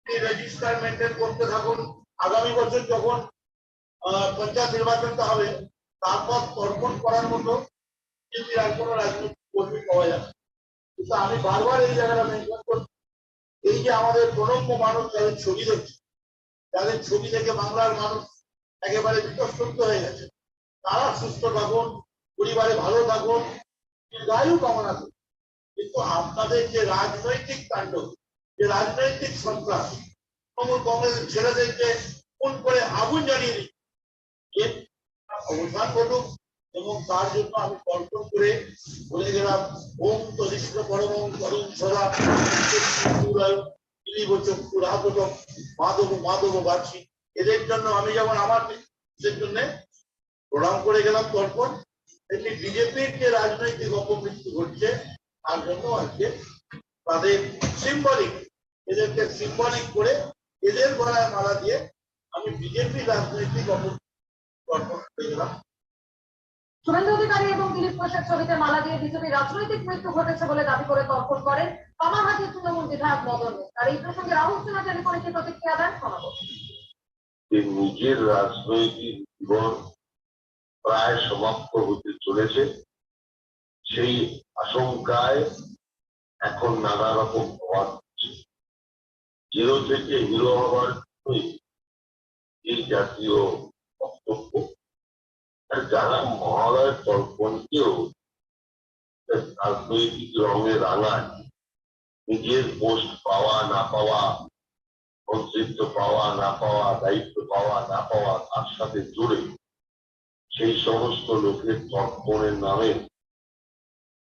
রেজিস্টার মেনটেন করতে থাকুন। আগামী বছর যখন পঞ্চায়েত নির্বাচনটা হবে তারপর তর্পণ করার মতো যদি আর কোনো রাজনৈতিক কর্মী পাওয়া যাবে। কিন্তু আমি বারবার এই জায়গাটা মেনশন করছি, এই যে আমাদের প্রণম্য মানুষ যাদের ছবি দেখছে, যাদের ছবি দেখে বাংলার মানুষ একেবারে বিতস্তব্ধ হয়ে গেছে, তারা সুস্থ থাকুন, পরিবারে ভালো থাকুন, দীর্ঘায়ু কামনা করুন। কিন্তু আপনাদের যে রাজনৈতিক কাণ্ড, যে রাজনৈতিক সন্ত্রাস, তৃণমূল কংগ্রেসের ছেলেদেরকে খুন করে আগুন জ্বালিয়ে দিচ্ছে, অবসান ঘটুক। এবং তার জন্য আমি কল্পনা করে বলে গেলাম ওম তদিষ্ঠ পরমং করুণ সদা মাধব মাধব বাড়ছি। এদের জন্য আমি যেমন আমার জন্য প্রণাম করে গেলাম তর্পণ, তেমনি বিজেপির যে রাজনৈতিক অপমৃত্যু ঘটছে তার জন্য আজকে তাদের সিম্বলিক, এদেরকে সিম্বলিক করে এদের গলায় মালা দিয়ে আমি বিজেপি রাজনৈতিক অপমৃত্যু করে গেলাম। শুভেন্দু অধিকারী এবং দিলীপ ঘোষের ছবিতে মালা দিয়ে বিজেপির রাজনৈতিক মৃত্যু ঘটেছে বলে দাবি করে তর্পণ করেন কামারহাটির তৃণমূল বিধায়ক মদন মিত্র। আর এই প্রসঙ্গে রাহুল সিনহা টেলিফোনে কি প্রতিক্রিয়া দেন শোনাবো। নিজের রাজনৈতিক জীবন প্রায় সমাপ্ত হতে চলেছে, সেই আশঙ্কায় এখন নানা রকম হওয়া হচ্ছে। জিরো থেকে হিরো হওয়ার এই জাতীয় বক্তব্য, যারা মহালয়ের তর্পণকেও রাজনৈতিক রঙে রাঙায়, নিজের পোস্ট পাওয়া না পাওয়া, মন্ত্রিত্ব পাওয়া না পাওয়া, দায়িত্ব পাওয়া না পাওয়া তার সাথে জুড়ে সেই সমস্ত লোকের তর্পণের নামে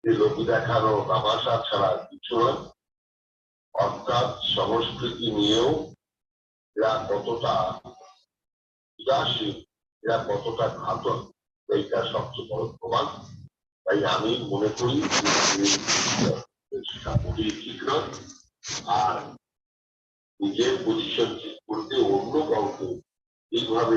যে লোক দেখানো তামাশা ছাড়া কিছু নয়। অর্থাৎ সংস্কৃতি নিয়েও এরা কতটা উদাসীন, এরা কতটা ঘাতক, এইটা সবচেয়ে বড় প্রমাণ। তাই আমি মনে করি সেটা মোটেই ঠিক নয়। আর নিজের পজিশন ঠিক করতে অন্য কাউকে এইভাবে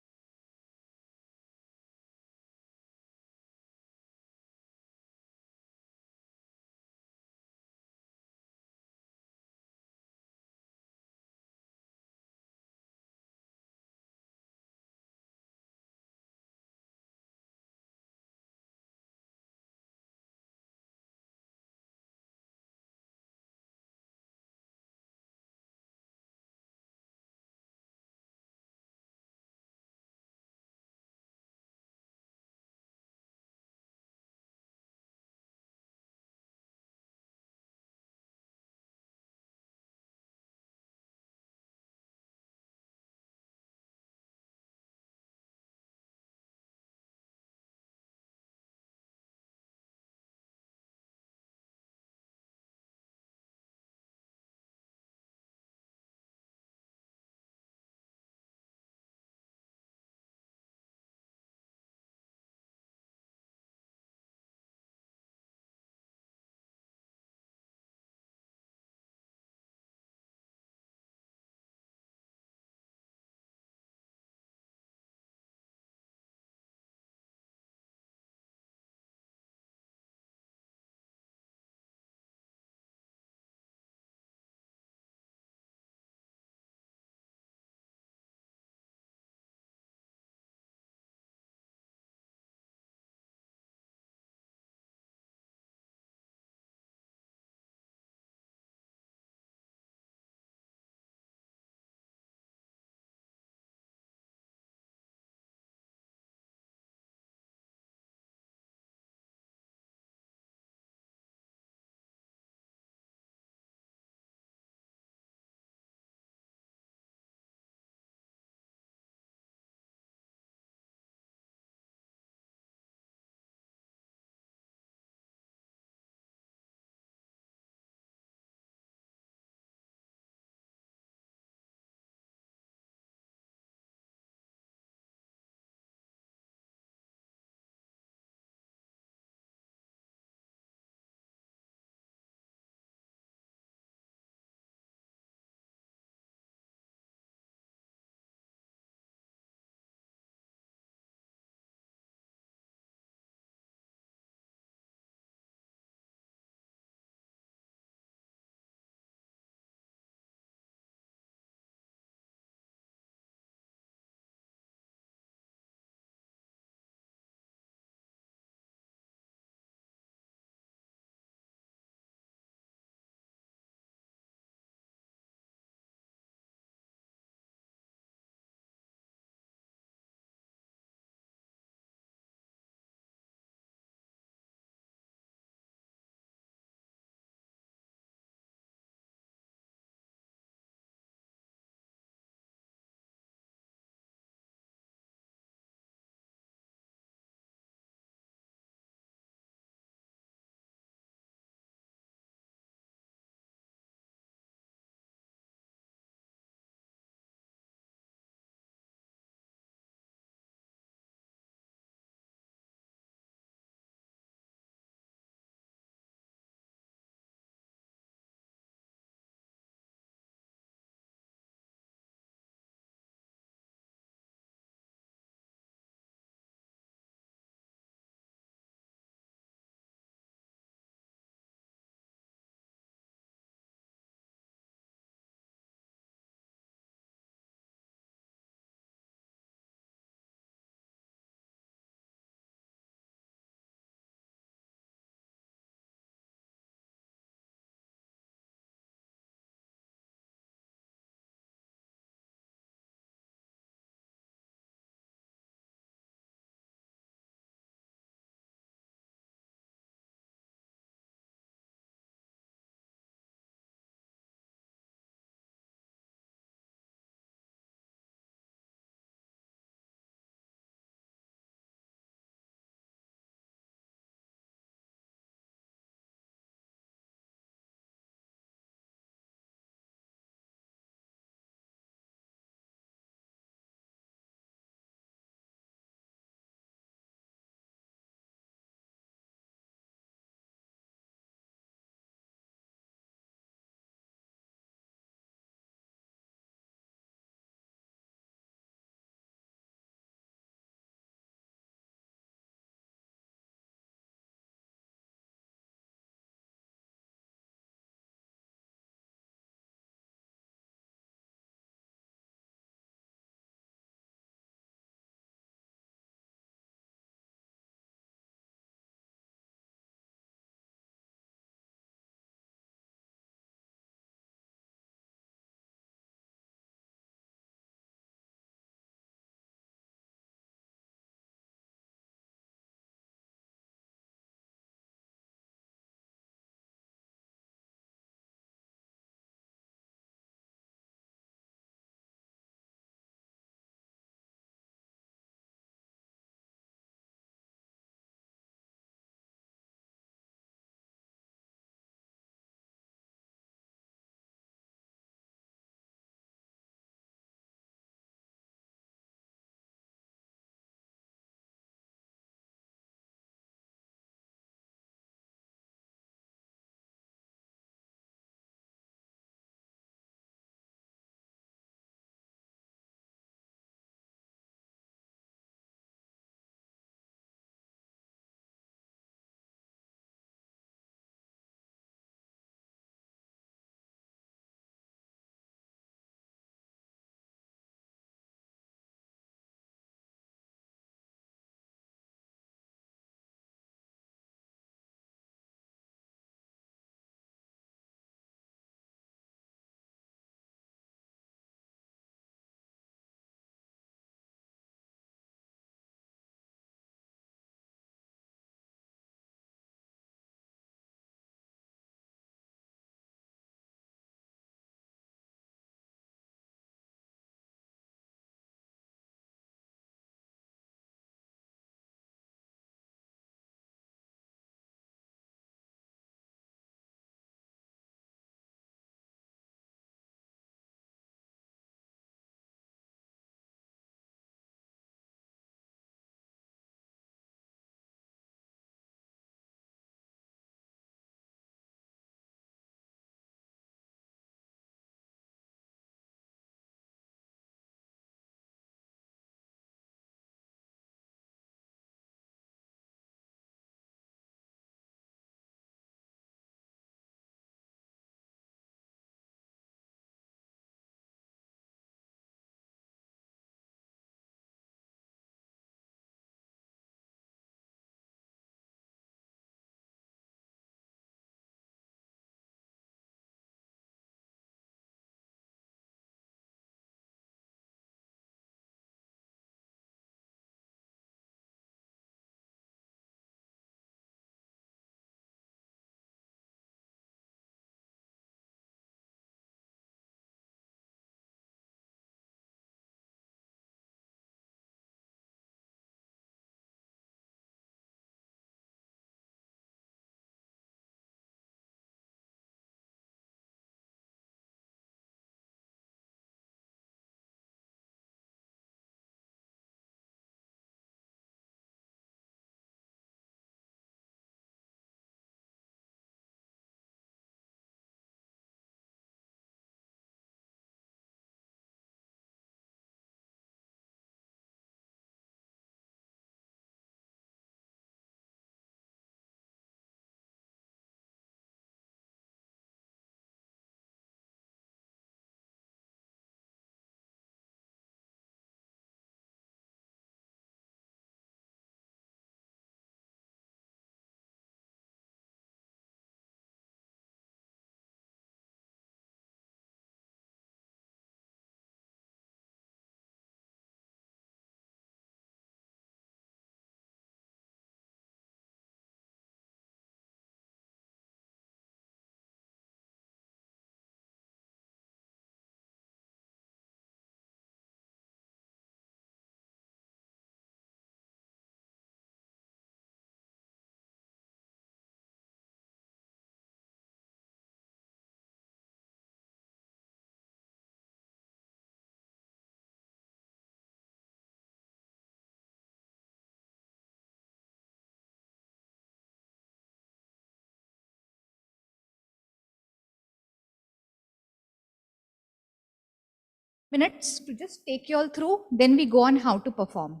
minutes to just take you all through, then we go on how to perform.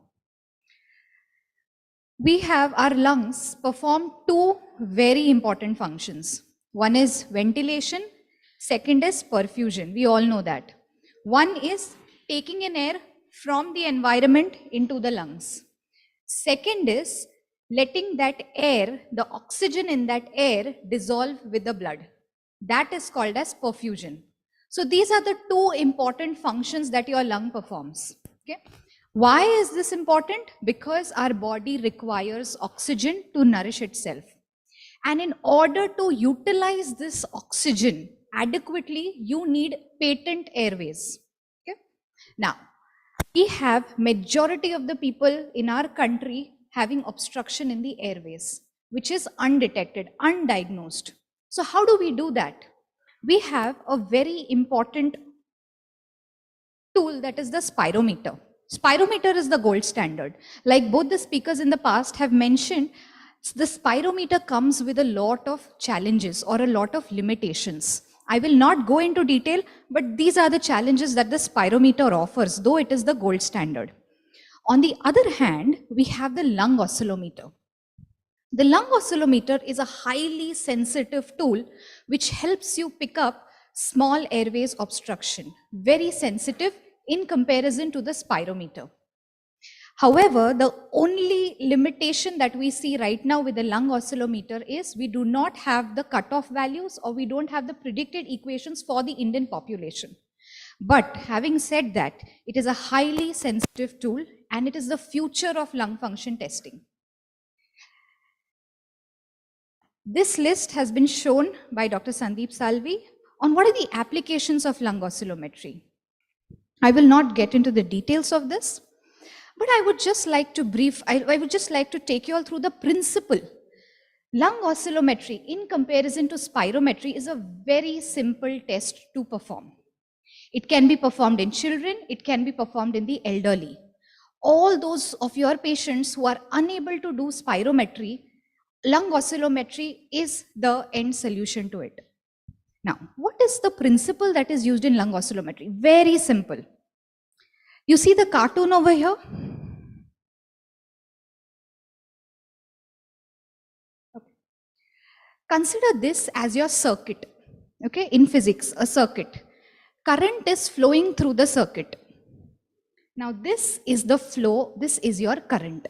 We have our lungs perform two very important functions. One is ventilation, second is perfusion. We all know that. One is taking in air from the environment into the lungs. Second is letting that air, the oxygen in that air, dissolve with the blood. That is called as perfusion. So these are the two important functions that your lung performs. Okay? Why is this important? Because our body requires oxygen to nourish itself. And in order to utilize this oxygen adequately, you need patent airways. Okay? Now, we have majority of the people in our country having obstruction in the airways, which is undetected, undiagnosed. So how do we do that? We have a very important tool, that is the spirometer. Spirometer is the gold standard. Like both the speakers in the past have mentioned, the spirometer comes with a lot of challenges or a lot of limitations. I will not go into detail, but these are the challenges that the spirometer offers, though it is the gold standard. On the other hand, we have the lung oscillometer. The lung oscillometer is a highly sensitive tool which helps you pick up small airways obstruction. Very sensitive in comparison to the spirometer. However, the only limitation that we see right now with the lung oscillometer is we do not have the cutoff values, or we don't have the predicted equations for the Indian population. But having said that, it is a highly sensitive tool and it is the future of lung function testing. This list has been shown by Dr. Sandeep Salvi on what are the applications of lung oscillometry. I will not get into the details of this, but I would just like to take you all through the principle. Lung oscillometry in comparison to spirometry is a very simple test to perform. It can be performed in children, it can be performed in the elderly. All those of your patients who are unable to do spirometry, lung oscillometry is the end solution to it. Now, what is the principle that is used in lung oscillometry? Very simple. You see the cartoon over here? Okay. Consider this as your circuit. Okay, in physics, a circuit. Current is flowing through the circuit. Now, this is the flow, this is your current.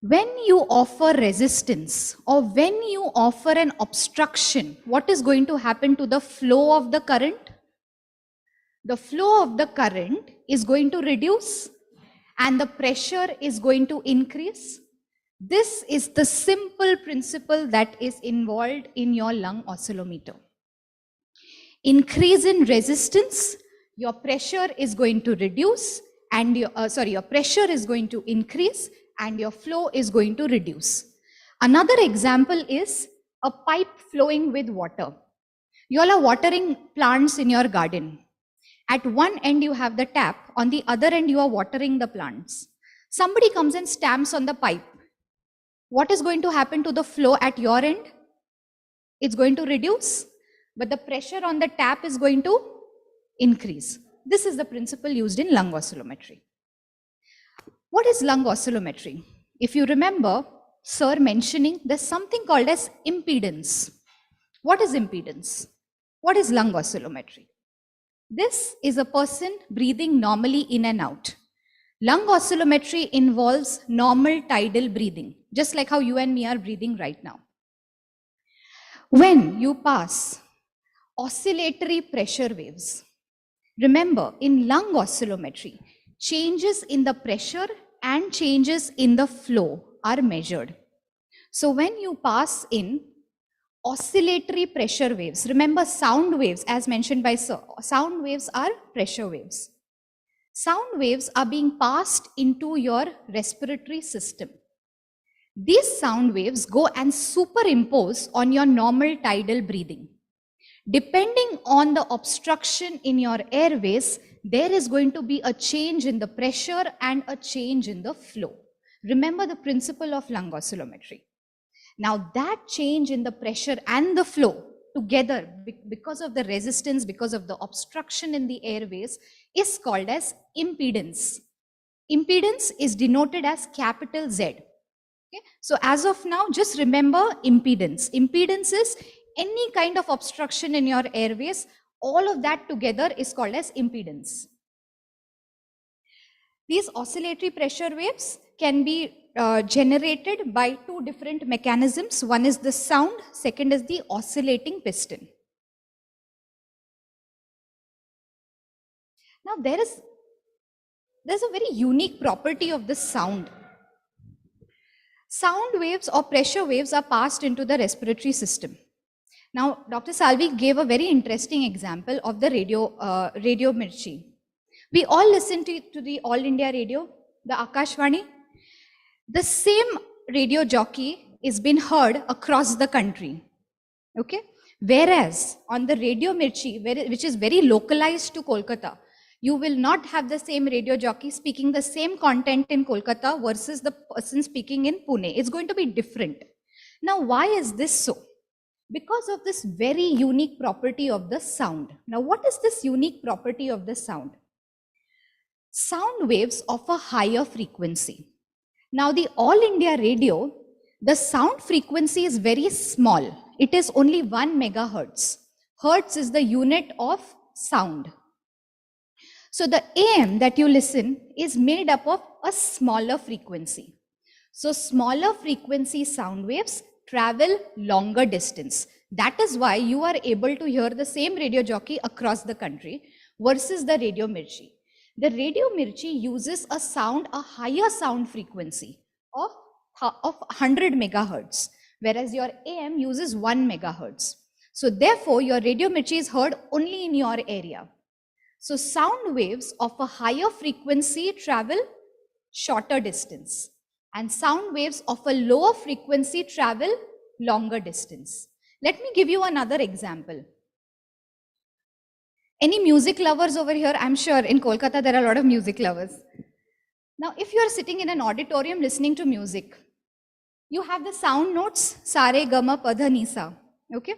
When you offer resistance or when you offer an obstruction, what is going to happen to the flow of the current? The flow of the current is going to reduce and the pressure is going to increase. This is the simple principle that is involved in your lung oscillometer. Increase in resistance, your pressure is going to reduce and your pressure is going to increase and your flow is going to reduce. Another example is a pipe flowing with water. You all are watering plants in your garden. At one end you have the tap, on the other end you are watering the plants. Somebody comes and stamps on the pipe. What is going to happen to the flow at your end? It's going to reduce, but the pressure on the tap is going to increase. This is the principle used in lung oscillometry. What is lung oscillometry? If you remember, sir mentioning there's something called as impedance. What is impedance? What is lung oscillometry? This is a person breathing normally in and out. Lung oscillometry involves normal tidal breathing, just like how you and me are breathing right now. When you pass oscillatory pressure waves, remember in lung oscillometry, changes in the pressure and changes in the flow are measured. So when you pass in oscillatory pressure waves, remember sound waves, as mentioned by sir, sound waves are pressure waves. Sound waves are being passed into your respiratory system. These sound waves go and superimpose on your normal tidal breathing. Depending on the obstruction in your airways, there is going to be a change in the pressure and a change in the flow. Remember the principle of lung oscillometry. Now that change in the pressure and the flow, together because of the resistance, because of the obstruction in the airways, is called as impedance. Impedance is denoted as capital Z. Okay? So as of now, just remember impedance. Impedance is any kind of obstruction in your airways. All of that together is called as impedance. These oscillatory pressure waves can be generated by two different mechanisms. One is the sound, second is the oscillating piston. Now there's a very unique property of this sound. Sound waves or pressure waves are passed into the respiratory system. Now, Dr. Salvi gave a very interesting example of the radio Mirchi. We all listen to the All India radio, the Akashvani. The same radio jockey is being heard across the country. Okay? Whereas on the radio Mirchi, which is very localized to Kolkata, you will not have the same radio jockey speaking the same content in Kolkata versus the person speaking in Pune. It's going to be different. Now, why is this so? Because of this very unique property of the sound. Now, what is this unique property of the sound? Sound waves of a higher frequency. Now, the All India radio, the sound frequency is very small. It is only 1 megahertz. Hertz is the unit of sound. So the AM that you listen is made up of a smaller frequency. So smaller frequency sound waves travel longer distance. That is why you are able to hear the same radio jockey across the country versus the radio Mirchi. The radio Mirchi uses a higher sound frequency of 100 megahertz, whereas your AM uses 1 megahertz. So therefore, your radio Mirchi is heard only in your area. So sound waves of a higher frequency travel shorter distance, and sound waves of a lower frequency travel longer distance. Let me give you another example. Any music lovers over here? I'm sure in Kolkata there are a lot of music lovers. Now, if you are sitting in an auditorium listening to music, you have the sound notes sa, re, ga, ma, pa, dha, ni, sa. Okay?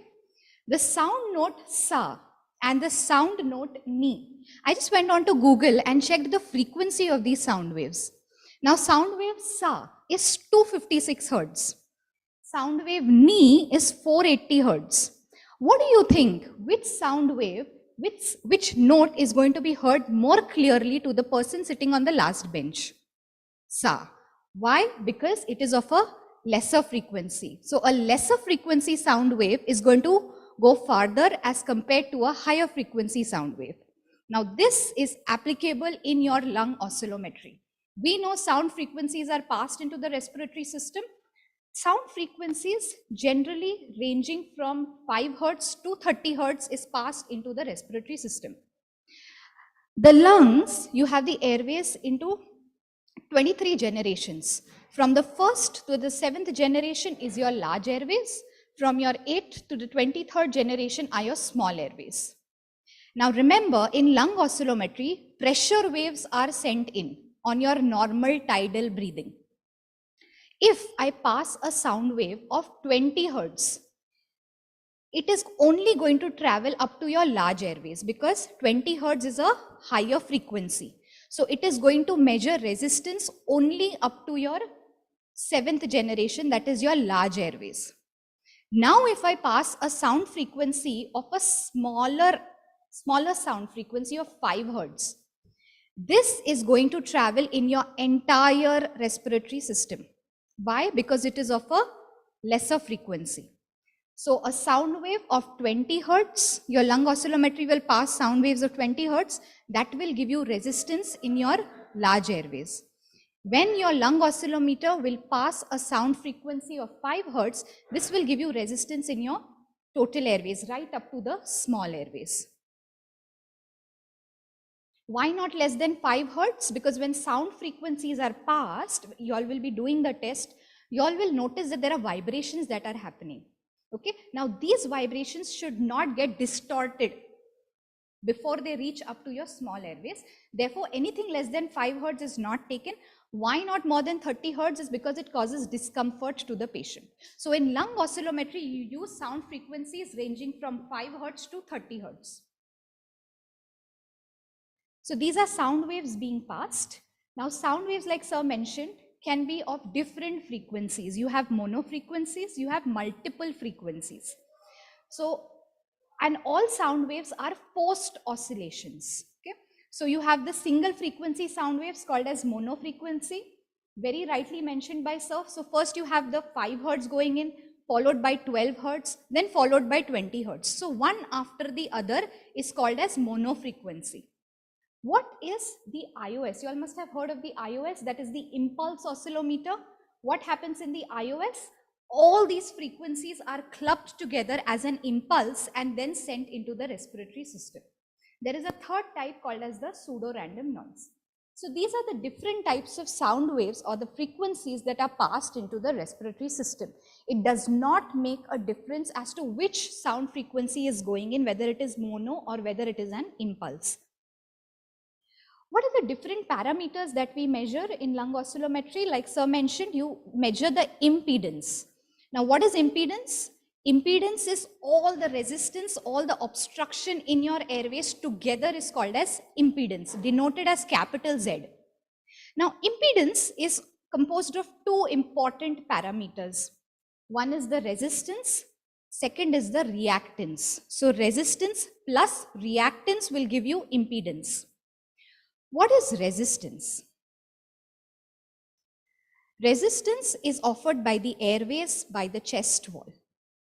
The sound note sa and the sound note ni. I just went on to Google and checked the frequency of these sound waves. Now, sound wave sa is 256 hertz. Sound wave ni is 480 hertz. What do you think? Which sound wave, which note is going to be heard more clearly to the person sitting on the last bench? Sa. Why? Because it is of a lesser frequency. So a lesser frequency sound wave is going to go farther as compared to a higher frequency sound wave. Now this is applicable in your lung oscillometry. We know sound frequencies are passed into the respiratory system. Sound frequencies generally ranging from 5 hertz to 30 hertz is passed into the respiratory system. The lungs, you have the airways into 23 generations. From the 1st to the 7th generation is your large airways. From your 8th to the 23rd generation are your small airways. Now remember, in lung oscillometry, pressure waves are sent in on your normal tidal breathing. If I pass a sound wave of 20 hertz, it is only going to travel up to your large airways because 20 hertz is a higher frequency. So it is going to measure resistance only up to your 7th generation, that is your large airways. Now if I pass a sound frequency of a smaller sound frequency of 5 hertz, this is going to travel in your entire respiratory system. Why? Because it is of a lesser frequency. So a sound wave of 20 hertz, your lung oscillometry will pass sound waves of 20 hertz, that will give you resistance in your large airways. When your lung oscillometer will pass a sound frequency of 5 hertz, this will give you resistance in your total airways, right up to the small airways. Why not less than 5 hertz? Because when sound frequencies are passed, you all will be doing the test, you all will notice that there are vibrations that are happening. Okay, now these vibrations should not get distorted before they reach up to your small airways. Therefore, anything less than 5 hertz is not taken. Why not more than 30 hertz is because it causes discomfort to the patient. So in lung oscillometry, you use sound frequencies ranging from 5 hertz to 30 hertz. So these are sound waves being passed. Now sound waves, like sir mentioned, can be of different frequencies. You have mono frequencies, you have multiple frequencies. So, and all sound waves are post oscillations. Okay? So you have the single frequency sound waves called as mono frequency, very rightly mentioned by sir. So first you have the 5 hertz going in, followed by 12 hertz, then followed by 20 hertz. So one after the other is called as mono frequency. What is the IOS? You all must have heard of the IOS, that is the impulse oscillometer. What happens in the IOS? All these frequencies are clubbed together as an impulse and then sent into the respiratory system. There is a third type called as the pseudo-random noise. So these are the different types of sound waves or the frequencies that are passed into the respiratory system. It does not make a difference as to which sound frequency is going in, whether it is mono or whether it is an impulse. What are the different parameters that we measure in lung oscillometry? Like sir mentioned, you measure the impedance. Now what is impedance? Impedance is all the resistance, all the obstruction in your airways together is called as impedance, denoted as capital Z. Now impedance is composed of two important parameters. One is the resistance, second is the reactance. So resistance plus reactance will give you impedance. What is resistance? Resistance is offered by the airways, by the chest wall.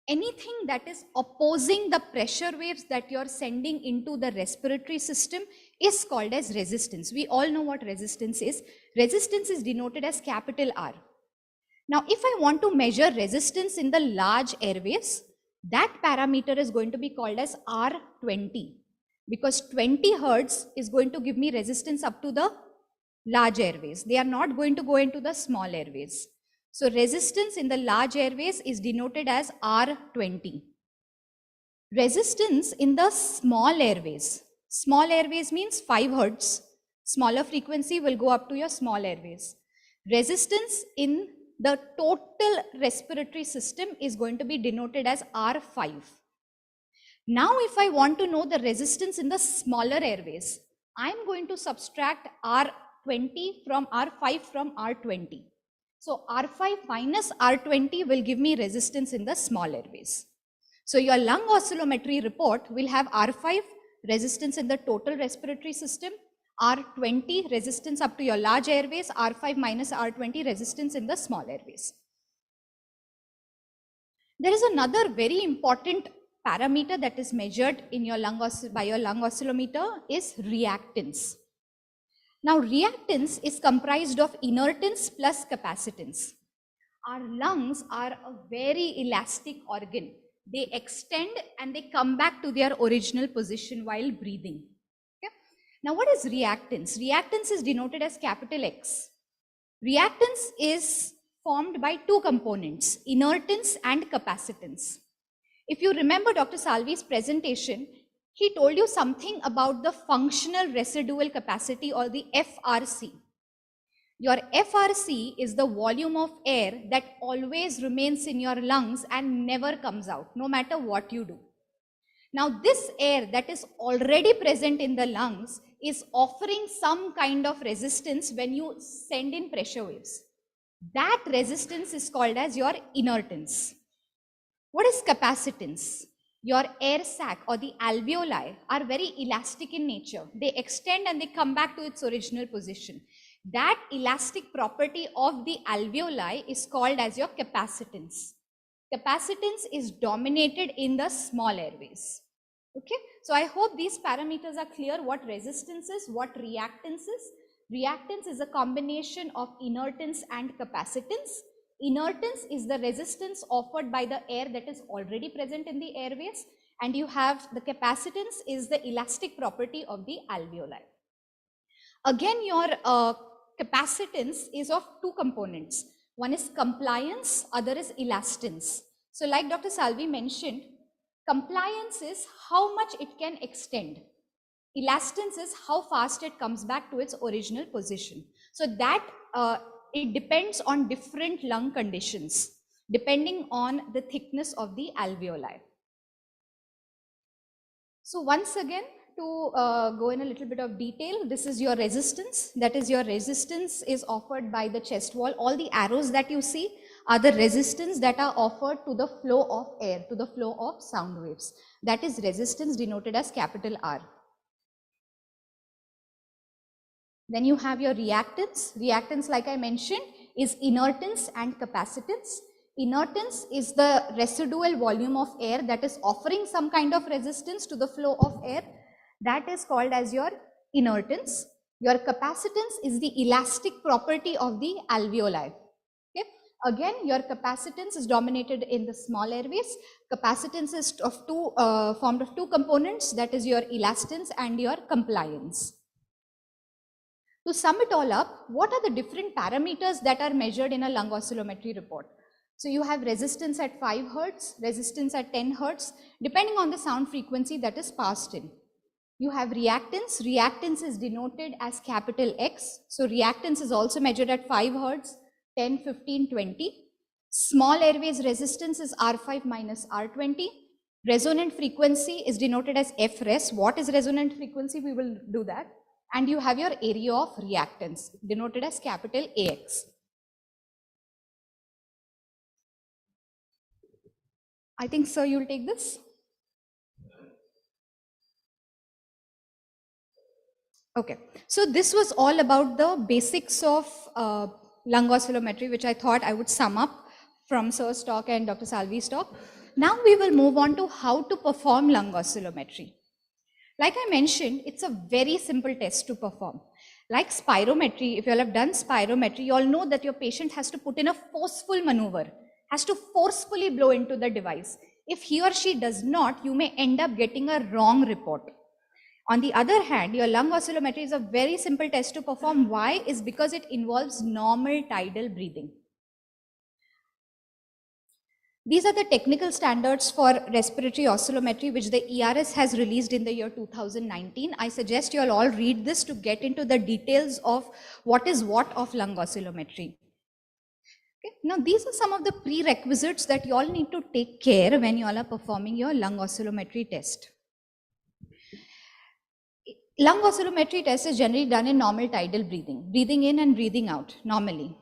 Anything that is opposing the pressure waves that you're sending into the respiratory system is called as resistance. We all know what resistance is. Resistance is denoted as capital R. Now, if I want to measure resistance in the large airways, that parameter is going to be called as R20. Because 20 hertz is going to give me resistance up to the large airways. They are not going to go into the small airways. So resistance in the large airways is denoted as R20. Resistance in the small airways. Small airways means 5 hertz. Smaller frequency will go up to your small airways. Resistance in the total respiratory system is going to be denoted as R5. Now, if I want to know the resistance in the smaller airways, I'm going to subtract R20 from R5 from R20. So R5 minus R20 will give me resistance in the small airways. So your lung oscillometry report will have R5 resistance in the total respiratory system, R20 resistance up to your large airways, R5 minus R20 resistance in the small airways. There is another very important parameter that is measured in your by your lung oscillometer is reactance. Now reactance is comprised of inertance plus capacitance. Our lungs are a very elastic organ. They extend and they come back to their original position while breathing. Okay? Now what is reactance? Reactance is denoted as capital X. Reactance is formed by two components, inertance and capacitance. If you remember Dr. Salvi's presentation, he told you something about the functional residual capacity or the FRC. Your FRC is the volume of air that always remains in your lungs and never comes out, no matter what you do. Now, this air that is already present in the lungs is offering some kind of resistance when you send in pressure waves. That resistance is called as your inertance. What is capacitance? Your air sac or the alveoli are very elastic in nature. They extend and they come back to its original position. That elastic property of the alveoli is called as your capacitance. Capacitance is dominated in the small airways. Okay, so I hope these parameters are clear what resistance is, what reactance is. Reactance is a combination of inertance and capacitance. Inertance is the resistance offered by the air that is already present in the airways, and you have the capacitance is the elastic property of the alveoli. Again, your capacitance is of two components. One is compliance, other is elastance. So like Dr. Salvi mentioned, compliance is how much it can extend. Elastance is how fast it comes back to its original position. So that it depends on different lung conditions, depending on the thickness of the alveoli. So once again, to go in a little bit of detail, this is your resistance. That is, your resistance is offered by the chest wall. All the arrows that you see are the resistance that are offered to the flow of air, to the flow of sound waves. That is resistance denoted as capital R. Then you have your reactance. Reactance, like I mentioned, is inertance and capacitance. Inertance is the residual volume of air that is offering some kind of resistance to the flow of air. That is called as your inertance. Your capacitance is the elastic property of the alveoli. Okay. Again, your capacitance is dominated in the small airways. Capacitance is formed of two components, that is your elastance and your compliance. To sum it all up, what are the different parameters that are measured in a lung oscillometry report? So you have resistance at 5 Hertz, resistance at 10 Hertz, depending on the sound frequency that is passed in. You have reactance. Reactance is denoted as capital X. So reactance is also measured at 5 Hertz, 10, 15, 20. Small airways resistance is R5 minus R20. Resonant frequency is denoted as FRES. What is resonant frequency? We will do that. And you have your area of reactance denoted as capital AX. I think, sir, you'll take this. Okay, so this was all about the basics of lung oscillometry, which I thought I would sum up from Sir's talk and Dr. Salvi's talk. Now we will move on to how to perform lung oscillometry. Like I mentioned, it's a very simple test to perform. Like spirometry, if you all have done spirometry, you all know that your patient has to put in a forceful maneuver, has to forcefully blow into the device. If he or she does not, you may end up getting a wrong report. On the other hand, your lung oscillometry is a very simple test to perform. Why? Is because it involves normal tidal breathing. These are the technical standards for respiratory oscillometry, which the ERS has released in the year 2019. I suggest you all read this to get into the details of what is what of lung oscillometry. Okay. Now, these are some of the prerequisites that you all need to take care when you all are performing your lung oscillometry test. Lung oscillometry test is generally done in normal tidal breathing in and breathing out normally.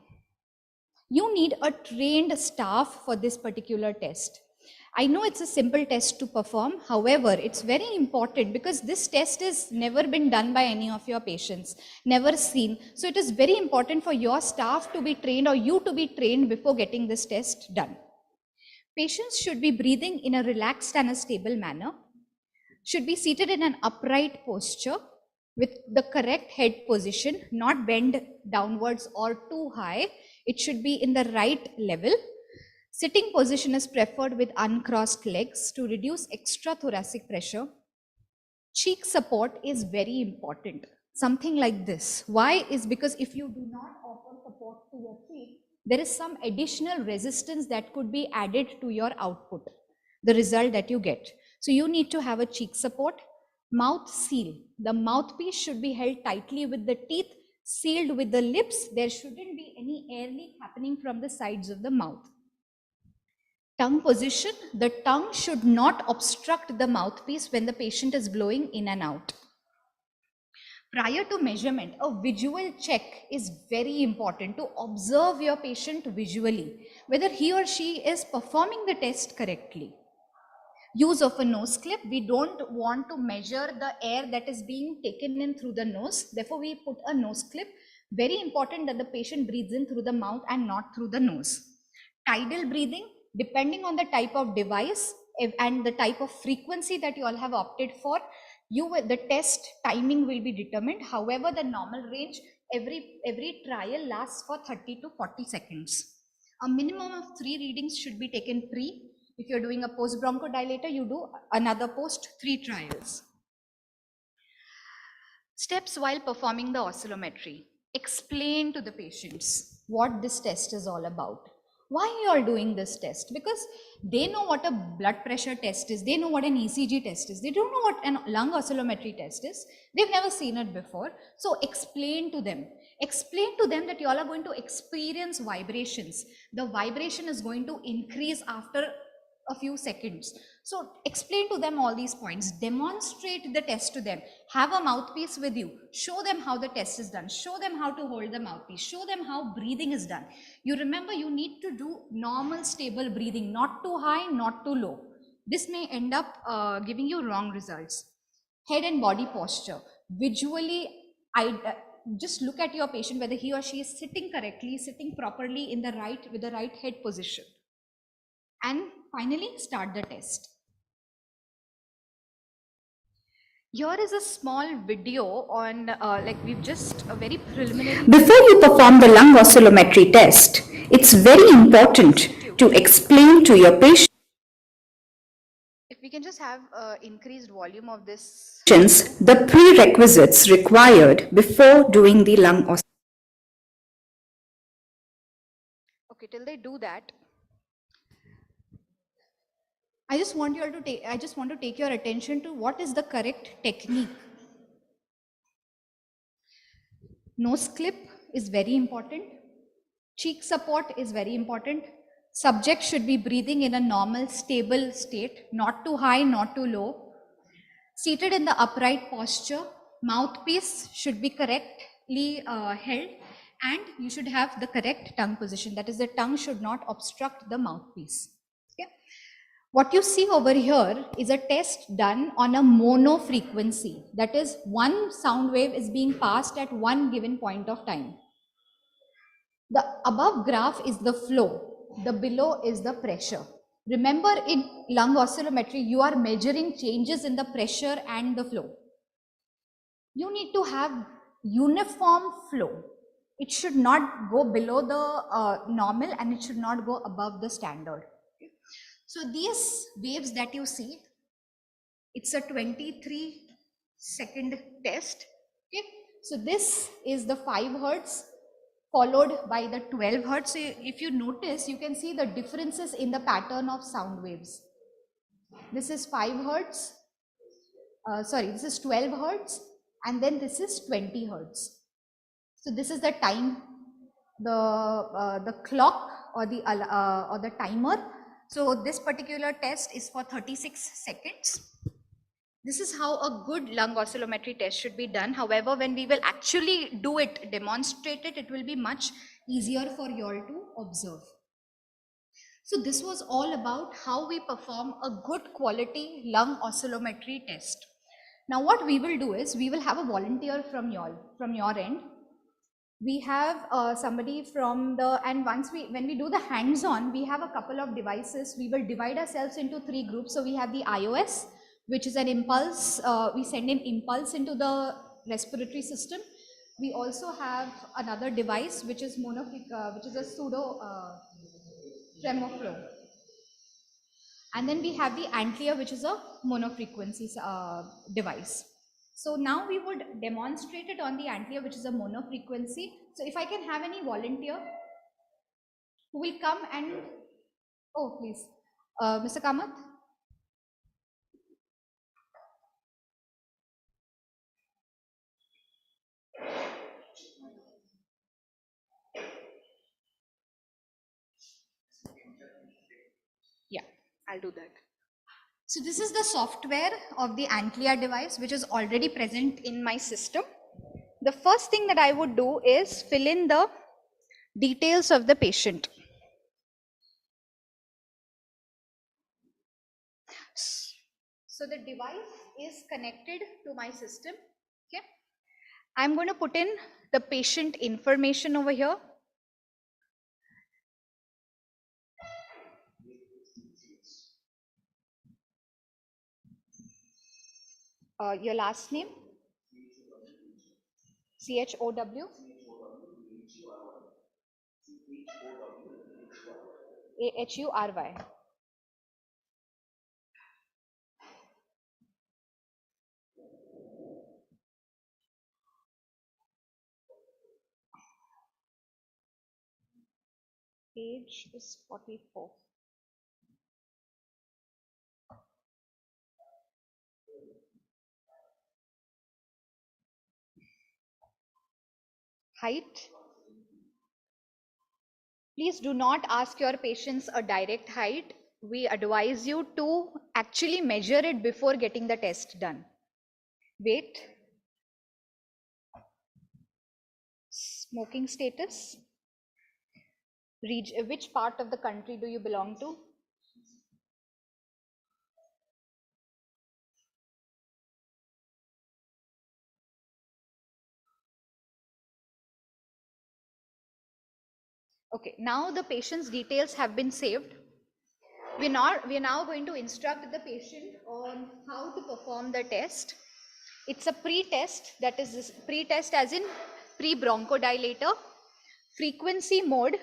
You need a trained staff for this particular test. I know it's a simple test to perform. However, it's very important because this test has never been done by any of your patients, never seen. So it is very important for your staff to be trained or you to be trained before getting this test done. Patients should be breathing in a relaxed and a stable manner, should be seated in an upright posture with the correct head position, not bend downwards or too high. It should be in the right level. Sitting position is preferred with uncrossed legs to reduce extra thoracic pressure. Cheek support is very important. Something like this. Why? Is because if you do not offer support to your cheek, there is some additional resistance that could be added to your output, the result that you get. So you need to have a cheek support. Mouth seal. The mouthpiece should be held tightly with the teeth, sealed with the lips. There shouldn't be any air leak happening from the sides of the mouth. Tongue position. The tongue should not obstruct the mouthpiece when the patient is blowing in and out. Prior to measurement, a visual check is very important to observe your patient visually, whether he or she is performing the test correctly. Use of a nose clip. We don't want to measure the air that is being taken in through the nose. Therefore, we put a nose clip. Very important that the patient breathes in through the mouth and not through the nose. Tidal breathing, depending on the type of device and the type of frequency that you all have opted for, the test timing will be determined. However, the normal range, every trial lasts for 30 to 40 seconds. A minimum of 3 readings should be taken pre. If you're doing a post bronchodilator, you do another post 3 trials. Steps while performing the oscillometry. Explain to the patients what this test is all about. Why you are doing this test? Because they know what a blood pressure test is, they know what an ECG test is, they don't know what an lung oscillometry test is, they've never seen it before. So explain to them that you all are going to experience vibrations. The vibration is going to increase after a few seconds. So explain to them all these points, demonstrate the test to them, have a mouthpiece with you, show them how the test is done, show them how to hold the mouthpiece, show them how breathing is done. You remember, you need to do normal stable breathing, not too high, not too low. This may end up giving you wrong results. Head and body posture. Visually, just look at your patient whether he or she is sitting correctly, sitting properly in the right, with the right head position. And finally, start the test. Here is a small video on, like we've just a very preliminary. Before you perform the lung oscillometry test, it's very important to explain to your patient If we can just have increased volume of this. the prerequisites required before doing the lung oscillatory. Okay, till they do that, I just want to take your attention to what is the correct technique. Nose clip is very important. Cheek support is very important. Subject should be breathing in a normal, stable state, not too high, not too low. Seated in the upright posture, mouthpiece should be correctly held, and you should have the correct tongue position. That is, the tongue should not obstruct the mouthpiece. Okay? What you see over here is a test done on a mono frequency. That is, one sound wave is being passed at one given point of time. The above graph is the flow, the below is the pressure. Remember, in lung oscillometry, you are measuring changes in the pressure and the flow. You need to have uniform flow. It should not go below the normal, and it should not go above the standard. So these waves that you see, it's a 23-second test. Okay, so this is the 5 Hertz followed by the 12 Hertz. So if you notice, you can see the differences in the pattern of sound waves. This is 5 Hertz, this is 12 Hertz, and then this is 20 Hertz. So this is the time, the clock or the timer. So this particular test is for 36 seconds. This is how a good lung oscillometry test should be done. However, when we will actually do it, demonstrate it, it will be much easier for you all to observe. So this was all about how we perform a good quality lung oscillometry test. Now what we will do is, we will have a volunteer from your end. We have somebody from the, and when we do the hands-on, we have a couple of devices. We will divide ourselves into 3 groups. So we have the iOS, which is an impulse. We send an impulse into the respiratory system. We also have another device, which is which is a pseudo tremor flow. And then we have the Antlia, which is a monofrequency device. So now we would demonstrate it on the Antlia, which is a monofrequency. So if I can have any volunteer who will come and, oh please, Mr. Kamath. Yeah, I'll do that. So this is the software of the Antlia device, which is already present in my system. The first thing that I would do is fill in the details of the patient. So the device is connected to my system. Okay, I'm going to put in the patient information over here. Your last name? CHOW? AHURY. Page is 44. Height. Please do not ask your patients a direct height. We advise you to actually measure it before getting the test done. Weight. Smoking status. Which part of the country do you belong to? Okay, now the patient's details have been saved. We are now going to instruct the patient on how to perform the test. It's a pre-test, that is this pre-test as in pre-bronchodilator, frequency mode.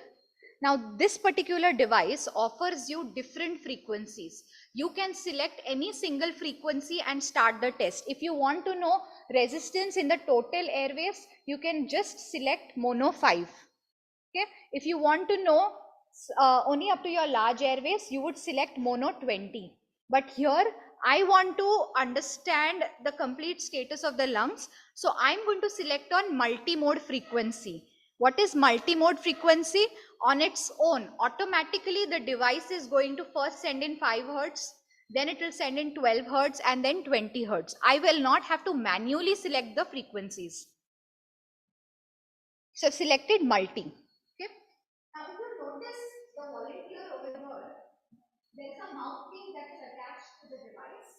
Now this particular device offers you different frequencies. You can select any single frequency and start the test. If you want to know resistance in the total airways, you can just select mono 5. Okay, if you want to know only up to your large airways, you would select mono 20. But here I want to understand the complete status of the lungs, so I'm going to select on multi-mode frequency. What is multi-mode frequency? On its own, automatically the device is going to first send in 5 hertz, then it will send in 12 hertz and then 20 hertz. I will not have to manually select the frequencies. So selected multi. Okay. Now if you notice the volunteer over here, there's a mouthpiece that is attached to the device.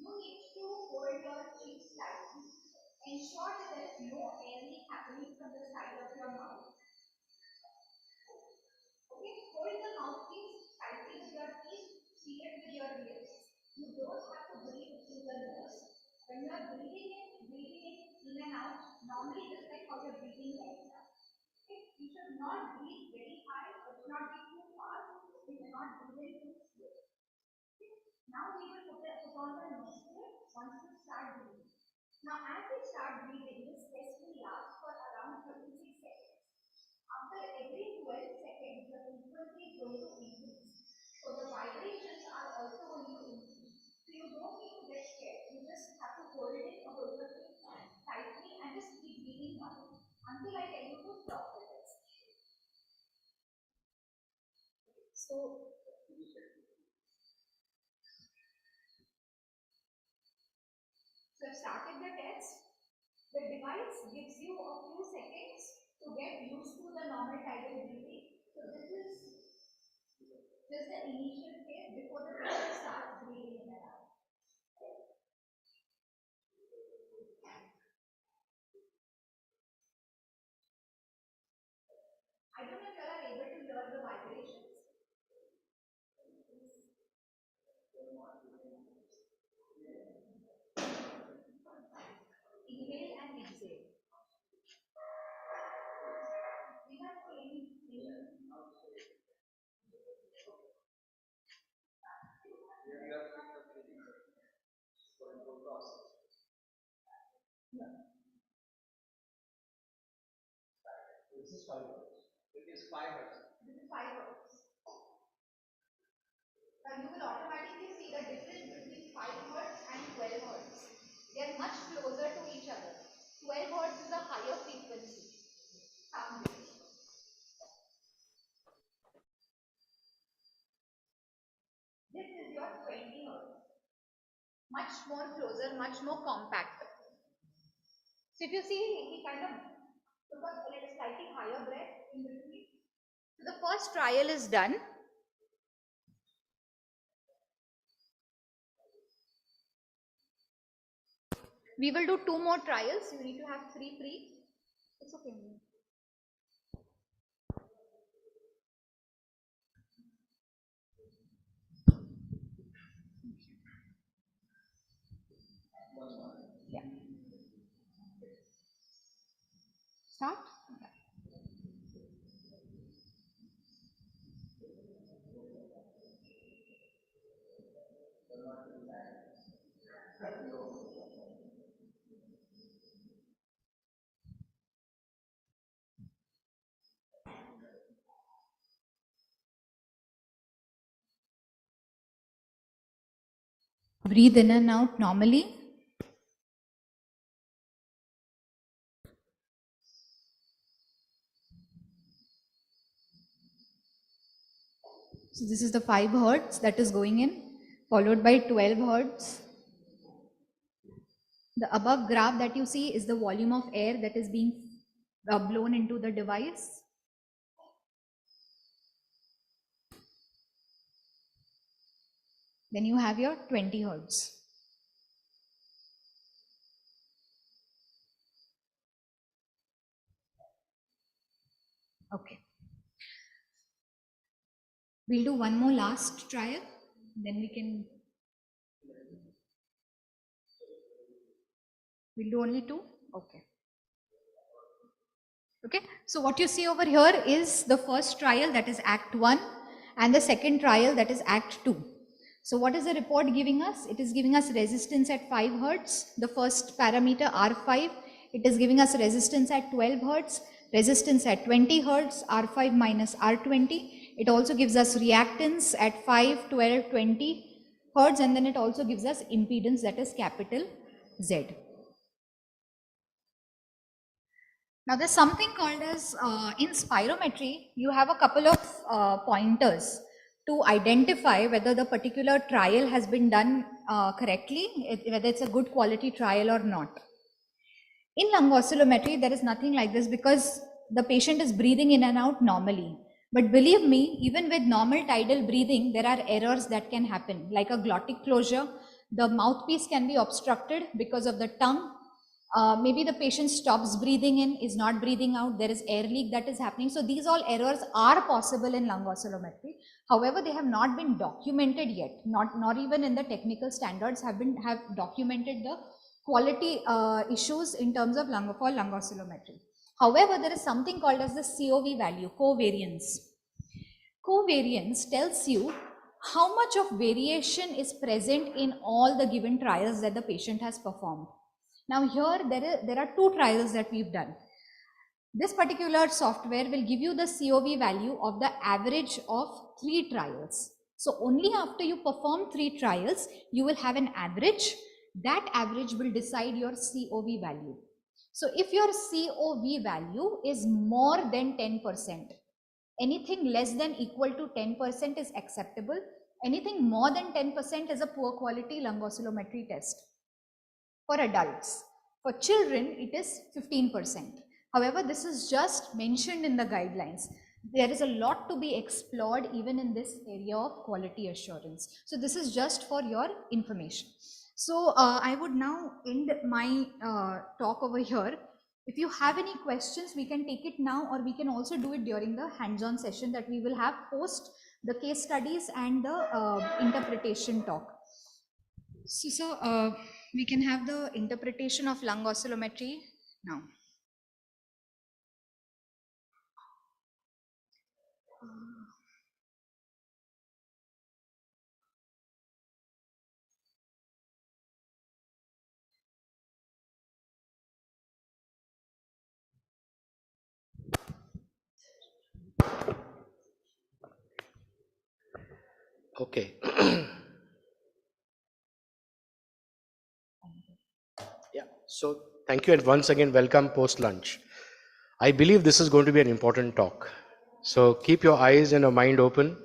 You need to hold your cheek slightly. Ensure that there is no air leak happening from the side of your mouth. Okay, hold the mouthpiece tightly with your teeth, seal it with your lips. You don't have to breathe through the nose. When you are breathing in and out, normally just like how you're breathing right now. Okay, you should not breathe very high, or should not be too fast. You should not breathe in too slow. Okay. Now we will put on the nostril once you start breathing. Now as we start breathing, this test will last for around 36 seconds. After every 12 seconds, the frequency is going to increase. So the vibrations are also going to increase. So you don't need to get scared. You just have to hold it or hold the thing tightly and just keep breathing out until I tell you to stop the test. So I've started the test. The device gives you a few seconds to get used to the normal tidal breathing. So this is just the initial phase before the patient starts breathing in and out. I don't know if you all are able to hear the vibrations. Inhale and exhale. We have any This is 5 hertz. It is 5 hertz. This is 5 hertz. Now you will automatically see the difference between 5 hertz and 12 hertz. They are much closer to each other. 12 hertz is a higher frequency. Sound wave. This is your 20 hertz. Much more closer, much more compact. So if you see, he kind of took a slightly higher breath in between. So the first trial is done. We will do 2 more trials. You need to have 3 pre. It's okay. Yeah. Start. Breathe in and out normally. So this is the 5 hertz that is going in, followed by 12 hertz. The above graph that you see is the volume of air that is being blown into the device. Then you have your 20 hertz. Okay. We'll do one more last trial, then we'll do only 2. Okay. Okay, so what you see over here is the first trial, that is Act 1, and the second trial, that is Act 2. So what is the report giving us? It is giving us resistance at 5 hertz, the first parameter R5. It is giving us resistance at 12 hertz, resistance at 20 hertz, R5 minus R20. It also gives us reactance at 5, 12, 20 hertz, and then it also gives us impedance, that is capital Z. Now there's something called as, in spirometry, you have a couple of pointers to identify whether the particular trial has been done correctly, whether it's a good quality trial or not. In lung oscillometry, there is nothing like this because the patient is breathing in and out normally. But believe me, even with normal tidal breathing, there are errors that can happen, like a glottic closure. The mouthpiece can be obstructed because of the tongue. Maybe the patient stops breathing in, is not breathing out, there is air leak that is happening. So these all errors are possible in lung oscillometry. However, they have not been documented yet, not even in the technical standards have documented the quality issues in terms of lung oscillometry. However, there is something called as the COV value, covariance. Covariance tells you how much of variation is present in all the given trials that the patient has performed. Now here there are 2 trials that we've done. This particular software will give you the COV value of the average of 3 trials. So only after you perform 3 trials, you will have an average. That average will decide your COV value. So if your COV value is more than 10%, anything less than equal to 10% is acceptable. Anything more than 10% is a poor quality lung oscillometry test. For adults. For children, it is 15%. However, this is just mentioned in the guidelines. There is a lot to be explored even in this area of quality assurance. So this is just for your information. So I would now end my talk over here. If you have any questions, we can take it now, or we can also do it during the hands-on session that we will have post the case studies and the interpretation talk. So we can have the interpretation of lung oscillometry now. Okay. Yeah, so thank you, and once again welcome post lunch. I believe this is going to be an important talk. So keep your eyes and your mind open,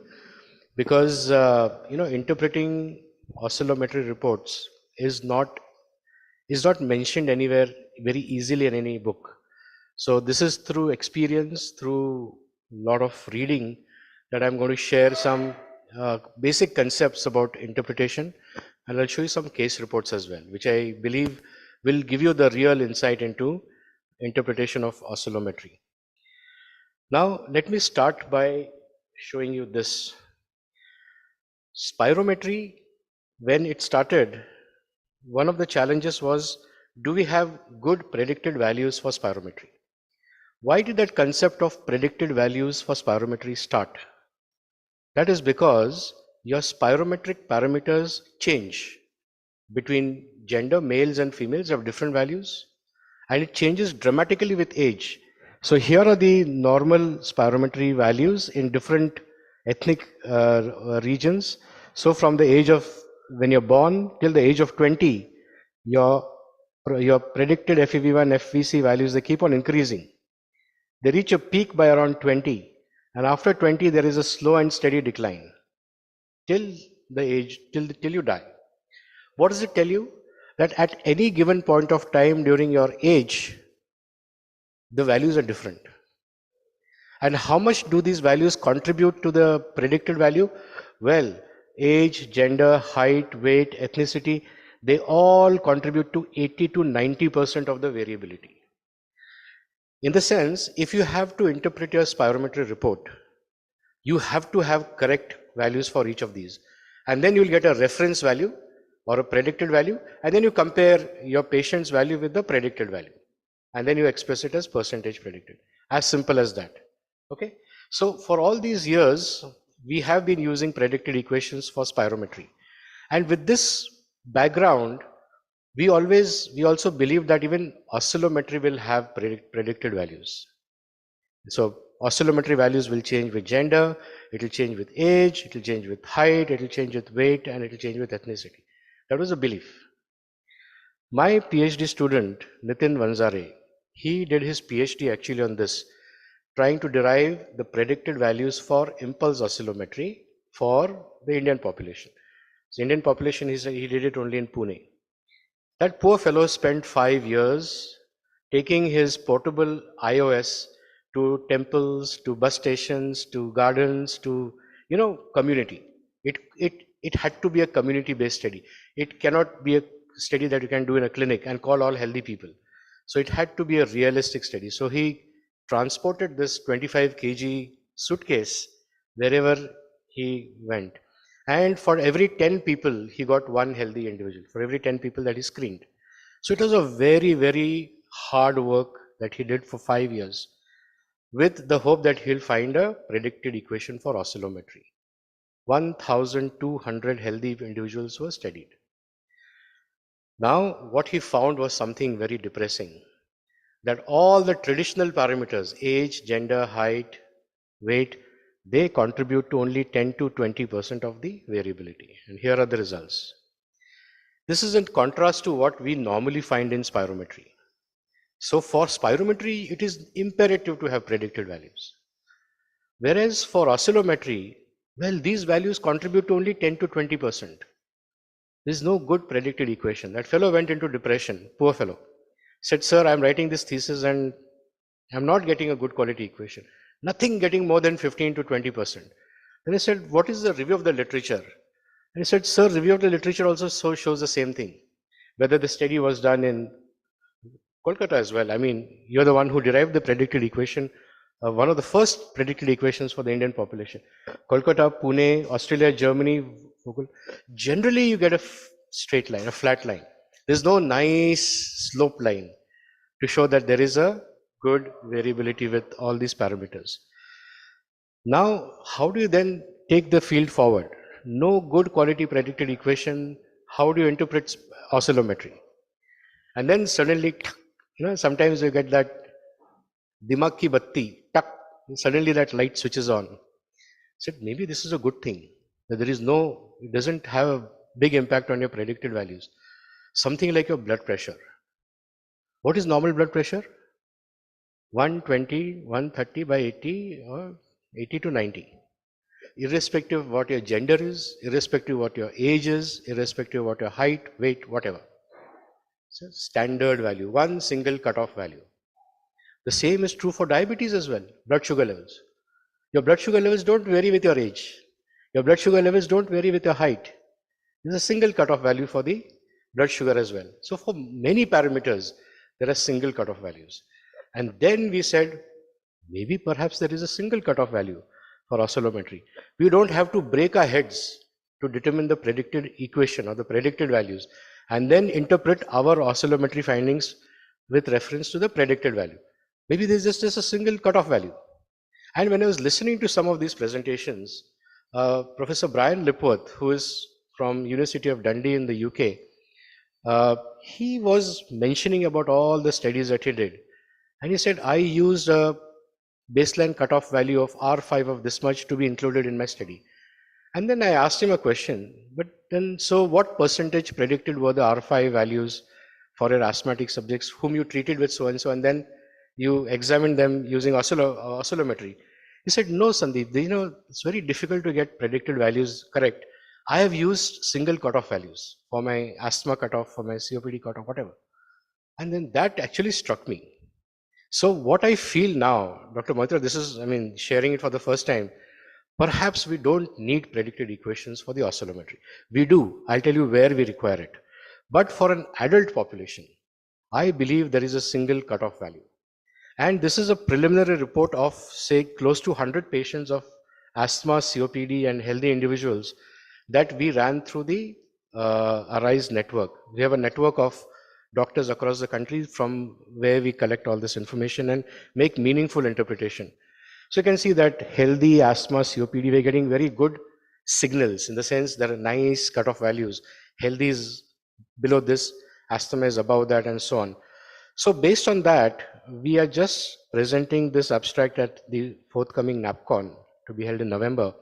because interpreting oscillometry reports is not mentioned anywhere very easily in any book. So this is through experience, through a lot of reading, that I'm going to share some basic concepts about interpretation, and I'll show you some case reports as well, which I believe will give you the real insight into interpretation of oscillometry. Now let me start by showing you this. Spirometry, when it started, one of the challenges was, do we have good predicted values for spirometry? Why did that concept of predicted values for spirometry start? That is because your spirometric parameters change between gender. Males and females have different values, and it changes dramatically with age. So here are the normal spirometry values in different ethnic regions. So from the age of when you're born till the age of 20, your predicted FEV1, FVC values, they keep on increasing. They reach a peak by around 20, and after 20, there is a slow and steady decline till the age, till you die. What does it tell you? That at any given point of time during your age, the values are different. And how much do these values contribute to the predicted value? Well, age, gender, height, weight, ethnicity, they all contribute to 80 to 90% of the variability. In the sense, if you have to interpret your spirometry report, you have to have correct values for each of these. And then you'll get a reference value or a predicted value, and then you compare your patient's value with the predicted value. And then you express it as percentage predicted. As simple as that. Okay. So for all these years, we have been using predicted equations for spirometry. And with this background, we also believe that even oscillometry will have predicted values. So oscillometry values will change with gender, it will change with age, it will change with height, it will change with weight, and it will change with ethnicity. That was a belief. My PhD student, Nitin Vanzare, he did his PhD actually on this, trying to derive the predicted values for impulse oscillometry for the Indian population. So Indian population, he did it only in Pune. That poor fellow spent 5 years taking his portable iOS to temples, to bus stations, to gardens, to, community. It had to be a community-based study. It cannot be a study that you can do in a clinic and call all healthy people. So it had to be a realistic study. So he transported this 25 kg suitcase wherever he went. And for every 10 people, he got one healthy individual, for every 10 people that he screened. So it was a very, very hard work that he did for 5 years with the hope that he'll find a predicted equation for oscillometry. 1,200 healthy individuals were studied. Now, what he found was something very depressing, that all the traditional parameters, age, gender, height, weight, they contribute to only 10 to 20% of the variability. And here are the results. This is in contrast to what we normally find in spirometry. So for spirometry, it is imperative to have predicted values. Whereas for oscillometry, well, these values contribute to only 10 to 20%. There is no good predicted equation. That fellow went into depression, poor fellow. Said, sir, I'm writing this thesis and I'm not getting a good quality equation. Nothing getting more than 15 to 20%. Then I said, what is the review of the literature? And he said, sir, review of the literature also shows the same thing. Whether the study was done in Kolkata as well. I mean, you're the one who derived the predicted equation, one of the first predicted equations for the Indian population. Kolkata, Pune, Australia, Germany, generally you get a straight line, a flat line. There's no nice slope line to show that there is a good variability with all these parameters. Now, how do you then take the field forward? No good quality predicted equation. How do you interpret oscillometry? And then suddenly, sometimes you get that dimag ki batti, tuck, suddenly that light switches on. I said, maybe this is a good thing. That it doesn't have a big impact on your predicted values. Something like your blood pressure. What is normal blood pressure? 120, 130 by 80 or 80 to 90. Irrespective of what your gender is, irrespective of what your age is, irrespective of what your height, weight, whatever. So standard value, one single cutoff value. The same is true for diabetes as well, blood sugar levels. Your blood sugar levels don't vary with your age. Your blood sugar levels don't vary with your height. There's a single cutoff value for the blood sugar as well. So for many parameters, there are single cutoff values. And then we said, maybe perhaps there is a single cutoff value for oscillometry. We don't have to break our heads to determine the predicted equation or the predicted values and then interpret our oscillometry findings with reference to the predicted value. Maybe there's just a single cutoff value. And when I was listening to some of these presentations, Professor Brian Lipworth, who is from University of Dundee in the UK, he was mentioning about all the studies that he did. And he said, I used a baseline cutoff value of R5 of this much to be included in my study. And then I asked him a question, but then, so what percentage predicted were the R5 values for your asthmatic subjects whom you treated with so and so, and then you examined them using oscillometry? He said, no, Sandeep, it's very difficult to get predicted values correct. I have used single cutoff values for my asthma cutoff, for my COPD cutoff, whatever. And then that actually struck me. So what I feel now, Dr. Moitra, this is, sharing it for the first time. Perhaps we don't need predicted equations for the oscillometry. We do. I'll tell you where we require it. But for an adult population, I believe there is a single cutoff value. And this is a preliminary report of, say, close to 100 patients of asthma, COPD, and healthy individuals that we ran through the ARISE network. We have a network of doctors across the country from where we collect all this information and make meaningful interpretation. So you can see that healthy asthma, COPD, we're getting very good signals in the sense there are nice cutoff values. Healthy is below this, asthma is above that, and so on. So based on that, we are just presenting this abstract at the forthcoming NAPCON to be held in November.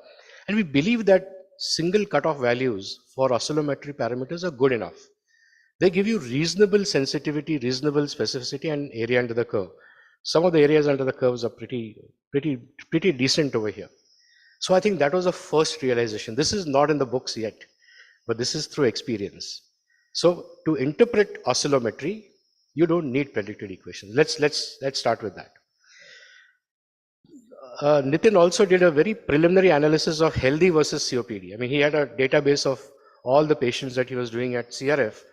And we believe that single cutoff values for oscillometry parameters are good enough. They give you reasonable sensitivity, reasonable specificity, and area under the curve. Some of the areas under the curves are pretty decent over here. So I think that was the first realization. This is not in the books yet, but this is through experience. So to interpret oscillometry, you don't need predicted equations. Let's start with that. Nitin also did a very preliminary analysis of healthy versus COPD. He had a database of all the patients that he was doing at CRF,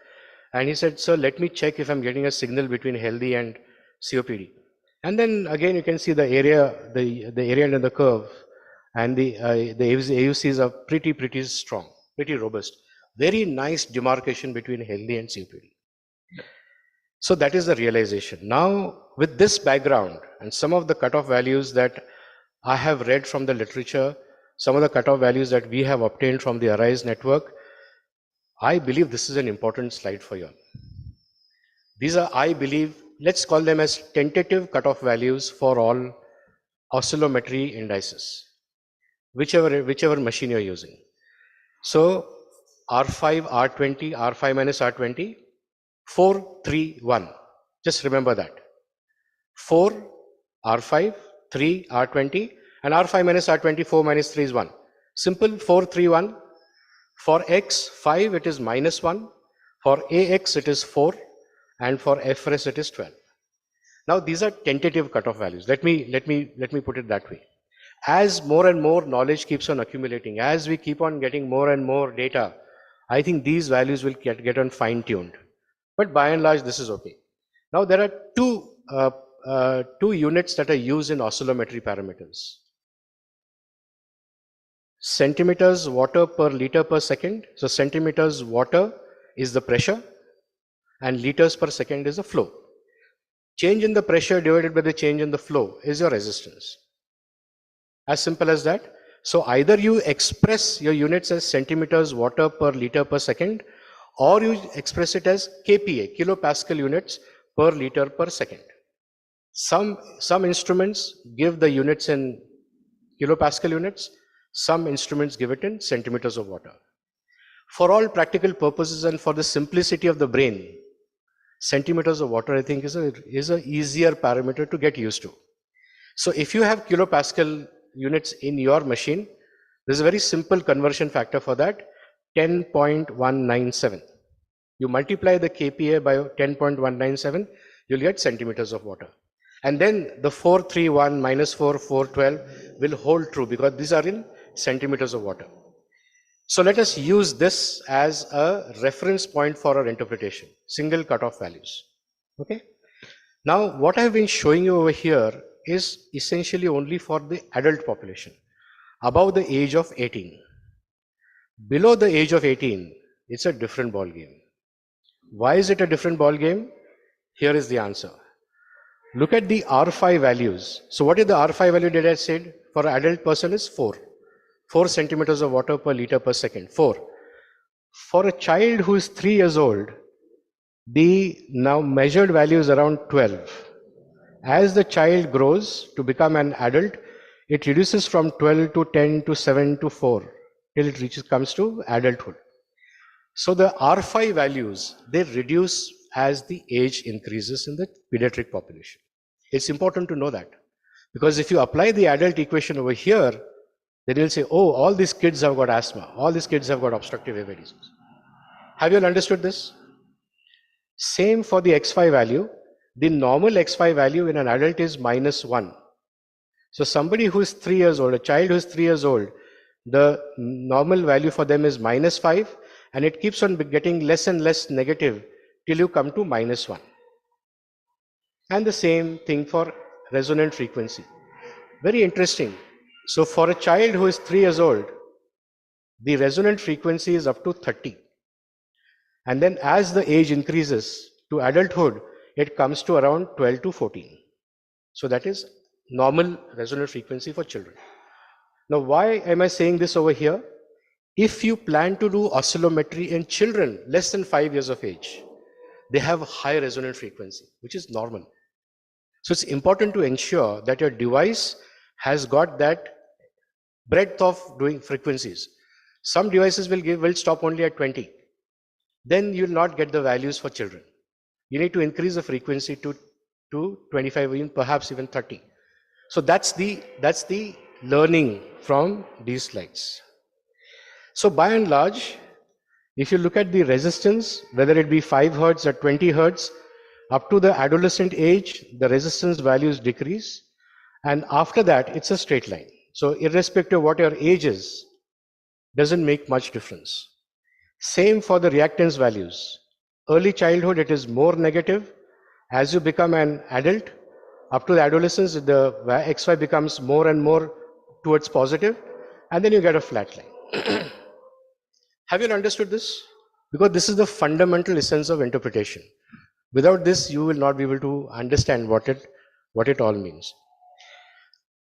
and he said, "Sir, let me check if I'm getting a signal between healthy and COPD." And then again, you can see the area under the curve, and the AUCs are pretty strong, pretty robust. Very nice demarcation between healthy and COPD. So that is the realization. Now, with this background and some of the cutoff values that I have read from the literature, some of the cutoff values that we have obtained from the ARISE network, I believe this is an important slide for you all. These are, I believe, let's call them as tentative cutoff values for all oscillometry indices, whichever machine you're using. So R5, R20, R5 minus R20, 4, 3, 1. Just remember that. 4, R5, 3, R20, and R5 minus R20, 4 minus 3 is 1. Simple, 4, 3, 1. For X, 5, it is minus 1. For AX, it is 4. And for FRS, it is 12. Now, these are tentative cutoff values. Let me put it that way. As more and more knowledge keeps on accumulating, as we keep on getting more and more data, I think these values will get on fine-tuned. But by and large, this is okay. Now, there are two units that are used in oscillometry parameters. Centimeters water per liter per second. So centimeters water is the pressure, and liters per second is the flow. Change in the pressure divided by the change in the flow is your resistance. As simple as that. So either you express your units as centimeters water per liter per second, or you express it as kPa, kilopascal units per liter per second. Some instruments give the units in kilopascal units, some instruments give it in centimeters of water. For all practical purposes and for the simplicity of the brain, centimeters of water, I think, is a easier parameter to get used to. So if you have kilopascal units in your machine, there's a very simple conversion factor for that, 10.197. You multiply the kPa by 10.197, you'll get centimeters of water. And then the 431 minus 4, 412 will hold true because these are in centimeters of water. So let us use this as a reference point for our interpretation, single cutoff values. Okay. Now, what I have been showing you over here is essentially only for the adult population, above the age of 18. Below the age of 18, it's a different ball game. Why is it a different ball game? Here is the answer. Look at the R5 values. So what is the R5 value that I said for an adult person is 4. 4 centimeters of water per liter per second, 4. For a child who is 3 years old, the now measured value is around 12. As the child grows to become an adult, it reduces from 12 to 10 to 7 to 4, till it comes to adulthood. So the R5 values, they reduce as the age increases in the pediatric population. It's important to know that, because if you apply the adult equation over here, then you'll say, oh, all these kids have got asthma, all these kids have got obstructive airway disease. Have you all understood this? Same for the X5 value. The normal X5 value in an adult is -1. So somebody who is 3 years old, a child who is 3 years old, the normal value for them is -5, and it keeps on getting less and less negative till you come to -1. And the same thing for resonant frequency. Very interesting. So for a child who is 3 years old, the resonant frequency is up to 30. And then as the age increases to adulthood, it comes to around 12 to 14. So that is normal resonant frequency for children. Now, why am I saying this over here? If you plan to do oscillometry in children less than 5 years of age, they have high resonant frequency, which is normal. So it's important to ensure that your device has got that breadth of doing frequencies. Some devices will stop only at 20. Then you'll not get the values for children. You need to increase the frequency to 25, even perhaps even 30. So that's the learning from these slides. So by and large, if you look at the resistance, whether it be 5 Hertz or 20 Hertz, up to the adolescent age, the resistance values decrease. And after that, it's a straight line. So irrespective of what your age is, doesn't make much difference. Same for the reactance values. Early childhood, it is more negative. As you become an adult, up to the adolescence, the XY becomes more and more towards positive, and then you get a flat line. Have you understood this? Because this is the fundamental essence of interpretation. Without this, you will not be able to understand what it all means.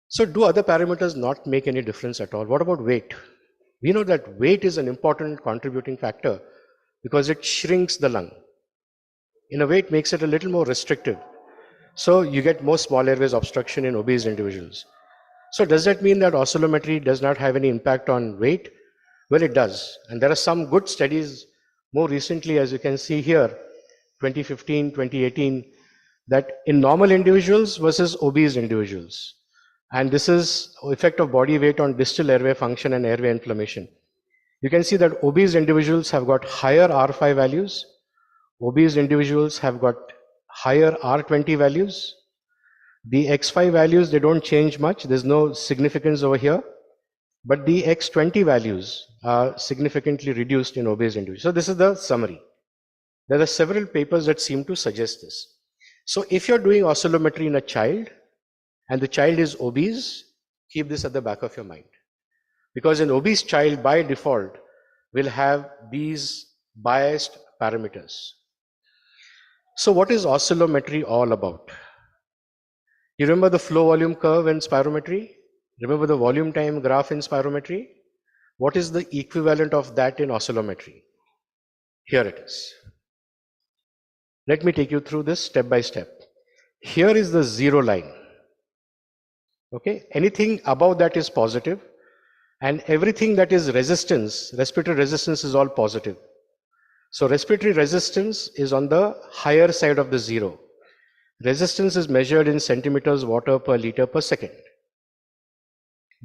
So do other parameters not make any difference at all? What about weight? We know that weight is an important contributing factor because it shrinks the lung. In a way, it makes it a little more restrictive. So you get more small airways obstruction in obese individuals. So does that mean that oscillometry does not have any impact on weight? Well, it does. And there are some good studies more recently, as you can see here, 2015, 2018, that in normal individuals versus obese individuals. And this is effect of body weight on distal airway function and airway inflammation. You can see that obese individuals have got higher R5 values. Obese individuals have got higher R20 values. The X5 values, they don't change much. There's no significance over here. But the X20 values are significantly reduced in obese individuals. So this is the summary. There are several papers that seem to suggest this. So if you're doing oscillometry in a child and the child is obese, keep this at the back of your mind. Because an obese child by default will have these biased parameters. So what is oscillometry all about? You remember the flow volume curve in spirometry? Remember the volume time graph in spirometry? What is the equivalent of that in oscillometry? Here it is. Let me take you through this step by step. Here is the zero line. Okay, anything above that is positive, and everything that is resistance, respiratory resistance, is all positive. So respiratory resistance is on the higher side of the zero. Resistance is measured in centimeters water per liter per second.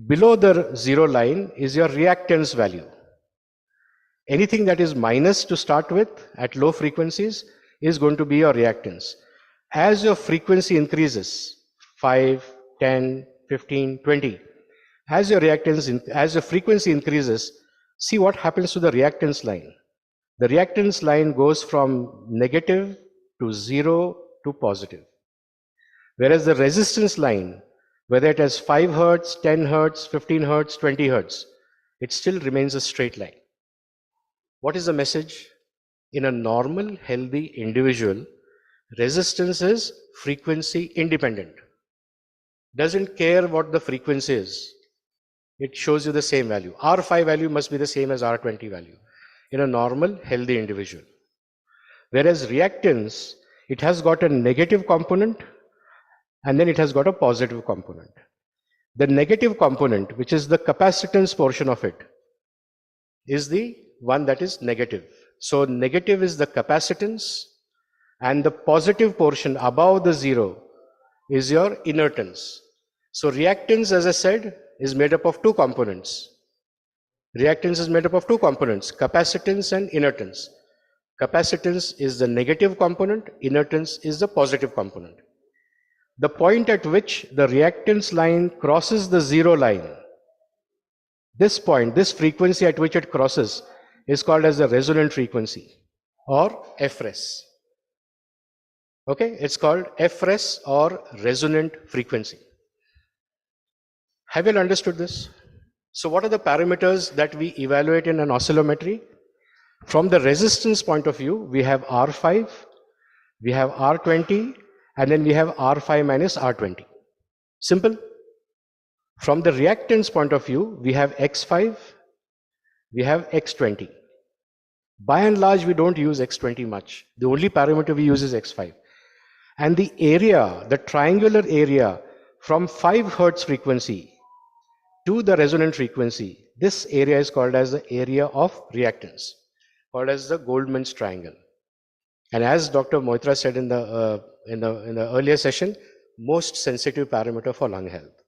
Below the zero line is your reactance value. Anything that is minus to start with at low frequencies is going to be your reactance. As your frequency increases, 5, 10, 15, 20, as your frequency increases, see what happens to the reactance line. The reactance line goes from negative to 0 to positive. Whereas the resistance line, whether it has 5 Hertz, 10 Hertz, 15 Hertz, 20 Hertz, it still remains a straight line. What is the message? In a normal, healthy individual, resistance is frequency independent. Doesn't care what the frequency is. It shows you the same value. R5 value must be the same as R20 value in a normal, healthy individual. Whereas reactance, it has got a negative component and then it has got a positive component. The negative component, which is the capacitance portion of it, is the one that is negative. So negative is the capacitance, and the positive portion above the zero is your inertance. So reactance, as I said, is made up of two components. Reactance is made up of two components, capacitance and inertance. Capacitance is the negative component, inertance is the positive component. The point at which the reactance line crosses the zero line, this point, this frequency at which it crosses, is called as the resonant frequency or FRES. Okay, it's called FRES or resonant frequency. Have you understood this? So what are the parameters that we evaluate in an oscillometry? From the resistance point of view, we have R5, we have R20, and then we have R5 minus R20. Simple. From the reactance point of view, we have X5, we have X20. By and large, we don't use X20 much. The only parameter we use is X5. And the area, the triangular area from 5 Hertz frequency to the resonant frequency, this area is called as the area of reactance, called as the Goldman's triangle. And as Dr. Moitra said in the earlier session, most sensitive parameter for lung health,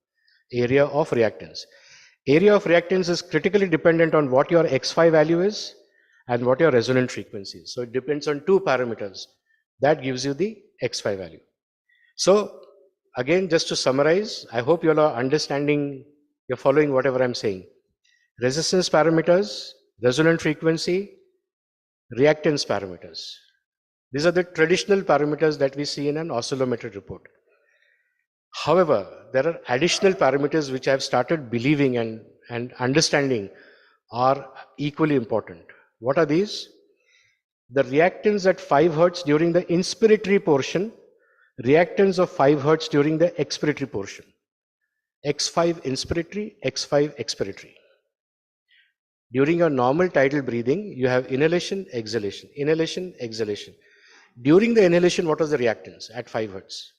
area of reactance. Area of reactance is critically dependent on what your X5 value is and what your resonant frequency is. So it depends on two parameters. That gives you the X5 value. So again, just to summarize, I hope you all are understanding, you're following whatever I'm saying. Resistance parameters, resonant frequency, reactance parameters. These are the traditional parameters that we see in an oscillometric report. However, there are additional parameters which I've started believing and understanding are equally important. What are these? The reactance at 5 Hertz during the inspiratory portion, reactance of 5 Hertz during the expiratory portion. X5 inspiratory, X5 expiratory. During your normal tidal breathing, you have inhalation, exhalation, inhalation, exhalation. During the inhalation, what was the reactance at 5 Hertz?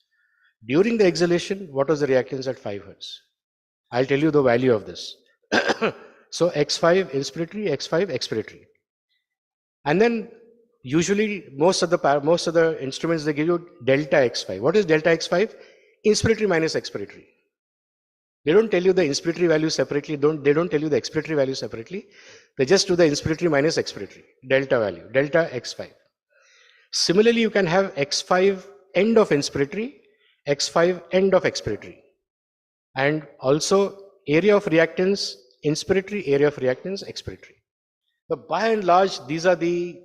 During the exhalation, what was the reactance at 5 Hertz? I'll tell you the value of this. So X5 inspiratory, X5 expiratory. And then usually most of the instruments, they give you delta X5. What is delta X5? Inspiratory minus expiratory. They don't tell you the inspiratory value separately. They don't tell you the expiratory value separately. They just do the inspiratory minus expiratory, delta value, delta X5. Similarly, you can have X5 end of inspiratory, X5 end of expiratory. And also area of reactance, inspiratory, area of reactance, expiratory. But by and large, these are the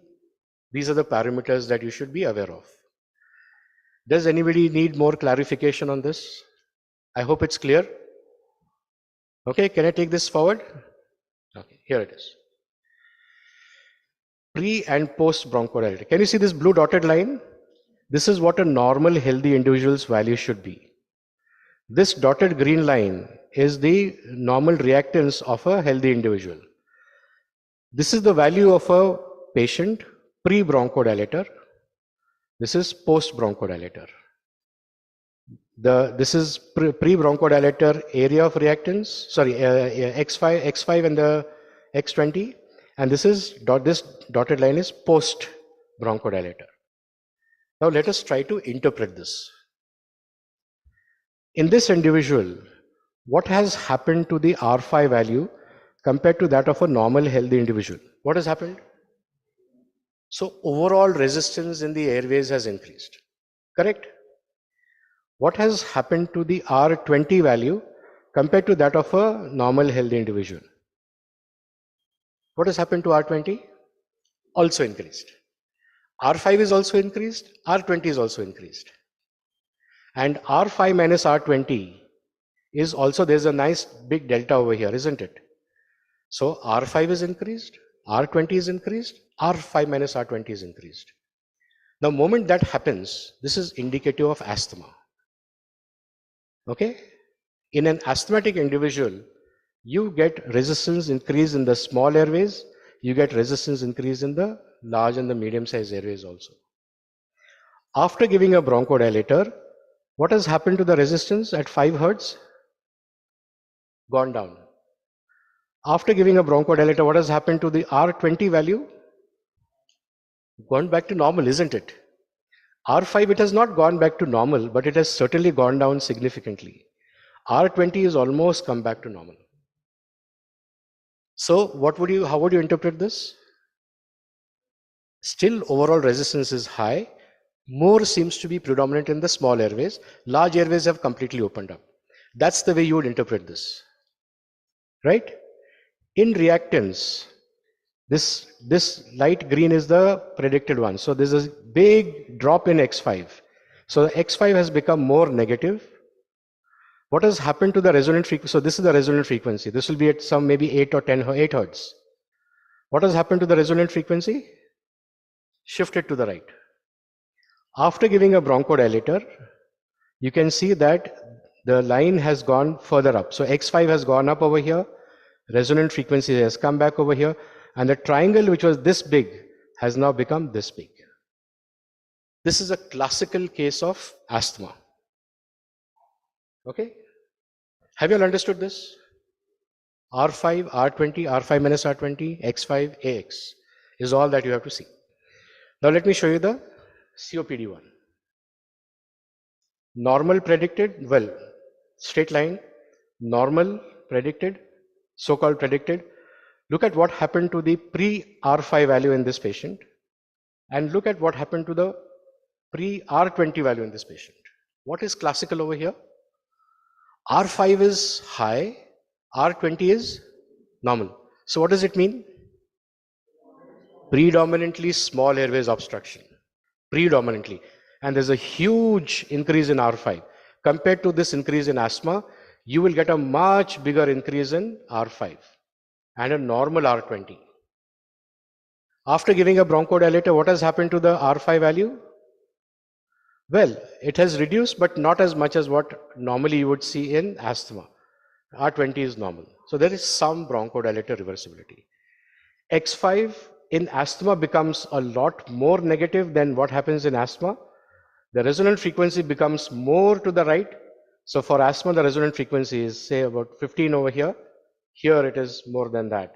parameters that you should be aware of. Does anybody need more clarification on this? I hope it's clear. Okay, can I take this forward? Okay, here it is. Pre and post bronchodilator. Can you see this blue dotted line? This is what a normal healthy individual's value should be. This dotted green line is the normal reactance of a healthy individual. This is the value of a patient pre-bronchodilator. This is post-bronchodilator. This is pre-bronchodilator area of reactance, sorry, X5 and the X20, and this dotted line is post-bronchodilator. Now let us try to interpret this. In this individual, what has happened to the R5 value compared to that of a normal healthy individual? What has happened? So overall resistance in the airways has increased, correct? What has happened to the R20 value compared to that of a normal healthy individual? What has happened to R20? Also increased. R5 is also increased, R20 is also increased. And R5 minus R20 is also, there's a nice big delta over here, isn't it? So R5 is increased, R20 is increased, R5 minus R20 is increased. The moment that happens, this is indicative of asthma. Okay? In an asthmatic individual, you get resistance increase in the small airways, you get resistance increase in the large and the medium sized airways also. After giving a bronchodilator, what has happened to the resistance at 5 Hertz? Gone down. After giving a bronchodilator, what has happened to the R20 value? Gone back to normal, isn't it? R5, it has not gone back to normal, but it has certainly gone down significantly. R20 is almost come back to normal. So how would you interpret this? Still overall resistance is high. More seems to be predominant in the small airways. Large airways have completely opened up. That's the way you would interpret this, right? In reactance, this light green is the predicted one. So there's a big drop in X5. So X5 has become more negative. What has happened to the resonant frequency? So this is the resonant frequency. This will be at some maybe 8 or 8 hertz. What has happened to the resonant frequency? Shifted to the right. After giving a bronchodilator, you can see that the line has gone further up. So X5 has gone up over here, resonant frequency has come back over here, and the triangle which was this big has now become this big. This is a classical case of asthma. Okay? Have you all understood this? R5, R20, R5 minus R20, X5, AX is all that you have to see. Now let me show you the COPD one. Normal predicted, well, straight line, normal predicted, so-called predicted. Look at what happened to the pre-R5 value in this patient and look at what happened to the pre-R20 value in this patient. What is classical over here? R5 is high, R20 is normal. So what does it mean? Predominantly small airways obstruction, predominantly. And there's a huge increase in R5. Compared to this increase in asthma, you will get a much bigger increase in R5 and a normal R20. After giving a bronchodilator, what has happened to the R5 value? Well, it has reduced, but not as much as what normally you would see in asthma. R20 is normal. So there is some bronchodilator reversibility. X5 in asthma becomes a lot more negative than what happens in asthma. The resonant frequency becomes more to the right. So for asthma, the resonant frequency is say about 15 over here. Here it is more than that.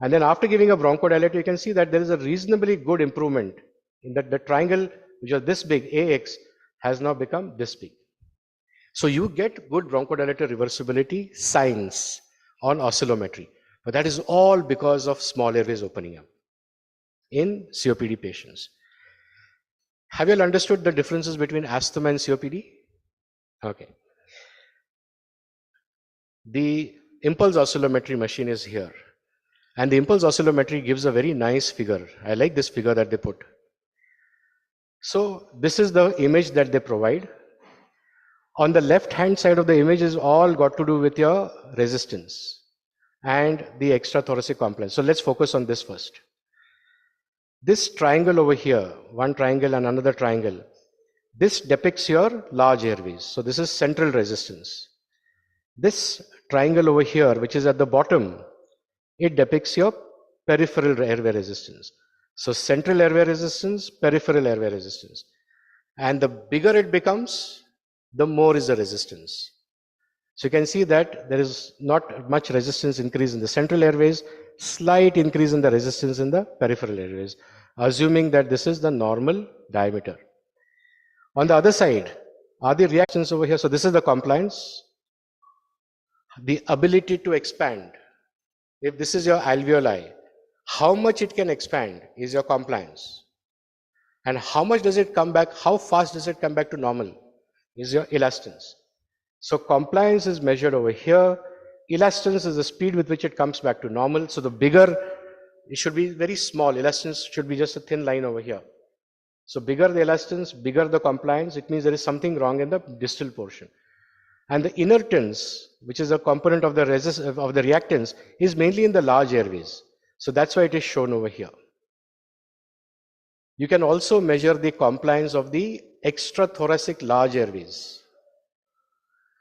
And then after giving a bronchodilator, you can see that there is a reasonably good improvement in that the triangle which was this big, AX, has now become this big. So you get good bronchodilator reversibility signs on oscillometry. But that is all because of small airways opening up in COPD patients. Have you all understood the differences between asthma and COPD? Okay. The impulse oscillometry machine is here. And the impulse oscillometry gives a very nice figure. I like this figure that they put. So this is the image that they provide. On the left hand side of the image is all got to do with your resistance and the extrathoracic compliance. So let's focus on this first. This triangle over here, one triangle and another triangle, this depicts your large airways. So this is central resistance. This triangle over here, which is at the bottom, it depicts your peripheral airway resistance. So central airway resistance, peripheral airway resistance. And the bigger it becomes, the more is the resistance. So you can see that there is not much resistance increase in the central airways, slight increase in the resistance in the peripheral airways, assuming that this is the normal diameter. On the other side are the reactions over here. So this is the compliance, the ability to expand. If this is your alveoli, how much it can expand is your compliance. And how much does it come back, how fast does it come back to normal is your elastance. So compliance is measured over here. Elastance is the speed with which it comes back to normal. So the bigger, it should be very small. Elastance should be just a thin line over here. So bigger the elastance, bigger the compliance, it means there is something wrong in the distal portion. And the inertance, which is a component of the reactance, is mainly in the large airways. So that's why it is shown over here. You can also measure the compliance of the extrathoracic large airways.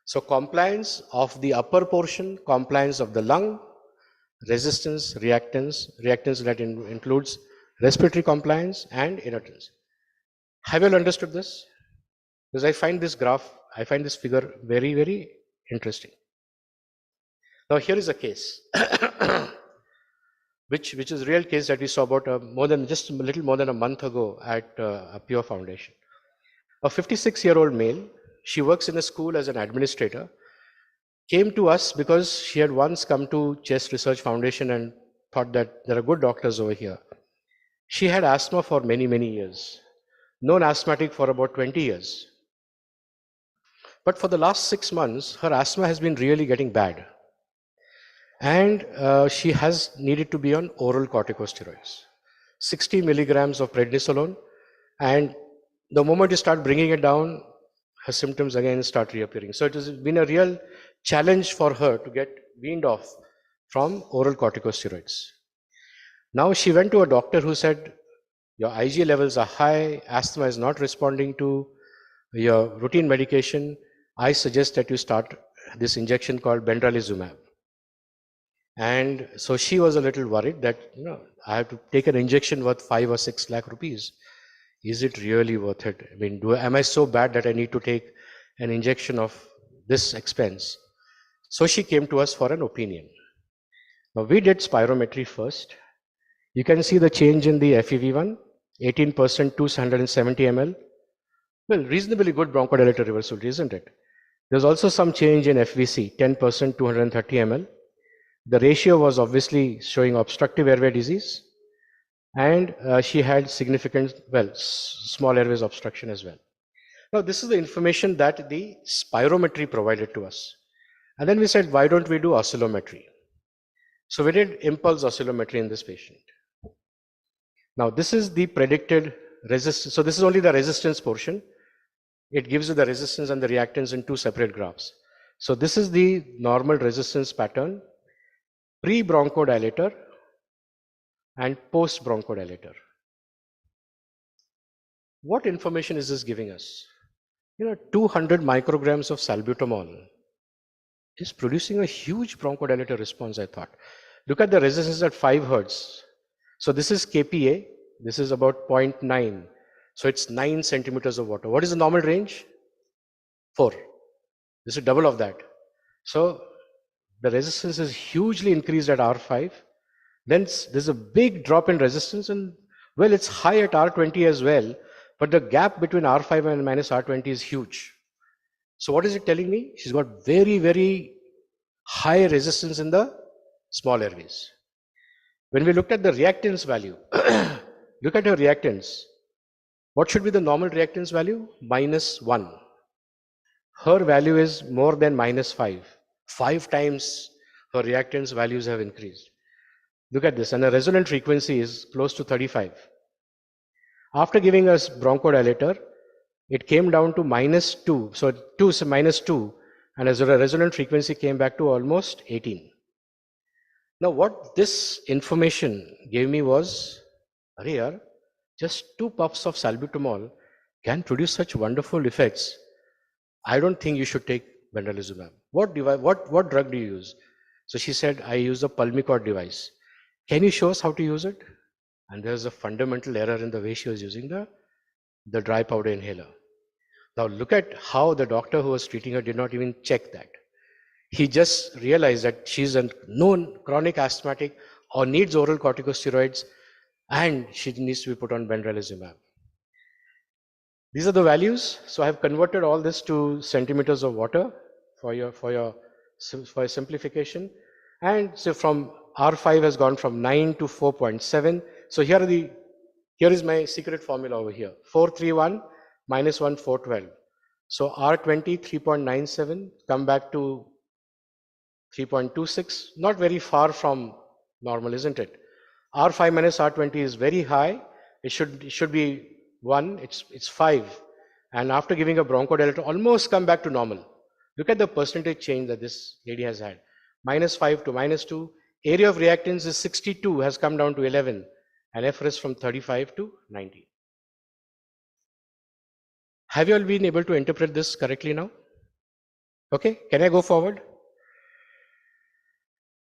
So compliance of the upper portion, compliance of the lung, resistance, reactance that includes respiratory compliance and inertance. Have you all understood this? Because I find this graph, I find this figure very, very interesting. Now here is a case, which is a real case that we saw about just a little more than a month ago at a Pure Foundation. A 56-year-old male, she works in a school as an administrator, came to us because she had once come to Chest Research Foundation and thought that there are good doctors over here. She had asthma for many, many years, known asthmatic for about 20 years. But for the last 6 months, her asthma has been really getting bad. And she has needed to be on oral corticosteroids, 60 milligrams of prednisolone. And the moment you start bringing it down, her symptoms again start reappearing. So it has been a real challenge for her to get weaned off from oral corticosteroids. Now she went to a doctor who said, your Ig levels are high, asthma is not responding to your routine medication. I suggest that you start this injection called benralizumab. And so she was a little worried that, I have to take an injection worth 5 or 6 lakh rupees. Is it really worth it? I mean, am I so bad that I need to take an injection of this expense? So she came to us for an opinion. Now we did spirometry first. You can see the change in the FEV1, 18% 270 ml. Well, reasonably good bronchodilator reversibility, isn't it? There's also some change in FVC, 10% 230 ml. The ratio was obviously showing obstructive airway disease, and she had significant, small airways obstruction as well. Now, this is the information that the spirometry provided to us. And then we said, why don't we do oscillometry? So we did impulse oscillometry in this patient. Now, this is the predicted resistance. So this is only the resistance portion. It gives you the resistance and the reactance in 2 separate graphs. So this is the normal resistance pattern, pre-bronchodilator and post-bronchodilator. What information is this giving us? 200 micrograms of salbutamol is producing a huge bronchodilator response, I thought. Look at the resistance at 5 Hertz. So this is kPa, this is about 0.9. So it's 9 centimeters of water. What is the normal range? 4. This is double of that. So the resistance is hugely increased at R5. Then there's a big drop in resistance, and well, it's high at R20 as well, but the gap between R5 and minus R20 is huge. So what is it telling me? She's got very, very high resistance in the small airways. When we looked at the reactance value, look at her reactance. What should be the normal reactance value? -1. Her value is more than -5. 5 times her reactance values have increased. Look at this, and the resonant frequency is close to 35. After giving us bronchodilator, it came down to -2. So 2 is -2, and as a resonant frequency came back to almost 18. Now what this information gave me was, here, just 2 puffs of salbutamol can produce such wonderful effects. I don't think you should take benralizumab. What drug do you use? So she said, I use a Pulmocon device. Can you show us how to use it? And there's a fundamental error in the way she was using the dry powder inhaler. Now look at how the doctor who was treating her did not even check that. He just realized that she's a known chronic asthmatic or needs oral corticosteroids, and she needs to be put on benralizumab. These are the values. So I have converted all this to centimeters of water for simplification. And so from R5 has gone from 9 to 4.7. So here is my secret formula over here. 431 minus 1, 412. So R20, 3.97, come back to 3.26, not very far from normal, isn't it? R5 minus R20 is very high. It should be 1, it's 5. And after giving a bronchodilator, almost come back to normal. Look at the percentage change that this lady has had. -5 to -2. Area of reactance is 62, has come down to 11. And FRS from 35 to 90. Have you all been able to interpret this correctly now? Okay, can I go forward?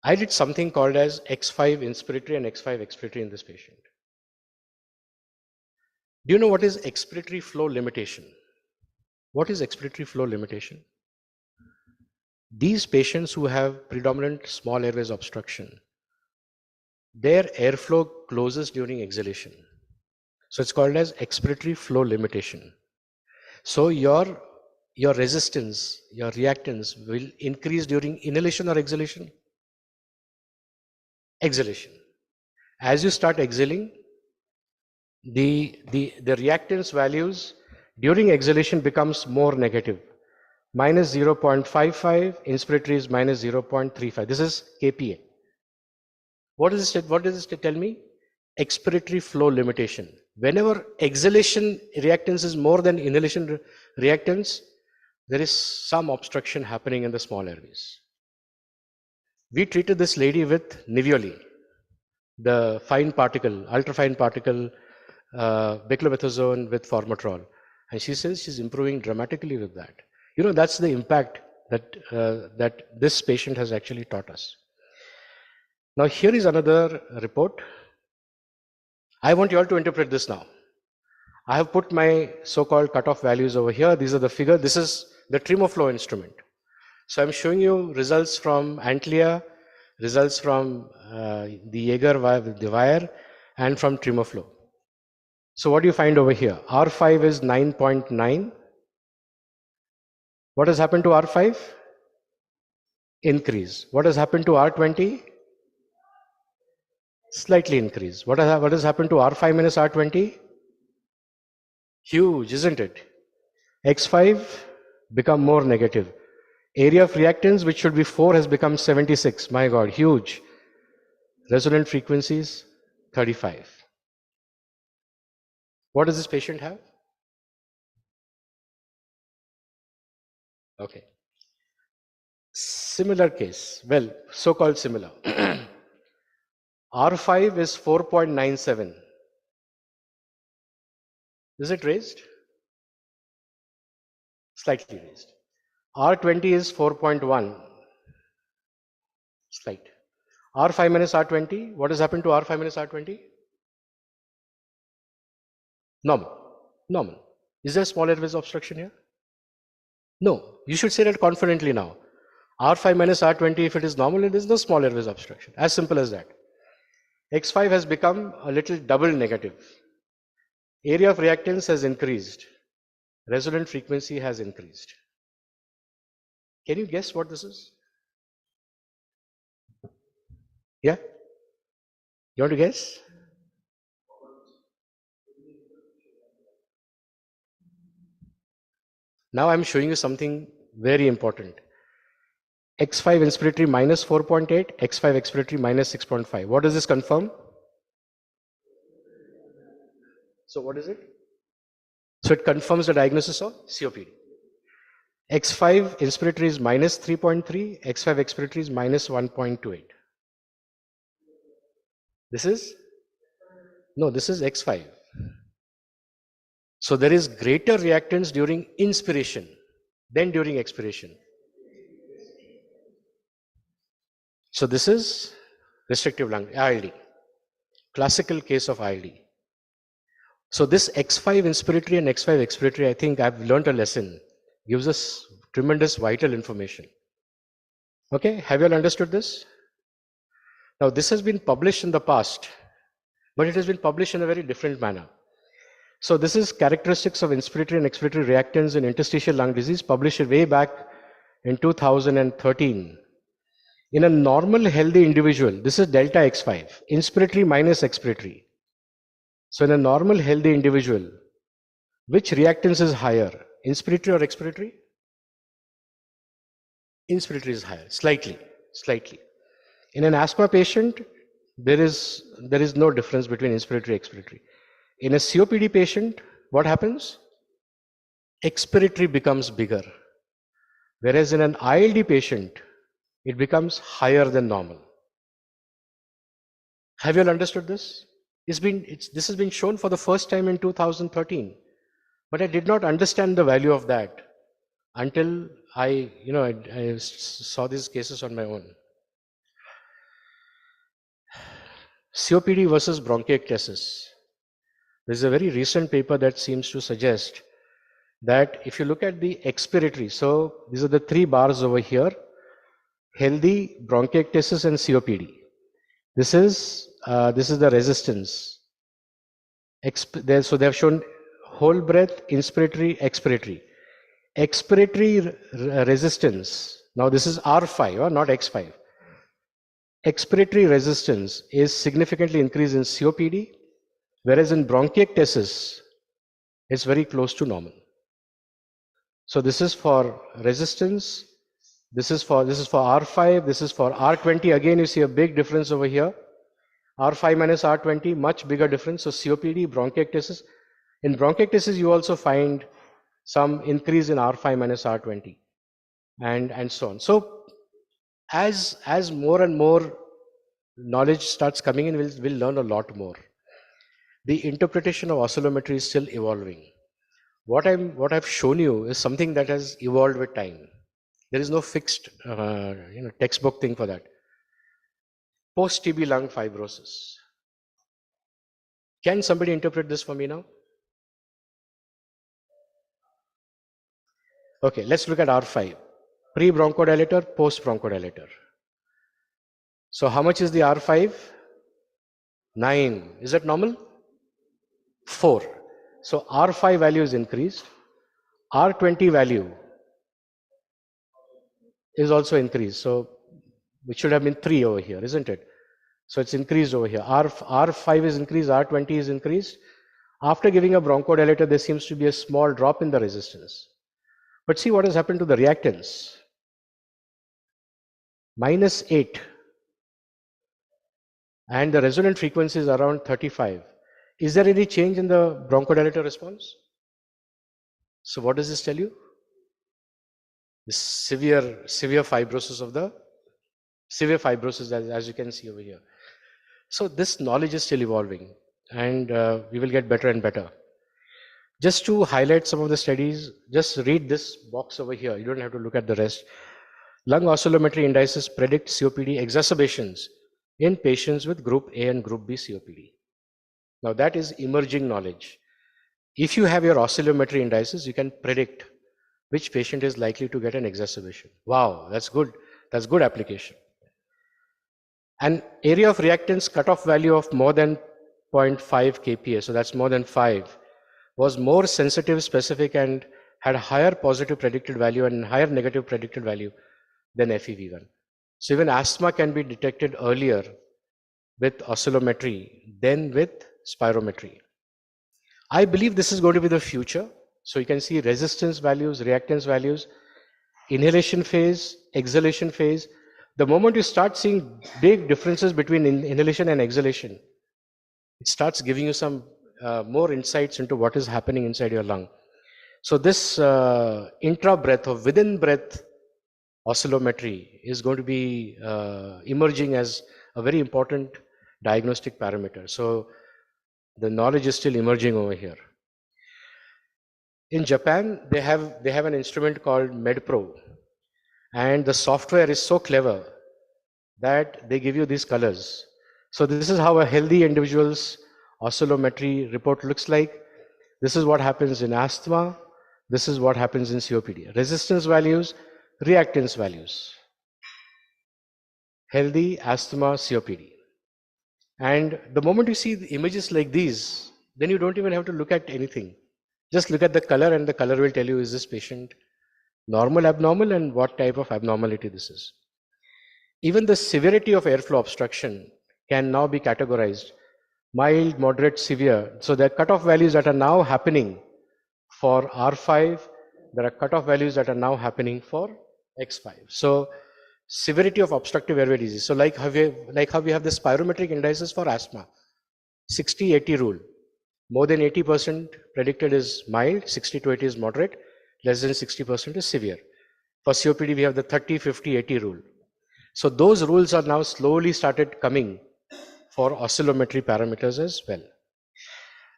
I did something called as X5 inspiratory and X5 expiratory in this patient. Do you know what is expiratory flow limitation? What is expiratory flow limitation? these patients who have predominant small airways obstruction, their airflow closes during exhalation. So it's called as expiratory flow limitation. So your resistance, your reactance will increase during inhalation or exhalation? Exhalation. As you start exhaling, the reactance values during exhalation becomes more negative. Minus 0.55, inspiratory is minus 0.35. This is kPa. What does this tell me? Expiratory flow limitation. Whenever exhalation reactance is more than inhalation reactance, there is some obstruction happening in the small airways. We treated this lady with Nivioli, the fine particle, ultrafine particle, beclomethasone with formoterol. And she says she's improving dramatically with that. You know, that's the impact that this patient has actually taught us. Now here is another report. I want you all to interpret this now. I have put my so-called cutoff values over here. These are the figure. This is the Tremoflow instrument. So I'm showing you results from Antlia, results from the Jaeger wire, and from Tremoflow. So what do you find over here? R5 is 9.9. What has happened to R5? Increase. What has happened to R20? Slightly increase. What has happened to R5 minus R20? Huge, isn't it? X5 become more negative. Area of reactance, which should be 4, has become 76. My God, huge. Resonant frequencies, 35. What does this patient have? Okay. Similar case. Well, so-called similar. R5 is 4.97. Is it raised? Slightly raised. R20 is 4.1. Slight. R5 minus R20. What has happened to R5 minus R20? Normal. Normal. Is there small airways obstruction here? No. You should say that confidently now. R5 minus R20, if it is normal, there is no small airways obstruction. As simple as that. X5 has become a little double negative. Area of reactance has increased. Resonant frequency has increased. Can you guess what this is? Yeah? You want to guess? Now I'm showing you something very important. X5 inspiratory minus 4.8, X5 expiratory minus 6.5. What does this confirm? So what is it? So it confirms the diagnosis of COPD. X5 inspiratory is minus 3.3, X5 expiratory is minus 1.28. This is? No, this is X5. So there is greater reactance during inspiration than during expiration. So this is restrictive lung, ILD, classical case of ILD. So this X5 inspiratory and X5 expiratory, I think I've learned a lesson, gives us tremendous vital information. Okay, have you all understood this? Now this has been published in the past, but it has been published in a very different manner. So this is characteristics of inspiratory and expiratory reactants in interstitial lung disease, published way back in 2013. In a normal healthy individual, this is delta X5, inspiratory minus expiratory. So in a normal healthy individual, which reactance is higher, inspiratory or expiratory? Inspiratory is higher, slightly. In an asthma patient, there is no difference between inspiratory and expiratory. In a COPD patient, what happens? Expiratory becomes bigger. Whereas in an ILD patient, it becomes higher than normal. Have you all understood this? This has been shown for the first time in 2013. But I did not understand the value of that until I saw these cases on my own. COPD versus bronchiectasis. There's a very recent paper that seems to suggest that if you look at the expiratory, so these are the 3 bars over here, healthy bronchiectasis and COPD. This is the resistance. So they have shown whole breath, inspiratory, expiratory. Expiratory resistance. Now this is R5, not X5. Expiratory resistance is significantly increased in COPD, whereas in bronchiectasis, it's very close to normal. So this is for resistance. This is for R5. This is for R20. Again, you see a big difference over here. R5 minus R20, much bigger difference. So COPD, bronchiectasis. In bronchiectasis, you also find some increase in R5 minus R20, and so on. So as more and more knowledge starts coming in, we'll learn a lot more. The interpretation of oscillometry is still evolving. What I've shown you is something that has evolved with time. There is no fixed textbook thing for that. Post TB lung fibrosis. Can somebody interpret this for me now? Okay, let's look at R5. Pre-bronchodilator, post-bronchodilator. So how much is the R5? 9. Is that normal? 4. So R5 value is increased. R20 value is also increased. So it should have been 3 over here, isn't it? So it's increased over here. R5 is increased, R20 is increased. After giving a bronchodilator, there seems to be a small drop in the resistance. But see what has happened to the reactance. -8. And the resonant frequency is around 35. Is there any change in the bronchodilator response? So what does this tell you? The severe fibrosis as you can see over here. So this knowledge is still evolving, and we will get better and better. Just to highlight some of the studies, just read this box over here. You don't have to look at the rest. Lung oscillometry indices predict COPD exacerbations in patients with group A and group B COPD. Now that is emerging knowledge. If you have your oscillometry indices, you can predict which patient is likely to get an exacerbation. Wow, that's good. That's good application. An area of reactance cutoff value of more than 0.5 kPa, so that's more than 5, was more sensitive, specific, and had higher positive predicted value and higher negative predicted value than FEV1. So even asthma can be detected earlier with oscillometry than with spirometry. I believe this is going to be the future. So you can see resistance values, reactance values, inhalation phase, exhalation phase. The moment you start seeing big differences between inhalation and exhalation, it starts giving you some more insights into what is happening inside your lung. So this intra-breath or within-breath oscillometry is going to be emerging as a very important diagnostic parameter. So the knowledge is still emerging over here. In Japan, they have an instrument called MedPro, and the software is so clever that they give you these colors. So this is how a healthy individual's oscillometry report looks like. This is what happens in asthma. This is what happens in COPD. Resistance values, reactance values. Healthy asthma, COPD. And the moment you see the images like these, then you don't even have to look at anything. Just look at the color, and the color will tell you, is this patient normal, abnormal, and what type of abnormality this is. Even the severity of airflow obstruction can now be categorized: mild, moderate, severe. So there are cutoff values that are now happening for R5. There are cutoff values that are now happening for X5. So severity of obstructive airway disease. So like how we have the spirometric indices for asthma, 60-80 rule. More than 80% predicted is mild, 60 to 80 is moderate, less than 60% is severe. For COPD, we have the 30-50-80 rule. So those rules are now slowly started coming for oscillometry parameters as well.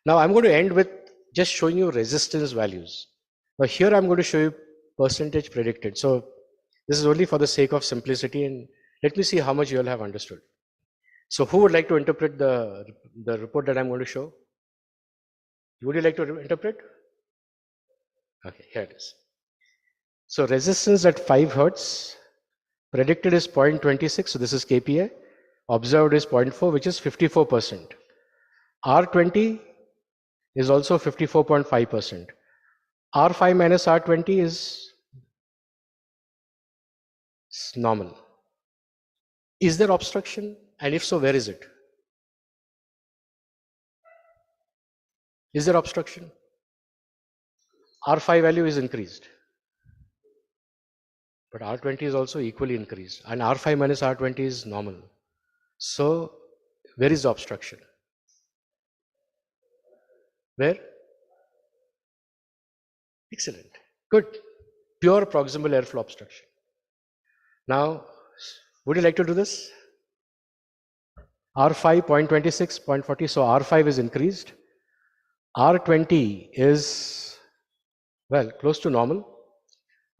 Now I'm going to end with just showing you resistance values. Now here I'm going to show you percentage predicted. So this is only for the sake of simplicity, and let me see how much you all have understood. So who would like to interpret the report that I'm going to show? Would you like to interpret? Okay, here it is. So resistance at 5 Hertz Predicted is 0.26, so this is KPA. Observed is 0.4, which is 54%. R20 is also 54.5%. R5 minus R20 is normal. Is there obstruction? And if so, where is it? Is there obstruction? R5 value is increased, but R20 is also equally increased, and R5 minus R20 is normal. So where is the obstruction? Where? Excellent. Good. Pure proximal airflow obstruction. Now, would you like to do this? R5 0.26, 0.40, so R5 is increased. R20 is, well, close to normal.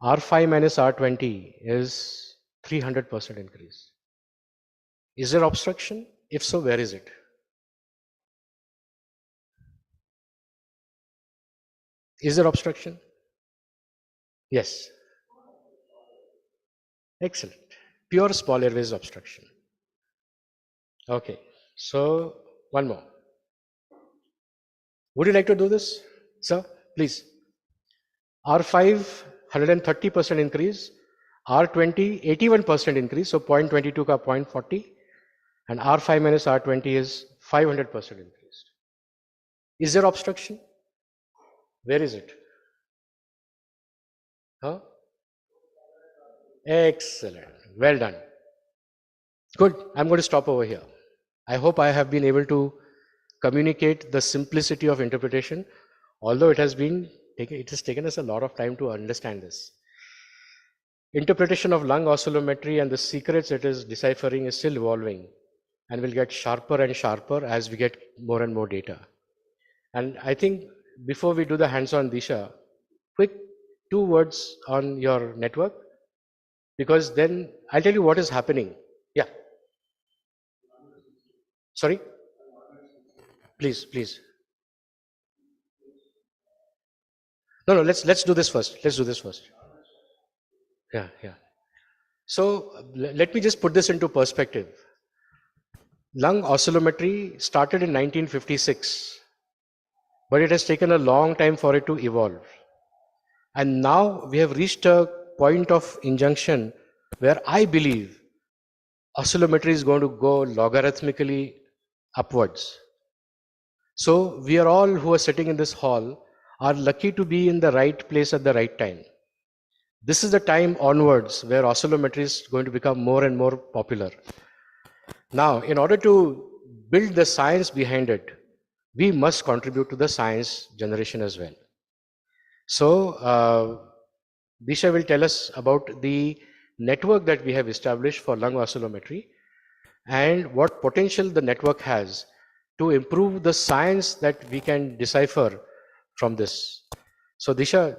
R5 minus R20 is 300% increase. Is there obstruction? If so, where is it? Is there obstruction? Yes. Excellent. Pure small airways obstruction. Okay. So, one more. Would you like to do this, sir? Please. R5, 130% increase. R20, 81% increase. So, 0.22 ka 0.40. And R5 minus R20 is 500% increased. Is there obstruction? Where is it? Huh? Excellent. Well done. Good. I'm going to stop over here. I hope I have been able to communicate the simplicity of interpretation, although it has taken us a lot of time to understand this. Interpretation of lung oscillometry and the secrets it is deciphering is still evolving and will get sharper and sharper as we get more and more data. And I think before we do the hands-on, Disha, quick 2 words on your network, because then I'll tell you what is happening. Yeah. Sorry? Please, please. No, let's do this first. Let's do this first. Yeah. So let me just put this into perspective. Lung oscillometry started in 1956, but it has taken a long time for it to evolve. And now we have reached a point of injunction where I believe oscillometry is going to go logarithmically upwards. So we are all who are sitting in this hall are lucky to be in the right place at the right time. This is the time onwards where oscillometry is going to become more and more popular. Now, in order to build the science behind it, we must contribute to the science generation as well. So, Disha will tell us about the network that we have established for lung oscillometry and what potential the network has to improve the science that we can decipher from this. So, Disha,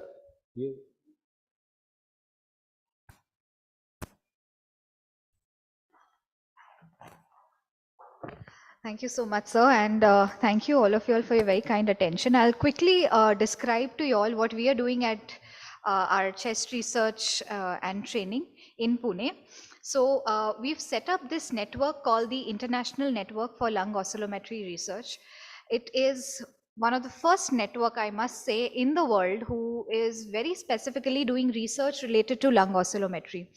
Thank you so much, sir, and thank you all of you all for your very kind attention. I'll quickly describe to you all what we are doing at our chest research and training in Pune. So we've set up this network called the International Network for Lung Oscillometry Research. It is one of the first network, I must say, in the world who is very specifically doing research related to lung oscillometry.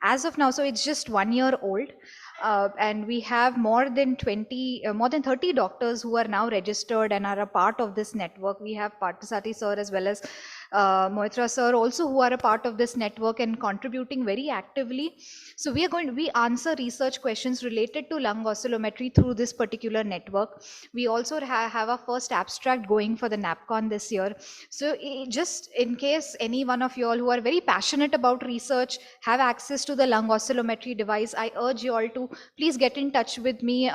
As of now, so it's just 1 year old. And we have more than 30 doctors who are now registered and are a part of this network. We have Parthasati sir as well as Moitra sir also, who are a part of this network and contributing very actively. So we answer research questions related to lung oscillometry through this particular network. We also have our first abstract going for the NAPCON this year. So just in case any one of you all who are very passionate about research have access to the lung oscillometry device, I urge you all to please get in touch with me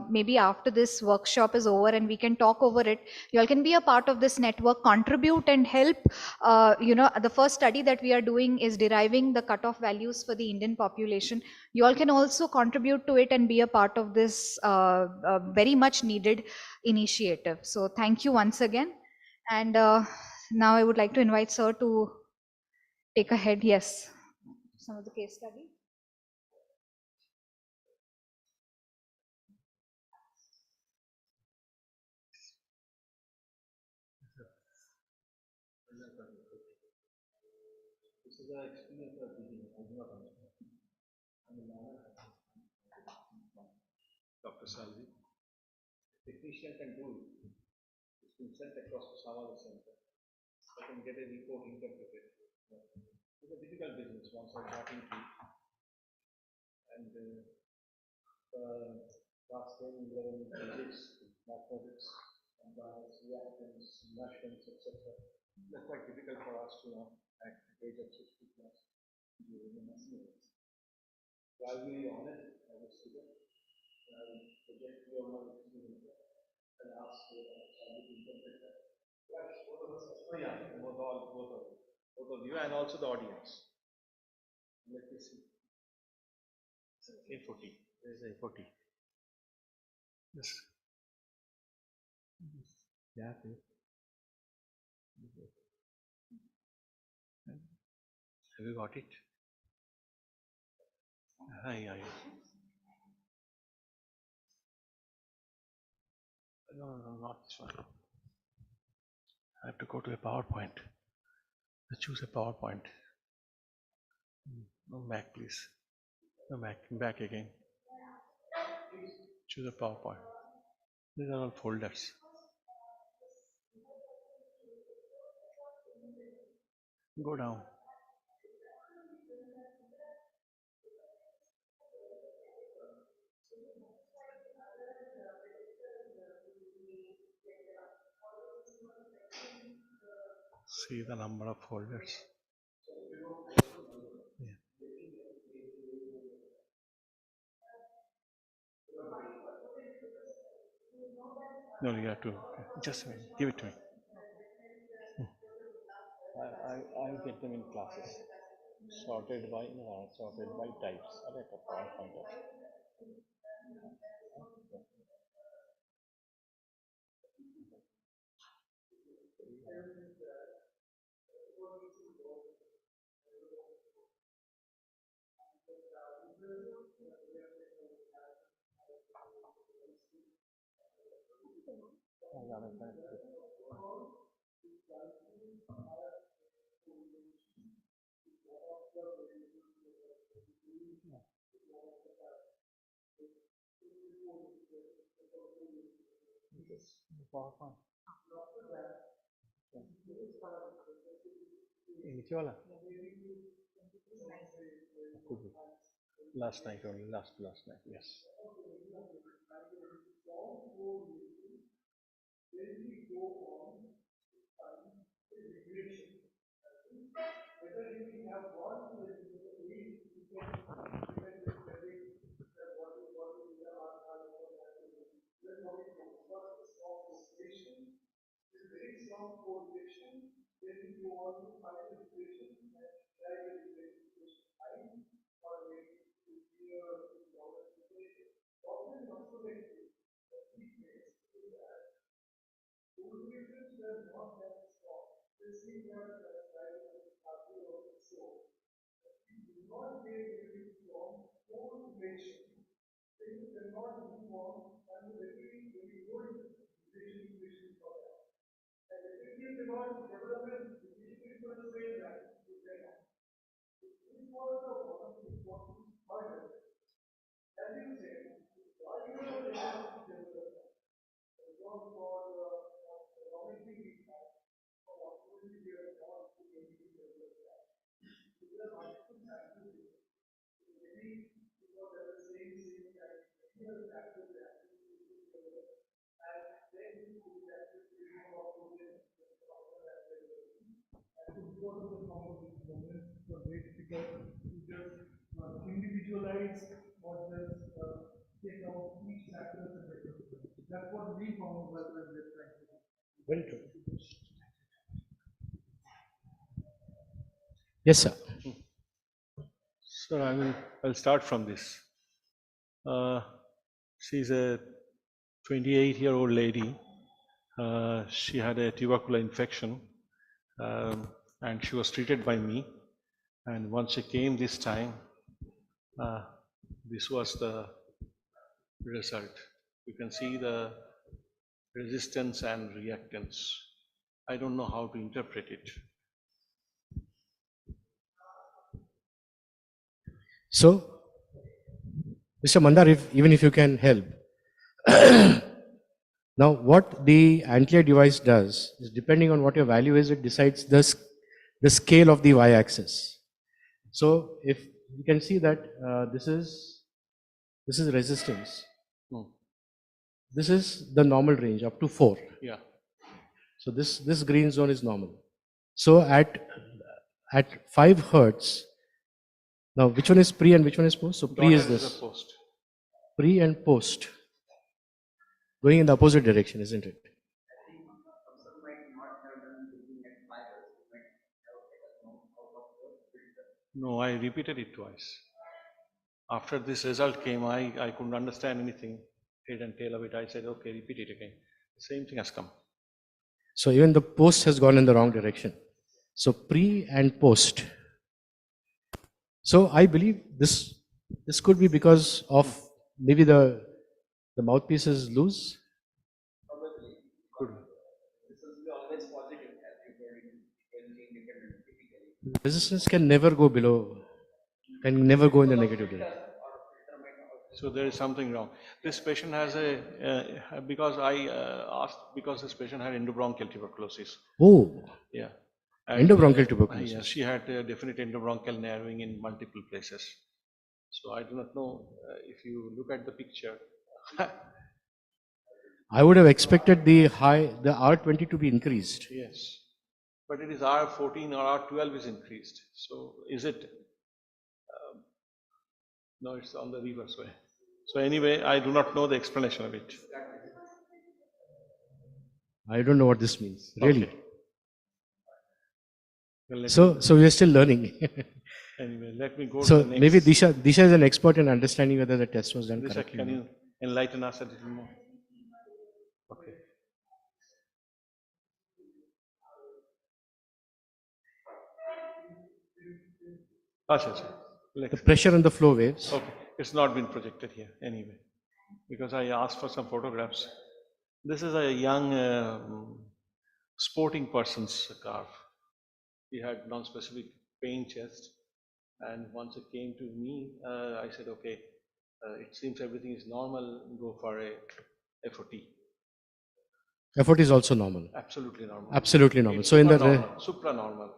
maybe after this workshop is over and we can talk over it. You all can be a part of this network, contribute and help. The first study that we are doing is deriving the cutoff values for the Indian population. You all can also contribute to it and be a part of this very much needed initiative. So thank you once again. And now I would like to invite sir to take ahead. Yes, some of the case study. the experience of teaching. I do not understand. Dr. Salvi, the technician can do it. It's been sent across to Savala Center. I can get a report interpreted. It's a difficult business once I got into it. And last 10, 11 physics, mathematics, compliance, reactants, reactants, etc. They're quite difficult for us to know at the age of 60 plus during the mathematics. So I'll be honest as a student. I'll project your my experience and ask Charlie to interpret that. Yes, both of us. Oh, yeah, both of you, and also the audience. Let me see. A40. There's A40. Yes. Yeah. Have you got it? Yeah. No, not this one. I have to go to a PowerPoint. Let's choose a PowerPoint. No, back, please. No, back again. Choose a PowerPoint. These are all folders. Go down. See the number of folders. Yeah. No, you have to just give it to me. I'll get them in classes. Sorted by types. I'll have a PowerPoint. PowerPoint. Which one? Could be. Last night only, last night, yes. Individualize what does take out each factor. That's what we found was Very true. Yes, sir. So I'll start from this. She's a 28-year-old lady. She had a tubercular infection, and she was treated by me. And once she came this time, this was the result. You can see the resistance and reactance. I don't know how to interpret it. So, Mr. Mandar, even if you can help. Now, what the Antler device does is, depending on what your value is, it decides the scale of the y-axis. So, if you can see that this is resistance. This is the normal range up to 4. Yeah. So this green zone is normal. So at 5 hertz, now which one is pre and which one is post? So pre is this. The post. Pre and post. Going in the opposite direction, isn't it? No, I repeated it twice. After this result came, I couldn't understand anything, head and tail of it. I said, okay, repeat it again. The same thing has come. So even the post has gone in the wrong direction. So pre and post. So I believe this could be because of maybe the mouthpiece is loose. Could Resistance can never go below, can never go in the negative direction. So there is something wrong. This patient has because I asked, because this patient had endobronchial tuberculosis. Oh. Yeah. Endobronchial tuberculosis. Yeah, she had a definite endobronchial narrowing in multiple places. So I do not know if you look at the picture. I would have expected the R20 to be increased. Yes. But it is R14 or R12 is increased. So is it? No, it's on the reverse way. So anyway, I do not know the explanation of it. I don't know what this means, really. Okay. Well, so we are still learning. Anyway, let me go so to the next. Maybe Disha is an expert in understanding whether the test was done Disha, correctly. can you enlighten us a little more? Okay. The pressure and the flow waves. Okay, it's not been projected here anyway, because I asked for some photographs. This is a young sporting person's calf. He had non-specific pain chest, and once it came to me, I said, okay, it seems everything is normal, go for a FOT. Effort is also normal. Absolutely normal. Absolutely normal. It's So in the supranormal.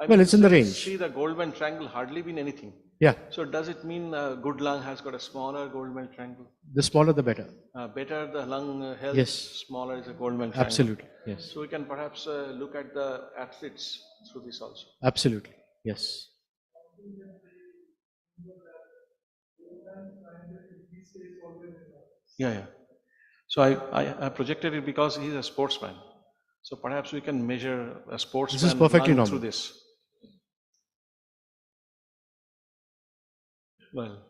Well, it's in the range. See the Goldman triangle hardly been anything. Yeah. So does it mean a good lung has got a smaller Goldman triangle? The smaller the better. Better the lung health, Yes. smaller is a Goldman triangle. Absolutely. Yes. So we can perhaps look at the athletes through this also. Absolutely. Yes. Yeah. So I projected it because he's a sportsman. So perhaps we can measure a sportsman This is perfectly lung normal. through this. Well,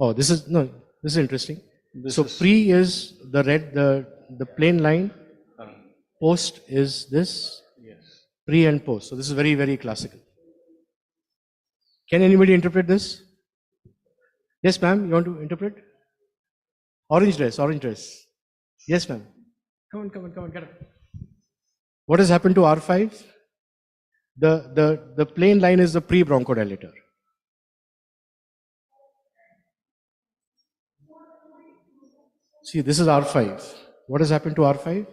Oh, this is interesting. This So is- pre is the red, the plain line. Post is this. Yes. Pre and post. So this is very, very classical. Can anybody interpret this? Yes, ma'am. You want to interpret? Orange dress. Orange dress. Yes, ma'am. Come on. Get up. What has happened to R5? The plain line is the pre-bronchodilator. See, this is R5. What has happened to R5?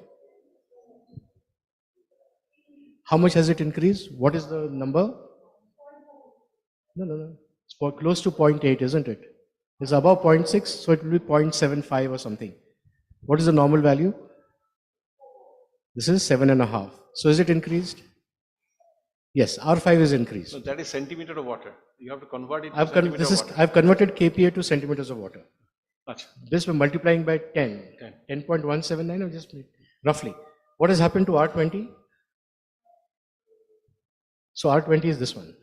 How much has it increased? What is the number? No. It's close to 0.8, isn't it? It's above 0.6, so it will be 0.75 or something. What is the normal value? This is 7.5. So is it increased? Yes, R5 is increased. So that is centimeter of water. You have to convert it to centimeter of water. I've converted kPa to centimeters of water. Achha. This we're multiplying by 10. 10.179 or just roughly. What has happened to R20? So R20 is this one.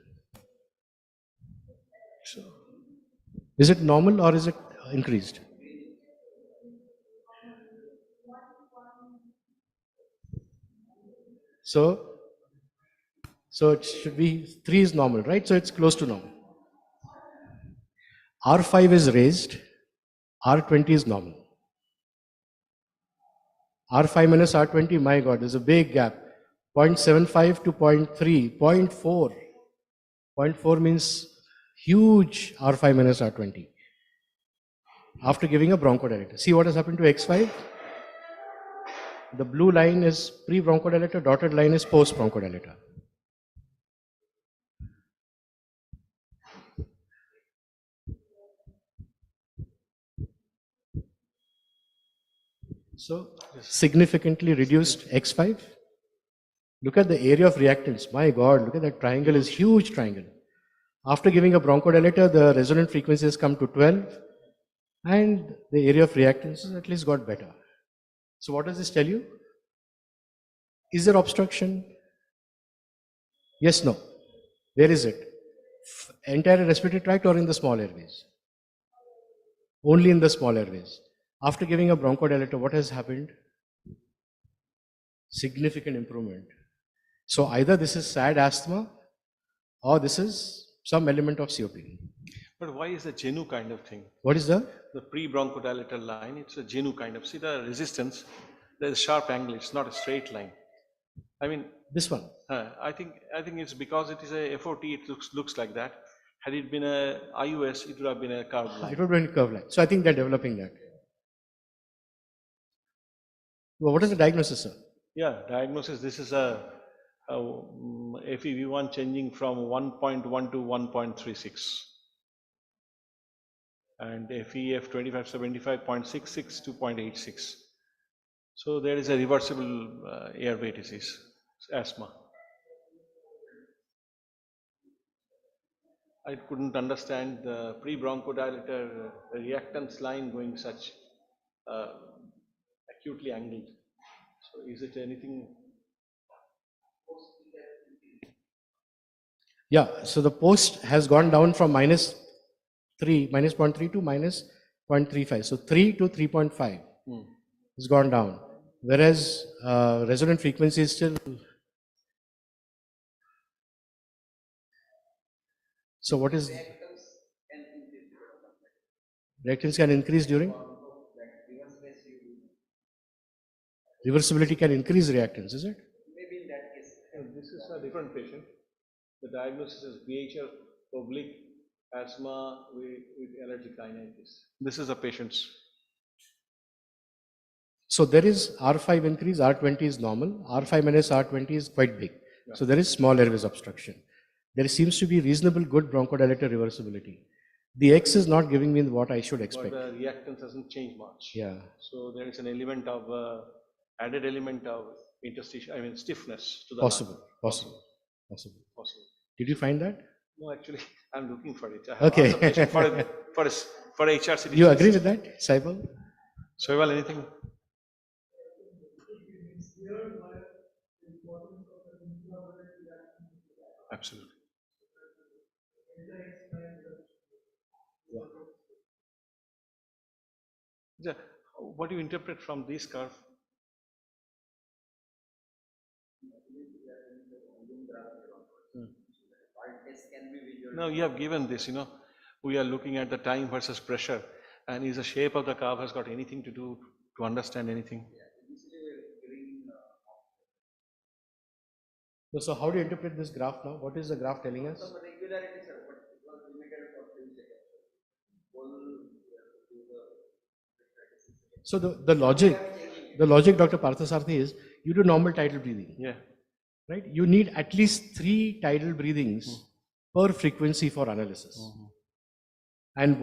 So, is it normal or is it increased? So it should be 3 is normal, right? So it's close to normal. R5 is raised, R20 is normal. R5 minus R20, my God, there's a big gap. 0.75 to 0.3, 0.4. 0.4 means huge R5 minus R20 after giving a bronchodilator. See what has happened to X5? The blue line is pre-bronchodilator, dotted line is post-bronchodilator. So significantly reduced X5. Look at the area of reactance. My God, look at that triangle, is huge triangle. After giving a bronchodilator, the resonant frequency has come to 12 and the area of reactance has at least got better. So what does this tell you? Is there obstruction? Yes, no. Where is it? Entire respiratory tract or in the small airways? Only in the small airways. After giving a bronchodilator, what has happened? Significant improvement. So either this is SAD asthma or this is some element of COPD. But why is a genu kind of thing? What is the? The pre-bronchodilator line, it's a genu kind of. See the resistance, there's a sharp angle, it's not a straight line. I mean, this one. I think it's because it is a FOT, it looks like that. Had it been a IUS, it would have been a curved line. It would have been a curved line. So I think they're developing that. Well, what is the diagnosis, sir? Yeah, diagnosis, this is a FEV1 changing from 1.1 to 1.36. And FEF 2575.66 to 0.86. So there is a reversible airway disease, asthma. I couldn't understand the pre-bronchodilator reactance line going such acutely angled. So is it anything? Yeah, so the post has gone down from minus 0.3 to minus 0.35. So 3 to 3.5 has gone down. Whereas resonant frequency is still. So what is? Reactance can increase during? Reversibility can increase reactance, is it? Maybe in that case. This is a different patient. The diagnosis is BHL oblique asthma with allergic rhinitis. This is a patient's. So there is R5 increase, R20 is normal, R5 minus R20 is quite big. Yeah. So there is small airways obstruction. There seems to be reasonable good bronchodilator reversibility. The X is not giving me what I should expect. But the reactance hasn't changed much. Yeah. So there is an element of added element of interstitial, I mean stiffness to the Possible. Did you find that? No, actually, I'm looking for it. Okay. For HRCT. You agree with that, Saibal? Saibal, anything? Absolutely. Yeah. What do you interpret from this curve? Now you have given this, we are looking at the time versus pressure, and is the shape of the curve has got anything to do to understand anything? So how do you interpret this graph now? What is the graph telling us? So the logic, Dr. Parthasarathi, is you do normal tidal breathing. Yeah. Right? You need at least 3 tidal breathings per frequency for analysis. And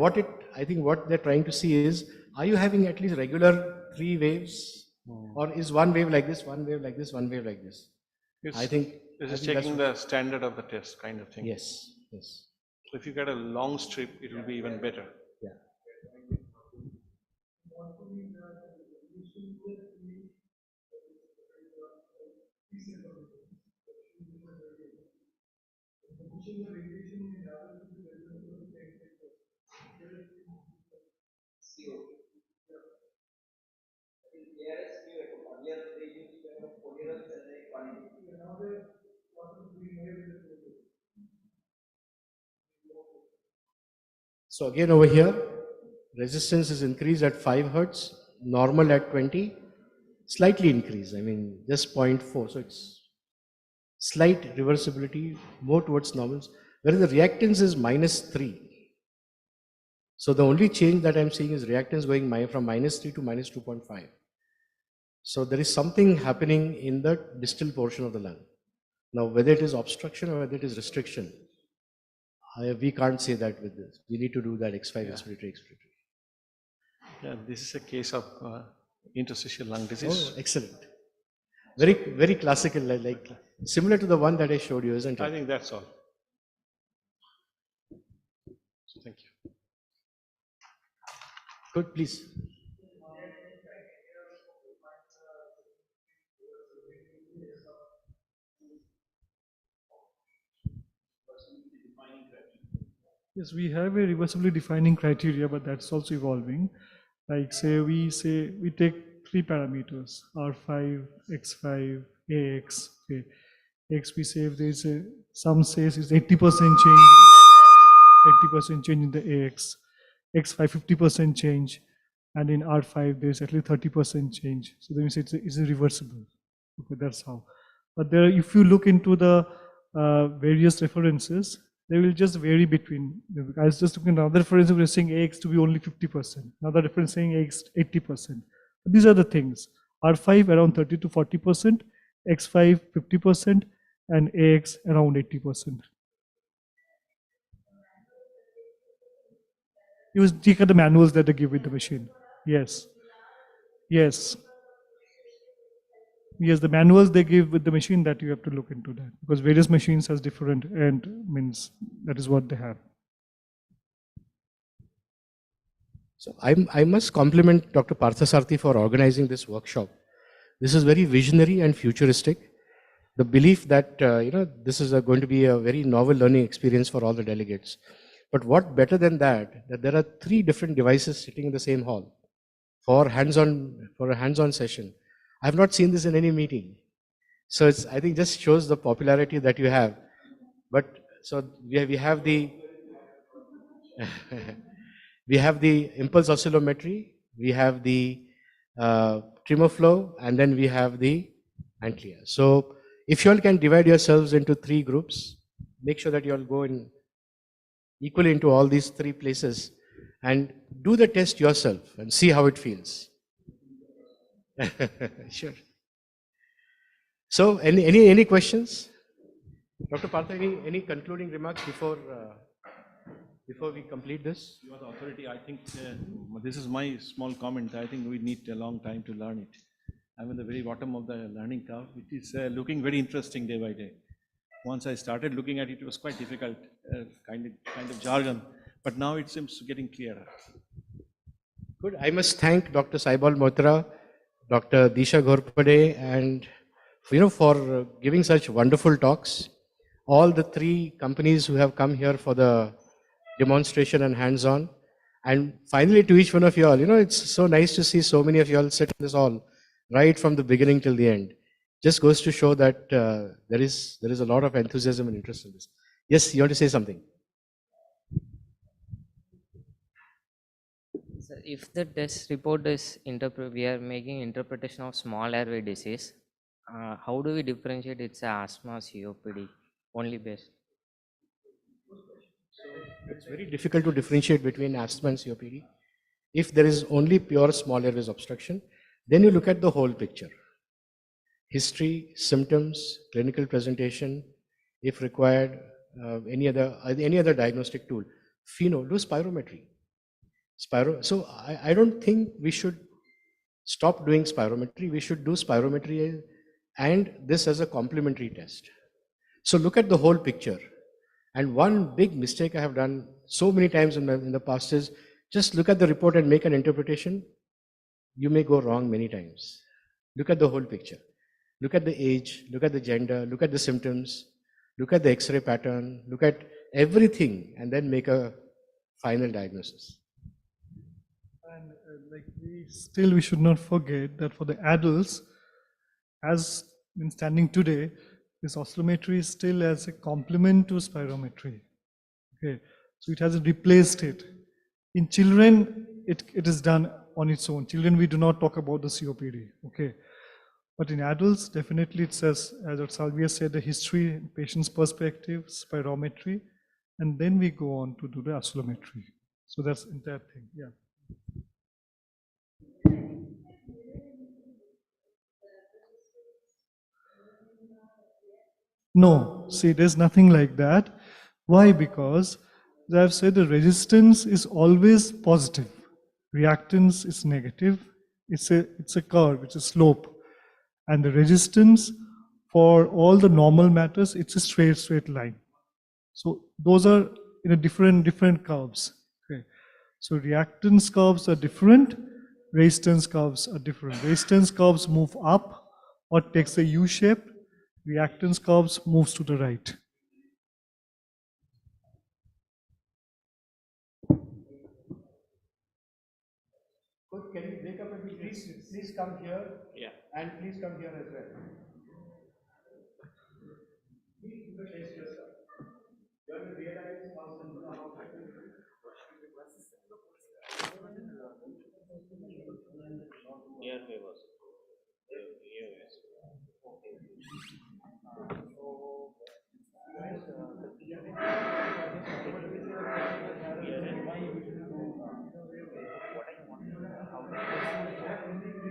I think what they're trying to see is, are you having at least regular 3 waves? Or is one wave like this, one wave like this, one wave like this? I think this is checking the standard of the test kind of thing. Yes. So if you get a long strip, it will be even better. Yeah. So again over here, resistance is increased at 5 Hertz, normal at 20, slightly increased, I mean just 0.4. So it's slight reversibility, more towards normals. whereas the reactance is -3. So the only change that I'm seeing is reactance going from -3 to -2.5. So there is something happening in the distal portion of the lung. Now, whether it is obstruction or whether it is restriction, we can't say that with this. We need to do that X5 expiratory. Yeah, this is a case of interstitial lung disease. Oh, excellent. Very, very classical, like similar to the one that I showed you, isn't it? I think that's all. Thank you. Good, please. Yes, we have a reversibly defining criteria, but that's also evolving. Like we take 3 parameters, R5, X5, AX. Okay. X we say if there's some says it's 80% change, 80% change in the AX, X5 50% change, and in R5 there's at least 30% change. So then we say it's reversible. Okay, that's how. But there, if you look into the various references, they will just vary between. I was just looking at another reference, we're saying AX to be only 50%. Another reference saying AX 80%. These are the things. R5 around 30 to 40%, X5 50%, and AX around 80%. You take at the manuals that they give with the machine. Yes. Yes. Yes, the manuals they give with the machine that you have to look into that because various machines has different and means that is what they have. So I must compliment Dr. Parthasarthi for organizing this workshop. This is very visionary and futuristic. The belief that this is going to be a very novel learning experience for all the delegates. But what better than that there are 3 different devices sitting in the same hall for a hands-on session. I have not seen this in any meeting. So I think just shows the popularity that you have. But so we have the we have the impulse oscillometry, we have the tremor flow, and then we have the Antlia. So if you all can divide yourselves into 3 groups, make sure that you all go in equally into all these 3 places and do the test yourself and see how it feels. Sure. So any questions? Dr. Partha, any concluding remarks before we complete this? You are the authority. I think this is my small comment. I think we need a long time to learn it. I'm at the very bottom of the learning curve, which is looking very interesting day by day. Once I started looking at it, it was quite difficult, kind of jargon, but now it seems getting clearer. Good. I must thank Dr. Saibal Motra, Dr. Disha Ghorpade, and for giving such wonderful talks. All the 3 companies who have come here for the demonstration and hands-on. And finally, to each one of you all, it's so nice to see so many of you all sit in this hall right from the beginning till the end. Just goes to show that there is a lot of enthusiasm and interest in this. Yes, you want to say something? So if the test report is we are making interpretation of small airway disease, how do we differentiate it's asthma, COPD, only based? It's very difficult to differentiate between asthma and COPD. If there is only pure small airways obstruction, then you look at the whole picture. History, symptoms, clinical presentation, if required, any other diagnostic tool. FeNO, do spirometry. So I don't think we should stop doing spirometry. We should do spirometry and this as a complementary test. So look at the whole picture. And one big mistake I have done so many times in the past is just look at the report and make an interpretation. You may go wrong many times. Look at the whole picture. Look at the age, look at the gender, look at the symptoms, look at the X-ray pattern, look at everything, and then make a final diagnosis. And we should not forget that for the adults, as in standing today, this oscillometry is still as a complement to spirometry. Okay, so it hasn't replaced it. In children, it is done on its own. Children, we do not talk about the COPD. Okay, but in adults, definitely it says, as Dr. Salvia said, the history, patient's perspective, spirometry, and then we go on to do the oscillometry. So that's the entire thing. Yeah. No, see, there's nothing like that. Why? Because, as I've said, the resistance is always positive. Reactance is negative. It's a curve, it's a slope. And the resistance for all the normal matters, it's a straight line. So those are in a different curves. Okay. So reactance curves are different, resistance curves are different. Resistance curves move up or takes a U shape. Reactance curves moves to the right. Good, can you break up a bit? Please come here. Yeah. And please come here as well. Please do the test yourself. You have to realize how simple and how Here we was. Here we was.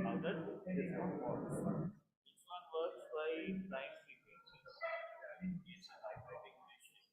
How does this one works? This one works by prime frequencies. It's a vibrating machine.